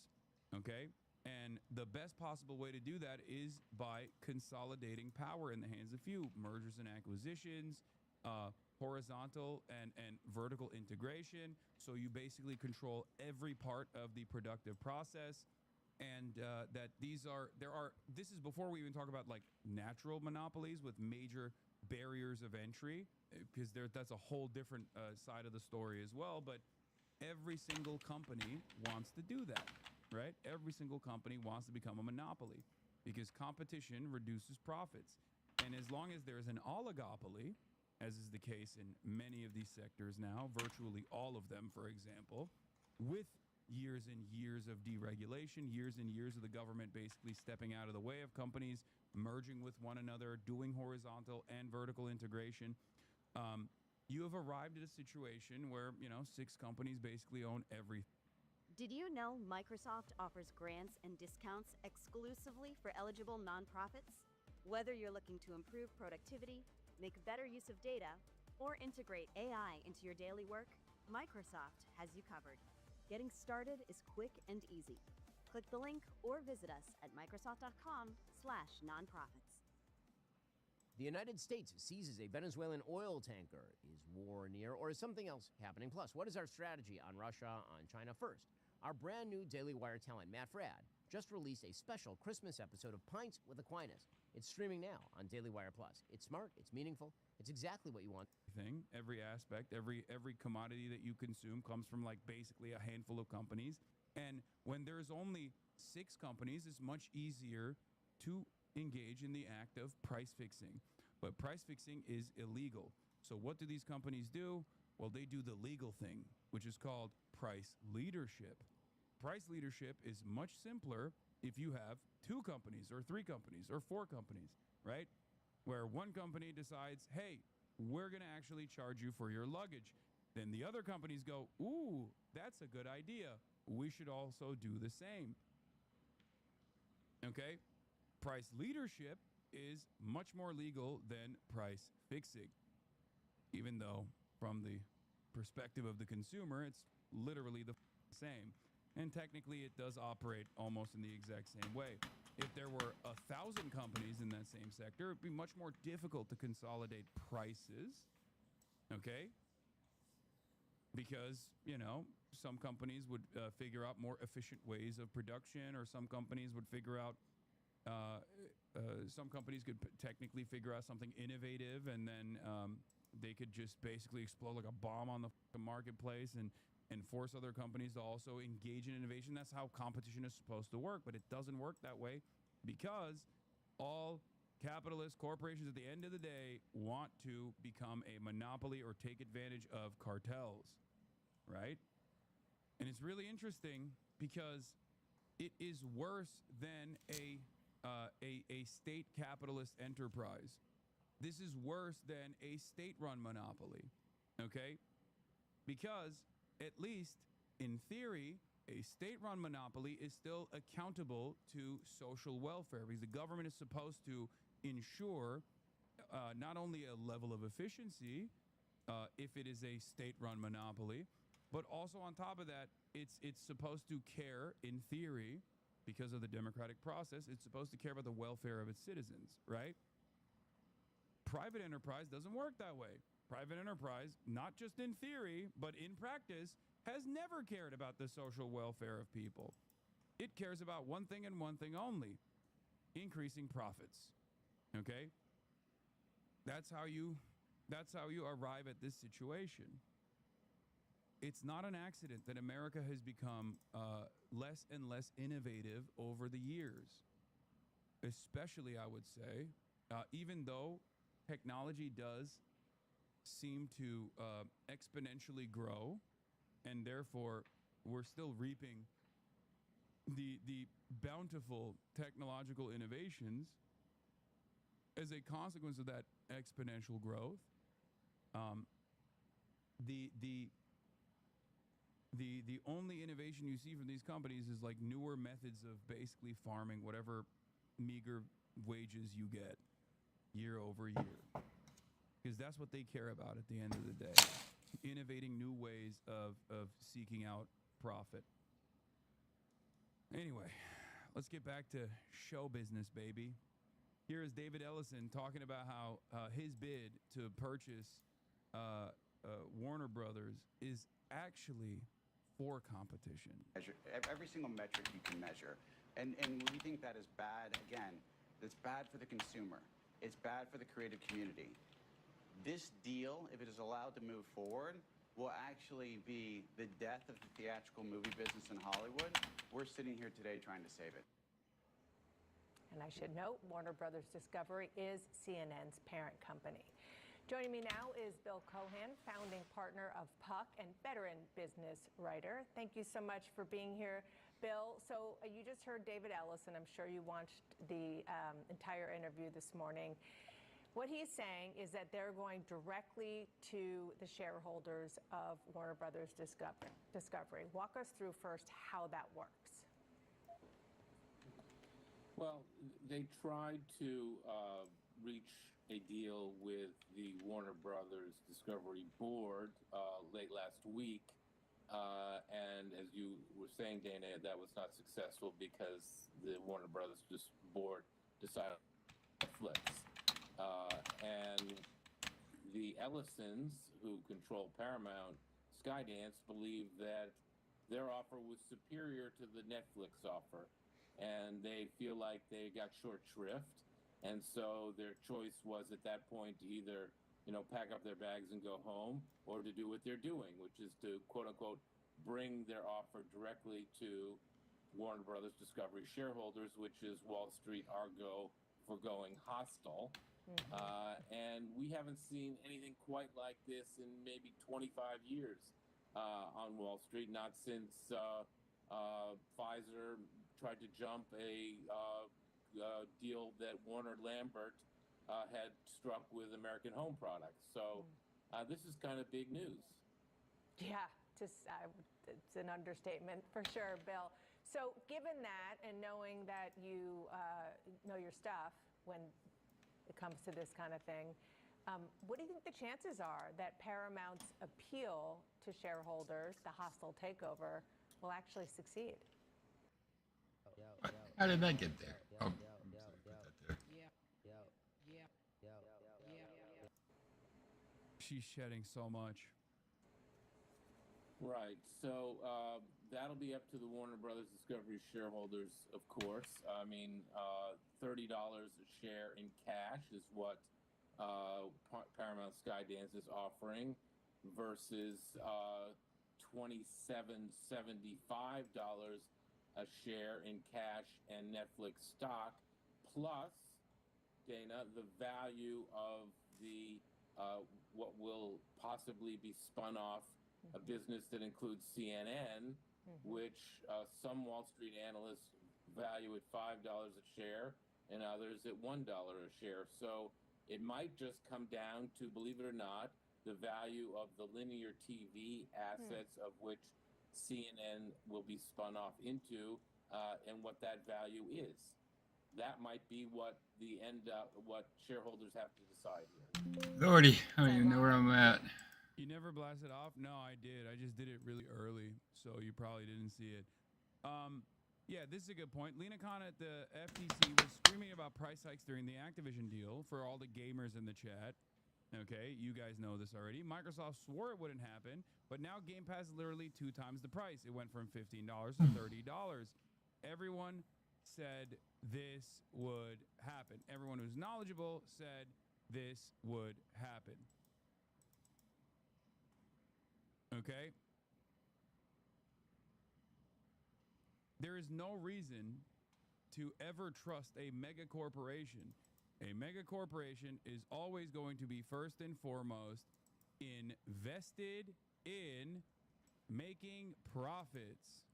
Okay? And the best possible way to do that is by consolidating power in the hands of few. Mergers and acquisitions, horizontal and vertical integration. So you basically control every part of the productive process. And that this is before we even talk about like natural monopolies with major barriers of entry, because that's a whole different side of the story as well. But every single company wants to do that, right? Every single company wants to become a monopoly because competition reduces profits. And as long as there's an oligopoly, as is the case in many of these sectors now, virtually all of them, for example, with years and years of deregulation, years and years of the government basically stepping out of the way of companies, merging with one another, doing horizontal and vertical integration, you have arrived at a situation where, 6 companies basically own everything. Did you know Microsoft offers grants and discounts exclusively for eligible nonprofits? Whether you're looking to improve productivity, make better use of data, or integrate AI into your daily work, Microsoft has you covered. Getting started is quick and easy. Click the link or visit us at Microsoft.com/nonprofits. The United States seizes a Venezuelan oil tanker. Is war near, or is something else happening? Plus, what is our strategy on Russia, on China? First, our brand new Daily Wire talent, Matt Fradd, just released a special Christmas episode of Pints with Aquinas. It's streaming now on Daily Wire Plus. It's smart, it's meaningful, it's exactly what you want. Every aspect, every commodity that you consume comes from like basically a handful of companies. And when there's only 6 companies, it's much easier to engage in the act of price fixing. But price fixing is illegal. So what do these companies do? Well, they do the legal thing, which is called price leadership. Price leadership is much simpler if you have 2 companies or 3 companies or 4 companies, right? Where one company decides, hey, we're going to actually charge you for your luggage. Then the other companies go, ooh, that's a good idea. We should also do the same. Okay? Price leadership is much more legal than price fixing. Even though from the perspective of the consumer, it's literally the same. And technically it does operate almost in the exact same way. If there were 1,000 companies in that same sector, it'd be much more difficult to consolidate prices, okay? Because, some companies would figure out more efficient ways of production, or some companies would figure out, some companies could technically figure out something innovative, and then they could just basically explode like a bomb on the marketplace and force other companies to also engage in innovation. That's how competition is supposed to work, but it doesn't work that way because all capitalist corporations at the end of the day want to become a monopoly or take advantage of cartels, right? And it's really interesting because it is worse than a state capitalist enterprise. This is worse than a state-run monopoly, okay? Because at least in theory, a state-run monopoly is still accountable to social welfare because the government is supposed to ensure not only a level of efficiency if it is a state-run monopoly, but also on top of that, it's supposed to care, in theory, because of the democratic process, it's supposed to care about the welfare of its citizens, right? Private enterprise doesn't work that way. Private enterprise, not just in theory, but in practice, has never cared about the social welfare of people. It cares about one thing and one thing only: increasing profits. Okay? That's how you arrive at this situation. It's not an accident that America has become less and less innovative over the years. Especially, I would say, even though technology does seem to exponentially grow, and therefore we're still reaping the bountiful technological innovations as a consequence of that exponential growth. The only innovation you see from these companies is like newer methods of basically farming whatever meager wages you get year over year. Because that's what they care about at the end of the day. Innovating new ways of seeking out profit. Anyway, let's get back to show business, baby. Here is David Ellison talking about how his bid to purchase Warner Brothers is actually for competition. Measure every single metric you can measure. And we think that is bad. Again, it's bad for the consumer. It's bad for the creative community. This deal, if it is allowed to move forward, will actually be the death of the theatrical movie business in Hollywood. We're sitting here today trying to save it. And I should note, Warner Brothers Discovery is CNN's parent company. Joining me now is Bill Cohan, founding partner of Puck and veteran business writer. Thank you so much for being here, Bill. So you just heard David Ellison. I'm sure you watched the entire interview this morning. What he's saying is that they're going directly to the shareholders of Warner Brothers Discovery. Walk us through first how that works. Well, they tried to reach a deal with the Warner Brothers Discovery board late last week. And as you were saying, Dana, that was not successful because the Warner Brothers board decided on Netflix. And the Ellisons, who control Paramount Skydance, believe that their offer was superior to the Netflix offer. And they feel like they got short shrift. And so their choice was at that point to either, pack up their bags and go home, or to do what they're doing, which is to, quote unquote, bring their offer directly to Warner Brothers Discovery shareholders, which is Wall Street Argo foregoing hostile. And we haven't seen anything quite like this in maybe 25 years on Wall Street, not since Pfizer tried to jump a deal that Warner Lambert had struck with American Home Products. So this is kind of big news. Yeah, it's an understatement for sure, Bill. So given that and knowing that you know your stuff when it comes to this kind of thing, what do you think the chances are that Paramount's appeal to shareholders, the hostile takeover, will actually succeed? How did that get there? Oh, She's shedding so much. Right. So that'll be up to the Warner Brothers Discovery shareholders, of course. I mean, $30 a share in cash is what Paramount Skydance is offering versus $27.75 a share in cash and Netflix stock, plus, Dana, the value of the what will possibly be spun off, a business that includes CNN, which some Wall Street analysts value at $5 a share and others at $1 a share. So it might just come down to, believe it or not, the value of the linear TV assets of which CNN will be spun off into, and what that value is. That might be what what shareholders have to decide here. Lordy, I don't even know where I'm at. You never blasted off? No, I did. I just did it really early, so you probably didn't see it. Yeah, this is a good point. Lena Khan at the FTC was screaming about price hikes during the Activision deal for all the gamers in the chat. Okay, you guys know this already. Microsoft swore it wouldn't happen, but now Game Pass is literally 2 times the price. It went from $15 to $30. Everyone said this would happen. Everyone who's knowledgeable said this would happen. Okay? There is no reason to ever trust a mega corporation. A mega corporation is always going to be first and foremost invested in making profits.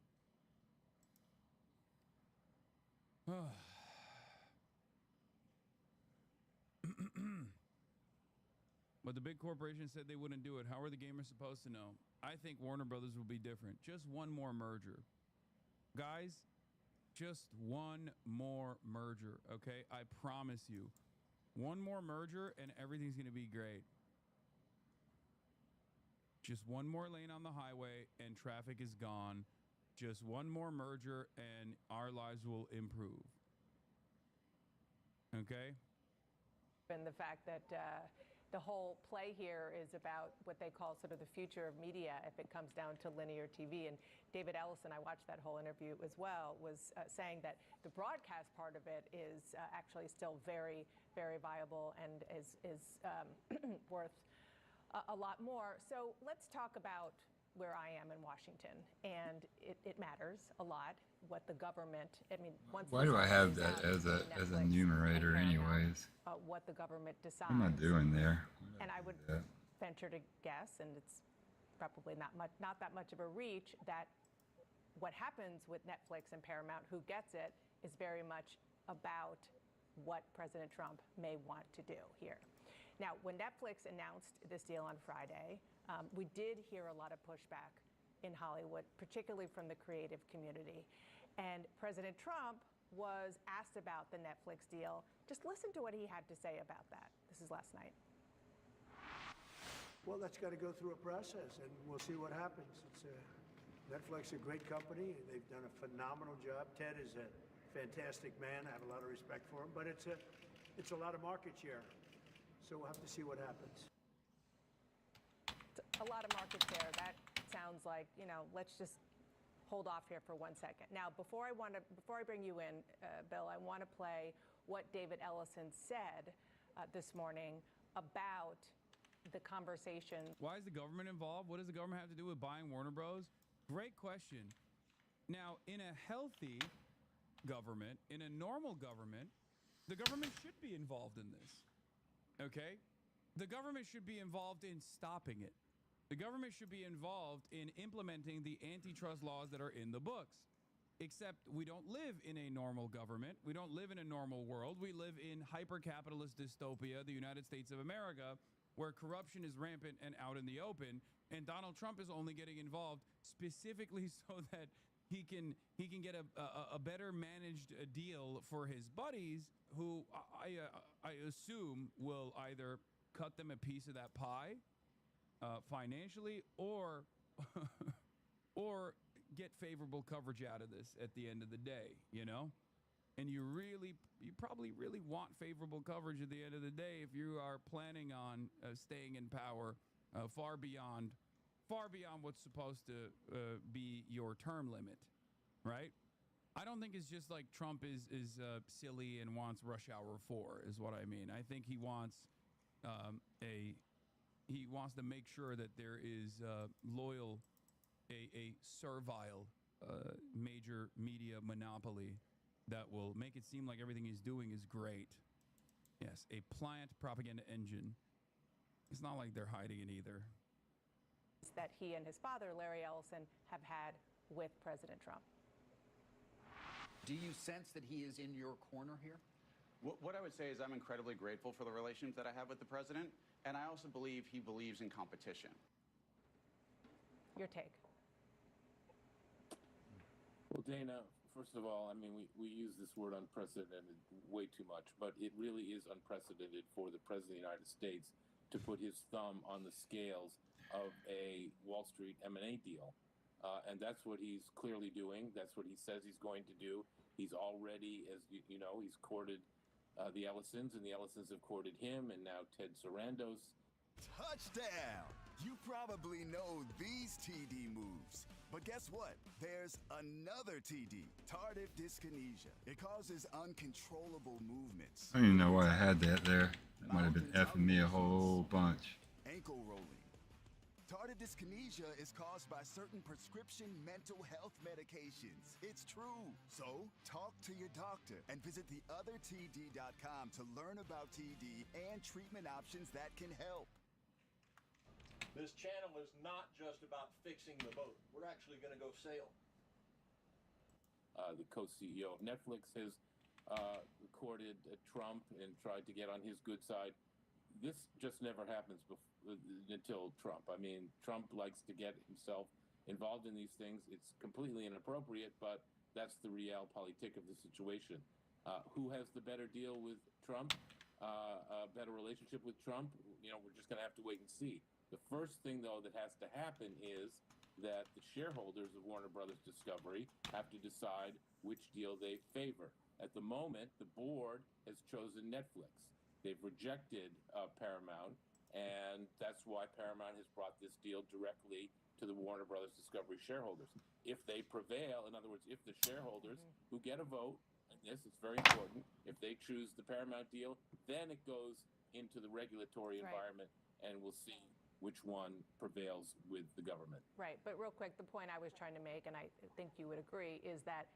But the big corporation said they wouldn't do it. How are the gamers supposed to know? I think Warner Brothers will be different. Just one more merger. Guys, just one more merger, okay? I promise you. One more merger and everything's going to be great. Just one more lane on the highway and traffic is gone. Just one more merger and our lives will improve. Okay? And the fact that The whole play here is about what they call sort of the future of media if it comes down to linear TV. And David Ellison, I watched that whole interview as well, was saying that the broadcast part of it is actually still very, very viable and is worth a lot more. So let's talk about where I am in Washington. And it matters a lot what the government, I mean, once Why do I have that as a numerator anyways? What the government decides. What am I doing there? And I would venture to guess, and it's probably not that much of a reach, that what happens with Netflix and Paramount, who gets it, is very much about what President Trump may want to do here. Now, when Netflix announced this deal on Friday, we did hear a lot of pushback in Hollywood, particularly from the creative community. And President Trump was asked about the Netflix deal. Just listen to what he had to say about that. This is last night. Well, that's got to go through a process, and we'll see what happens. Netflix is a great company. They've done a phenomenal job. Ted is a fantastic man. I have a lot of respect for him, but it's a lot of market share. So we'll have to see what happens. A lot of market share. That sounds like, let's just hold off here for 1 second. Now, before I bring you in, Bill, I want to play what David Ellison said this morning about the conversation. Why is the government involved? What does the government have to do with buying Warner Bros? Great question. Now, in a healthy government, in a normal government, the government should be involved in this. Okay? The government should be involved in stopping it. The government should be involved in implementing the antitrust laws that are in the books. Except we don't live in a normal government. We don't live in a normal world. We live in hyper-capitalist dystopia, the United States of America, where corruption is rampant and out in the open. And Donald Trump is only getting involved specifically so that he can get a better managed deal for his buddies, who I assume will either cut them a piece of that pie financially, or get favorable coverage out of this at the end of the day, And you probably really want favorable coverage at the end of the day if you are planning on staying in power far beyond what's supposed to be your term limit, right? I don't think it's just like Trump is silly and wants Rush Hour 4 is what I mean. I think he wants he wants to make sure that there is a servile major media monopoly that will make it seem like everything he's doing is great. Yes, a pliant propaganda engine. It's not like they're hiding it either. That he and his father, Larry Ellison, have had with President Trump. Do you sense that he is in your corner here? What I would say is I'm incredibly grateful for the relationship that I have with the president, and I also believe he believes in competition. Your take. Well, Dana, first of all, I mean, we use this word unprecedented way too much, but it really is unprecedented for the President of the United States to put his thumb on the scales of a Wall Street M&A deal. And that's what he's clearly doing. That's what he says he's going to do. He's already, as you know, he's courted the Ellisons, and the Ellisons have courted him, and now Ted Sarandos. Touchdown! You probably know these TD moves. But guess what? There's another TD, tardive dyskinesia. It causes uncontrollable movements. I don't even know why I had that there. That might have been effing me a whole bunch. Ankle rolling. Tardive dyskinesia is caused by certain prescription mental health medications. It's true. So, talk to your doctor and visit theothertd.com to learn about TD and treatment options that can help. This channel is not just about fixing the boat. We're actually going to go sail. The co-CEO of Netflix has courted Trump and tried to get on his good side. This just never happens until Trump. I mean, Trump likes to get himself involved in these things. It's completely inappropriate, but that's the realpolitik of the situation. Who has the better deal with Trump? A better relationship with Trump? We're just going to have to wait and see. The first thing, though, that has to happen is that the shareholders of Warner Brothers Discovery have to decide which deal they favor. At the moment, the board has chosen Netflix. They've rejected Paramount, And that's why Paramount has brought this deal directly to the Warner Brothers Discovery shareholders. If they prevail, in other words, if the shareholders who get a vote, and this is very important, if they choose the Paramount deal, then it goes into the regulatory environment, and we'll see which one prevails with the government. Right, but real quick, the point I was trying to make, and I think you would agree, is that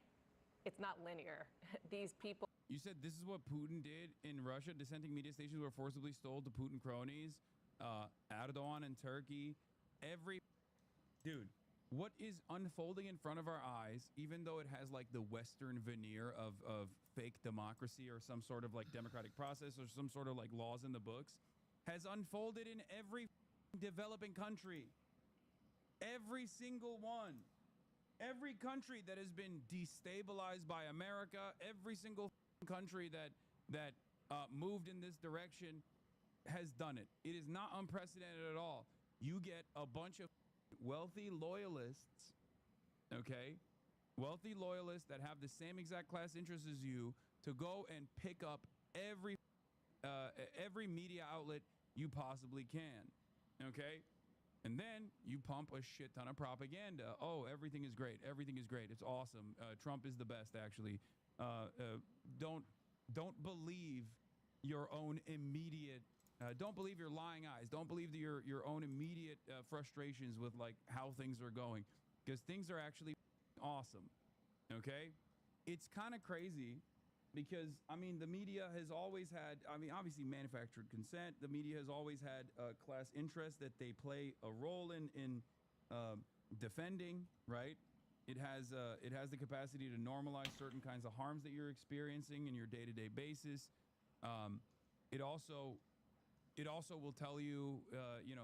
it's not linear. These people. You said this is what Putin did in Russia. Dissenting media stations were forcibly sold to Putin cronies. Erdogan in Turkey. Dude, what is unfolding in front of our eyes, even though it has like the Western veneer of fake democracy or some sort of like democratic process or some sort of like laws in the books, has unfolded in every developing country. Every single one. Every country that has been destabilized by America, every single country that moved in this direction has done it. It is not unprecedented at all. You get a bunch of wealthy loyalists, okay? Wealthy loyalists that have the same exact class interests as you to go and pick up every media outlet you possibly can, okay? And then you pump a shit ton of propaganda. Oh, everything is great. Everything is great. It's awesome. Trump is the best, actually. Don't believe your own immediate. Don't believe your lying eyes. Don't believe your own immediate frustrations with like how things are going, because things are actually awesome. Okay, it's kind of crazy. Because, I mean, the media has always had, I mean, obviously manufactured consent. The media has always had class interest that they play a role in defending, right? It has the capacity to normalize certain kinds of harms that you're experiencing in your day-to-day basis. It also will tell you,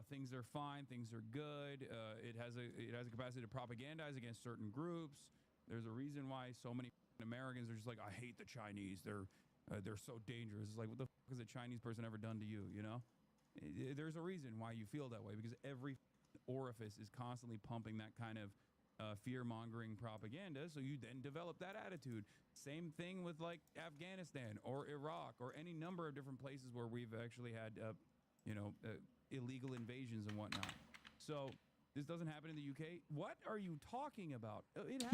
things are fine, things are good. It has a capacity to propagandize against certain groups. There's a reason why so many Americans are just like, I hate the Chinese. They're so dangerous. It's like, what the fuck has a Chinese person ever done to you? You know, there's a reason why you feel that way, because every orifice is constantly pumping that kind of fear-mongering propaganda. So you then develop that attitude. Same thing with like Afghanistan or Iraq or any number of different places where we've actually had, illegal invasions and whatnot. So. This doesn't happen in the UK. What are you talking about?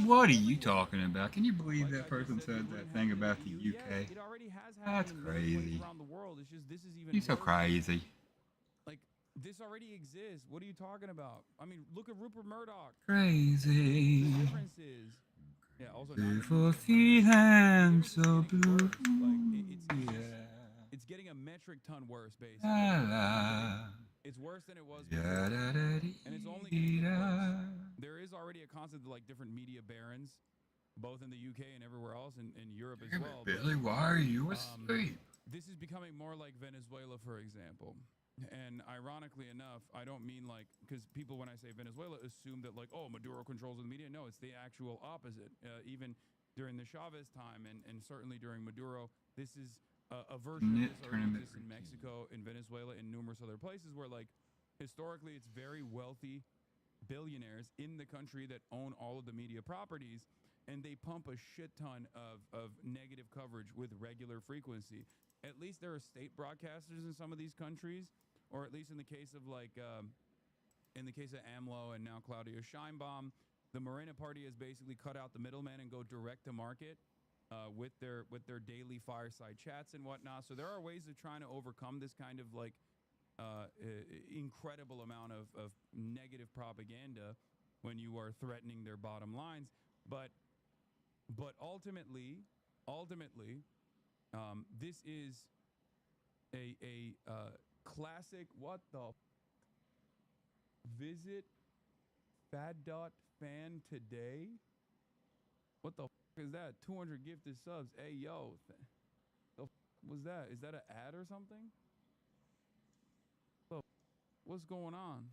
What are you talking about? Can you believe that person said that thing about the UK? It already has happened That's in crazy. around the world. It's just this is even You're so worse. crazy. Like, this already exists. What are you talking about? I mean, look at Rupert Murdoch. Crazy. The difference is, yeah, also Beautiful feet and so blue. it's getting a metric ton worse, basically. It's worse than it was before, and it's only going to get worse. There is already a concept of like different media barons, both in the UK and everywhere else, and Europe as well. Billy, why are you asleep? This is becoming more like Venezuela, for example. And ironically enough, I don't mean like, because people, when I say Venezuela, assume that like, oh, Maduro controls the media. No, it's the actual opposite. Even during the Chavez time and certainly during Maduro, this is a version of this already exists in Mexico, in Venezuela, in numerous other places where, like, historically it's very wealthy billionaires in the country that own all of the media properties, and they pump a shit ton of negative coverage with regular frequency. At least there are state broadcasters in some of these countries, or at least in the case of, like, in the case of AMLO and now Claudia Sheinbaum, the Morena Party has basically cut out the middleman and go direct to market. With their daily fireside chats and whatnot. So there are ways of trying to overcome this kind of like incredible amount of negative propaganda when you are threatening their bottom lines. But ultimately, this is a classic. What the visit Fad.fan today? What the is that? 200 gifted subs. Hey, yo. The was that? Is that an ad or something? What's going on?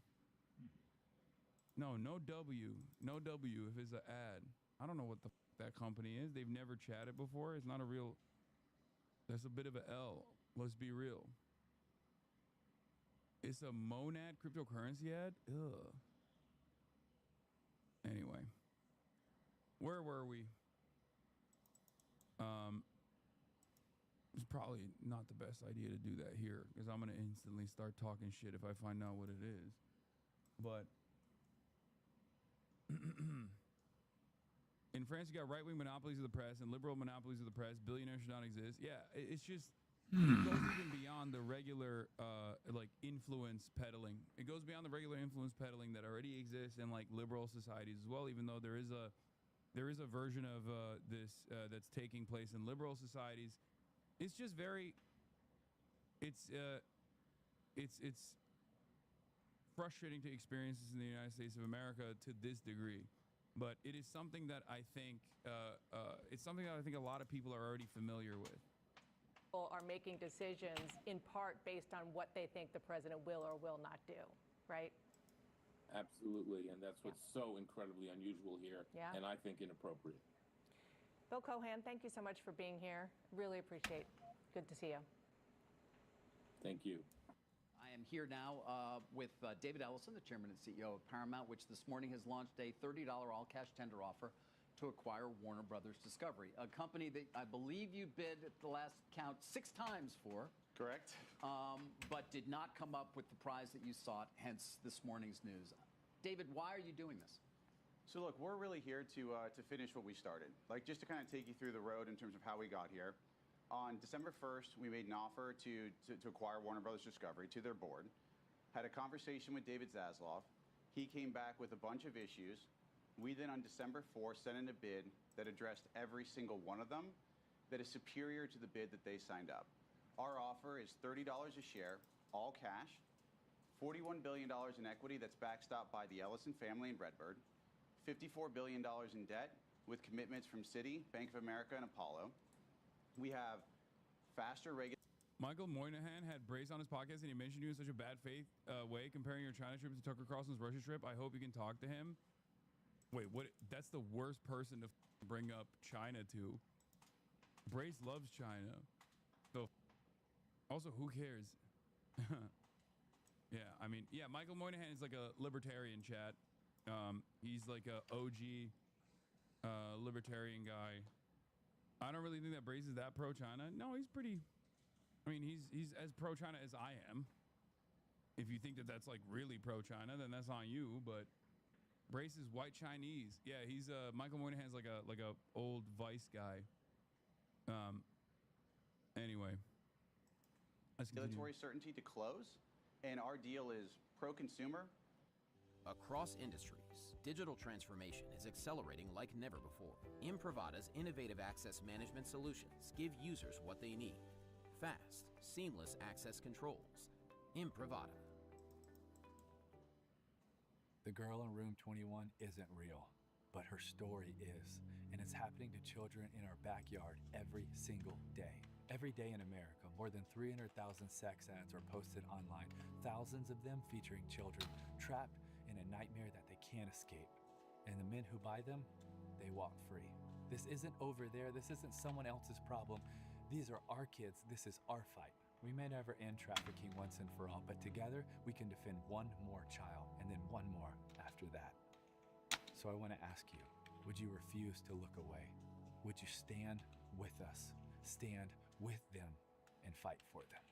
No W. No W if it's an ad. I don't know what the that company is. They've never chatted before. It's not a real. That's a bit of an L. Let's be real. It's a Monad cryptocurrency ad? Ugh. Anyway. Where were we? It's probably not the best idea to do that here because I'm going to instantly start talking shit if I find out what it is. But in France, you got right-wing monopolies of the press and liberal monopolies of the press. Billionaires should not exist. Yeah, it's just it goes even beyond the regular like influence peddling. It goes beyond the regular influence peddling that already exists in like liberal societies as well. Even though there is a version of this that's taking place in liberal societies. It's just very. It's frustrating to experience this in the United States of America to this degree, but it is something that I think a lot of people are already familiar with. People are making decisions in part based on what they think the president will or will not do, right? Absolutely, and that's what's so incredibly unusual here, and I think inappropriate. Bill Cohan, thank you so much for being here. Really appreciate it. Good to see you. Thank you. I am here now with David Ellison, the chairman and CEO of Paramount, which this morning has launched a $30 all-cash tender offer to acquire Warner Brothers Discovery, a company that I believe you bid at the last count 6 times for. Correct. But did not come up with the prize that you sought, hence this morning's news. David, why are you doing this? So look, we're really here to finish what we started. Like, just to kind of take you through the road in terms of how we got here. On December 1st, we made an offer to acquire Warner Brothers Discovery to their board. Had a conversation with David Zaslav. He came back with a bunch of issues. We then on December 4th sent in a bid that addressed every single one of them that is superior to the bid that they signed up. Our offer is $30 a share, all cash, $41 billion in equity that's backstopped by the Ellison family and Redbird, $54 billion in debt with commitments from Citi, Bank of America, and Apollo. We have faster regulation. Michael Moynihan had Brace on his podcast, and he mentioned you in such a bad faith way, comparing your China trip to Tucker Carlson's Russia trip. I hope you can talk to him. Wait, what? That's the worst person to bring up China to. Brace loves China. So, also, who cares? Yeah, I mean, yeah, Michael Moynihan is like a libertarian chat. He's like a OG libertarian guy. I don't really think that Brace is that pro-China. No, he's pretty. I mean, he's as pro-China as I am. If you think that that's like really pro-China, then that's on you. But Brace is white Chinese. Yeah, he's Michael Moynihan's like a old Vice guy. Anyway, regulatory certainty to close, and our deal is pro-consumer. Across industries, digital transformation is accelerating like never before. Improvada's innovative access management solutions give users what they need. Fast, seamless access controls. Improvada. The girl in room 21 isn't real, but her story is, and it's happening to children in our backyard every single day. Every day in America, more than 300,000 sex ads are posted online, thousands of them featuring children trapped in a nightmare that they can't escape. And the men who buy them, they walk free. This isn't over there. This isn't someone else's problem. These are our kids. This is our fight. We may never end trafficking once and for all, but together we can defend one more child and then one more after that. So I want to ask you, would you refuse to look away? Would you stand with us, stand with them, and fight for them?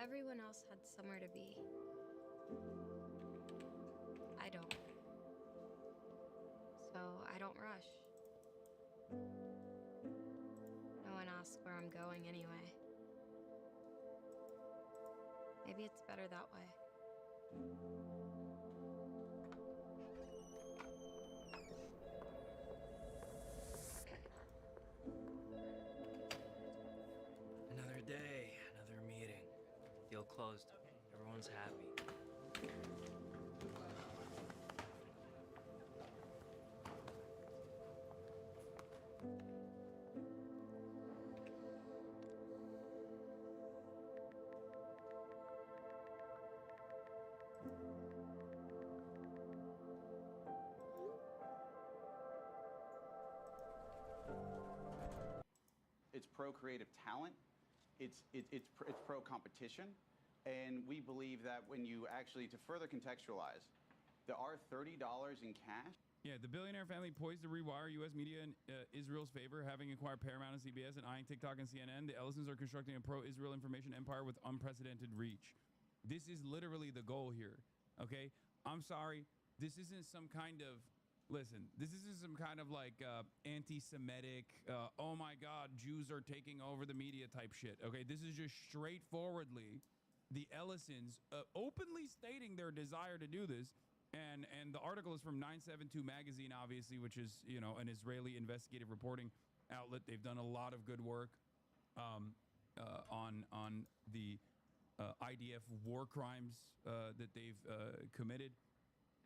Everyone else had somewhere to be. I don't. So I don't rush. No one asks where I'm going anyway. Maybe it's better that way. Another day, another meeting. Deal closed. Everyone's happy. pro creative talent, it's pro competition, and we believe that when you actually, to further contextualize, there are $30 in cash. Yeah, the billionaire family poised to rewire U.S. media in Israel's favor, having acquired Paramount and CBS and eyeing TikTok and CNN. The Ellisons are constructing a pro-Israel information empire with unprecedented reach. This is literally the goal here, okay? I'm sorry. This isn't some kind of, listen, this isn't some kind of like anti-Semitic, oh my God, Jews are taking over the media type shit, okay? This is just straightforwardly the Ellisons openly stating their desire to do this. And the article is from 972 magazine, obviously, which is, you know, an Israeli investigative reporting outlet. They've done a lot of good work on the IDF war crimes that they've committed.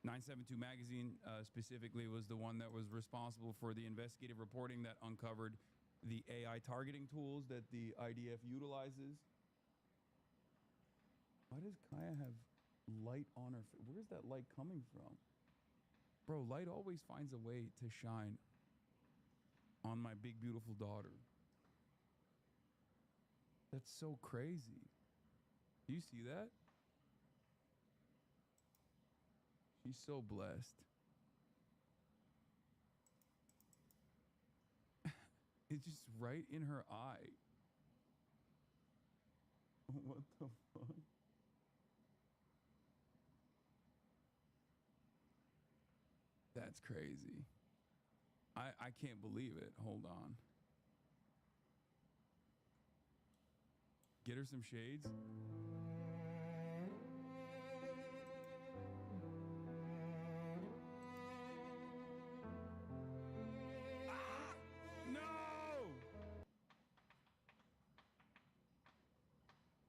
972 magazine specifically was the one that was responsible for the investigative reporting that uncovered the AI targeting tools that the IDF utilizes. Why does Kaya have light on her? Where's that light coming from? Bro, light always finds a way to shine on my big, beautiful daughter. That's so crazy. Do you see that? She's so blessed. It's just right in her eye. What the fuck? That's crazy. I can't believe it. Hold on. Get her some shades. Ah! No!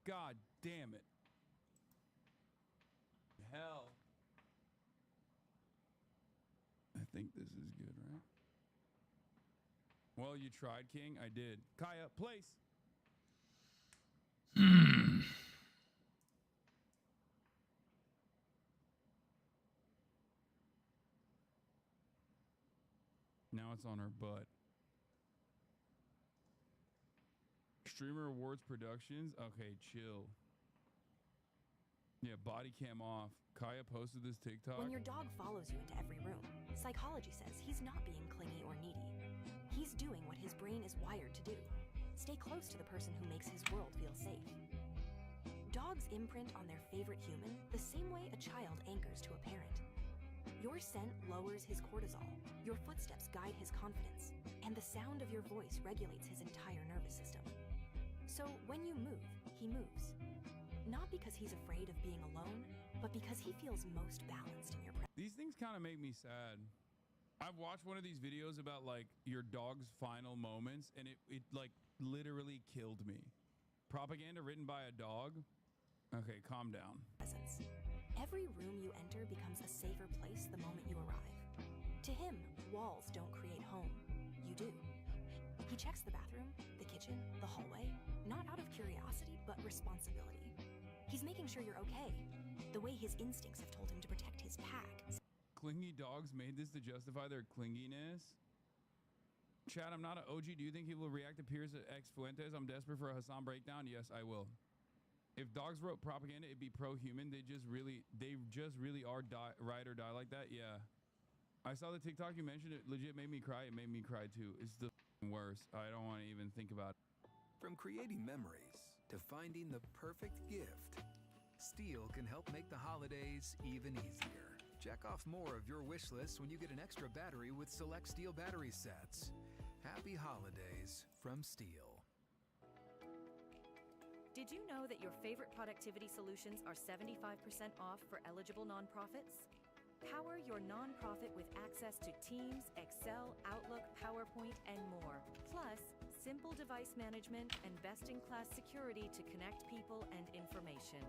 God damn it. Hell. I think this is good, right? Well, you tried, King. I did. Kaya, place. Now it's on her butt. Streamer Awards Productions. Okay, chill. Yeah, body cam off. Kaya posted this TikTok. When your dog follows you into every room, psychology says he's not being clingy or needy. He's doing what his brain is wired to do. Stay close to the person who makes his world feel safe. Dogs imprint on their favorite human the same way a child anchors to a parent. Your scent lowers his cortisol, your footsteps guide his confidence, and the sound of your voice regulates his entire nervous system. So when you move, he moves. Not because he's afraid of being alone, but because he feels most balanced in your presence. These things kind of make me sad. I've watched one of these videos about like your dog's final moments, and it like literally killed me. Propaganda written by a dog? Okay, calm down. Every room you enter becomes a safer place the moment you arrive. To him, walls don't create home. You do. He checks the bathroom, the kitchen, the hallway, not out of curiosity, but responsibility. He's making sure you're okay, the way his instincts have told him to protect his pack. Clingy dogs made this to justify their clinginess. Chad, I'm not an OG. Do you think he will react to Piers X Fuentes? I'm desperate for a Hassan breakdown. Yes, I will. If dogs wrote propaganda, it'd be pro-human. They just really are ride or die like that. Yeah. I saw the TikTok you mentioned. It legit made me cry. It made me cry too. It's the worst. I don't want to even think about it. From creating memories to finding the perfect gift, Steel can help make the holidays even easier. Check off more of your wish list when you get an extra battery with select Steel battery sets. Happy holidays from Steel. Did you know that your favorite productivity solutions are 75% off for eligible nonprofits? Power your nonprofit with access to Teams, Excel, Outlook, PowerPoint, and more. Plus, simple device management and best-in-class security to connect people and information.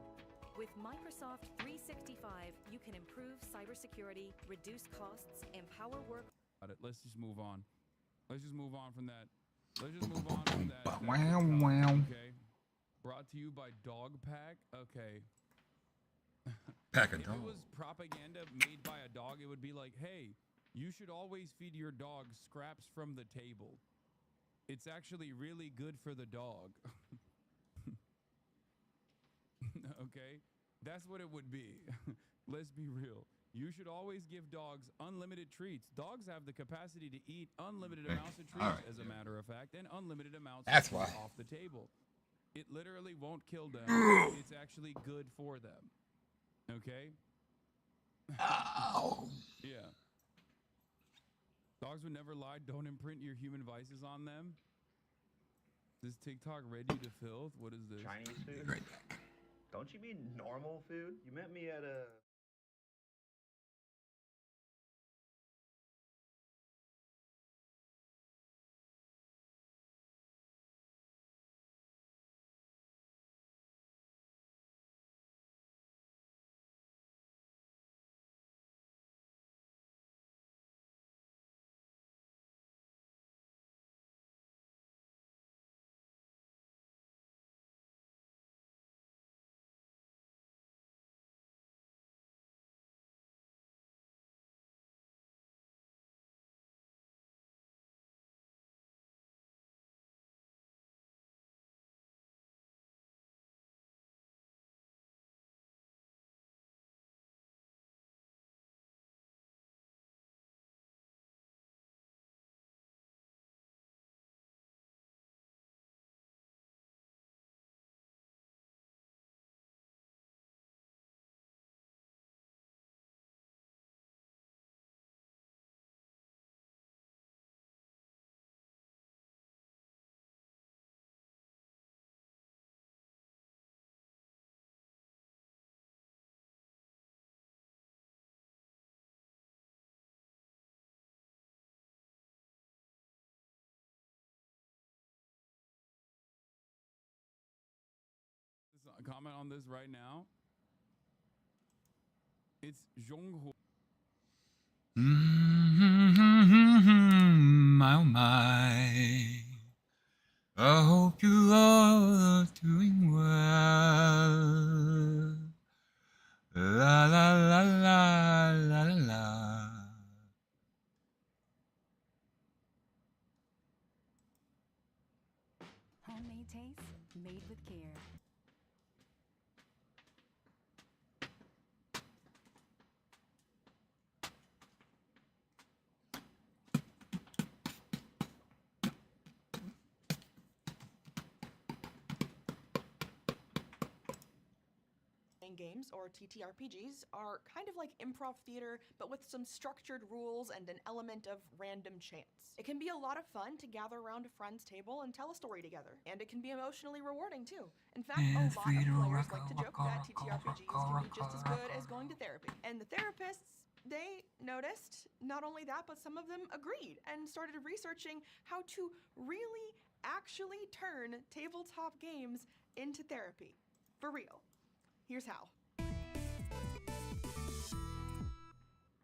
With Microsoft 365, you can improve cybersecurity, reduce costs, empower work. Let's just move on. Let's just move on from that. Let's just move on from that. Wow, wow. Okay. Brought to you by Dog Pack. Okay. Pack of If dog. it was propaganda made by a dog, it would be like, hey, you should always feed your dog scraps from the table. It's actually really good for the dog. Okay? That's what it would be. Let's be real. You should always give dogs unlimited treats. Dogs have the capacity to eat unlimited amounts of treats, as a matter of fact, and unlimited amounts That's of food why. off the table. It literally won't kill them. It's actually good for them. Okay? Ow. Yeah. Dogs would never lie. Don't imprint your human vices on them. Is TikTok ready to filth? What is this? Chinese food? Don't you mean normal food? You met me at a... Comment on this right now. It's Zhonghu. My oh my. I hope you are doing well. La la la la la la la. Homemade taste, made with care. Games, or TTRPGs, are kind of like improv theater, but with some structured rules and an element of random chance. It can be a lot of fun to gather around a friend's table and tell a story together, and it can be emotionally rewarding too. In fact, a lot of players like to joke that TTRPGs can be just as good as going to therapy. And the therapists, they noticed not only that, but some of them agreed and started researching how to really actually turn tabletop games into therapy. For real. Here's how.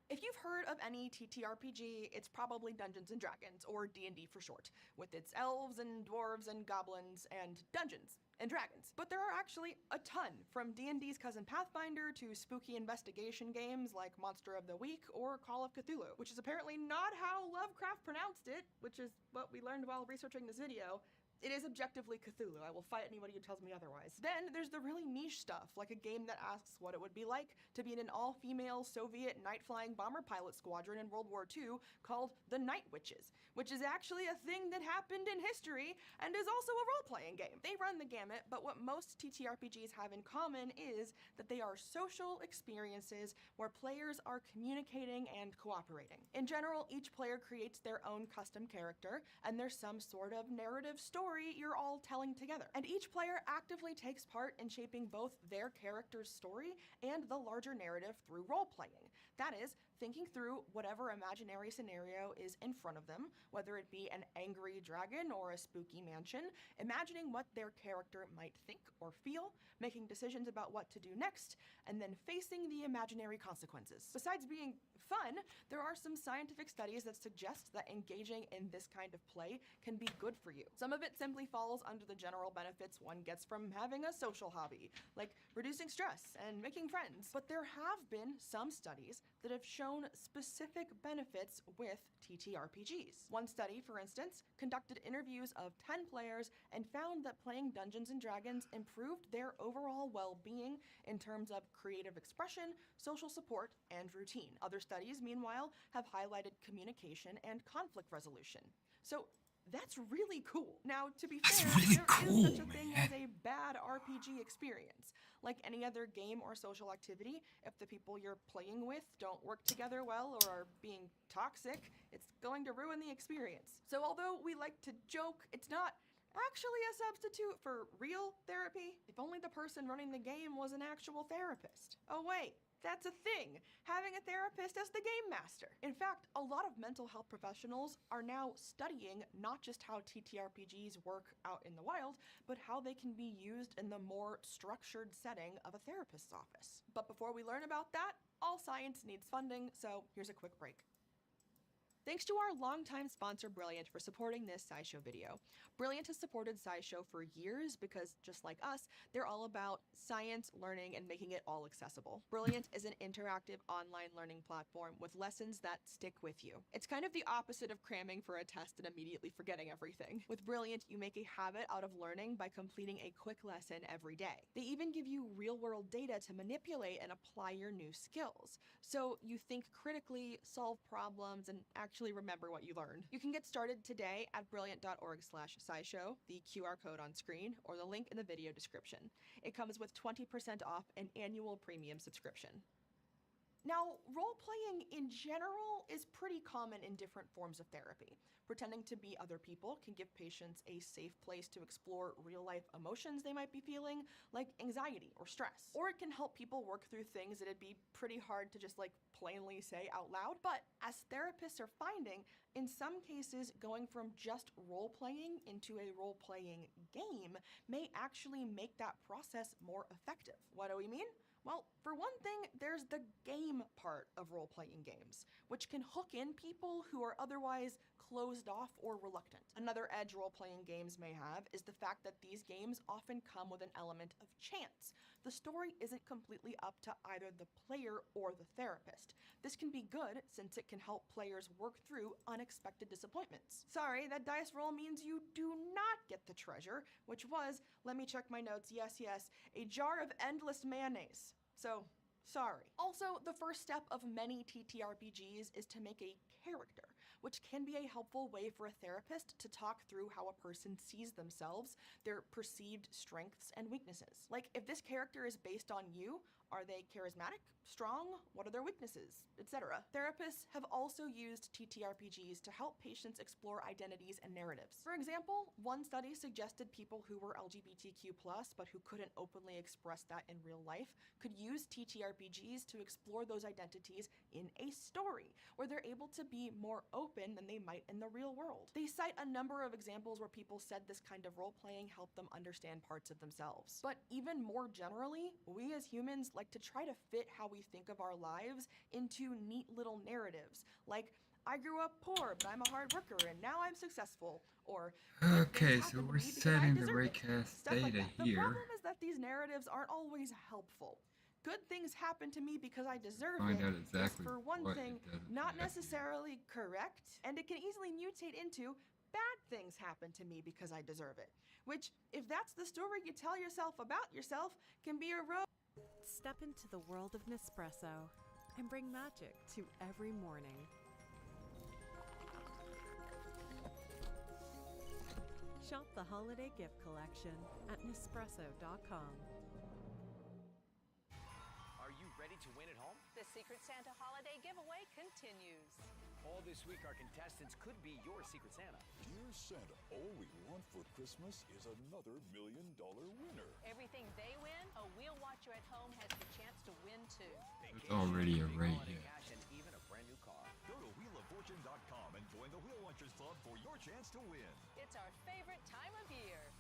If you've heard of any TTRPG, it's probably Dungeons & Dragons, or D&D for short, with its elves and dwarves and goblins and Dungeons and Dragons. But there are actually a ton, from D&D's cousin Pathfinder to spooky investigation games like Monster of the Week or Call of Cthulhu, which is apparently not how Lovecraft pronounced it, which is what we learned while researching this video. It is objectively Cthulhu. I will fight anybody who tells me otherwise. Then there's the really niche stuff, like a game that asks what it would be like to be in an all-female Soviet night-flying bomber pilot squadron in World War II called the Night Witches, which is actually a thing that happened in history and is also a role-playing game. They run the gamut, but what most TTRPGs have in common is that they are social experiences where players are communicating and cooperating. In general, each player creates their own custom character, and there's some sort of narrative story you're all telling together. And each player actively takes part in shaping both their character's story and the larger narrative through role-playing. That is, thinking through whatever imaginary scenario is in front of them, whether it be an angry dragon or a spooky mansion, imagining what their character might think or feel, making decisions about what to do next, and then facing the imaginary consequences. Besides being fun, there are some scientific studies that suggest that engaging in this kind of play can be good for you. Some of it simply falls under the general benefits one gets from having a social hobby, like reducing stress and making friends. But there have been some studies that have shown specific benefits with TTRPGs. One study, for instance, conducted interviews of 10 players and found that playing Dungeons & Dragons improved their overall well-being in terms of creative expression, social support, and routine. Other studies, meanwhile, have highlighted communication and conflict resolution. So that's really cool. Now, to be fair, there is such a thing as a bad RPG experience. Like any other game or social activity, if the people you're playing with don't work together well or are being toxic, it's going to ruin the experience. So although we like to joke, it's not actually a substitute for real therapy. If only the person running the game was an actual therapist. Oh wait, that's a thing, having a therapist as the game master. In fact, a lot of mental health professionals are now studying not just how TTRPGs work out in the wild, but how they can be used in the more structured setting of a therapist's office. But before we learn about that, all science needs funding, so here's a quick break. Thanks to our longtime sponsor Brilliant for supporting this SciShow video. Brilliant has supported SciShow for years because, just like us, they're all about science, learning, and making it all accessible. Brilliant is an interactive online learning platform with lessons that stick with you. It's kind of the opposite of cramming for a test and immediately forgetting everything. With Brilliant, you make a habit out of learning by completing a quick lesson every day. They even give you real-world data to manipulate and apply your new skills. So you think critically, solve problems, and actually remember what you learned. You can get started today at brilliant.org/scishow, the QR code on screen, or the link in the video description. It comes with 20% off an annual premium subscription. Now, role-playing in general is pretty common in different forms of therapy. Pretending to be other people can give patients a safe place to explore real-life emotions they might be feeling, like anxiety or stress. Or it can help people work through things that it'd be pretty hard to just plainly say out loud. But as therapists are finding, in some cases, going from just role-playing into a role-playing game may actually make that process more effective. What do we mean? Well, for one thing, there's the game part of role-playing games, which can hook in people who are otherwise closed off or reluctant. Another edge role-playing games may have is the fact that these games often come with an element of chance. The story isn't completely up to either the player or the therapist. This can be good since it can help players work through unexpected disappointments. Sorry, that dice roll means you do not get the treasure, which was, let me check my notes, yes, a jar of endless mayonnaise. So, sorry. Also, the first step of many TTRPGs is to make a character, which can be a helpful way for a therapist to talk through how a person sees themselves, their perceived strengths and weaknesses. Like, if this character is based on you, are they charismatic, strong, what are their weaknesses, etc. Therapists have also used TTRPGs to help patients explore identities and narratives. For example, one study suggested people who were LGBTQ+, but who couldn't openly express that in real life, could use TTRPGs to explore those identities in a story, where they're able to be more open than they might in the real world. They cite a number of examples where people said this kind of role-playing helped them understand parts of themselves. But even more generally, we as humans like to try to fit how we think of our lives into neat little narratives, like, I grew up poor, but I'm a hard worker, and now I'm successful, or okay, so we're setting the raycast data The here. problem is that these narratives aren't always helpful. Good things happen to me because I deserve Find it out exactly is, for one what thing, it doesn't not have necessarily correct, and it can easily mutate into bad things happen to me because I deserve it, which, if that's the story you tell yourself about yourself, can be a road. Step into the world of Nespresso and bring magic to every morning. Shop the holiday gift collection at Nespresso.com. Are you ready to win at home? The Secret Santa holiday giveaway continues. All this week, our contestants could be your Secret Santa. Dear Santa, all we want for Christmas is another $1 million winner. Everything they win, a wheel watcher at home has the chance to win too. It's already a ray here. Cash and even a brand new car. Go to wheeloffortune.com and join the Wheel Watchers Club for your chance to win. It's our favorite time of year.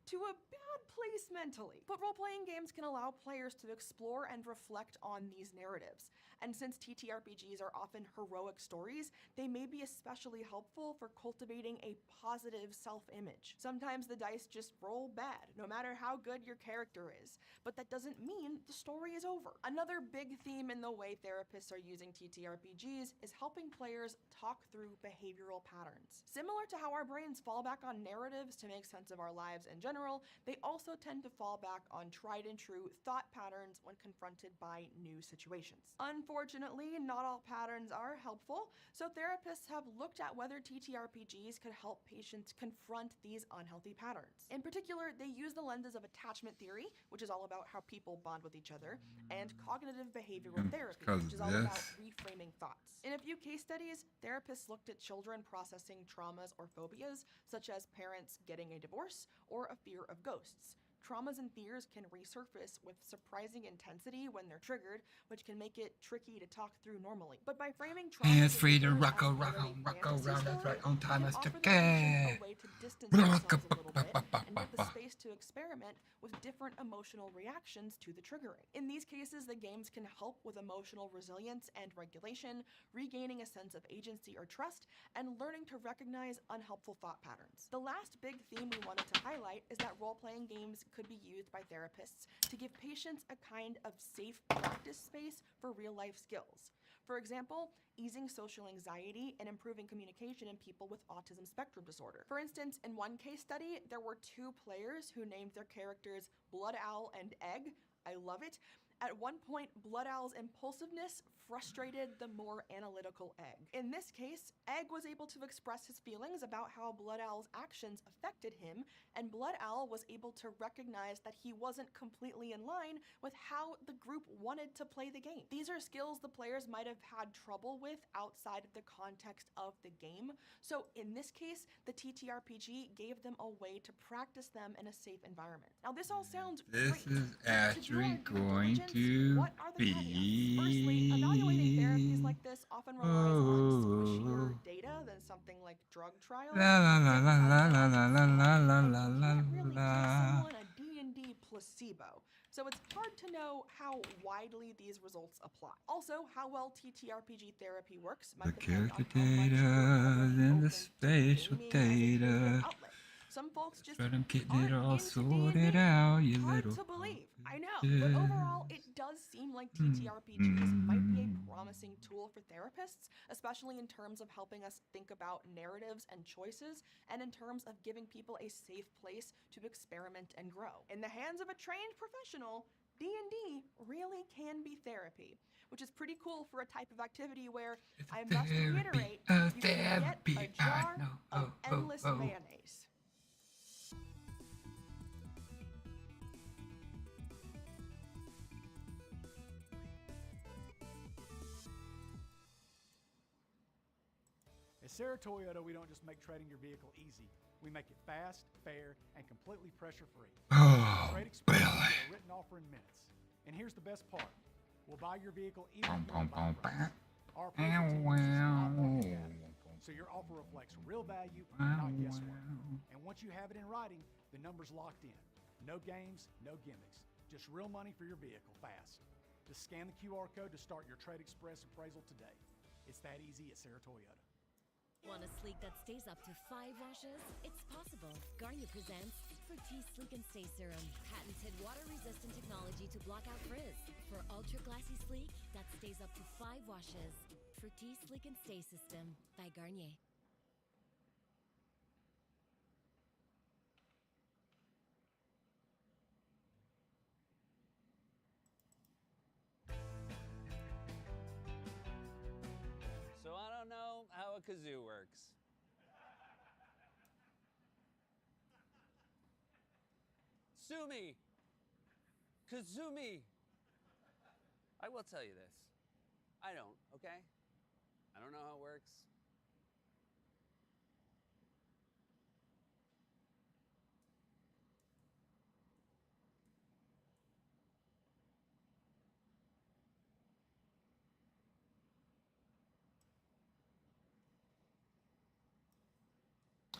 to a bad place mentally. But role-playing games can allow players to explore and reflect on these narratives. And since TTRPGs are often heroic stories, they may be especially helpful for cultivating a positive self-image. Sometimes the dice just roll bad, no matter how good your character is, but that doesn't mean the story is over. Another big theme in the way therapists are using TTRPGs is helping players talk through behavioral patterns. Similar to how our brains fall back on narratives to make sense of our lives in general, they also tend to fall back on tried and true thought patterns when confronted by new situations. Unfortunately, not all patterns are helpful, so therapists have looked at whether TTRPGs could help patients confront these unhealthy patterns. In particular, they use the lenses of attachment theory, which is all about how people bond with each other, and cognitive behavioral therapy, which is all about reframing thoughts. In a few case studies, therapists looked at children processing traumas or phobias, such as parents getting a divorce or a fear of ghosts. Traumas and fears can resurface with surprising intensity when they're triggered, which can make it tricky to talk through normally. But by framing traumas It's free to rocko, round, that's right, on time as to a way to distance themselves a little bit and give the space to experiment with different emotional reactions to the triggering. In these cases, the games can help with emotional resilience and regulation, regaining a sense of agency or trust, and learning to recognize unhelpful thought patterns. The last big theme we wanted to highlight is that role-playing games could be used by therapists to give patients a kind of safe practice space for real-life skills. For example, easing social anxiety and improving communication in people with autism spectrum disorder. For instance, in one case study, there were 2 players who named their characters Blood Owl and Egg. I love it. At one point, Blood Owl's impulsiveness frustrated the more analytical Egg. In this case, Egg was able to express his feelings about how Blood Owl's actions affected him, and Blood Owl was able to recognize that he wasn't completely in line with how the group wanted to play the game. These are skills the players might have had trouble with outside of the context of the game, so in this case, the TTRPG gave them a way to practice them in a safe environment. Now this all sounds This great. is actually going to be. Firstly, evaluating therapies like this often relies on squishier data than something like drug trials. La la la la la la la la la la la la la. Someone a D&D placebo, so it's hard to know how widely these results apply. Also, how well TTRPG therapy works The might depend character on how much data you're and the spatial data. Some folks just Try them getting it aren't all into sorted D&D. out, you Hard little. to believe, I know, but overall, it does seem like TTRPGs might be a promising tool for therapists, especially in terms of helping us think about narratives and choices, and in terms of giving people a safe place to experiment and grow. In the hands of a trained professional, D&D really can be therapy, which is pretty cool for a type of activity where, I must reiterate, you can get a jar of endless mayonnaise. At Sarah Toyota, we don't just make trading your vehicle easy. We make it fast, fair, and completely pressure-free. Oh, Trade experience with a written offer in minutes. And here's the best part. We'll buy your vehicle even if you don't buy it right. Our appraisal team is a lot more than that. So your offer reflects real value, not guesswork. And once you have it in writing, the number's locked in. No games, no gimmicks. Just real money for your vehicle fast. Just scan the QR code to start your Trade Express appraisal today. It's that easy at Sarah Toyota. Want a sleek that stays up to 5 washes? It's possible. Garnier presents Fructis Sleek and Stay Serum. Patented water-resistant technology to block out frizz. For ultra-glassy sleek that stays up to 5 washes. Fructis Sleek and Stay System by Garnier. So I don't know how a kazoo works. Sue me! Kazumi! I will tell you this. I don't, okay? I don't know how it works.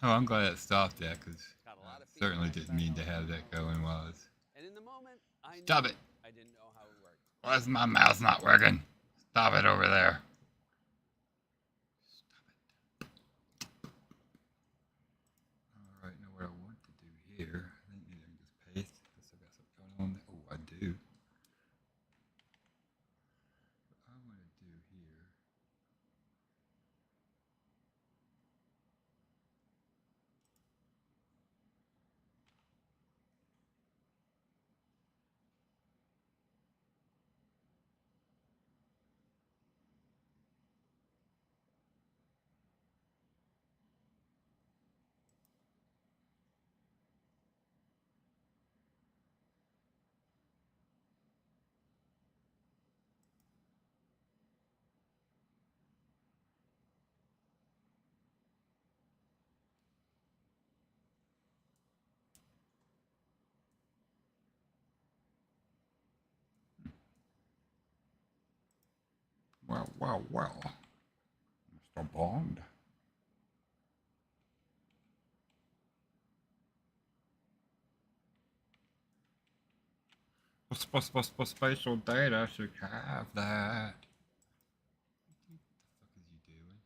Oh, I'm glad it stopped that because lot of Certainly feedback didn't about mean how to it have worked. that going while it's... And in the moment, I Stop knew it. I didn't know how it worked. Why is my mouse not working? Stop it over there. Alright, now what I want to do here, I think maybe I can just paste, because I've got something going on there. Oh, I do. What I want to do here, well, Mr. Bond. Spatial data should have that. What the fuck is he doing?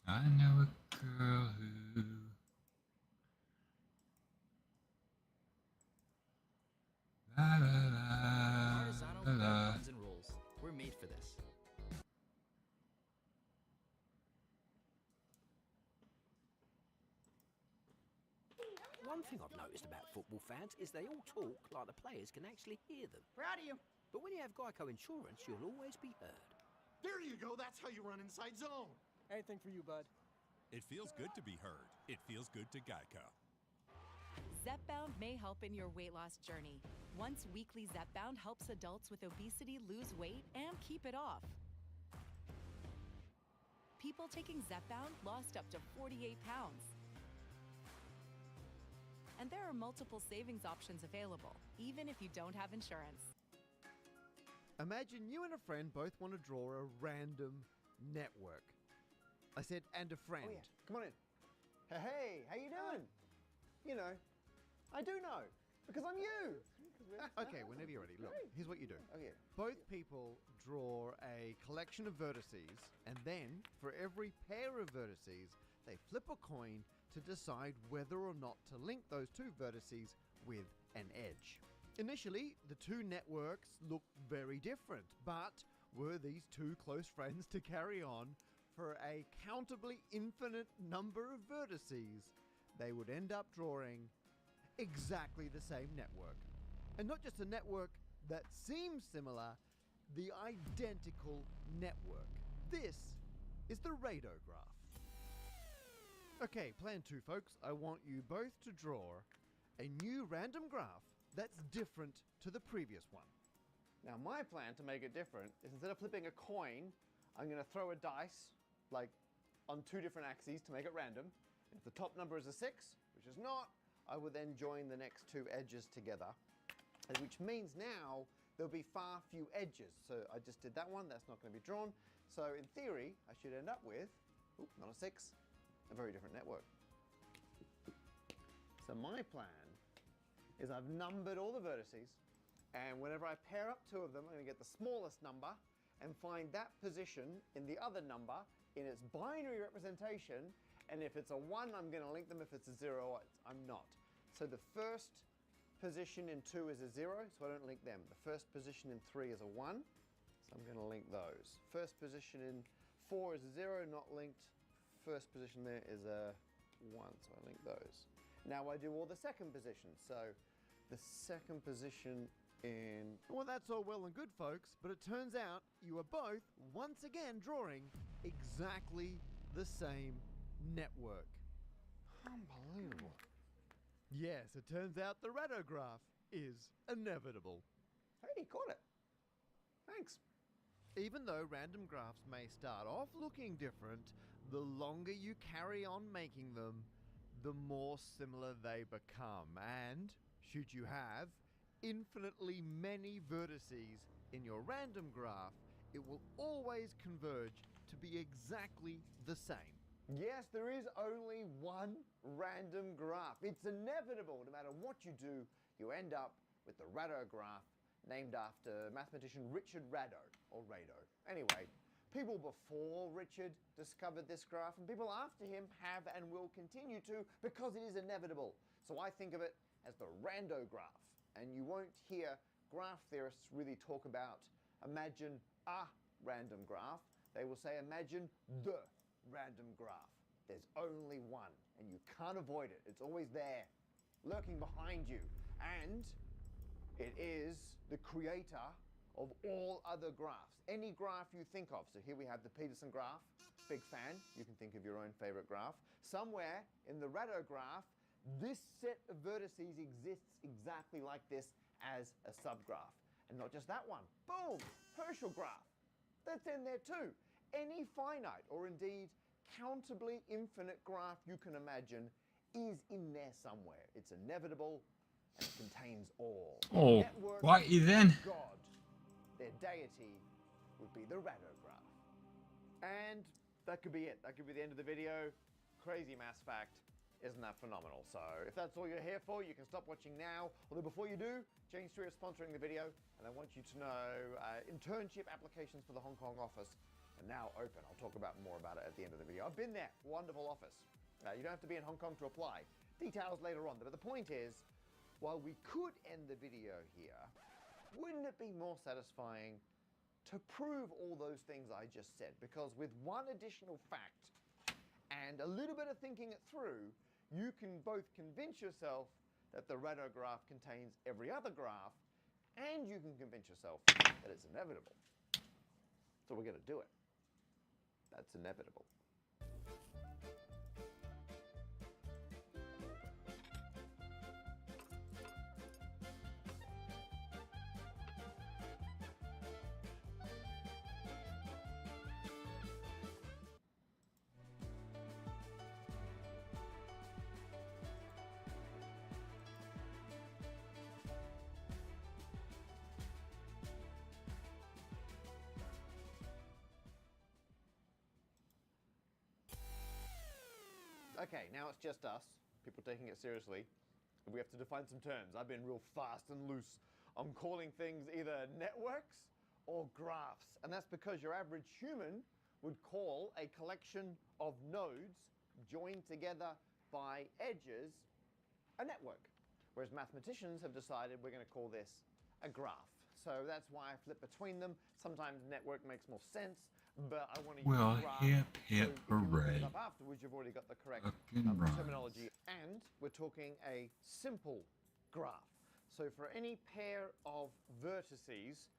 I know a girl who... La la la, Horizontal la la. buttons and rules. We're made for this. One thing I've noticed about football fans is they all talk like the players can actually hear them. Proud of you. But when you have Geico Insurance, you'll always be heard. There you go. That's how you run inside zone. Anything for you, bud. It feels good to be heard. It feels good to Geico. Zepbound may help in your weight loss journey. Once weekly, Zepbound helps adults with obesity lose weight and keep it off. People taking Zepbound lost up to 48 pounds. And there are multiple savings options available, even if you don't have insurance. Imagine you and a friend both want to draw a random network. I said, and a friend. Oh yeah, come on in. Hey, how you doing? You know, I do know, because I'm you. Okay, whenever you're ready. Look, here's what you do. Okay. Both people draw a collection of vertices, and then, for every pair of vertices, they flip a coin to decide whether or not to link those two vertices with an edge. Initially, the two networks looked very different, but were these two close friends to carry on for a countably infinite number of vertices, they would end up drawing exactly the same network. And not just a network that seems similar, the identical network. This is the radograph. Okay, plan 2, folks. I want you both to draw a new random graph that's different to the previous one. Now my plan to make it different is instead of flipping a coin, I'm going to throw a dice, like on 2 different axes to make it random. If the top number is a 6, which is not, I will then join the next 2 edges together, which means now there'll be far few edges. So I just did that one, that's not going to be drawn. So in theory, I should end up with, not a 6, a very different network. So my plan is I've numbered all the vertices, and whenever I pair up 2 of them, I'm going to get the smallest number and find that position in the other number in its binary representation, and if it's a 1, I'm going to link them. If it's a 0, I'm not. So the first position in 2 is a 0, so I don't link them. The first position in 3 is a 1, so I'm going to link those. First position in 4 is a 0, not linked. First position there is a 1, so I link those. Now I do all the second positions. So the second position in... Well, that's all well and good, folks, but it turns out you are both once again drawing exactly the same network. Unbelievable. Yes, it turns out the radograph is inevitable. Hey, got it. Thanks. Even though random graphs may start off looking different, the longer you carry on making them, the more similar they become. And, should you have infinitely many vertices in your random graph, it will always converge to be exactly the same. Yes, there is only one random graph. It's inevitable. No matter what you do, you end up with the Rado graph, named after mathematician Richard Rado, or Rado. Anyway, people before Richard discovered this graph, and people after him have and will continue to, because it is inevitable. So I think of it as the rando graph. And you won't hear graph theorists really talk about imagine a random graph. They will say imagine the random graph. There's only one, and you can't avoid it. It's always there, lurking behind you. And it is the creator of all other graphs. Any graph you think of. So here we have the Peterson graph. Big fan. You can think of your own favorite graph. Somewhere in the Rado graph, this set of vertices exists exactly like this as a subgraph. And not just that one. Boom! Herschel graph. That's in there too. Any finite, or indeed countably infinite graph you can imagine is in there somewhere. It's inevitable and it contains all. Oh, Network why then? God, their deity would be the Rado graph. And that could be it. That could be the end of the video. Crazy mass fact. Isn't that phenomenal? So if that's all you're here for, you can stop watching now. Although before you do, Jane Street is sponsoring the video, and I want you to know internship applications for the Hong Kong office are now open. I'll talk about more about it at the end of the video. I've been there. Wonderful office. You don't have to be in Hong Kong to apply. Details later on. But the point is, while we could end the video here, wouldn't it be more satisfying to prove all those things I just said? Because with one additional fact and a little bit of thinking it through, you can both convince yourself that the Rado graph contains every other graph, and you can convince yourself that it's inevitable. So we're going to do it. That's inevitable. Okay, now it's just us, people taking it seriously. We have to define some terms. I've been real fast and loose. I'm calling things either networks or graphs. And that's because your average human would call a collection of nodes joined together by edges a network. Whereas mathematicians have decided we're going to call this a graph. So that's why I flip between them. Sometimes network makes more sense, but I want to use graph. Hip, So if you look hooray. it up afterwards, you've already got the correct Fucking rhymes. terminology. And we're talking a simple graph. So for any pair of vertices,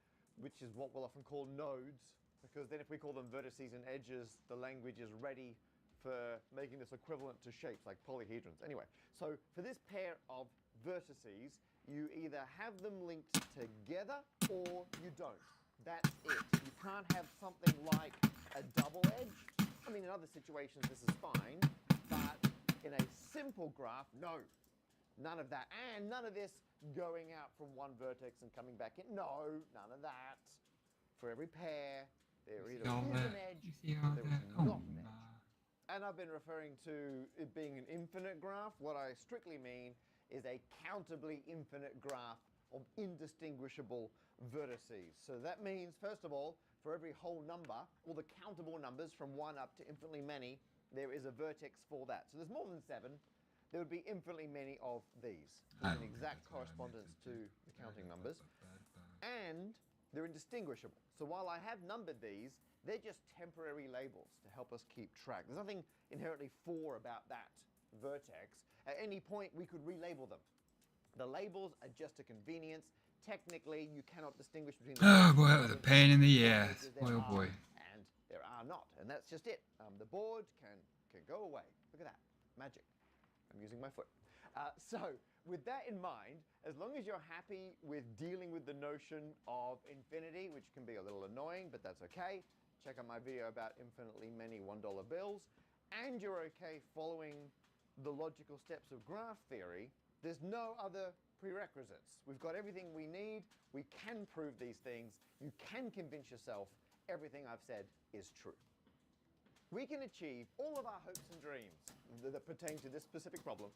which is what we'll often call nodes, because then if we call them vertices and edges, the language is ready for making this equivalent to shapes like polyhedrons. Anyway, so for this pair of vertices, you either have them linked together or you don't. That's it. You can't have something like a double edge. I mean, in other situations this is fine, but in a simple graph, no. None of that. And none of this going out from one vertex and coming back in. No, none of that. For every pair, there either is an edge or there is not an edge. And I've been referring to it being an infinite graph. What I strictly mean is a countably infinite graph of indistinguishable vertices. So that means, first of all, for every whole number, all the countable numbers from 1 up to infinitely many, there is a vertex for that. So there's more than 7. There would be infinitely many of these. There's an exact correspondence to the counting numbers. And they're indistinguishable. So while I have numbered these, they're just temporary labels to help us keep track. There's nothing inherently 4 about that vertex. At any point, we could relabel them. The labels are just a convenience. Technically, you cannot distinguish between Oh boy, that was a pain in the ass. Boy, oh boy. And there are not. And that's just it. The board can go away. Look at that. Magic. I'm using my foot. So with that in mind, as long as you're happy with dealing with the notion of infinity, which can be a little annoying, but that's okay. Check out my video about infinitely many $1 bills. And you're okay following the logical steps of graph theory, there's no other prerequisites. We've got everything we need. We can prove these things. You can convince yourself everything I've said is true. We can achieve all of our hopes and dreams that pertain to this specific problem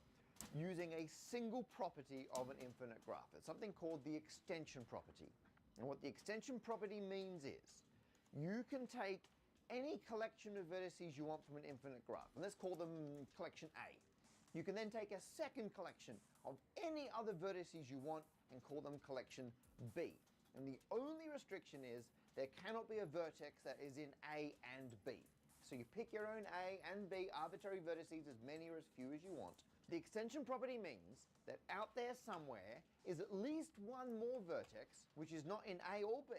using a single property of an infinite graph. It's something called the extension property. And what the extension property means is you can take any collection of vertices you want from an infinite graph, and let's call them collection A. You can then take a second collection of any other vertices you want and call them collection B. And the only restriction is there cannot be a vertex that is in A and B. So you pick your own A and B arbitrary vertices, as many or as few as you want. The extension property means that out there somewhere is at least one more vertex which is not in A or B,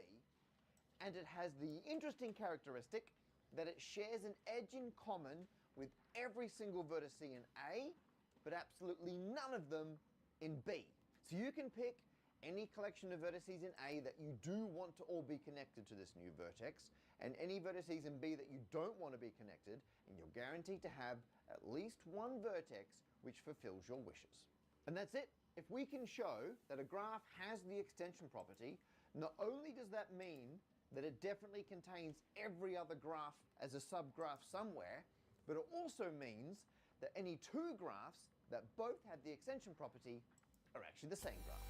and it has the interesting characteristic that it shares an edge in common with every single vertex in A, but absolutely none of them in B. So you can pick any collection of vertices in A that you do want to all be connected to this new vertex, and any vertices in B that you don't want to be connected, and you're guaranteed to have at least one vertex which fulfills your wishes. And that's it. If we can show that a graph has the extension property, not only does that mean that it definitely contains every other graph as a subgraph somewhere, but it also means that any two graphs that both have the extension property are actually the same graph.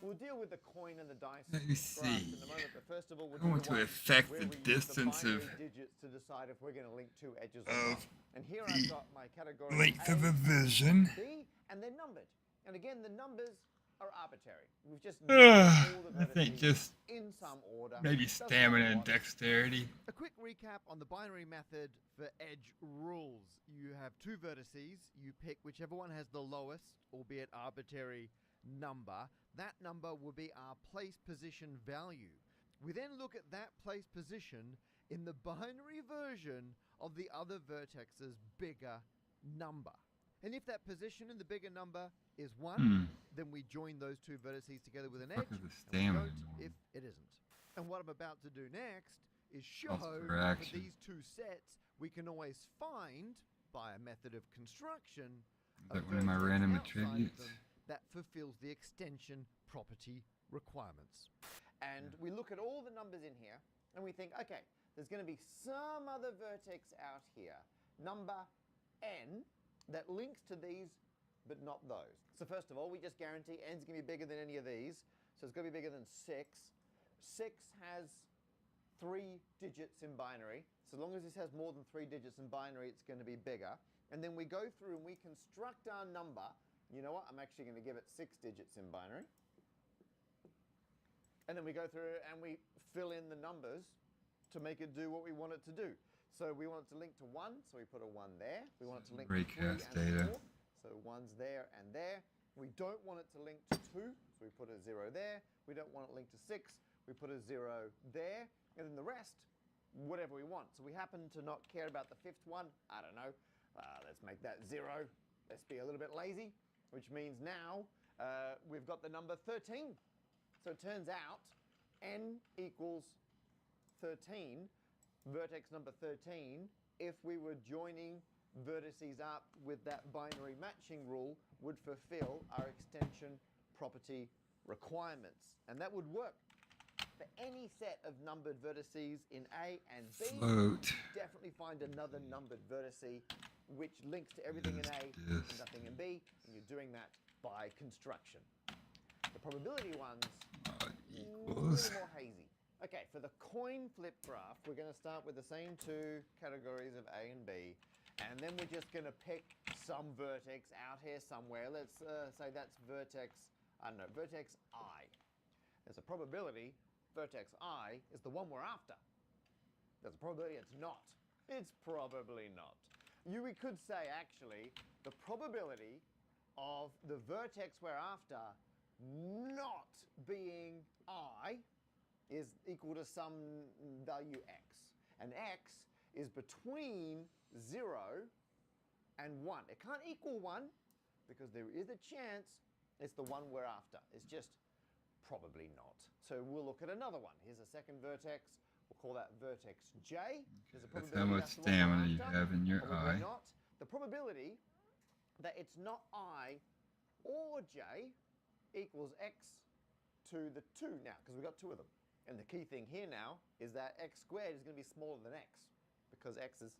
We'll deal with the coin and the dice Let me graphs see. in a moment, but first of all, we'll I do want the to one affect where the we use distance binary of digits to decide if we're going to link two edges or not. And here I've got my category length A, of a vision. B, and they're numbered. And again, the numbers are arbitrary. We've just all the I think vertices just in some order. maybe Doesn't stamina matter and what. dexterity. A quick recap on the binary method for edge rules. You have two vertices. You pick whichever one has the lowest, albeit arbitrary, number. That number will be our place position value. We then look at that place position in the binary version of the other vertex's bigger number. And if that position in the bigger number is 1, then we join those two vertices together with an edge, Fuck is the and we stamina don't if it isn't. And what I'm about to do next is show per that for action. these two sets, we can always find, by a method of construction, Is that one of my random outside of attributes? them that fulfills the extension property requirements. And we look at all the numbers in here, and we think, okay, there's going to be some other vertex out here, number n, that links to these, but not those. So first of all, we just guarantee n's going to be bigger than any of these, so it's going to be bigger than 6. 6 has 3 digits in binary. So long as this has more than 3 digits in binary, it's going to be bigger. And then we go through and we construct our number. You know what? I'm actually going to give it 6 digits in binary. And then we go through and we fill in the numbers to make it do what we want it to do. So we want it to link to 1, so we put a 1 there. We want it to link to 3 Raycast and data. 4, so 1's there and there. We don't want it to link to 2, so we put a 0 there. We don't want it linked to 6, we put a 0 there. And then the rest, whatever we want. So we happen to not care about the 5th one. I don't know. Let's make that 0. Let's be a little bit lazy, which means now we've got the number 13. So it turns out n equals 13, vertex number 13, if we were joining vertices up with that binary matching rule, would fulfill our extension property requirements. And that would work for any set of numbered vertices in A and B. Float. You definitely find another numbered vertice which links to everything in A and nothing in B, and you're doing that by construction. The probability ones a little more hazy. Okay, for the coin flip graph, we're going to start with the same two categories of A and B, and then we're just going to pick some vertex out here somewhere. Let's say that's vertex, I don't know, vertex I. There's a probability vertex I is the one we're after. There's a probability it's not. It's probably not. We could say, actually, the probability of the vertex we're after not being I is equal to some value x. And x is between 0 and 1. It can't equal 1 because there is a chance it's the one we're after. It's just probably not. So we'll look at another one. Here's a second vertex. We'll call that vertex J. There's a That's probability how much that's the one we're stamina you after. have in your Probably eye. not. The probability that it's not I or j equals x to the 2 now, because we've got 2 of them. And the key thing here now is that x squared is going to be smaller than x, because x is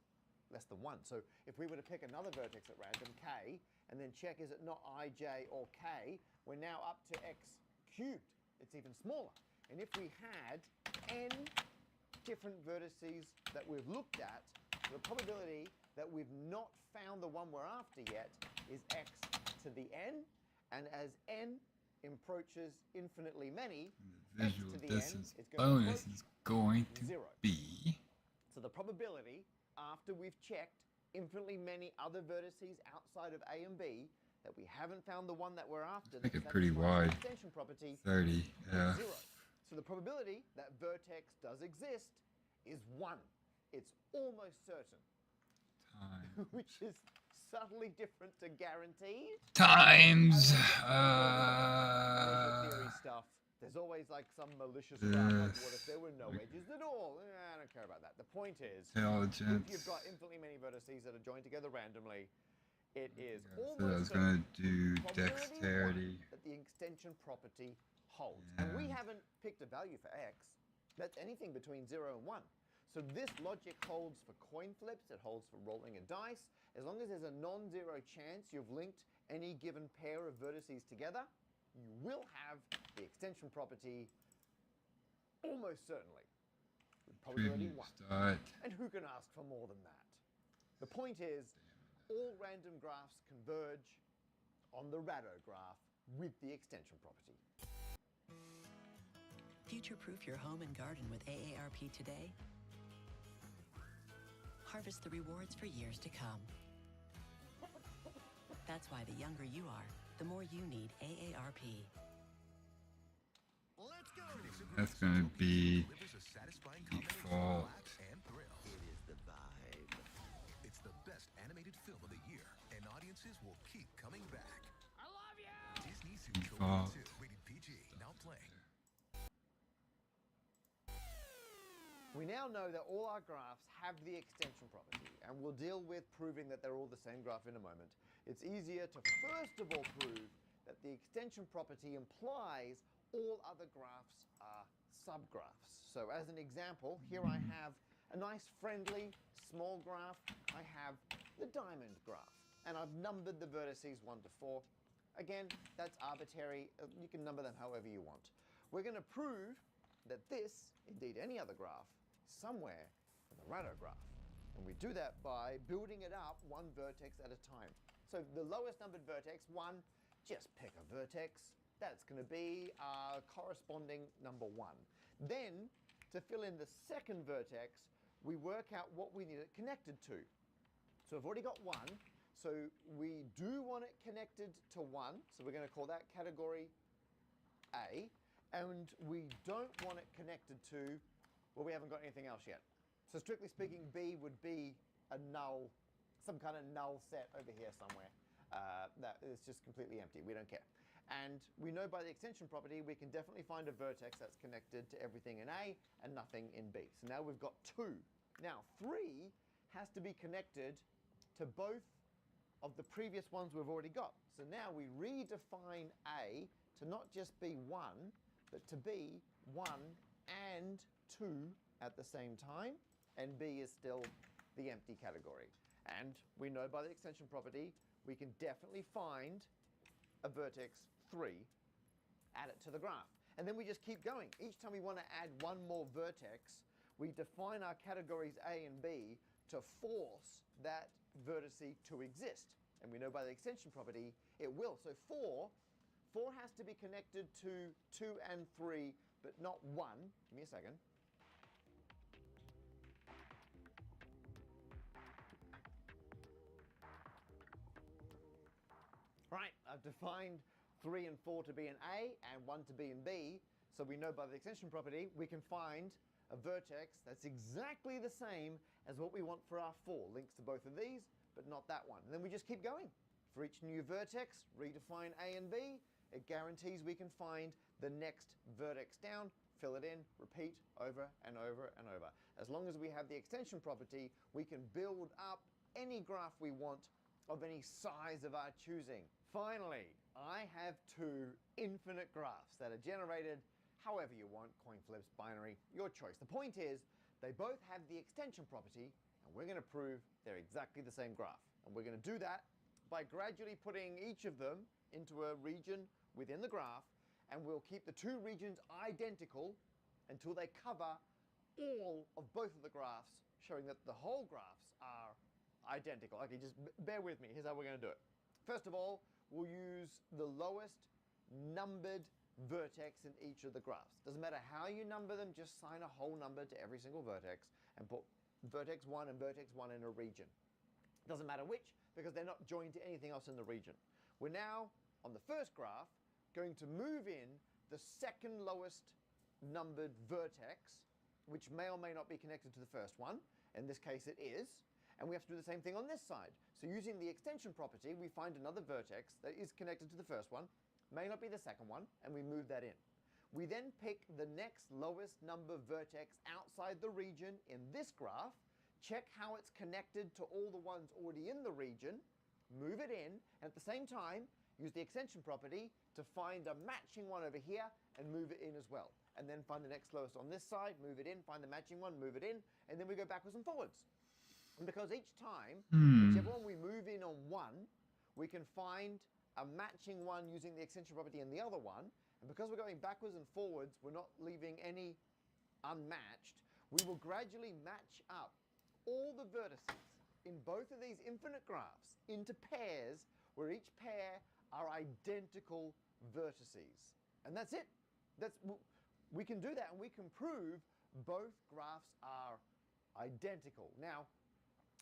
less than 1. So if we were to pick another vertex at random, k, and then check is it not I, j, or k, we're now up to x cubed. It's even smaller. And if we had n different vertices that we've looked at, the probability that we've not found the one we're after yet is x to the n, and as n approaches infinitely many, The x visual to the distance n is going to bonus approach is going to 0. be So the probability, after we've checked infinitely many other vertices outside of A and B, that we haven't found the one that we're after, make that it pretty satisfies the wide. extension property, 30 is F. 0. So the probability that vertex does exist is 1. It's almost certain. Time. Which is subtly different to guaranteed. Times Theory stuff. There's always like some malicious crap like, what if there were no edges at all? I don't care about that. The point is, Intelligence. if you've got infinitely many vertices that are joined together randomly, it is So I was almost going to do probability dexterity. 1 that the extension property holds. And we haven't picked a value for x. That's anything between 0 and 1. So this logic holds for coin flips, it holds for rolling a dice. As long as there's a non-zero chance you've linked any given pair of vertices together, you will have the extension property almost certainly, with probability 1. Start. And who can ask for more than that? The point is, all random graphs converge on the Rado graph with the extension property. Future-proof your home and garden with AARP today. Harvest the rewards for years to come. That's why the younger you are, the more you need AARP. That's going to be default. It is the vibe. It's the best animated film of the year, and audiences will keep coming back. I love you! Disney Default. Zootopia 2, rated PG, now playing. We now know that all our graphs have the extension property, and we'll deal with proving that they're all the same graph in a moment. It's easier to first of all prove that the extension property implies all other graphs are subgraphs. So as an example, here I have a nice friendly small graph. I have the diamond graph, and I've numbered the vertices 1 to 4. Again, that's arbitrary. You can number them however you want. We're going to prove that this, indeed any other graph, somewhere in the Rado graph. And we do that by building it up one vertex at a time. So the lowest numbered vertex, 1, just pick a vertex. That's going to be our corresponding number 1. Then, to fill in the second vertex, we work out what we need it connected to. So I've already got 1. So we do want it connected to 1. So we're going to call that category A. And we don't want it connected to, well, we haven't got anything else yet. So strictly speaking, B would be a null, some kind of null set over here somewhere. That is just completely empty. We don't care. And we know by the extension property, we can definitely find a vertex that's connected to everything in A and nothing in B. So now we've got 2. Now 3 has to be connected to both of the previous ones we've already got. So now we redefine A to not just be 1, but to be 1 and 2 at the same time, and B is still the empty category. And we know by the extension property, we can definitely find a vertex 3, add it to the graph. And then we just keep going. Each time we want to add one more vertex, we define our categories A and B to force that vertice to exist. And we know by the extension property, it will. So 4 has to be connected to 2 and 3, but not 1. Give me a second. Right, I've defined 3 and 4 to be in A and 1 to be in B. So we know by the extension property, we can find a vertex that's exactly the same as what we want for our 4. Links to both of these, but not that one. And then we just keep going. For each new vertex, redefine A and B. It guarantees we can find the next vertex down, fill it in, repeat over and over and over. As long as we have the extension property, we can build up any graph we want of any size of our choosing. Finally, I have two infinite graphs that are generated however you want, coin flips, binary, your choice. The point is, they both have the extension property, and we're going to prove they're exactly the same graph. And we're going to do that by gradually putting each of them into a region within the graph, and we'll keep the two regions identical until they cover all of both of the graphs, showing that the whole graphs are identical. Okay, just bear with me. Here's how we're going to do it. First of all, we'll use the lowest numbered vertex in each of the graphs. Doesn't matter how you number them, just assign a whole number to every single vertex and put vertex 1 and vertex 1 in a region. Doesn't matter which, because they're not joined to anything else in the region. We're now, on the first graph, going to move in the second lowest numbered vertex, which may or may not be connected to the first one. In this case it is. And we have to do the same thing on this side. So using the extension property, we find another vertex that is connected to the first one, may not be the second one, and we move that in. We then pick the next lowest number vertex outside the region in this graph, check how it's connected to all the ones already in the region, move it in, and at the same time, use the extension property to find a matching one over here and move it in as well. And then find the next lowest on this side, move it in, find the matching one, move it in, and then we go backwards and forwards. And because each time, whichever one we move in on one, we can find a matching one using the extension property in the other one. And because we're going backwards and forwards, we're not leaving any unmatched. We will gradually match up all the vertices in both of these infinite graphs into pairs where each pair are identical vertices. And that's it. We can do that, and we can prove both graphs are identical. Now,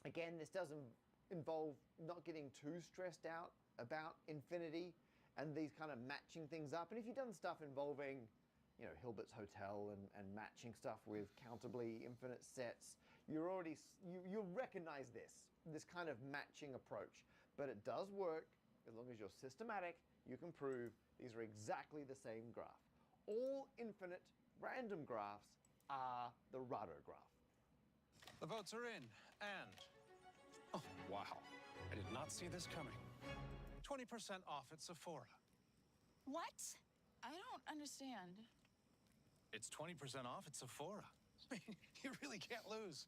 again, this doesn't involve not getting too stressed out about infinity and these kind of matching things up. And if you've done stuff involving, you know, Hilbert's Hotel and matching stuff with countably infinite sets, you'll recognize this kind of matching approach. But it does work as long as you're systematic. You can prove these are exactly the same graph. All infinite random graphs are the rudder graph. The votes are in, and oh wow, I did not see this coming. 20% off at Sephora. What? I don't understand. It's 20% off at Sephora. You really can't lose.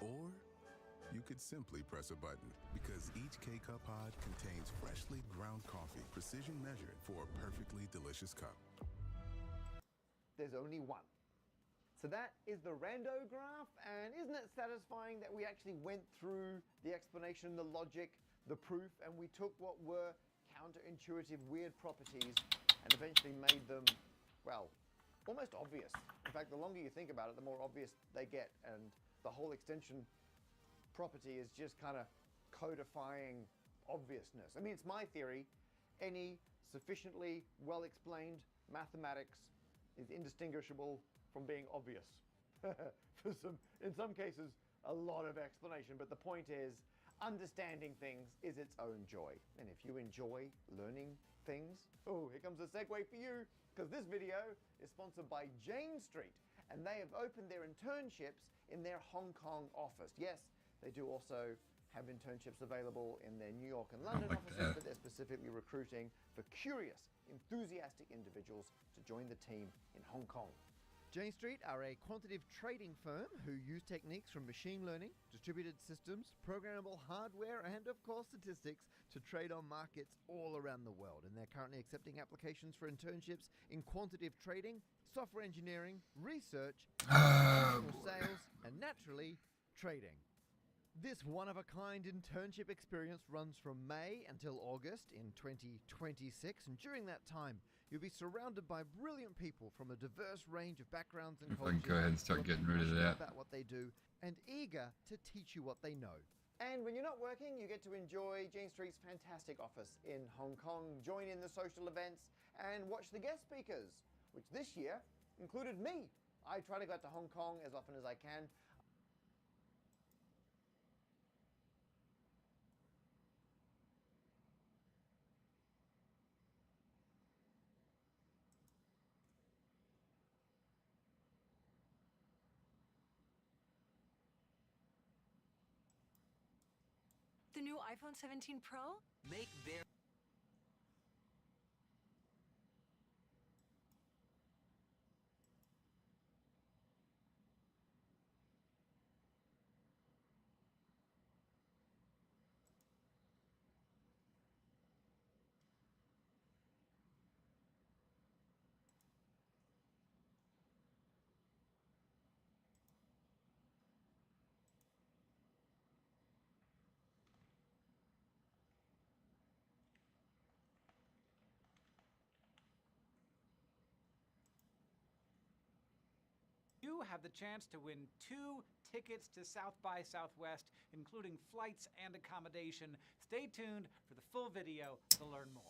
Or you could simply press a button, because each K-Cup pod contains freshly ground coffee, precision measured for a perfectly delicious cup. There's only one. So that is the rando graph, and isn't it satisfying that we actually went through the explanation, the logic, the proof, and we took what were counterintuitive, weird properties and eventually made them, well, almost obvious. In fact, the longer you think about it, the more obvious they get, and the whole extension property is just kind of codifying obviousness. I mean, it's my theory. Any sufficiently well-explained mathematics is indistinguishable from being obvious. In some cases, a lot of explanation, but the point is, understanding things is its own joy. And if you enjoy learning things, oh, here comes a segue for you, because this video is sponsored by Jane Street, and they have opened their internships in their Hong Kong office. Yes, they do also have internships available in their New York and London offices, but they're specifically recruiting for curious, enthusiastic individuals to join the team in Hong Kong. Jane Street are a quantitative trading firm who use techniques from machine learning, distributed systems, programmable hardware, and of course statistics to trade on markets all around the world. And they're currently accepting applications for internships in quantitative trading, software engineering, research, sales, and naturally, trading. This one-of-a-kind internship experience runs from May until August in 2026, and during that time, you'll be surrounded by brilliant people from a diverse range of backgrounds and If I can cultures go ahead and start getting rid of that. about what they do and eager to teach you what they know. And when you're not working, you get to enjoy Jane Street's fantastic office in Hong Kong, join in the social events, and watch the guest speakers, which this year included me. I try to go out to Hong Kong as often as I can. the new iPhone 17 Pro? Make their You have the chance to win 2 tickets to South by Southwest, including flights and accommodation. Stay tuned for the full video to learn more.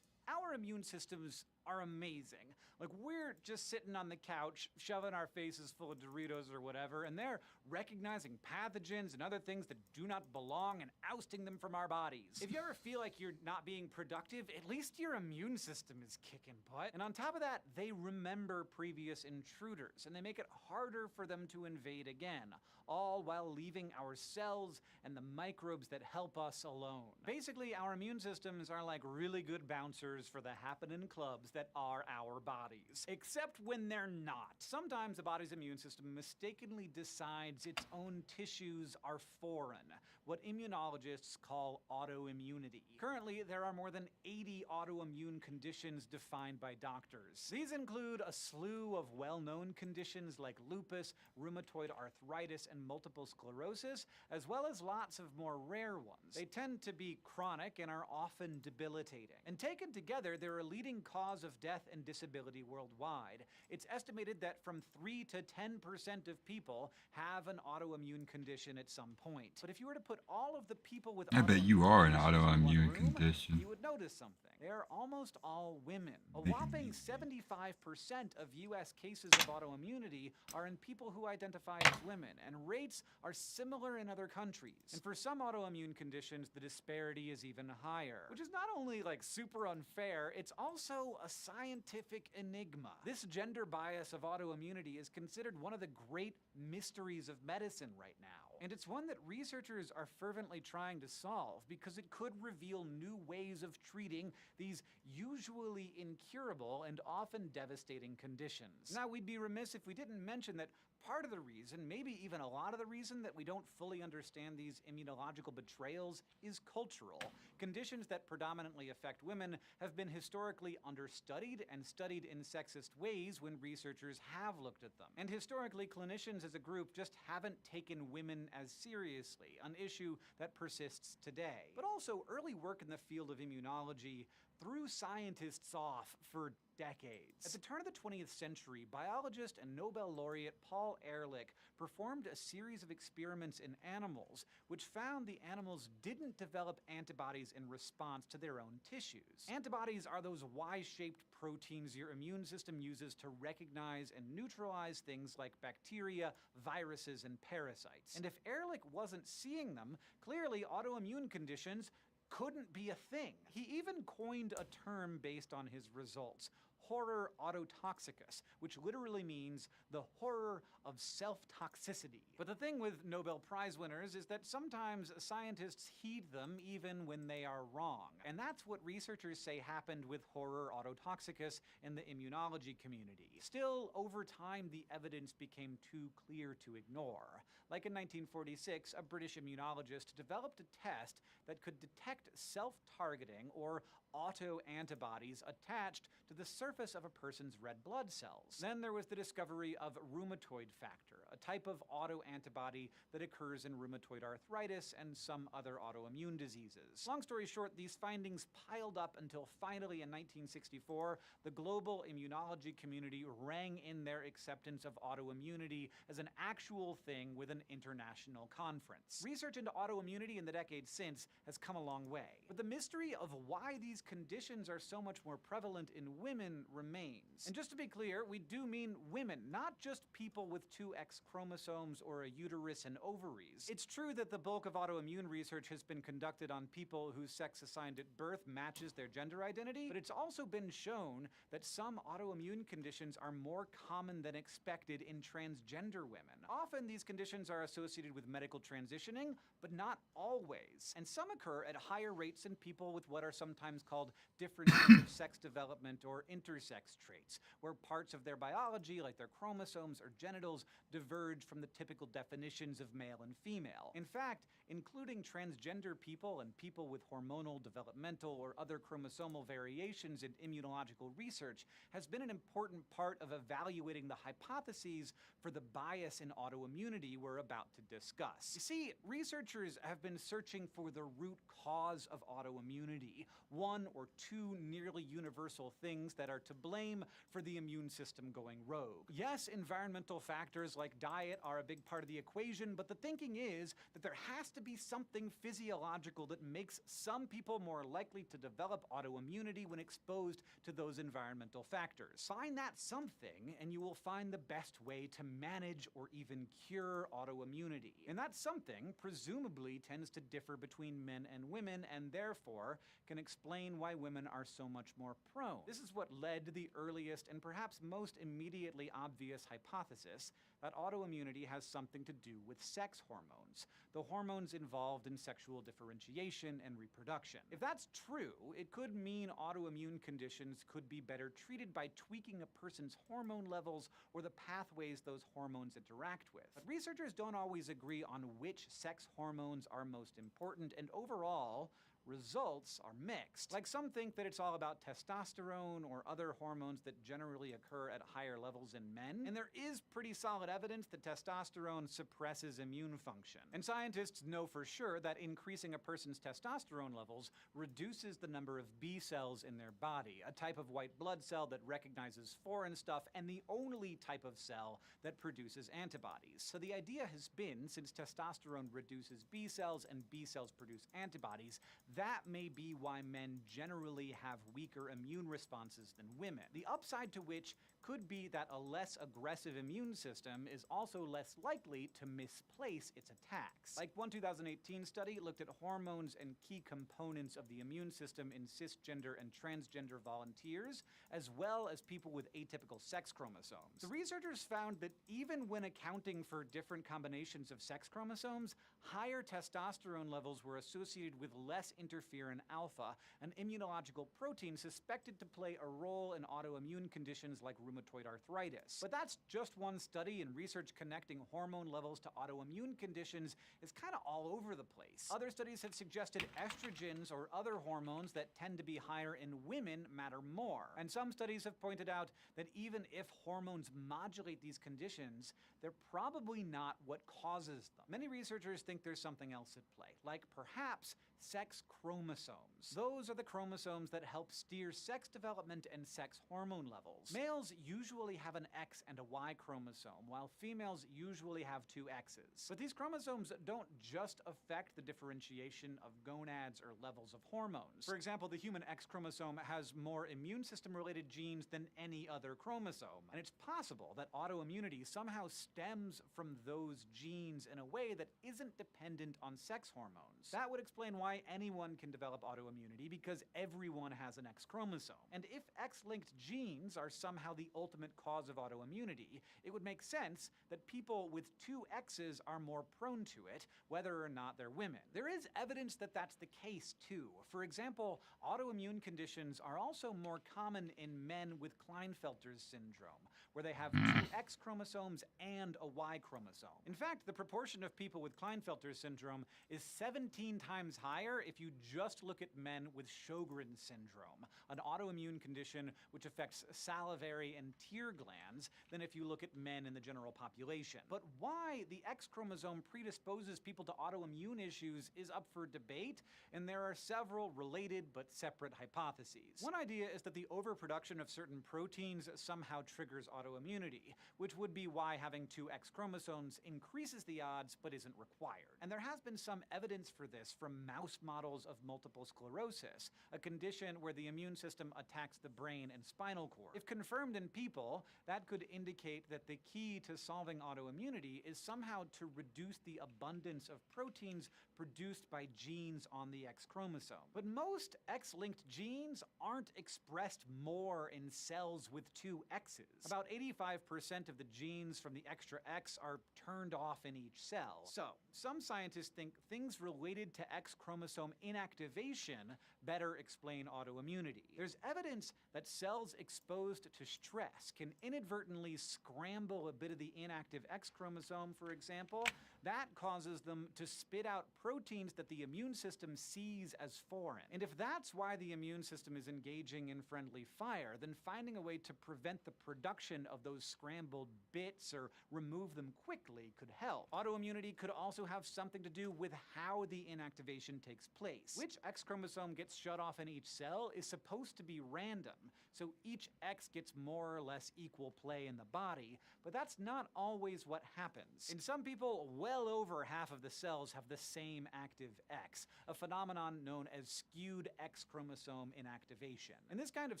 Our immune systems are amazing. Like, we're just sitting on the couch, shoving our faces full of Doritos or whatever, and they're recognizing pathogens and other things that do not belong and ousting them from our bodies. If you ever feel like you're not being productive, at least your immune system is kicking butt. And on top of that, they remember previous intruders, and they make it harder for them to invade again, all while leaving our cells and the microbes that help us alone. Basically, our immune systems are like really good bouncers for the happening clubs that are our bodies. Except when they're not. Sometimes the body's immune system mistakenly decides its own tissues are foreign, what immunologists call autoimmunity. Currently, there are more than 80 autoimmune conditions defined by doctors. These include a slew of well-known conditions like lupus, rheumatoid arthritis, and multiple sclerosis, as well as lots of more rare ones. They tend to be chronic and are often debilitating. And taken together, they're a leading cause of death and disability worldwide. It's estimated that from 3 to 10% of people have an autoimmune condition at some point. But if you were to put all of the people with I bet you are an autoimmune condition. you would notice something. They're almost all women. A whopping 75% of US cases of autoimmunity are in people who identify as women, and rates are similar in other countries. And for some autoimmune conditions, the disparity is even higher, which is not only like super unfair, it's also a scientific enigma. This gender bias of autoimmunity is considered one of the great mysteries of medicine right now. And it's one that researchers are fervently trying to solve because it could reveal new ways of treating these usually incurable and often devastating conditions. Now, we'd be remiss if we didn't mention that part of the reason, maybe even a lot of the reason, that we don't fully understand these immunological betrayals is cultural. Conditions that predominantly affect women have been historically understudied and studied in sexist ways when researchers have looked at them. And historically, clinicians as a group just haven't taken women as seriously, an issue that persists today. But also, early work in the field of immunology threw scientists off for decades. At the turn of the 20th century, biologist and Nobel laureate Paul Ehrlich performed a series of experiments in animals, which found the animals didn't develop antibodies in response to their own tissues. Antibodies are those Y-shaped proteins your immune system uses to recognize and neutralize things like bacteria, viruses, and parasites. And if Ehrlich wasn't seeing them, clearly autoimmune conditions couldn't be a thing. He even coined a term based on his results: horror autotoxicus, which literally means the horror of self-toxicity. But the thing with Nobel Prize winners is that sometimes scientists heed them even when they are wrong. And that's what researchers say happened with horror autotoxicus in the immunology community. Still, over time, the evidence became too clear to ignore. Like in 1946, a British immunologist developed a test that could detect self-targeting or autoantibodies attached to the surface of a person's red blood cells. Then there was the discovery of rheumatoid factor, a type of autoantibody that occurs in rheumatoid arthritis and some other autoimmune diseases. Long story short, these findings piled up until finally in 1964, the global immunology community rang in their acceptance of autoimmunity as an actual thing with an international conference. Research into autoimmunity in the decades since has come a long way. But the mystery of why these these conditions are so much more prevalent in women remains. And just to be clear, we do mean women, not just people with two X chromosomes or a uterus and ovaries. It's true that the bulk of autoimmune research has been conducted on people whose sex assigned at birth matches their gender identity, but it's also been shown that some autoimmune conditions are more common than expected in transgender women. Often these conditions are associated with medical transitioning, but not always. And some occur at higher rates in people with what are sometimes called differences of sex development or intersex traits, where parts of their biology, like their chromosomes or genitals, diverge from the typical definitions of male and female. In fact, including transgender people and people with hormonal, developmental, or other chromosomal variations in immunological research has been an important part of evaluating the hypotheses for the bias in autoimmunity we're about to discuss. You see, researchers have been searching for the root cause of autoimmunity, one or two nearly universal things that are to blame for the immune system going rogue. Yes, environmental factors like diet are a big part of the equation, but the thinking is that there has to be something physiological that makes some people more likely to develop autoimmunity when exposed to those environmental factors. Find that something, and you will find the best way to manage or even cure autoimmunity. And that something presumably tends to differ between men and women, and therefore can explain why women are so much more prone. This is what led to the earliest and perhaps most immediately obvious hypothesis that autoimmunity has something to do with sex hormones, the hormones involved in sexual differentiation and reproduction. If that's true, it could mean autoimmune conditions could be better treated by tweaking a person's hormone levels or the pathways those hormones interact with. But researchers don't always agree on which sex hormones are most important, and overall, results are mixed. Like, some think that it's all about testosterone or other hormones that generally occur at higher levels in men, and there is pretty solid evidence that testosterone suppresses immune function. And scientists know for sure that increasing a person's testosterone levels reduces the number of B cells in their body, a type of white blood cell that recognizes foreign stuff and the only type of cell that produces antibodies. So the idea has been, since testosterone reduces B cells and B cells produce antibodies, that may be why men generally have weaker immune responses than women. The upside to which could be that a less aggressive immune system is also less likely to misplace its attacks. Like, one 2018 study looked at hormones and key components of the immune system in cisgender and transgender volunteers, as well as people with atypical sex chromosomes. The researchers found that even when accounting for different combinations of sex chromosomes, higher testosterone levels were associated with less interferon alpha, an immunological protein suspected to play a role in autoimmune conditions like rheumatoid arthritis. But that's just one study, and research connecting hormone levels to autoimmune conditions is kind of all over the place. Other studies have suggested estrogens or other hormones that tend to be higher in women matter more. And some studies have pointed out that even if hormones modulate these conditions, they're probably not what causes them. Many researchers think there's something else at play, like perhaps sex chromosomes. Those are the chromosomes that help steer sex development and sex hormone levels. Males usually have an X and a Y chromosome, while females usually have two X's. But these chromosomes don't just affect the differentiation of gonads or levels of hormones. For example, the human X chromosome has more immune system-related genes than any other chromosome, and it's possible that autoimmunity somehow stems from those genes in a way that isn't dependent on sex hormones. That would explain why anyone can develop autoimmunity, because everyone has an X chromosome. And if X-linked genes are somehow the ultimate cause of autoimmunity, it would make sense that people with two X's are more prone to it, whether or not they're women. There is evidence that that's the case too. For example, autoimmune conditions are also more common in men with Klinefelter's syndrome, where they have two X chromosomes and a Y chromosome. In fact, the proportion of people with Klinefelter syndrome is 17 times higher if you just look at men with Sjogren's syndrome, an autoimmune condition which affects salivary and tear glands, than if you look at men in the general population. But why the X chromosome predisposes people to autoimmune issues is up for debate, and there are several related but separate hypotheses. One idea is that the overproduction of certain proteins somehow triggers autoimmunity, which would be why having two X chromosomes increases the odds but isn't required. And there has been some evidence for this from mouse models of multiple sclerosis, a condition where the immune system attacks the brain and spinal cord. If confirmed in people, that could indicate that the key to solving autoimmunity is somehow to reduce the abundance of proteins produced by genes on the X chromosome. But most X-linked genes aren't expressed more in cells with two X's. About 85% of the genes from the extra X are turned off in each cell. So, some scientists think things related to X chromosome inactivation better explain autoimmunity. There's evidence that cells exposed to stress can inadvertently scramble a bit of the inactive X chromosome, for example. That causes them to spit out proteins that the immune system sees as foreign. And if that's why the immune system is engaging in friendly fire, then finding a way to prevent the production of those scrambled bits or remove them quickly could help. Autoimmunity could also have something to do with how the inactivation takes place. Which X chromosome gets shut off in each cell is supposed to be random, so each X gets more or less equal play in the body, but that's not always what happens. In some people, well over half of the cells have the same active X, a phenomenon known as skewed X chromosome inactivation. And this kind of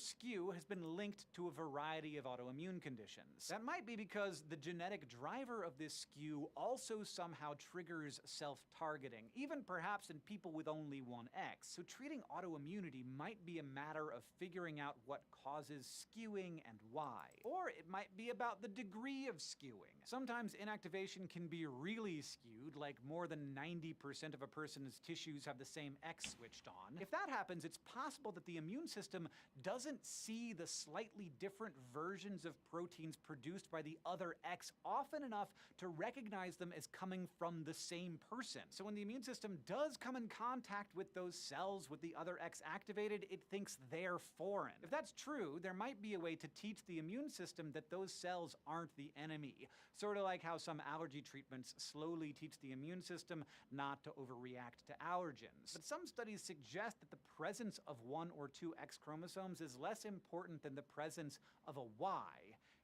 skew has been linked to a variety of autoimmune conditions. That might be because the genetic driver of this skew also somehow triggers self-targeting, even perhaps in people with only one X. So treating autoimmunity might be a matter of figuring out what causes skewing and why. Or it might be about the degree of skewing. Sometimes inactivation can be really skewed, like more than 90% of a person's tissues have the same X switched on. If that happens, it's possible that the immune system doesn't see the slightly different versions of proteins produced by the other X often enough to recognize them as coming from the same person. So when the immune system does come in contact with those cells with the other X activated, it thinks they're foreign. If that's true, there might be a way to teach the immune system that those cells aren't the enemy. Sort of like how some allergy treatments slowly teach the immune system not to overreact to allergens. But some studies suggest that the presence of one or two X chromosomes is less important than the presence of a Y.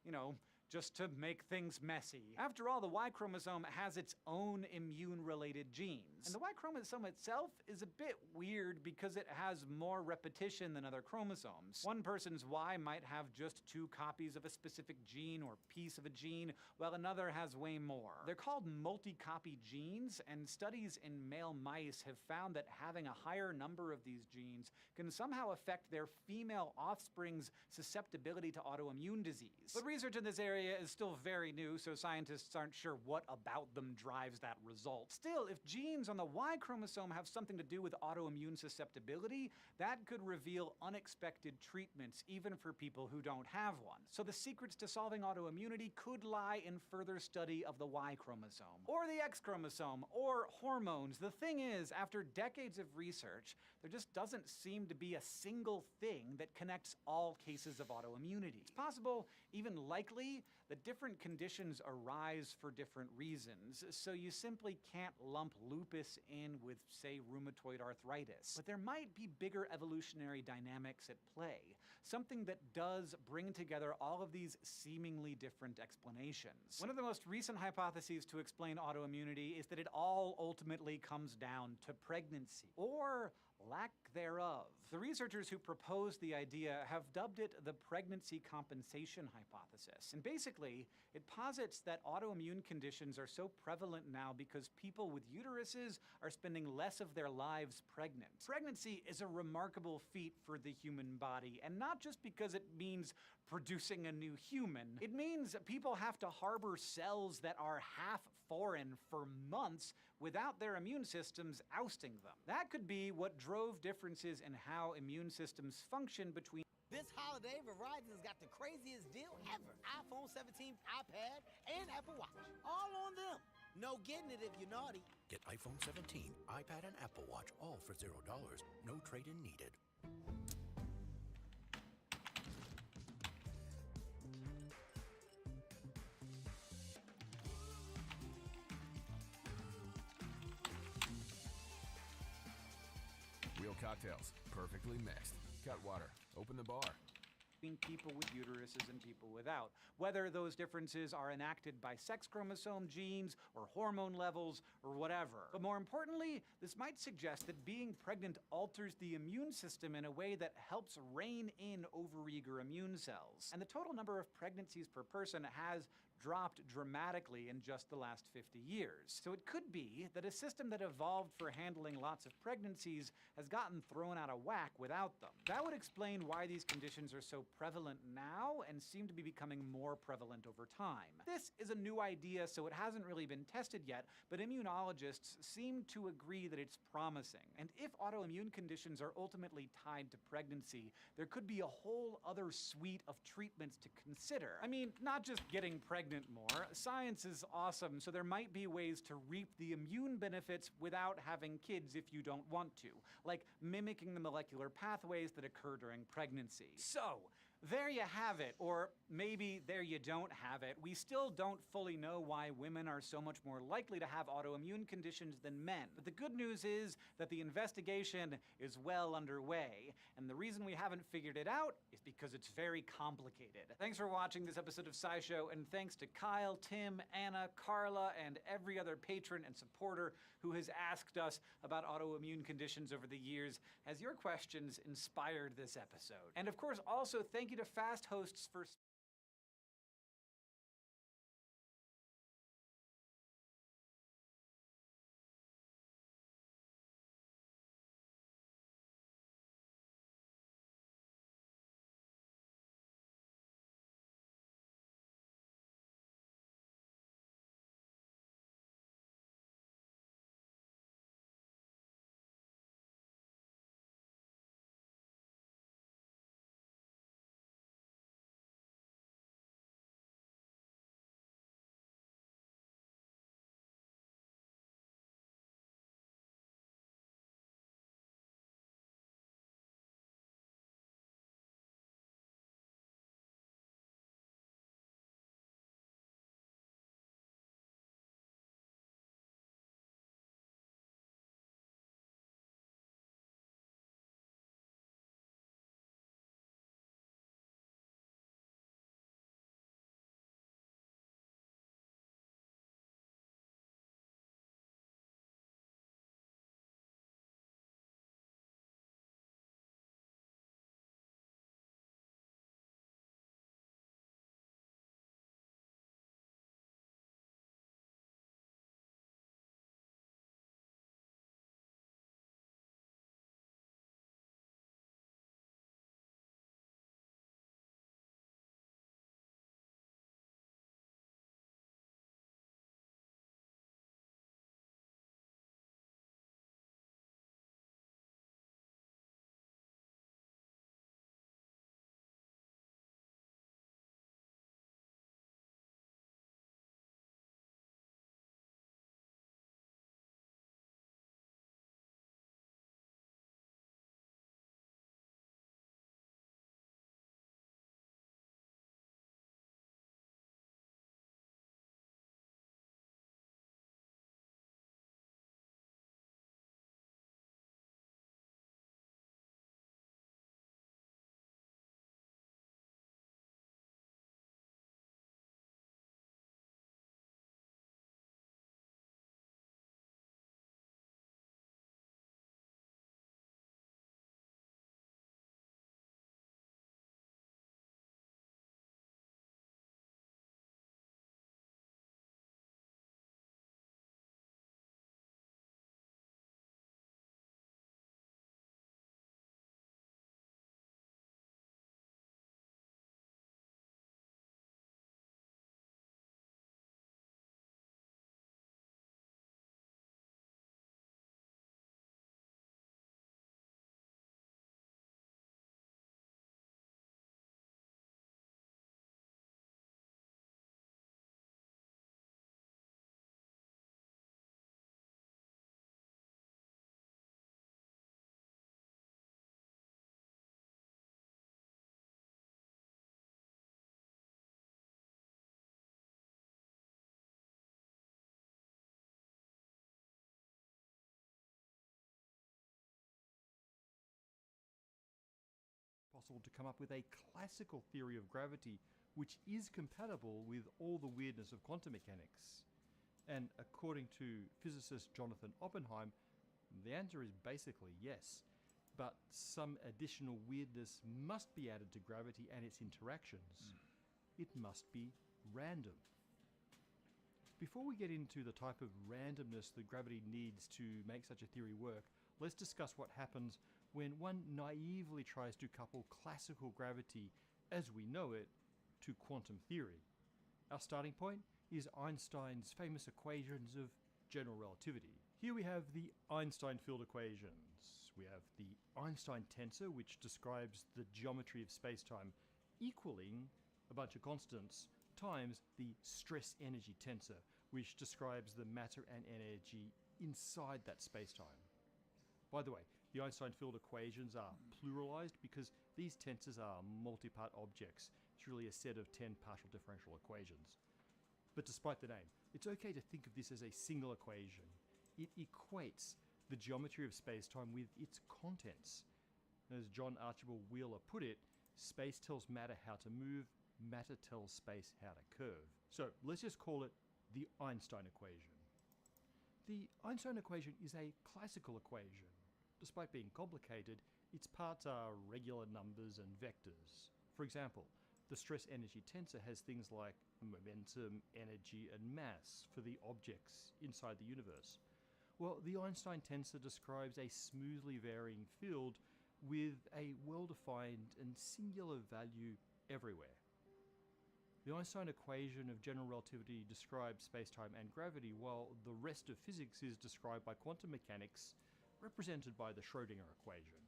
You know, just to make things messy. After all, the Y chromosome has its own immune-related genes. And the Y chromosome itself is a bit weird because it has more repetition than other chromosomes. One person's Y might have just 2 copies of a specific gene or piece of a gene, while another has way more. They're called multi-copy genes, and studies in male mice have found that having a higher number of these genes can somehow affect their female offspring's susceptibility to autoimmune disease. But research in this area is still very new, so scientists aren't sure what about them drives that result. Still, if genes on the Y chromosome have something to do with autoimmune susceptibility, that could reveal unexpected treatments even for people who don't have one. So the secrets to solving autoimmunity could lie in further study of the Y chromosome, or the X chromosome, or hormones. The thing is, after decades of research, there just doesn't seem to be a single thing that connects all cases of autoimmunity. It's possible, even likely, that different conditions arise for different reasons, so you simply can't lump lupus in with, say, rheumatoid arthritis. But there might be bigger evolutionary dynamics at play, something that does bring together all of these seemingly different explanations. One of the most recent hypotheses to explain autoimmunity is that it all ultimately comes down to pregnancy, or lack thereof. The researchers who proposed the idea have dubbed it the pregnancy compensation hypothesis. And basically, it posits that autoimmune conditions are so prevalent now because people with uteruses are spending less of their lives pregnant. Pregnancy is a remarkable feat for the human body, and not just because it means producing a new human. It means that people have to harbor cells that are half foreign for months without their immune systems ousting them. That could be what drove differences in how immune systems function between. This holiday, Verizon's got the craziest deal ever. iPhone 17, iPad, and Apple Watch. All on them. No getting it if you're naughty. Get iPhone 17, iPad, and Apple Watch all for $0. No trade-in needed. Real cocktails, perfectly mixed. Cut water. Open the bar. between people with uteruses and people without, whether those differences are enacted by sex chromosome genes or hormone levels or whatever. But more importantly, this might suggest that being pregnant alters the immune system in a way that helps rein in overeager immune cells. And the total number of pregnancies per person has dropped dramatically in just the last 50 years. So it could be that a system that evolved for handling lots of pregnancies has gotten thrown out of whack without them. That would explain why these conditions are so prevalent now and seem to be becoming more prevalent over time. This is a new idea, so it hasn't really been tested yet, but immunologists seem to agree that it's promising. And if autoimmune conditions are ultimately tied to pregnancy, there could be a whole other suite of treatments to consider. I mean, not just getting pregnant more. Science is awesome, so there might be ways to reap the immune benefits without having kids if you don't want to, like mimicking the molecular pathways that occur during pregnancy. So, there you have it, or maybe there you don't have it. We still don't fully know why women are so much more likely to have autoimmune conditions than men. But the good news is that the investigation is well underway, and the reason we haven't figured it out is because it's very complicated. Thanks for watching this episode of SciShow, and thanks to Kyle, Tim, Anna, Carla, and every other patron and supporter who has asked us about autoimmune conditions over the years, as your questions inspired this episode. And of course, also thank you to Fast Hosts for muscle to come up with a classical theory of gravity which is compatible with all the weirdness of quantum mechanics? And according to physicist Jonathan Oppenheim, the answer is basically yes. But some additional weirdness must be added to gravity and its interactions. It must be random. Before we get into the type of randomness that gravity needs to make such a theory work, let's discuss what happens when one naively tries to couple classical gravity, as we know it, to quantum theory. Our starting point is Einstein's famous equations of general relativity. Here we have the Einstein field equations. We have the Einstein tensor, which describes the geometry of spacetime, equaling a bunch of constants times the stress-energy tensor, which describes the matter and energy inside that spacetime. By the way, the Einstein field equations are pluralized because these tensors are multi-part objects. It's really a set of 10 partial differential equations. But despite the name, it's okay to think of this as a single equation. It equates the geometry of spacetime with its contents. As John Archibald Wheeler put it, space tells matter how to move, matter tells space how to curve. So let's just call it the Einstein equation. The Einstein equation is a classical equation. Despite being complicated, its parts are regular numbers and vectors. For example, the stress-energy tensor has things like momentum, energy, and mass for the objects inside the universe. Well, the Einstein tensor describes a smoothly varying field with a well-defined and singular value everywhere. The Einstein equation of general relativity describes spacetime and gravity, while the rest of physics is described by quantum mechanics, represented by the Schrödinger equation.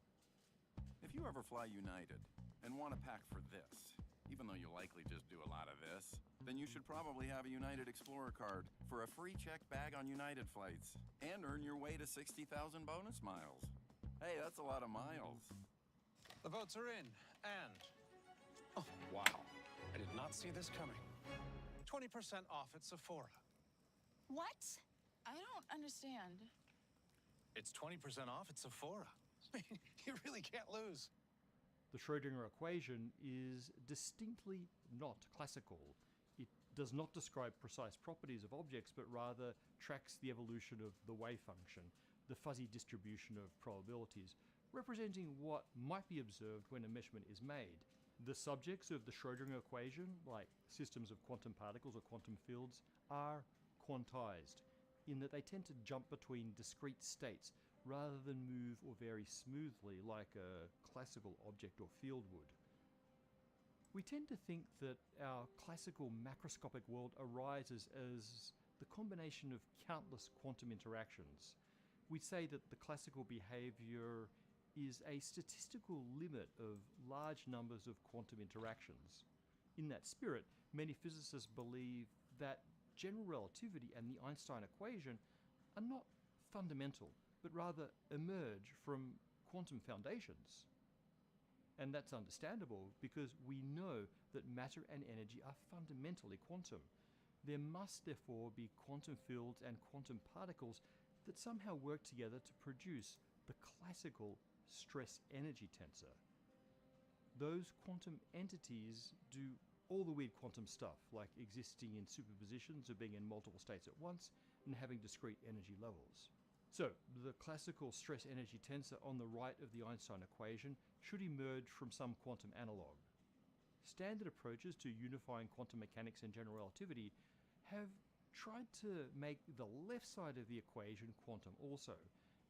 If you ever fly United and want to pack for this, even though you'll likely just do a lot of this, then you should probably have a United Explorer card for a free checked bag on United flights and earn your way to 60,000 bonus miles. Hey, that's a lot of miles. The votes are in, and... Oh, wow. I did not see this coming. 20% off at Sephora. What? I don't understand. It's 20% off at Sephora. You really can't lose. The Schrödinger equation is distinctly not classical. It does not describe precise properties of objects, but rather tracks the evolution of the wave function, the fuzzy distribution of probabilities, representing what might be observed when a measurement is made. The subjects of the Schrödinger equation, like systems of quantum particles or quantum fields, are quantized, in that they tend to jump between discrete states rather than move or vary smoothly like a classical object or field would. We tend to think that our classical macroscopic world arises as the combination of countless quantum interactions. We say that the classical behavior is a statistical limit of large numbers of quantum interactions. In that spirit, many physicists believe that general relativity and the Einstein equation are not fundamental, but rather emerge from quantum foundations. And that's understandable because we know that matter and energy are fundamentally quantum. There must therefore be quantum fields and quantum particles that somehow work together to produce the classical stress-energy tensor. Those quantum entities do all the weird quantum stuff, like existing in superpositions or being in multiple states at once and having discrete energy levels. So, the classical stress-energy tensor on the right of the Einstein equation should emerge from some quantum analog. Standard approaches to unifying quantum mechanics and general relativity have tried to make the left side of the equation quantum also,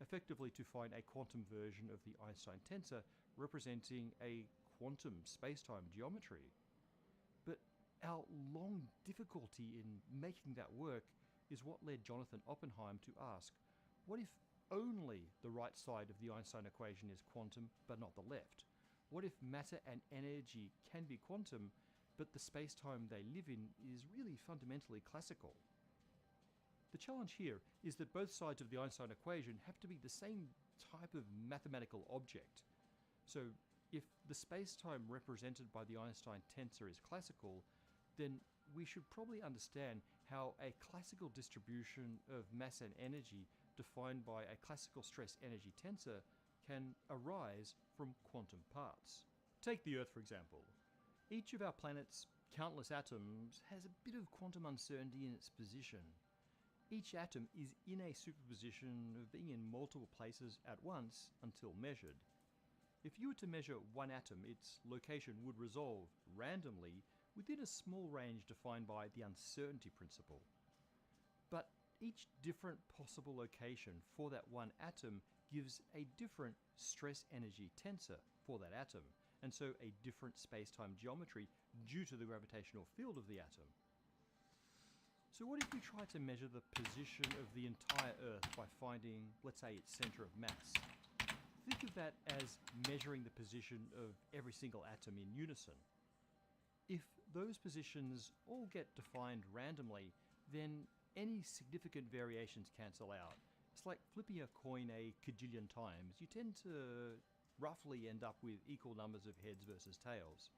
effectively to find a quantum version of the Einstein tensor representing a quantum spacetime geometry. But our long difficulty in making that work is what led Jonathan Oppenheim to ask, what if only the right side of the Einstein equation is quantum but not the left? What if matter and energy can be quantum but the spacetime they live in is really fundamentally classical? The challenge here is that both sides of the Einstein equation have to be the same type of mathematical object. So if the spacetime represented by the Einstein tensor is classical, then we should probably understand how a classical distribution of mass and energy defined by a classical stress-energy tensor can arise from quantum parts. Take the Earth, for example. Each of our planet's countless atoms has a bit of quantum uncertainty in its position. Each atom is in a superposition of being in multiple places at once until measured. If you were to measure one atom, its location would resolve randomly within a small range defined by the uncertainty principle. But each different possible location for that one atom gives a different stress energy tensor for that atom, and so a different space-time geometry due to the gravitational field of the atom. So what if you try to measure the position of the entire Earth by finding, let's say, its center of mass? Think of that as measuring the position of every single atom in unison. If those positions all get defined randomly, then any significant variations cancel out. It's like flipping a coin a cajillion times. You tend to roughly end up with equal numbers of heads versus tails.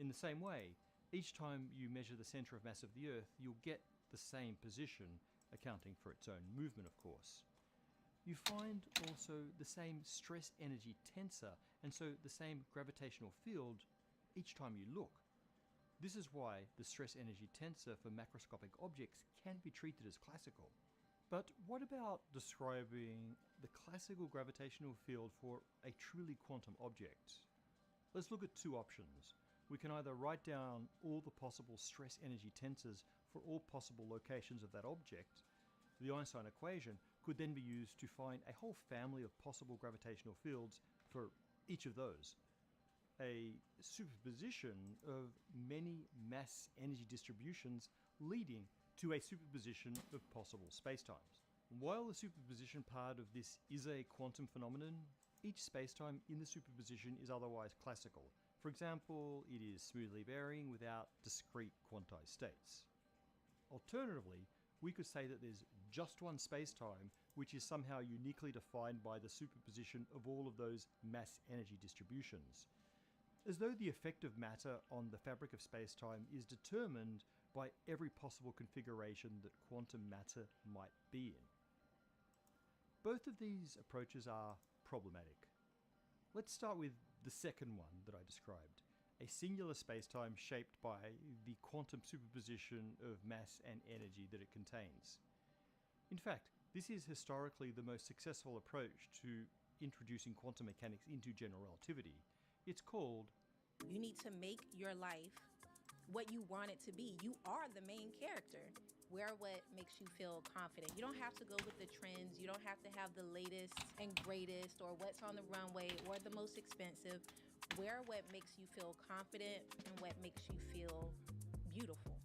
In the same way, each time you measure the center of mass of the Earth, you'll get the same position, accounting for its own movement, of course. You find also the same stress energy tensor, and so the same gravitational field each time you look. This is why the stress energy tensor for macroscopic objects can be treated as classical. But what about describing the classical gravitational field for a truly quantum object? Let's look at two options. We can either write down all the possible stress energy tensors for all possible locations of that object. The Einstein equation could then be used to find a whole family of possible gravitational fields for each of those. A superposition of many mass energy distributions leading to a superposition of possible spacetimes. While the superposition part of this is a quantum phenomenon, each spacetime in the superposition is otherwise classical. For example, it is smoothly varying without discrete quantized states. Alternatively, we could say that there's just one spacetime which is somehow uniquely defined by the superposition of all of those mass energy distributions. As though the effect of matter on the fabric of spacetime is determined by every possible configuration that quantum matter might be in. Both of these approaches are problematic. Let's start with the second one that I described, a singular spacetime shaped by the quantum superposition of mass and energy that it contains. In fact, this is historically the most successful approach to introducing quantum mechanics into general relativity. It's called... You need to make your life what you want it to be. You are the main character. Wear what makes you feel confident. You don't have to go with the trends. You don't have to have the latest and greatest or what's on the runway or the most expensive. Wear what makes you feel confident and what makes you feel beautiful.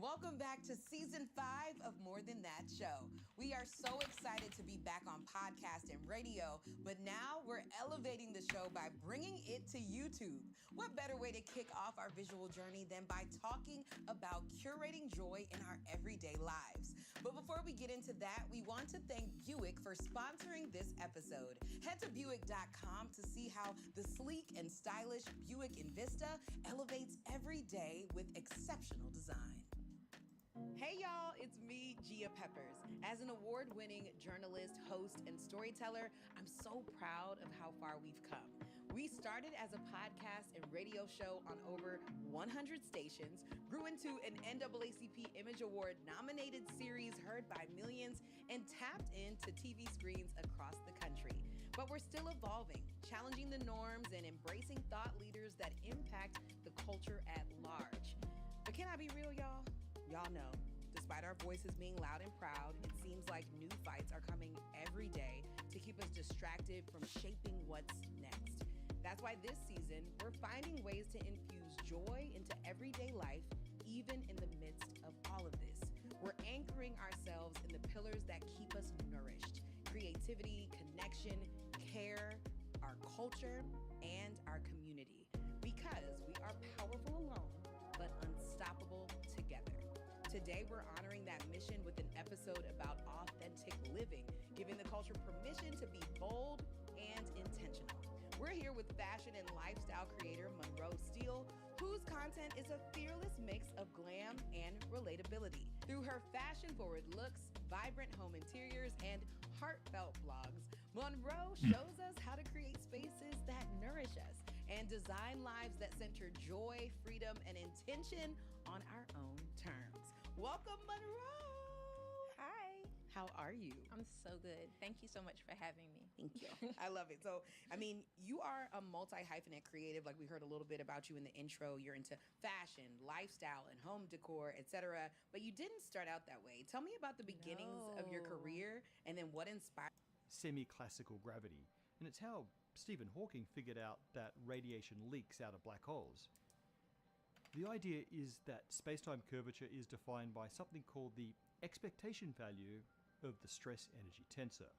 Welcome back to Season 5 of More Than That Show. We are so excited to be back on podcast and radio, but now we're elevating the show by bringing it to YouTube. What better way to kick off our visual journey than by talking about curating joy in our everyday lives? But before we get into that, we want to thank Buick for sponsoring this episode. Head to Buick.com to see how the sleek and stylish Buick Envista elevates every day with exceptional design. Hey y'all, it's me, Gia Peppers. As an award-winning journalist, host, and storyteller, I'm so proud of how far we've come. We started as a podcast and radio show on over 100 stations, grew into an NAACP Image Award nominated series heard by millions, and tapped into TV screens across the country. But we're still evolving, challenging the norms and embracing thought leaders that impact the culture at large. But can I be real, y'all? Y'all know, despite our voices being loud and proud, it seems like new fights are coming every day to keep us distracted from shaping what's next. That's why this season, we're finding ways to infuse joy into everyday life, even in the midst of all of this. We're anchoring ourselves in the pillars that keep us nourished: creativity, connection, care, our culture, and our community. Because we are powerful alone, but unstoppable together. Today, we're honoring that mission with an episode about authentic living, giving the culture permission to be bold and intentional. We're here with fashion and lifestyle creator Monroe Steele, whose content is a fearless mix of glam and relatability. Through her fashion-forward looks, vibrant home interiors, and heartfelt blogs, Monroe shows us how to create spaces that nourish us and design lives that center joy, freedom, and intention on our own terms. Welcome, Monroe. Hi. How are you? I'm so good. Thank you so much for having me. Thank you. I love it. So, I mean, you are a multi-hyphenate creative. Like we heard a little bit about you in the intro. You're into fashion, lifestyle, and home decor, etc. But you didn't start out that way. Tell me about the beginnings of your career and then what inspired. Semi-classical gravity, and it's how Stephen Hawking figured out that radiation leaks out of black holes. The idea is that space-time curvature is defined by something called the expectation value of the stress energy tensor.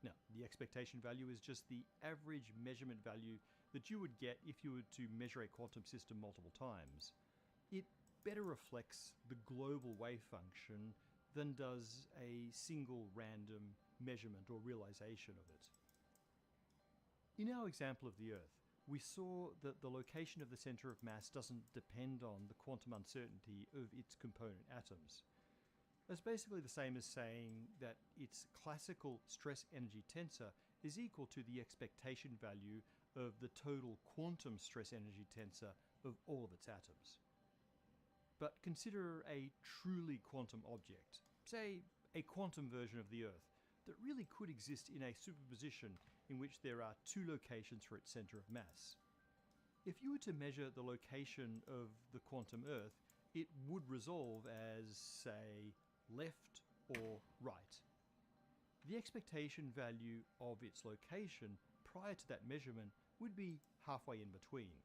Now, the expectation value is just the average measurement value that you would get if you were to measure a quantum system multiple times. It better reflects the global wave function than does a single random measurement or realization of it. In our example of the Earth, we saw that the location of the center of mass doesn't depend on the quantum uncertainty of its component atoms. That's basically the same as saying that its classical stress energy tensor is equal to the expectation value of the total quantum stress energy tensor of all of its atoms. But consider a truly quantum object, say a quantum version of the Earth, that really could exist in a superposition in which there are two locations for its center of mass. If you were to measure the location of the quantum Earth, it would resolve as, say, left or right. The expectation value of its location prior to that measurement would be halfway in between.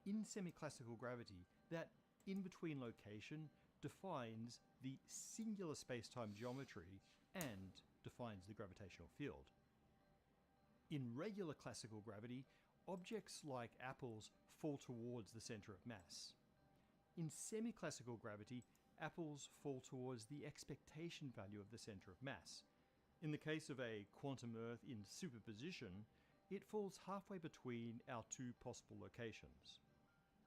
In semi-classical gravity, that in-between location defines the singular space-time geometry and defines the gravitational field. In regular classical gravity, objects like apples fall towards the center of mass. In semi-classical gravity, apples fall towards the expectation value of the center of mass. In the case of a quantum Earth in superposition, it falls halfway between our two possible locations.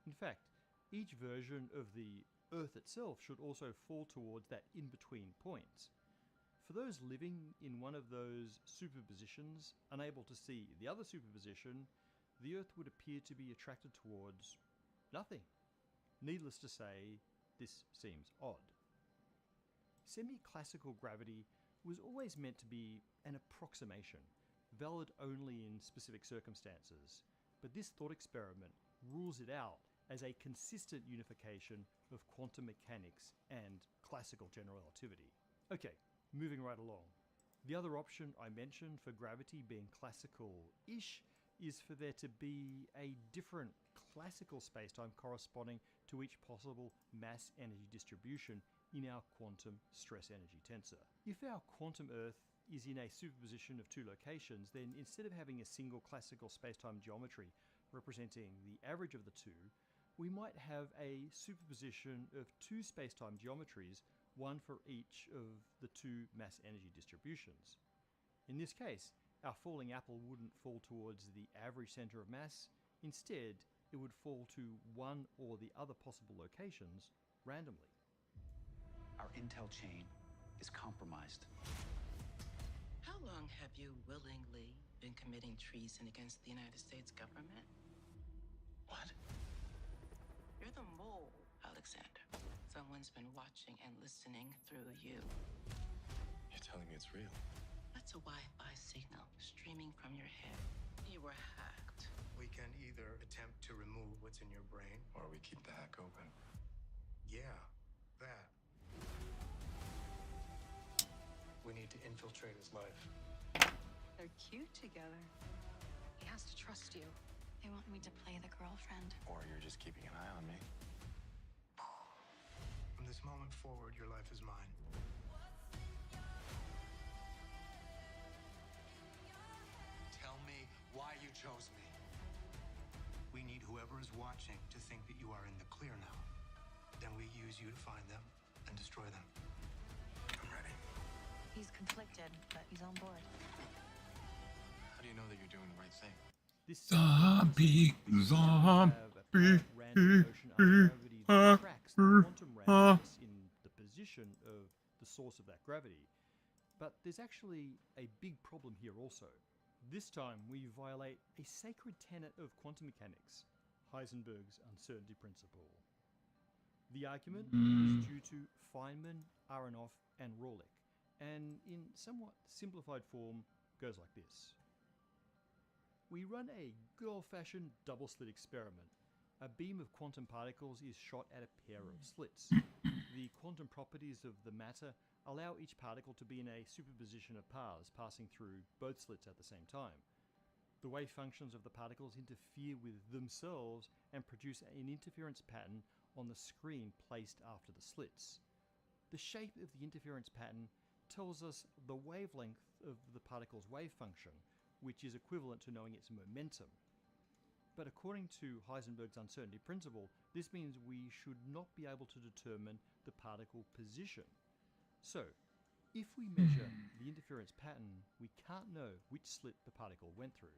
In fact, each version of the Earth itself should also fall towards that in-between point. For those living in one of those superpositions, unable to see the other superposition, the Earth would appear to be attracted towards nothing. Needless to say, this seems odd. Semi-classical gravity was always meant to be an approximation, valid only in specific circumstances, but this thought experiment rules it out as a consistent unification of quantum mechanics and classical general relativity. Okay, moving right along. The other option I mentioned for gravity being classical-ish is for there to be a different classical spacetime corresponding to each possible mass energy distribution in our quantum stress energy tensor. If our quantum Earth is in a superposition of two locations, then instead of having a single classical spacetime geometry representing the average of the two, we might have a superposition of two spacetime geometries, one for each of the two mass energy distributions. In this case, our falling apple wouldn't fall towards the average center of mass. Instead, it would fall to one or the other possible locations randomly. Our intel chain is compromised. How long have you willingly been committing treason against the United States government? What? You're the mole, Alexander. Someone's been watching and listening through you. You're telling me it's real? That's a Wi-Fi signal streaming from your head. You were hacked. We can either attempt to remove what's in your brain, Or we keep the hack open? yeah, that. We need to infiltrate his life. They're cute together. He has to trust you. They want me to play the girlfriend. Or you're just keeping an eye on me? From this moment forward, your life is mine. Tell me why you chose me. We need whoever is watching to think that you are in the clear now. Then we use you to find them and destroy them. I'm ready. He's conflicted, but he's on board. How do you know that you're doing the right thing? This Zombie, zombie, tracks the quantum randomness in the position of the source of that gravity. But But there's actually a big problem here also. This time we violate a sacred tenet of quantum mechanics, Heisenberg's uncertainty principle. The argument is due to Feynman, Aronoff, and Rohrlich, and in somewhat simplified form goes like this. We run a good old-fashioned double-slit experiment. A beam of quantum particles is shot at a pair of slits. The quantum properties of the matter allow each particle to be in a superposition of paths passing through both slits at the same time. The wave functions of the particles interfere with themselves and produce an interference pattern on the screen placed after the slits. The shape of the interference pattern tells us the wavelength of the particle's wave function, which is equivalent to knowing its momentum. But according to Heisenberg's uncertainty principle, this means we should not be able to determine the particle position. So, if we measure the interference pattern, we can't know which slit the particle went through.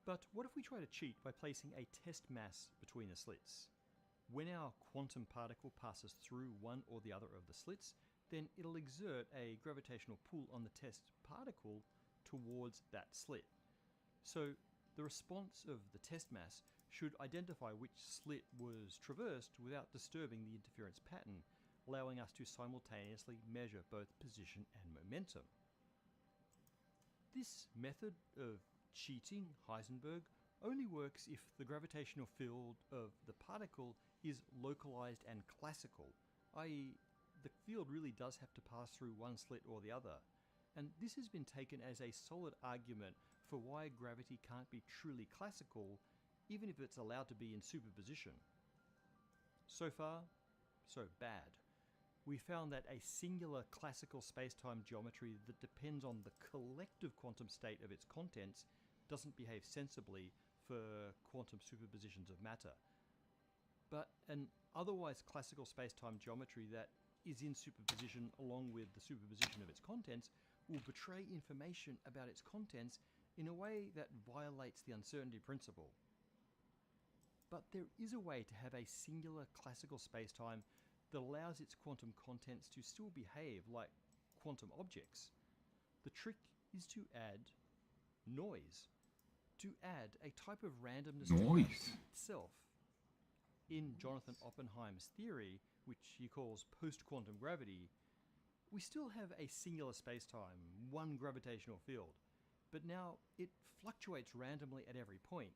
But what if we try to cheat by placing a test mass between the slits? When our quantum particle passes through one or the other of the slits, then it'll exert a gravitational pull on the test particle towards that slit. So the response of the test mass should identify which slit was traversed without disturbing the interference pattern, allowing us to simultaneously measure both position and momentum. This method of cheating Heisenberg only works if the gravitational field of the particle is localized and classical, i.e. the field really does have to pass through one slit or the other. And this has been taken as a solid argument for why gravity can't be truly classical, even if it's allowed to be in superposition. So far, so bad. We found that a singular classical space-time geometry that depends on the collective quantum state of its contents doesn't behave sensibly for quantum superpositions of matter. But an otherwise classical space-time geometry that is in superposition along with the superposition of its contents will betray information about its contents in a way that violates the uncertainty principle. But there is a way to have a singular classical space-time that allows its quantum contents to still behave like quantum objects. The trick is to add noise, to add a type of randomness to gravity itself. In Jonathan Oppenheim's theory, which he calls post-quantum gravity, we still have a singular space-time, one gravitational field, but now it fluctuates randomly at every point,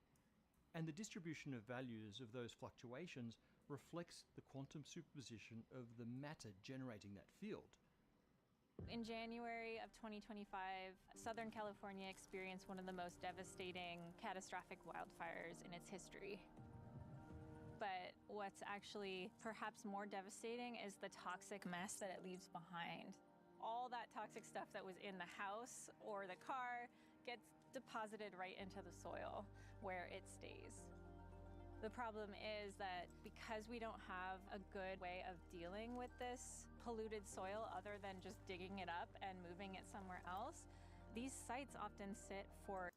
and the distribution of values of those fluctuations reflects the quantum superposition of the matter generating that field. In January of 2025, Southern California experienced one of the most devastating, catastrophic wildfires in its history. But what's actually perhaps more devastating is the toxic mess that it leaves behind. All that toxic stuff that was in the house or the car gets deposited right into the soil where it stays. The problem is that because we don't have a good way of dealing with this polluted soil other than just digging it up and moving it somewhere else, these sites often sit for...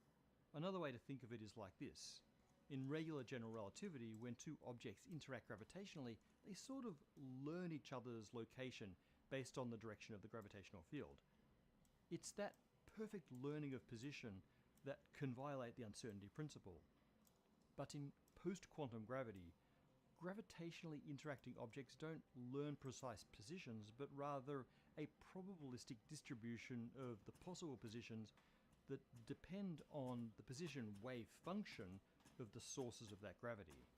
Another way to think of it is like this. In regular general relativity, when two objects interact gravitationally, they sort of learn each other's location based on the direction of the gravitational field. It's that perfect learning of position that can violate the uncertainty principle. But in post-quantum gravity, gravitationally interacting objects don't learn precise positions, but rather a probabilistic distribution of the possible positions that depend on the position wave function of the sources of that gravity.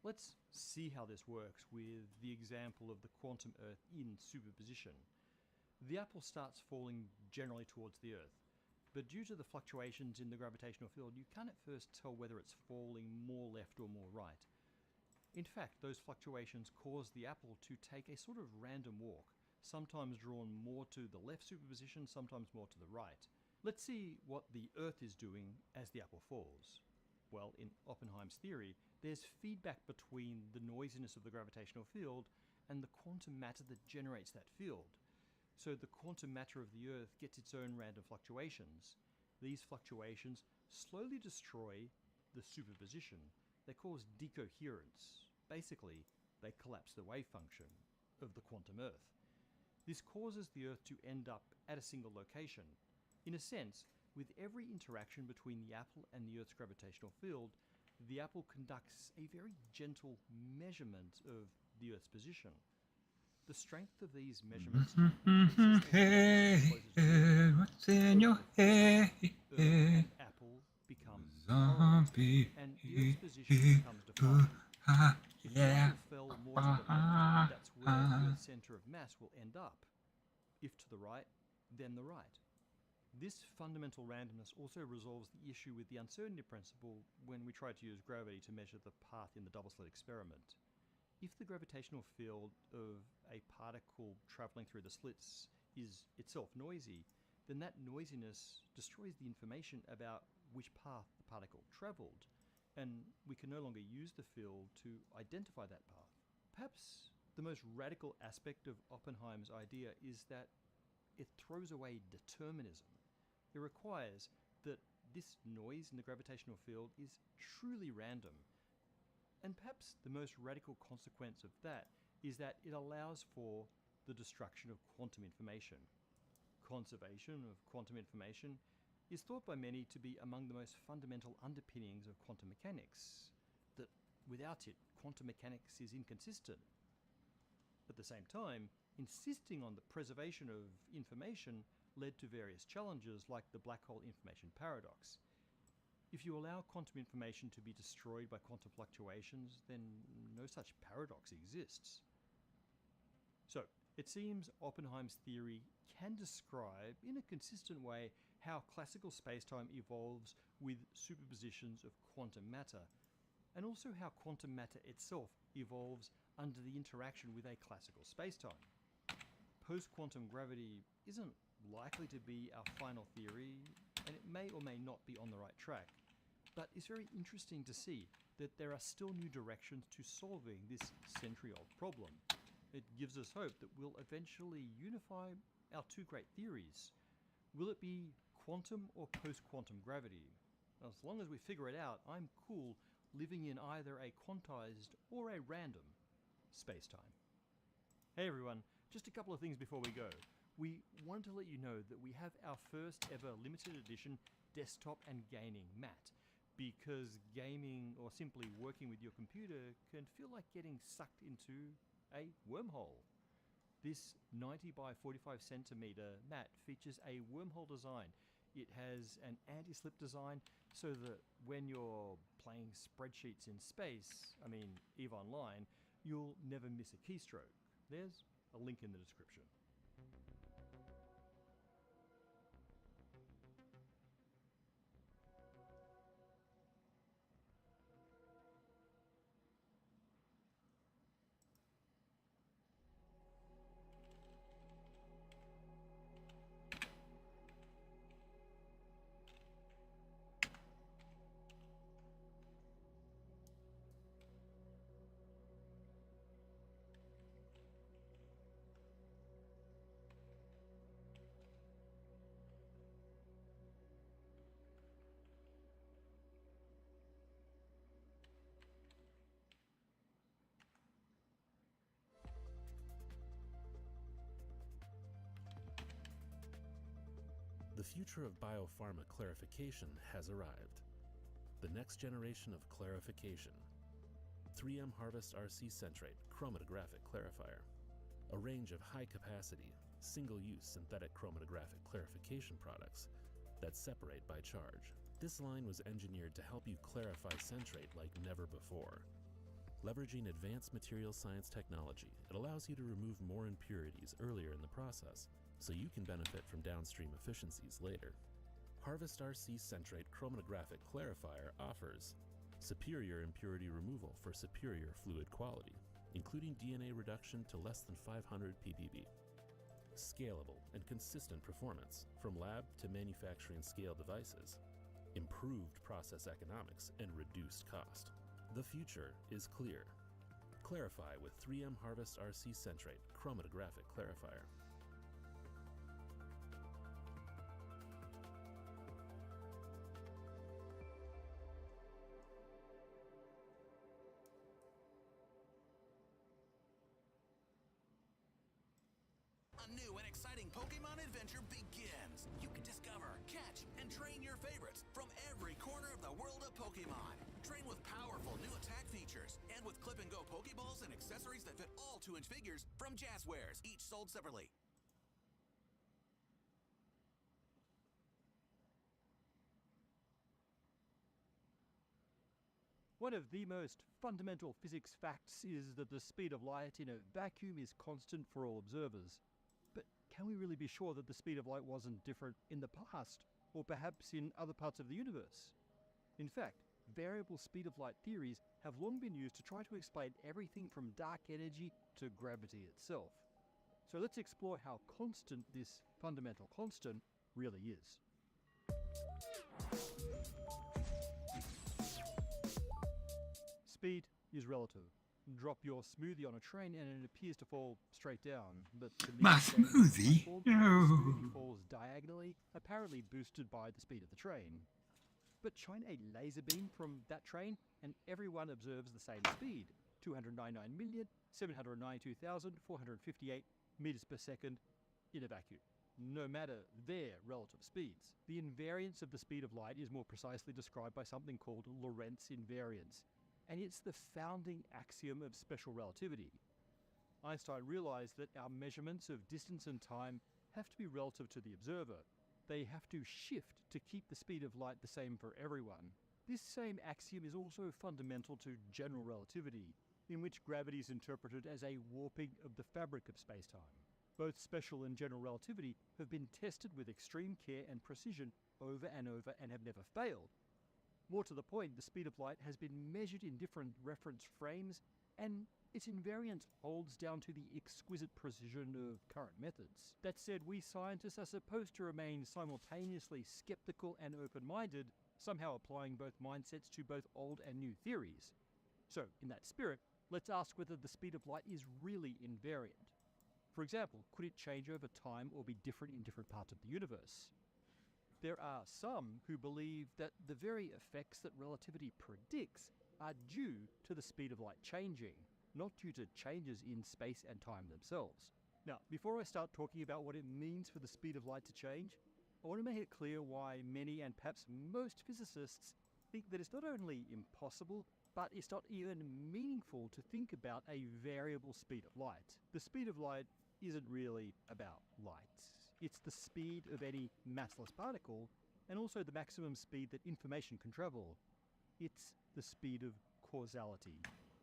Let's see how this works with the example of the quantum Earth in superposition. The apple starts falling generally towards the Earth, but due to the fluctuations in the gravitational field, you can't at first tell whether it's falling more left or more right. In fact, those fluctuations cause the apple to take a sort of random walk, sometimes drawn more to the left superposition, sometimes more to the right. Let's see what the Earth is doing as the apple falls. Well, in Oppenheim's theory, there's feedback between the noisiness of the gravitational field and the quantum matter that generates that field. So the quantum matter of the Earth gets its own random fluctuations. These fluctuations slowly destroy the superposition. They cause decoherence. Basically, they collapse the wave function of the quantum Earth. This causes the Earth to end up at a single location. In a sense, with every interaction between the apple and the Earth's gravitational field, the apple conducts a very gentle measurement of the Earth's position. The strength of these measurements Hey, what's in your head? apple becomes Zombie. and the Earth's position becomes defined. If the Yeah. apple fell more to the left, that's where the Earth's center of mass will end up. If to the right, then the right. This fundamental randomness also resolves the issue with the uncertainty principle when we try to use gravity to measure the path in the double slit experiment. If the gravitational field of a particle traveling through the slits is itself noisy, then that noisiness destroys the information about which path the particle traveled, and we can no longer use the field to identify that path. Perhaps the most radical aspect of Oppenheim's idea is that it throws away determinism. It requires that this noise in the gravitational field is truly random. And perhaps the most radical consequence of that is that it allows for the destruction of quantum information. Conservation of quantum information is thought by many to be among the most fundamental underpinnings of quantum mechanics, that without it, quantum mechanics is inconsistent. At the same time, insisting on the preservation of information led to various challenges like the black hole information paradox. If you allow quantum information to be destroyed by quantum fluctuations, then no such paradox exists. So, it seems Oppenheim's theory can describe, in a consistent way, how classical spacetime evolves with superpositions of quantum matter, and also how quantum matter itself evolves under the interaction with a classical spacetime. Post-quantum gravity isn't likely to be our final theory, and it may or may not be on the right track, but it's very interesting to see that there are still new directions to solving this century-old problem. It gives us hope that we'll eventually unify our two great theories. Will it be quantum or post-quantum gravity? As long as we figure it out, I'm cool living in either a quantized or a random spacetime. Hey everyone, just a couple of things before we go. We wanted to let you know that we have our first ever limited edition desktop and gaming mat, because gaming or simply working with your computer can feel like getting sucked into a wormhole. This 90 by 45 centimeter mat features a wormhole design. It has an anti-slip design so that when you're playing spreadsheets in space, EVE Online, you'll never miss a keystroke. There's a link in the description. The future of biopharma clarification has arrived. The next generation of clarification. 3M Harvest RC Centrate Chromatographic Clarifier. A range of high-capacity, single-use synthetic chromatographic clarification products that separate by charge. This line was engineered to help you clarify centrate like never before. Leveraging advanced material science technology, it allows you to remove more impurities earlier in the process, so you can benefit from downstream efficiencies later. Harvest RC Centrate Chromatographic Clarifier offers superior impurity removal for superior fluid quality, including DNA reduction to less than 500 ppb. Scalable and consistent performance from lab to manufacturing scale devices. Improved process economics and reduced cost. The future is clear. Clarify with 3M Harvest RC Centrate Chromatographic Clarifier. A new and exciting Pokemon adventure begins. You can discover, catch, and train your favorites from every corner of the world of Pokemon. Train with powerful new attack features and with clip-and-go Pokeballs and accessories that fit all 2-inch figures from Jazzwares, each sold separately. One of the most fundamental physics facts is that the speed of light in a vacuum is constant for all observers. But can we really be sure that the speed of light wasn't different in the past, or perhaps in other parts of the universe? In fact, variable speed of light theories have long been used to try to explain everything from dark energy to gravity itself. So let's explore how constant this fundamental constant really is. Speed is relative. Drop your smoothie on a train and it appears to fall straight down, but to me, My the smoothie? platform, No. the smoothie falls diagonally, apparently boosted by the speed of the train. But shine a laser beam from that train and everyone observes the same speed, 299,792,458 meters per second in a vacuum, no matter their relative speeds. The invariance of the speed of light is more precisely described by something called Lorentz invariance, and it's the founding axiom of special relativity. Einstein realized that our measurements of distance and time have to be relative to the observer. They have to shift to keep the speed of light the same for everyone. This same axiom is also fundamental to general relativity, in which gravity is interpreted as a warping of the fabric of spacetime. Both special and general relativity have been tested with extreme care and precision over and over and have never failed. More to the point, the speed of light has been measured in different reference frames, and its invariance holds down to the exquisite precision of current methods. That said, we scientists are supposed to remain simultaneously skeptical and open-minded, somehow applying both mindsets to both old and new theories. So, in that spirit, let's ask whether the speed of light is really invariant. For example, could it change over time or be different in different parts of the universe? There are some who believe that the very effects that relativity predicts are due to the speed of light changing, not due to changes in space and time themselves. Now, before I start talking about what it means for the speed of light to change, I want to make it clear why many and perhaps most physicists think that it's not only impossible, but it's not even meaningful to think about a variable speed of light. The speed of light isn't really about light. It's the speed of any massless particle, and also the maximum speed that information can travel. It's the speed of causality.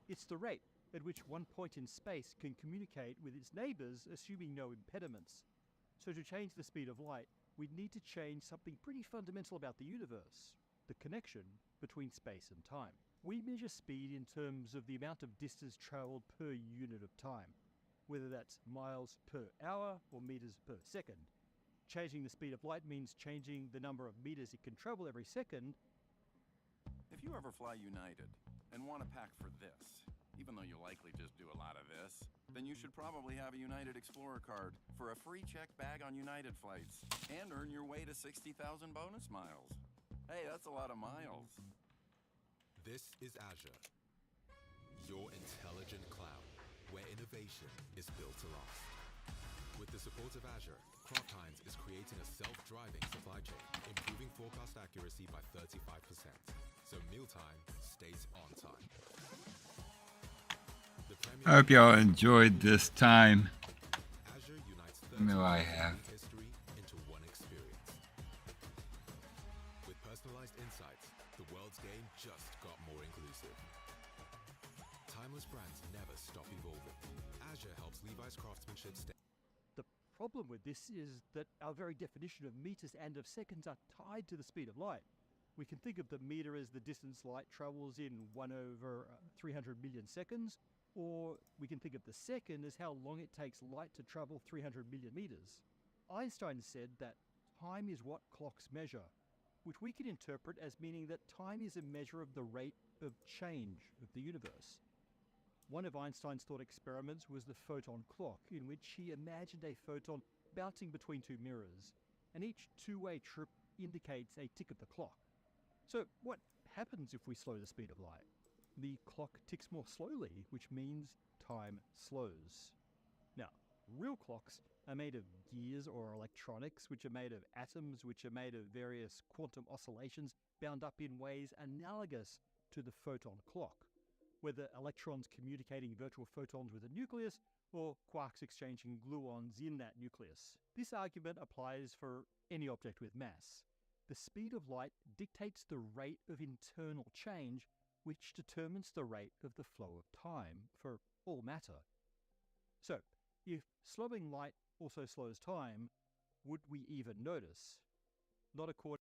It's the rate at which one point in space can communicate with its neighbors, assuming no impediments. So to change the speed of light, we'd need to change something pretty fundamental about the universe, the connection between space and time. We measure speed in terms of the amount of distance traveled per unit of time, whether that's miles per hour or meters per second. Changing the speed of light means changing the number of meters it can travel every second. If you ever fly United and want to pack for this, even though you likely just do a lot of this, then you should probably have a United Explorer card for a free check bag on United flights and earn your way to 60,000 bonus miles. Hey, that's a lot of miles. This is Azure, your intelligent cloud, where innovation is built to last. With the support of Azure, Kraft Heinz is creating a self-driving supply chain, improving forecast accuracy by 35%, so mealtime stays on time. I hope y'all enjoyed this time. I know I have. History into one experience. With personalized insights, the world's game just got more inclusive. Timeless brands never stop evolving. Azure helps Levi's craftsmanship stay. The problem with this is that our very definition of meters and of seconds are tied to the speed of light. We can think of the meter as the distance light travels in 1/300 million seconds, or we can think of the second as how long it takes light to travel 300 million meters. Einstein said that time is what clocks measure, which we can interpret as meaning that time is a measure of the rate of change of the universe. One of Einstein's thought experiments was the photon clock, in which he imagined a photon bouncing between two mirrors, and each two-way trip indicates a tick of the clock. So what happens if we slow the speed of light? The clock ticks more slowly, which means time slows. Now, real clocks are made of gears or electronics, which are made of atoms, which are made of various quantum oscillations bound up in ways analogous to the photon clock, whether electrons communicating virtual photons with a nucleus or quarks exchanging gluons in that nucleus. This argument applies for any object with mass. The speed of light dictates the rate of internal change, which determines the rate of the flow of time for all matter. So, if slowing light also slows time, would we even notice? Not according